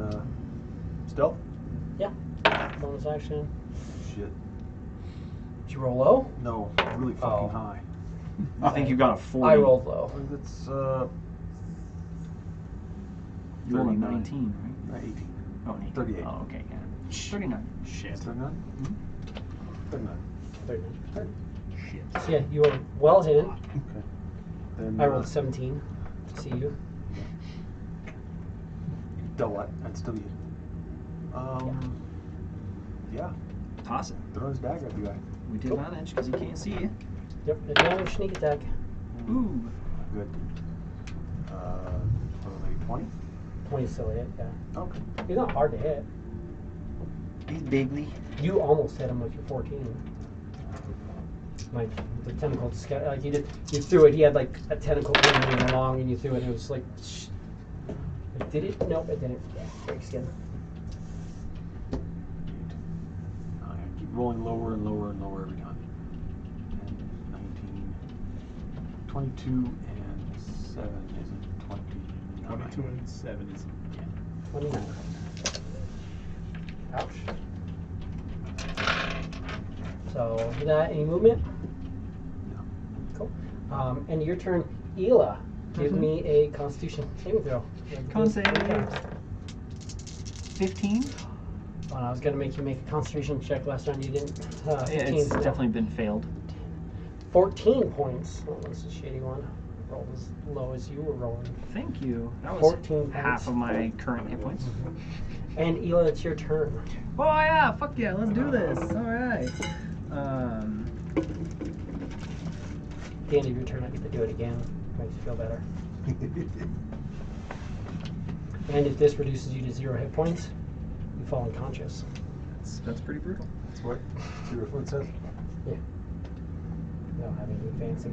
Speaker 3: stealth?
Speaker 1: Yeah. Bonus action.
Speaker 3: Shit.
Speaker 1: Did you roll low?
Speaker 3: No, really fucking
Speaker 1: Oh.
Speaker 3: high.
Speaker 5: I think you got a 40.
Speaker 1: I rolled low.
Speaker 3: It's,
Speaker 5: You rolled a
Speaker 3: 39.
Speaker 5: 19, right?
Speaker 3: 18.
Speaker 5: Oh, 18.
Speaker 3: 38.
Speaker 5: Oh, okay, yeah. 39.
Speaker 4: Shit.
Speaker 3: 39? 39.
Speaker 1: 39.
Speaker 4: Shit.
Speaker 1: So yeah, you were well hidden.
Speaker 3: Okay. Then,
Speaker 1: I rolled 17 to see you.
Speaker 3: Double it. I'd still be. Yeah.
Speaker 5: Toss it.
Speaker 3: Throw his dagger at you guy.
Speaker 5: We did advantage because he can't see you.
Speaker 1: Yep, advantage sneak attack.
Speaker 5: Ooh.
Speaker 3: Good. Probably 20?
Speaker 1: 20 still hit, yeah.
Speaker 3: Okay.
Speaker 1: He's not hard to hit.
Speaker 5: He's bigly.
Speaker 1: You almost hit him with your 14. Like the tentacle, like you threw it. He had like a tentacle moving along, and you threw it. And it was like, did it? Nope, it didn't. Yeah, break skin.
Speaker 3: I keep rolling lower and lower and lower every time. 10, 19, 22, and 7 isn't 20.
Speaker 4: 22 and 7 is.
Speaker 1: 29. Ouch. So that any movement?
Speaker 3: No.
Speaker 1: Cool. And your turn, Ela. Give me a Constitution saving throw.
Speaker 5: Con save. 15?
Speaker 1: Well, I was gonna make you make a Constitution check last round. You didn't.
Speaker 5: Yeah,
Speaker 1: 15.
Speaker 5: it's definitely been failed.
Speaker 1: 14 points. Oh, that's a shitty one. Rolled as low as you were rolling.
Speaker 5: Thank you. That was
Speaker 1: 14
Speaker 5: half
Speaker 1: points.
Speaker 5: of my current hit points.
Speaker 1: And Ela, it's your turn.
Speaker 5: Oh yeah, fuck yeah, let's do this. Alright.
Speaker 1: At the end of your turn, I get to do it again. Makes you feel better. And if this reduces you to 0 hit points, you fall unconscious.
Speaker 5: That's pretty brutal.
Speaker 3: That's what Zero Foot says.
Speaker 1: Yeah. I don't have anything fancy.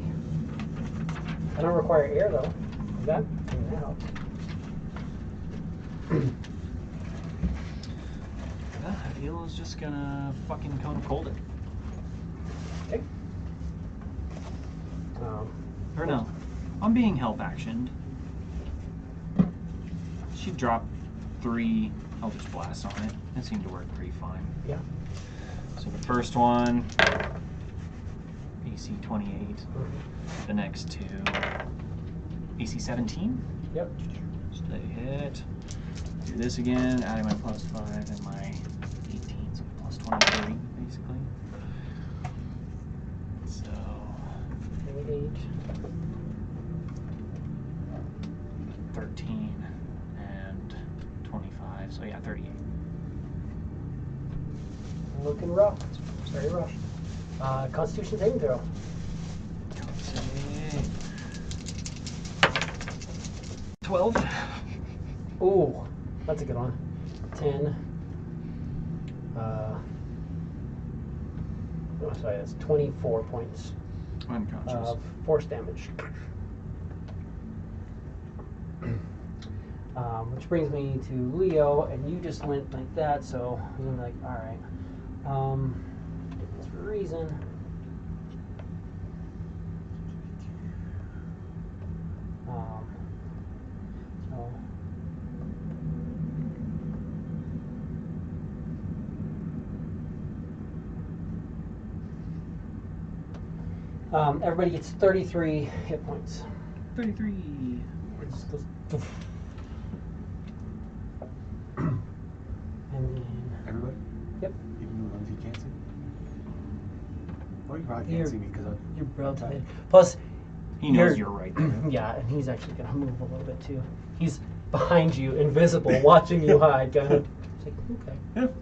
Speaker 1: I don't require air though. Is that? That helps.
Speaker 5: Yeah, Elo's just gonna fucking cone cold it.
Speaker 1: Okay.
Speaker 5: Or no, I'm being help actioned. She dropped 3 Eldritch Blasts on it. It seemed to work pretty fine.
Speaker 1: Yeah.
Speaker 5: So the first one, AC 28. The next 2, AC 17.
Speaker 1: Yep.
Speaker 5: Stay hit. Do this again, adding my +5 and my 18, so plus 23 basically. So
Speaker 1: 8.
Speaker 5: 13 and 25, so yeah, 38.
Speaker 1: Looking rough. Very rough. Constitution saving throw.
Speaker 5: Save. 12.
Speaker 1: Ooh, that's a good one. 10. Oh, sorry, that's 24 points
Speaker 5: Unconscious.
Speaker 1: of force damage. Which brings me to Leo, and you just went like that, so I'm gonna be like, all right. It's for a reason. Everybody gets 33 hit points.
Speaker 5: 33.
Speaker 1: And then,
Speaker 3: Everybody?
Speaker 1: Yep.
Speaker 3: Even the ones you can't see? Well, you probably
Speaker 1: You're-
Speaker 3: can't see me because
Speaker 1: you're relatively. Plus,
Speaker 5: He knows you're right there.
Speaker 1: yeah, and he's actually gonna move a little bit too. He's behind you, invisible, watching you hide. Kind of. It's like, okay.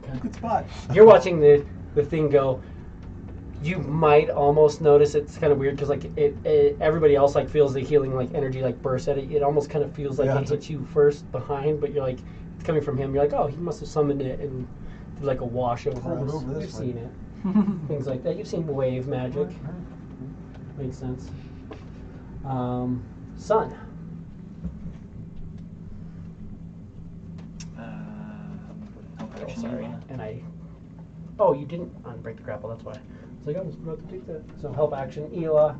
Speaker 3: Yeah, good spot.
Speaker 1: You're watching the thing go. You might almost notice it's kind of weird because like everybody else like feels the healing like energy like burst at it. It almost kind of feels like
Speaker 3: Yeah,
Speaker 1: it
Speaker 3: it's
Speaker 1: hits you first behind, but you're like it's coming from him. You're like, oh, he must have summoned it and did like a wash over
Speaker 3: Pulled it
Speaker 1: us.
Speaker 3: over this
Speaker 1: You've
Speaker 3: way.
Speaker 1: seen it. Things like that. You've seen wave magic. Makes sense. Sun.
Speaker 5: Help
Speaker 1: Oh,
Speaker 5: action.
Speaker 1: sorry. And I. Oh, you didn't unbreak the grapple. That's why. It's like I was about to take that. So help action, Ela.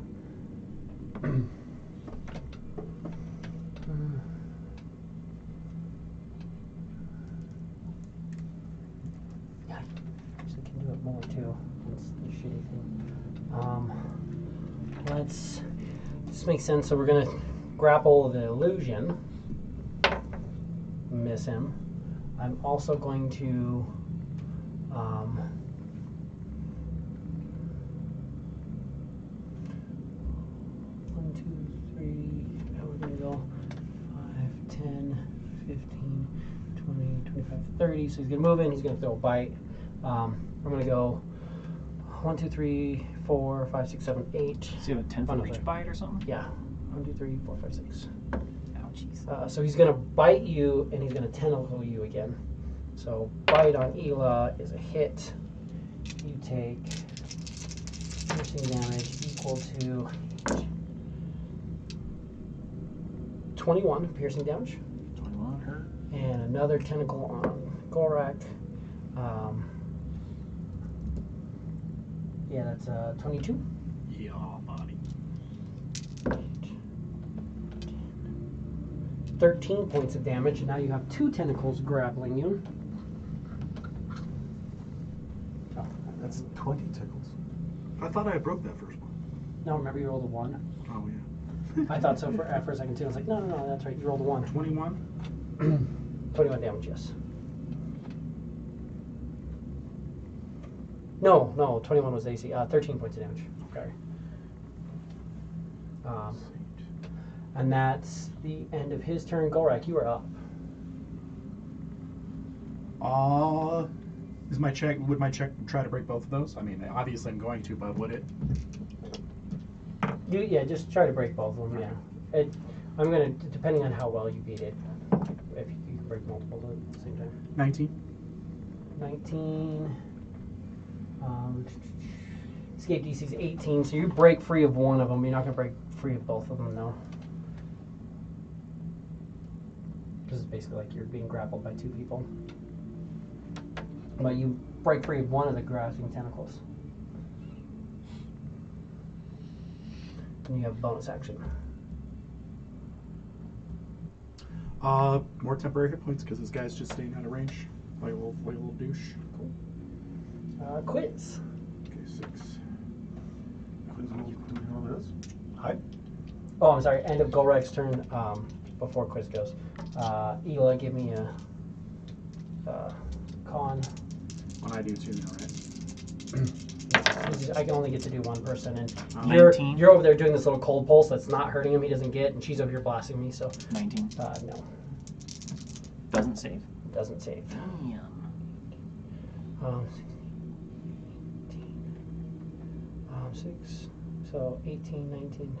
Speaker 1: Yeah, I actually can do it more too. That's the shitty thing. This makes sense. So we're gonna grapple the illusion. Miss him. I'm also going to. 1, 2, 3. How are we gonna go? 5, 10, 15, 20, 25, 30. So he's gonna move in. He's gonna throw a bite. I'm gonna go 1, 2, 3, 4, 5, 6, 7, 8.
Speaker 5: So you have a 10-foot reach bite or something?
Speaker 1: Yeah. 1, 2, 3, 4, 5, 6.
Speaker 5: Ouchies.
Speaker 1: So he's gonna bite you, and he's gonna tentacle you again. So bite on Ela is a hit. You take piercing damage equal to 21 piercing damage,
Speaker 5: 21 hurt.
Speaker 1: and another tentacle on Gorak. Yeah, that's 22.
Speaker 4: Yeah, buddy.
Speaker 1: 13 points of damage, and now you have 2 tentacles grappling you. Oh,
Speaker 3: That's 20 tickles.
Speaker 4: I thought I broke that first one.
Speaker 1: no, remember you rolled a 1?
Speaker 4: Oh, yeah.
Speaker 1: I thought so for a second too. I was like, no, that's right. You rolled a 1.
Speaker 4: 21?
Speaker 1: 21 damage, yes. No, 21 was AC. 13 points of damage. Okay. And that's the end of his turn. Gorak, you are up.
Speaker 4: Would my check try to break both of those? I mean, obviously I'm going to, but would it?
Speaker 1: Yeah, just try to break both of them. Yeah. I'm gonna, depending on how well you beat it, if you break multiple at the same time.
Speaker 2: 19.
Speaker 1: 19. Escape DC is 18, so you break free of one of them. You're not going to break free of both of them, though. This is basically like you're being grappled by two people. But you break free of one of the grasping tentacles. And you have a bonus action.
Speaker 2: More temporary hit points because this guy's just staying out of range. Like a little douche.
Speaker 1: Cool. Quiz.
Speaker 2: Okay, 6.
Speaker 3: Do we know what it is? Hide.
Speaker 1: Oh, I'm sorry. End of Golrek's turn before quiz goes. Eli, give me a con.
Speaker 2: When I do too now, right?
Speaker 1: I can only get to do one person, and
Speaker 5: 19.
Speaker 1: you're over there doing this little cold pulse that's not hurting him. He doesn't get, and she's over here blasting me. So
Speaker 5: 19.
Speaker 1: no,
Speaker 5: Doesn't save.
Speaker 1: doesn't save.
Speaker 5: Damn.
Speaker 1: 6, so 18, 19,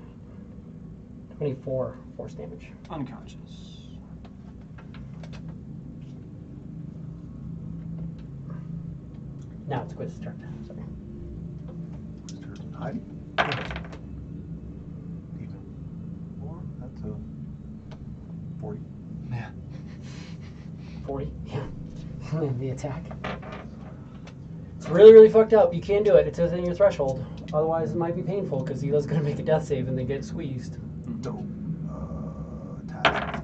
Speaker 1: 24 force damage.
Speaker 5: Unconscious.
Speaker 1: Now it's Quiz's turn. Sorry.
Speaker 3: Hide. Even more. That's a 40.
Speaker 5: Yeah.
Speaker 1: 40. Yeah. And then the attack. It's really, really fucked up. You can't do it. It's within your threshold. Otherwise, it might be painful because Hila's going to make a death save and they get squeezed.
Speaker 3: So, attack.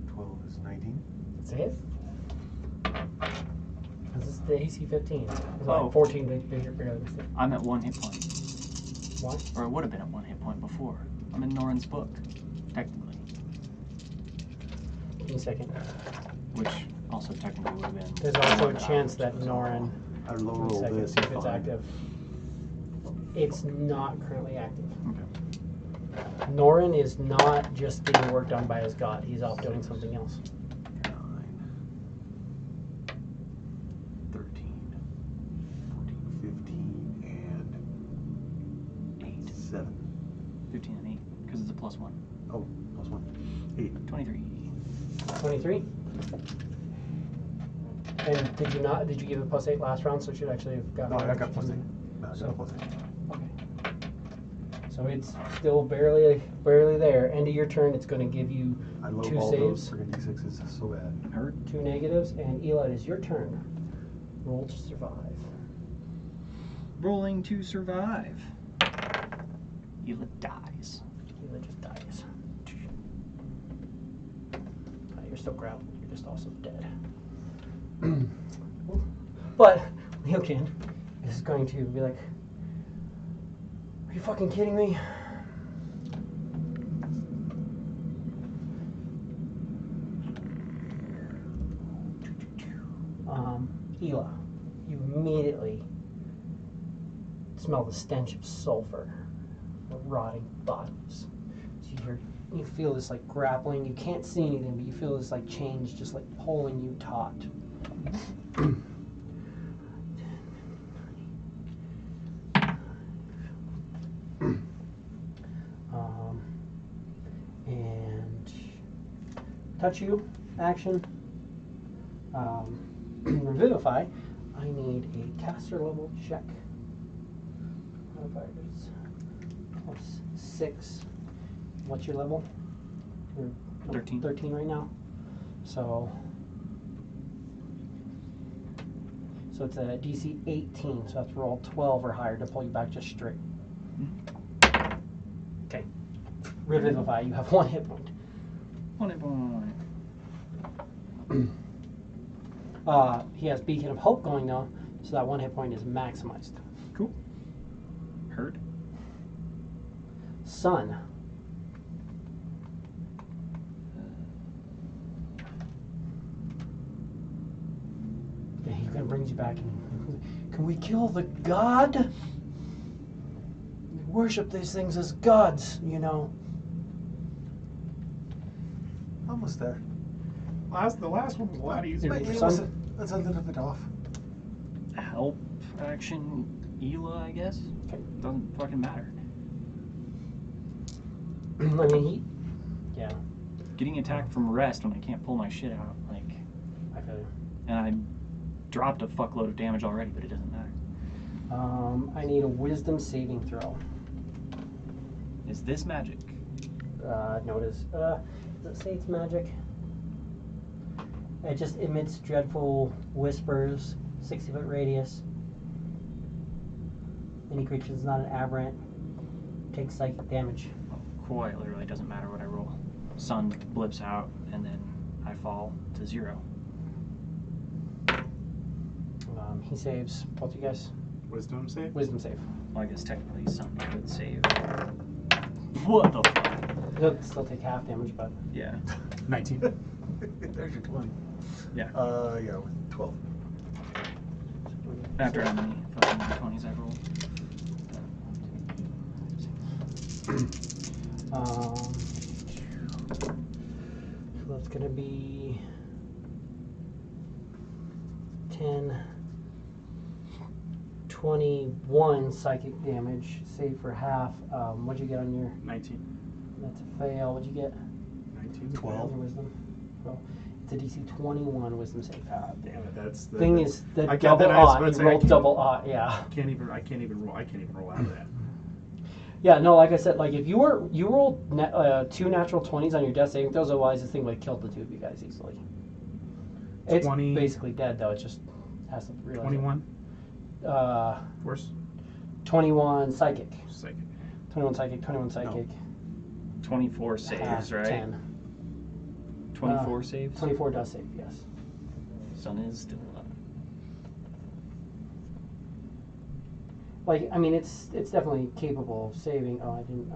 Speaker 3: 12 is 19.
Speaker 1: That's a hit. This is the AC 15. It's
Speaker 5: Oh.
Speaker 1: like 14 to your barely.
Speaker 5: I'm at 1 hit point.
Speaker 1: What?
Speaker 5: Or I would have been at 1 hit point before. I'm in Norin's book, technically.
Speaker 1: Give me a second.
Speaker 5: Which also technically would have been.
Speaker 1: There's also a chance that Norin.
Speaker 3: I low
Speaker 1: Give me a
Speaker 3: roll
Speaker 1: second,
Speaker 3: this.
Speaker 1: see if it's
Speaker 3: fine.
Speaker 1: active. It's not currently active.
Speaker 5: Okay.
Speaker 1: Norin is not just getting work done by his god. He's off doing something else.
Speaker 3: 9, 13, 14, 15, and
Speaker 5: 8.
Speaker 3: 7.
Speaker 5: 15 and 8. Because it's a +1.
Speaker 3: Oh, plus 1. 8.
Speaker 5: 23.
Speaker 1: 23. And did you not? Did you give it +8 last round? So it should actually have gotten.
Speaker 3: No, I got plus 8. No, I
Speaker 1: So-
Speaker 3: got plus 8.
Speaker 1: Okay. So it's still barely there. End of your turn. It's going to give you
Speaker 3: I low
Speaker 1: 2
Speaker 3: ball those
Speaker 1: saves,
Speaker 3: friggin' D6s so bad.
Speaker 5: Hurt.
Speaker 1: 2 negatives, and Eli, it is your turn. Roll to survive.
Speaker 5: Rolling to survive. Ela dies.
Speaker 1: Eli just dies. You're still grappled. You're just also dead. But Leokin is going to be like, "Are you fucking kidding me?" Ela, you immediately smell the stench of sulfur, of rotting bodies. So you feel this like grappling. You can't see anything, but you feel this like change, just like pulling you taut. And touch you action. Revivify. I need a caster level check. Modifiers +6. What's your level? You're
Speaker 5: 13.
Speaker 1: 13 right now. So it's a DC 18. So that's roll 12 or higher to pull you back just straight. Okay. Revivify. You have 1 hit point.
Speaker 5: 1 hit point.
Speaker 1: He has Beacon of Hope going though, so that 1 hit point is maximized.
Speaker 5: Cool. Hurt.
Speaker 1: Sun. Yeah, he kind of brings you back. Can we kill the god? We worship these things as gods, you know.
Speaker 3: Almost there.
Speaker 2: The last one was a lot easier.
Speaker 1: Maybe
Speaker 3: But
Speaker 1: for
Speaker 3: it was
Speaker 1: some-
Speaker 3: that's a little bit off.
Speaker 5: Help action Ela, I guess.
Speaker 1: Okay.
Speaker 5: Doesn't fucking matter.
Speaker 1: I mean, Yeah,
Speaker 5: Getting attacked from rest when I can't pull my shit out, like,
Speaker 1: I feel you.
Speaker 5: and I dropped a fuckload of damage already, but it doesn't matter.
Speaker 1: I need a wisdom saving throw.
Speaker 5: Is this magic?
Speaker 1: No, it is. Does it say it's magic? It just emits dreadful whispers, 60-foot radius. Any creature that's not an aberrant takes psychic damage.
Speaker 5: Quite literally doesn't matter what I roll. Sun blips out, and then I fall to 0.
Speaker 1: He saves. Both you guys.
Speaker 4: Wisdom save?
Speaker 1: Wisdom save.
Speaker 5: Well, I guess technically Sun could save. What the fuck?
Speaker 1: He'll still take half damage, but
Speaker 5: Yeah.
Speaker 4: 19.
Speaker 3: There's your 20.
Speaker 5: Yeah.
Speaker 3: Yeah, with 12.
Speaker 5: After how many fucking 20s I rolled.
Speaker 1: So that's gonna be 10, 21 psychic damage. Save for half. What'd you get on your?
Speaker 4: 19.
Speaker 1: That's a fail. What'd you get?
Speaker 4: 19.
Speaker 3: 12.
Speaker 1: Your wisdom. Well, it's a DC 21 wisdom save.
Speaker 4: Damn it, that's the
Speaker 1: Thing is, the
Speaker 4: I got
Speaker 1: double
Speaker 4: that, I was
Speaker 1: aught.
Speaker 4: about to
Speaker 1: You
Speaker 4: say,
Speaker 1: rolled double aught. Yeah.
Speaker 4: I can't even roll out of that.
Speaker 1: Yeah, no, like I said, like if you rolled 2 natural 20s on your death saving throws, otherwise this thing would have killed the two of you guys easily. It's
Speaker 4: 20
Speaker 1: basically dead though. It just has to realize.
Speaker 4: 21
Speaker 1: It.
Speaker 4: force
Speaker 1: 21 psychic.
Speaker 4: psychic.
Speaker 1: 21 psychic. 21 psychic.
Speaker 5: 24 saves,
Speaker 1: half,
Speaker 5: right?
Speaker 1: 10.
Speaker 5: 24 saves?
Speaker 1: 24 does save. Yes.
Speaker 5: Sun is still alive.
Speaker 1: Like I mean, it's definitely capable of saving. Oh, I didn't.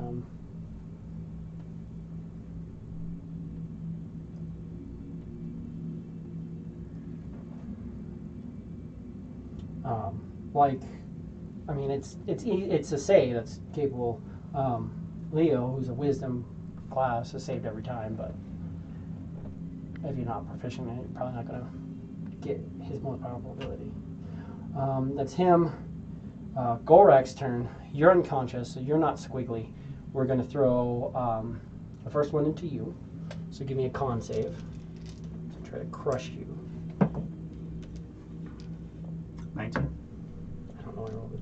Speaker 1: Like, I mean, it's a save that's capable. Leo, who's a wisdom class, is saved every time, but if you're not proficient in it, you're probably not going to get his most powerful ability. That's him. Gorak's turn. You're unconscious, so you're not squiggly. We're going to throw the first one into you. So give me a con save to try to crush you.
Speaker 4: 19.
Speaker 1: I don't know what I rolled it.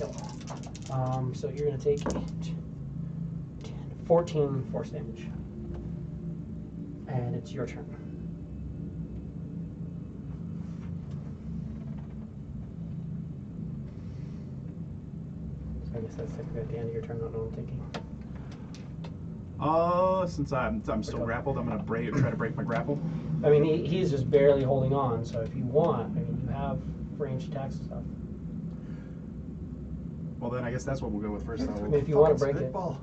Speaker 1: No. So you're going to take 14 force damage. And it's your turn. So I guess that's technically at the end of your turn, I don't know what I'm thinking.
Speaker 4: Since I'm still grappled, I'm gonna try to break my grapple.
Speaker 1: I mean, he's just barely holding on, so if you want, I mean, you have ranged attacks and stuff.
Speaker 4: Well, then I guess that's what we'll go with first.
Speaker 1: I mean, if you want to break it.
Speaker 3: Spitball.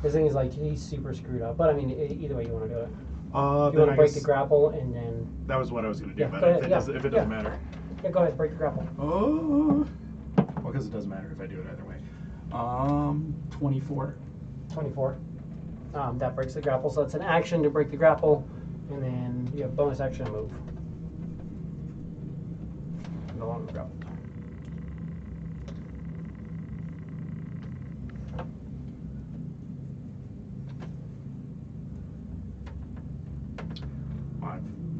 Speaker 1: The thing is, like, he's super screwed up. But, I mean, either way you want to do it. If you
Speaker 4: Then
Speaker 1: want to
Speaker 4: I
Speaker 1: break
Speaker 4: guess
Speaker 1: the grapple and then...
Speaker 4: that was what I was gonna do,
Speaker 1: Yeah,
Speaker 4: but
Speaker 1: go
Speaker 4: if
Speaker 1: ahead,
Speaker 4: it,
Speaker 1: yeah,
Speaker 4: doesn't, if it
Speaker 1: yeah.
Speaker 4: doesn't matter.
Speaker 1: Yeah, go ahead, break the grapple.
Speaker 4: Oh, well, because it doesn't matter if I do it either way. 24.
Speaker 1: 24. That breaks the grapple, so it's an action to break the grapple. And then you have bonus action to move. No longer grapple.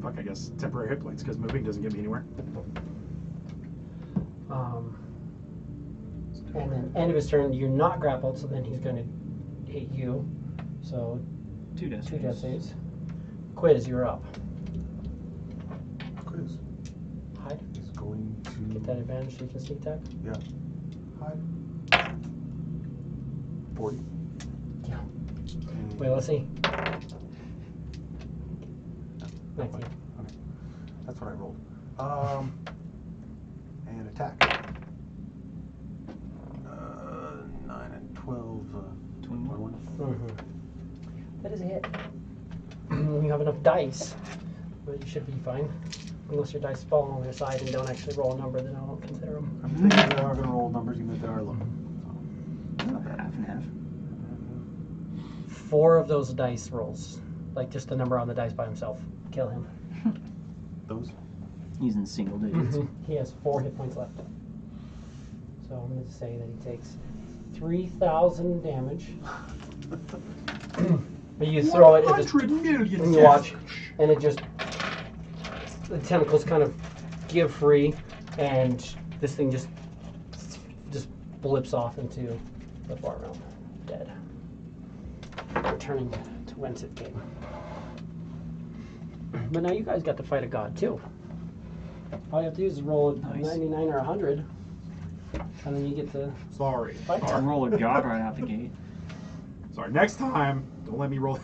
Speaker 4: Fuck, I guess temporary hit points because moving doesn't get me anywhere.
Speaker 1: And then end of his turn, you're not grappled, so then he's going to hit you. So
Speaker 5: 2 death
Speaker 1: two death
Speaker 5: saves.
Speaker 1: saves. Quiz, you're up.
Speaker 3: Quiz
Speaker 1: Hide.
Speaker 3: is going to
Speaker 1: Get that advantage so you can sneak attack.
Speaker 3: Yeah. Hide. 40.
Speaker 1: Yeah.
Speaker 3: And
Speaker 1: Wait, let's see. 19.
Speaker 3: Okay. That's what I rolled. And attack. 9 and 12. 21.
Speaker 1: Mm-hmm. That is a hit. You have enough dice, but you should be fine. Unless your dice fall on their side and don't actually roll a number, then I don't consider them.
Speaker 3: I'm thinking they are going to roll numbers even if they are low.
Speaker 5: Not bad. Half and half.
Speaker 1: 4 of those dice rolls, like just the number on the dice by himself, kill him.
Speaker 3: Those?
Speaker 5: He's in single digits.
Speaker 1: He has 4 hit points left. So I'm going to say that he takes 3,000 damage. But you throw it,
Speaker 3: 100 million
Speaker 1: and you watch, and it just, the tentacles kind of give free, and this thing just blips off into the far realm, dead. Returning to whence it came. But now you guys got to fight a god too. All you have to do is roll a 99 or 100, and then you get to
Speaker 2: Sorry.
Speaker 1: fight.
Speaker 5: I'll roll a god right out the gate.
Speaker 2: Sorry. Next time, don't let me roll.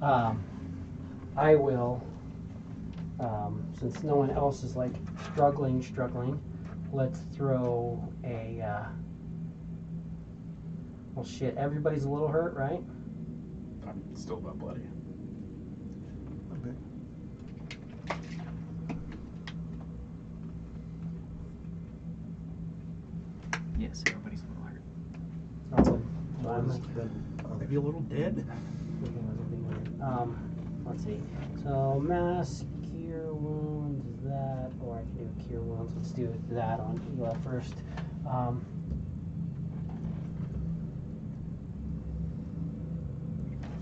Speaker 1: I will, since no one else is like struggling, let's throw a, well shit, everybody's a little hurt, right?
Speaker 2: I'm still about bloody.
Speaker 3: Okay.
Speaker 5: Yes, everybody's a little hurt.
Speaker 2: Maybe a little dead.
Speaker 1: Let's see. So mass cure wounds is that, or I can do cure wounds. Let's do that on Ela first.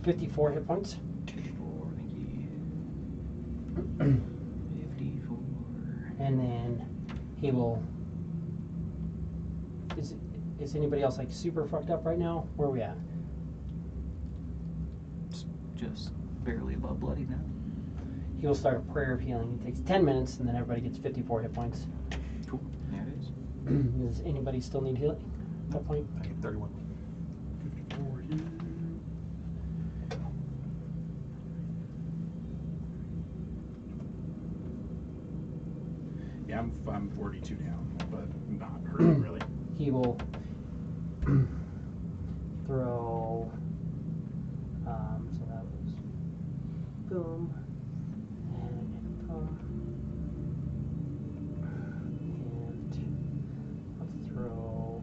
Speaker 1: 54 hit points.
Speaker 5: 54, thank you. 54.
Speaker 1: And then he will. Is anybody else like super fucked up right now? Where are we at?
Speaker 5: Just barely above bloody now.
Speaker 1: He will start a prayer of healing. It takes 10 minutes, and then everybody gets 54 hit points.
Speaker 5: Cool. There it is.
Speaker 1: Does anybody still need healing at that point?
Speaker 3: I get 31.
Speaker 2: 54 here. Yeah, I'm 42 now, but not hurting really.
Speaker 1: He will throw. So that was boom and boom, and let's throw.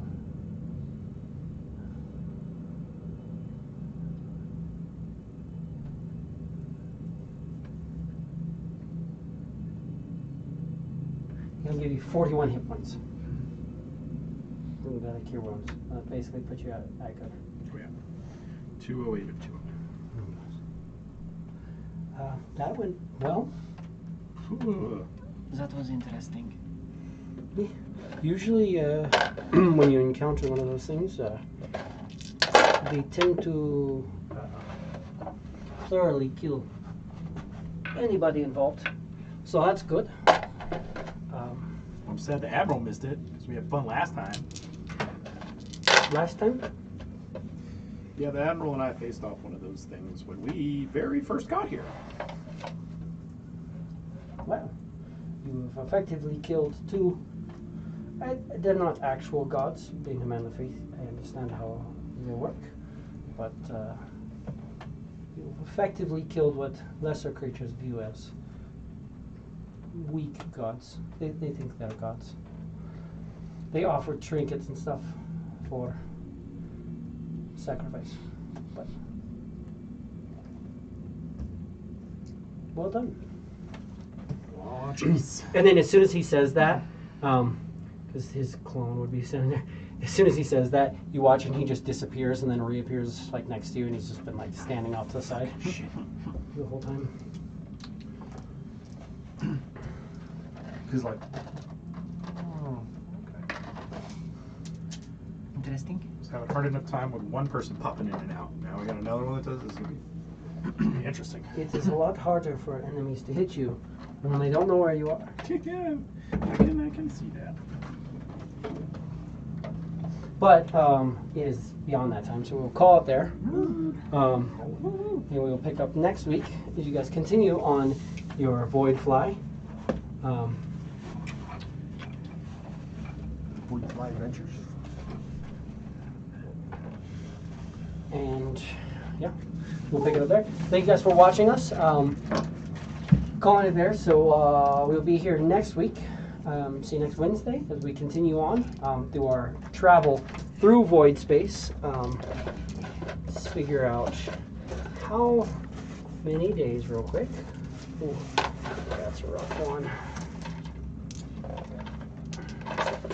Speaker 1: He'll give you 41 hit points. Got a cure wounds. Basically put you at good.
Speaker 2: Oh yeah. 208 and 200.
Speaker 1: That went well.
Speaker 5: That was interesting.
Speaker 1: Usually, when you encounter one of those things, they tend to thoroughly kill anybody involved. So that's good.
Speaker 2: I'm sad the Admiral missed it because we had fun last time.
Speaker 1: Last time?
Speaker 2: Yeah, the Admiral and I faced off one of those things when we very first got here.
Speaker 1: Well, you have effectively killed two. They're not actual gods. Being a man of faith, I understand how they work. But you've effectively killed what lesser creatures view as weak gods. They think they're gods. They offer trinkets and stuff for sacrifice. But well done.
Speaker 2: Oh, jeez.
Speaker 1: And then as soon as he says that, because his clone would be sitting there, as soon as he says that, you watch and he just disappears and then reappears like next to you, and he's just been like standing off to the side the whole time.
Speaker 3: He's like, oh, okay.
Speaker 5: Interesting.
Speaker 2: Just having a hard enough time with one person popping in and out. Now we got another one that does this. It's gonna be interesting.
Speaker 1: It is a lot harder for enemies to hit you when they don't know where you are.
Speaker 2: Yeah, I can see that.
Speaker 1: But it is beyond that time, so we'll call it there. And we'll pick up next week as you guys continue on your void fly.
Speaker 3: Void Fly Adventures.
Speaker 1: And yeah, we'll pick it up there. Thank you guys for watching us. Calling it there. So we'll be here next week. See you next Wednesday as we continue on through our travel through void space. Let's figure out how many days real quick. Ooh, that's a rough one.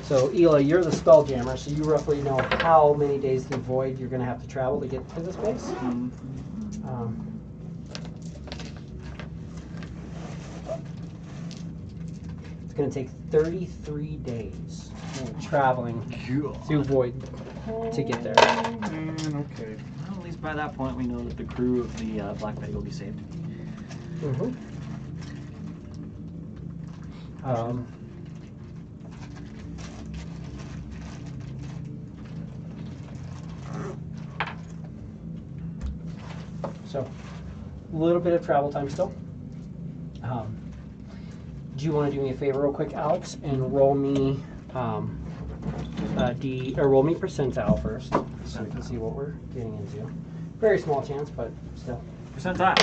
Speaker 1: So, Ela, you're the Spelljammer, so you roughly know how many days through Void you're going to have to travel to get to this base. It's going to take 33 days traveling through Void to get there.
Speaker 2: Man, okay.
Speaker 5: Well, at least by that point, we know that the crew of the Black Betty will be saved.
Speaker 1: Mm-hmm. So, a little bit of travel time still. Do you want to do me a favor real quick, Alex, and roll me roll me percentile first, so we can see what we're getting into. Very small chance, but still.
Speaker 5: Percentile.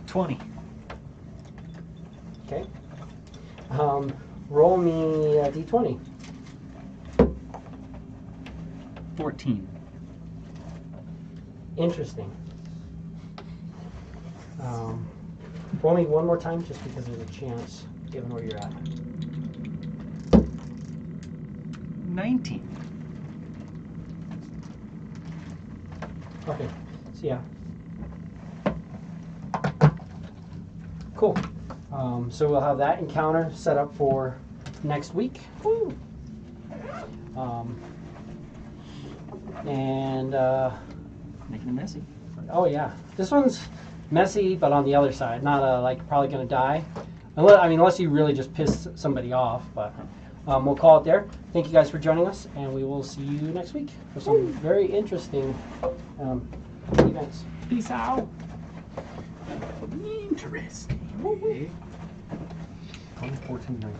Speaker 5: 20.
Speaker 1: Okay. Roll me a d20.
Speaker 5: 14.
Speaker 1: Interesting. Roll me one more time, just because there's a chance, given where you're at.
Speaker 5: 19.
Speaker 1: Okay. So yeah. Cool. So we'll have that encounter set up for next week. Woo! And
Speaker 5: Making it messy.
Speaker 1: oh yeah, this one's messy, but on the other side, not like probably gonna die, unless you really just piss somebody off. But we'll call it there. Thank you guys for joining us, and we will see you next week for some very interesting events.
Speaker 5: Peace out.
Speaker 4: Interesting.
Speaker 3: 14, 19.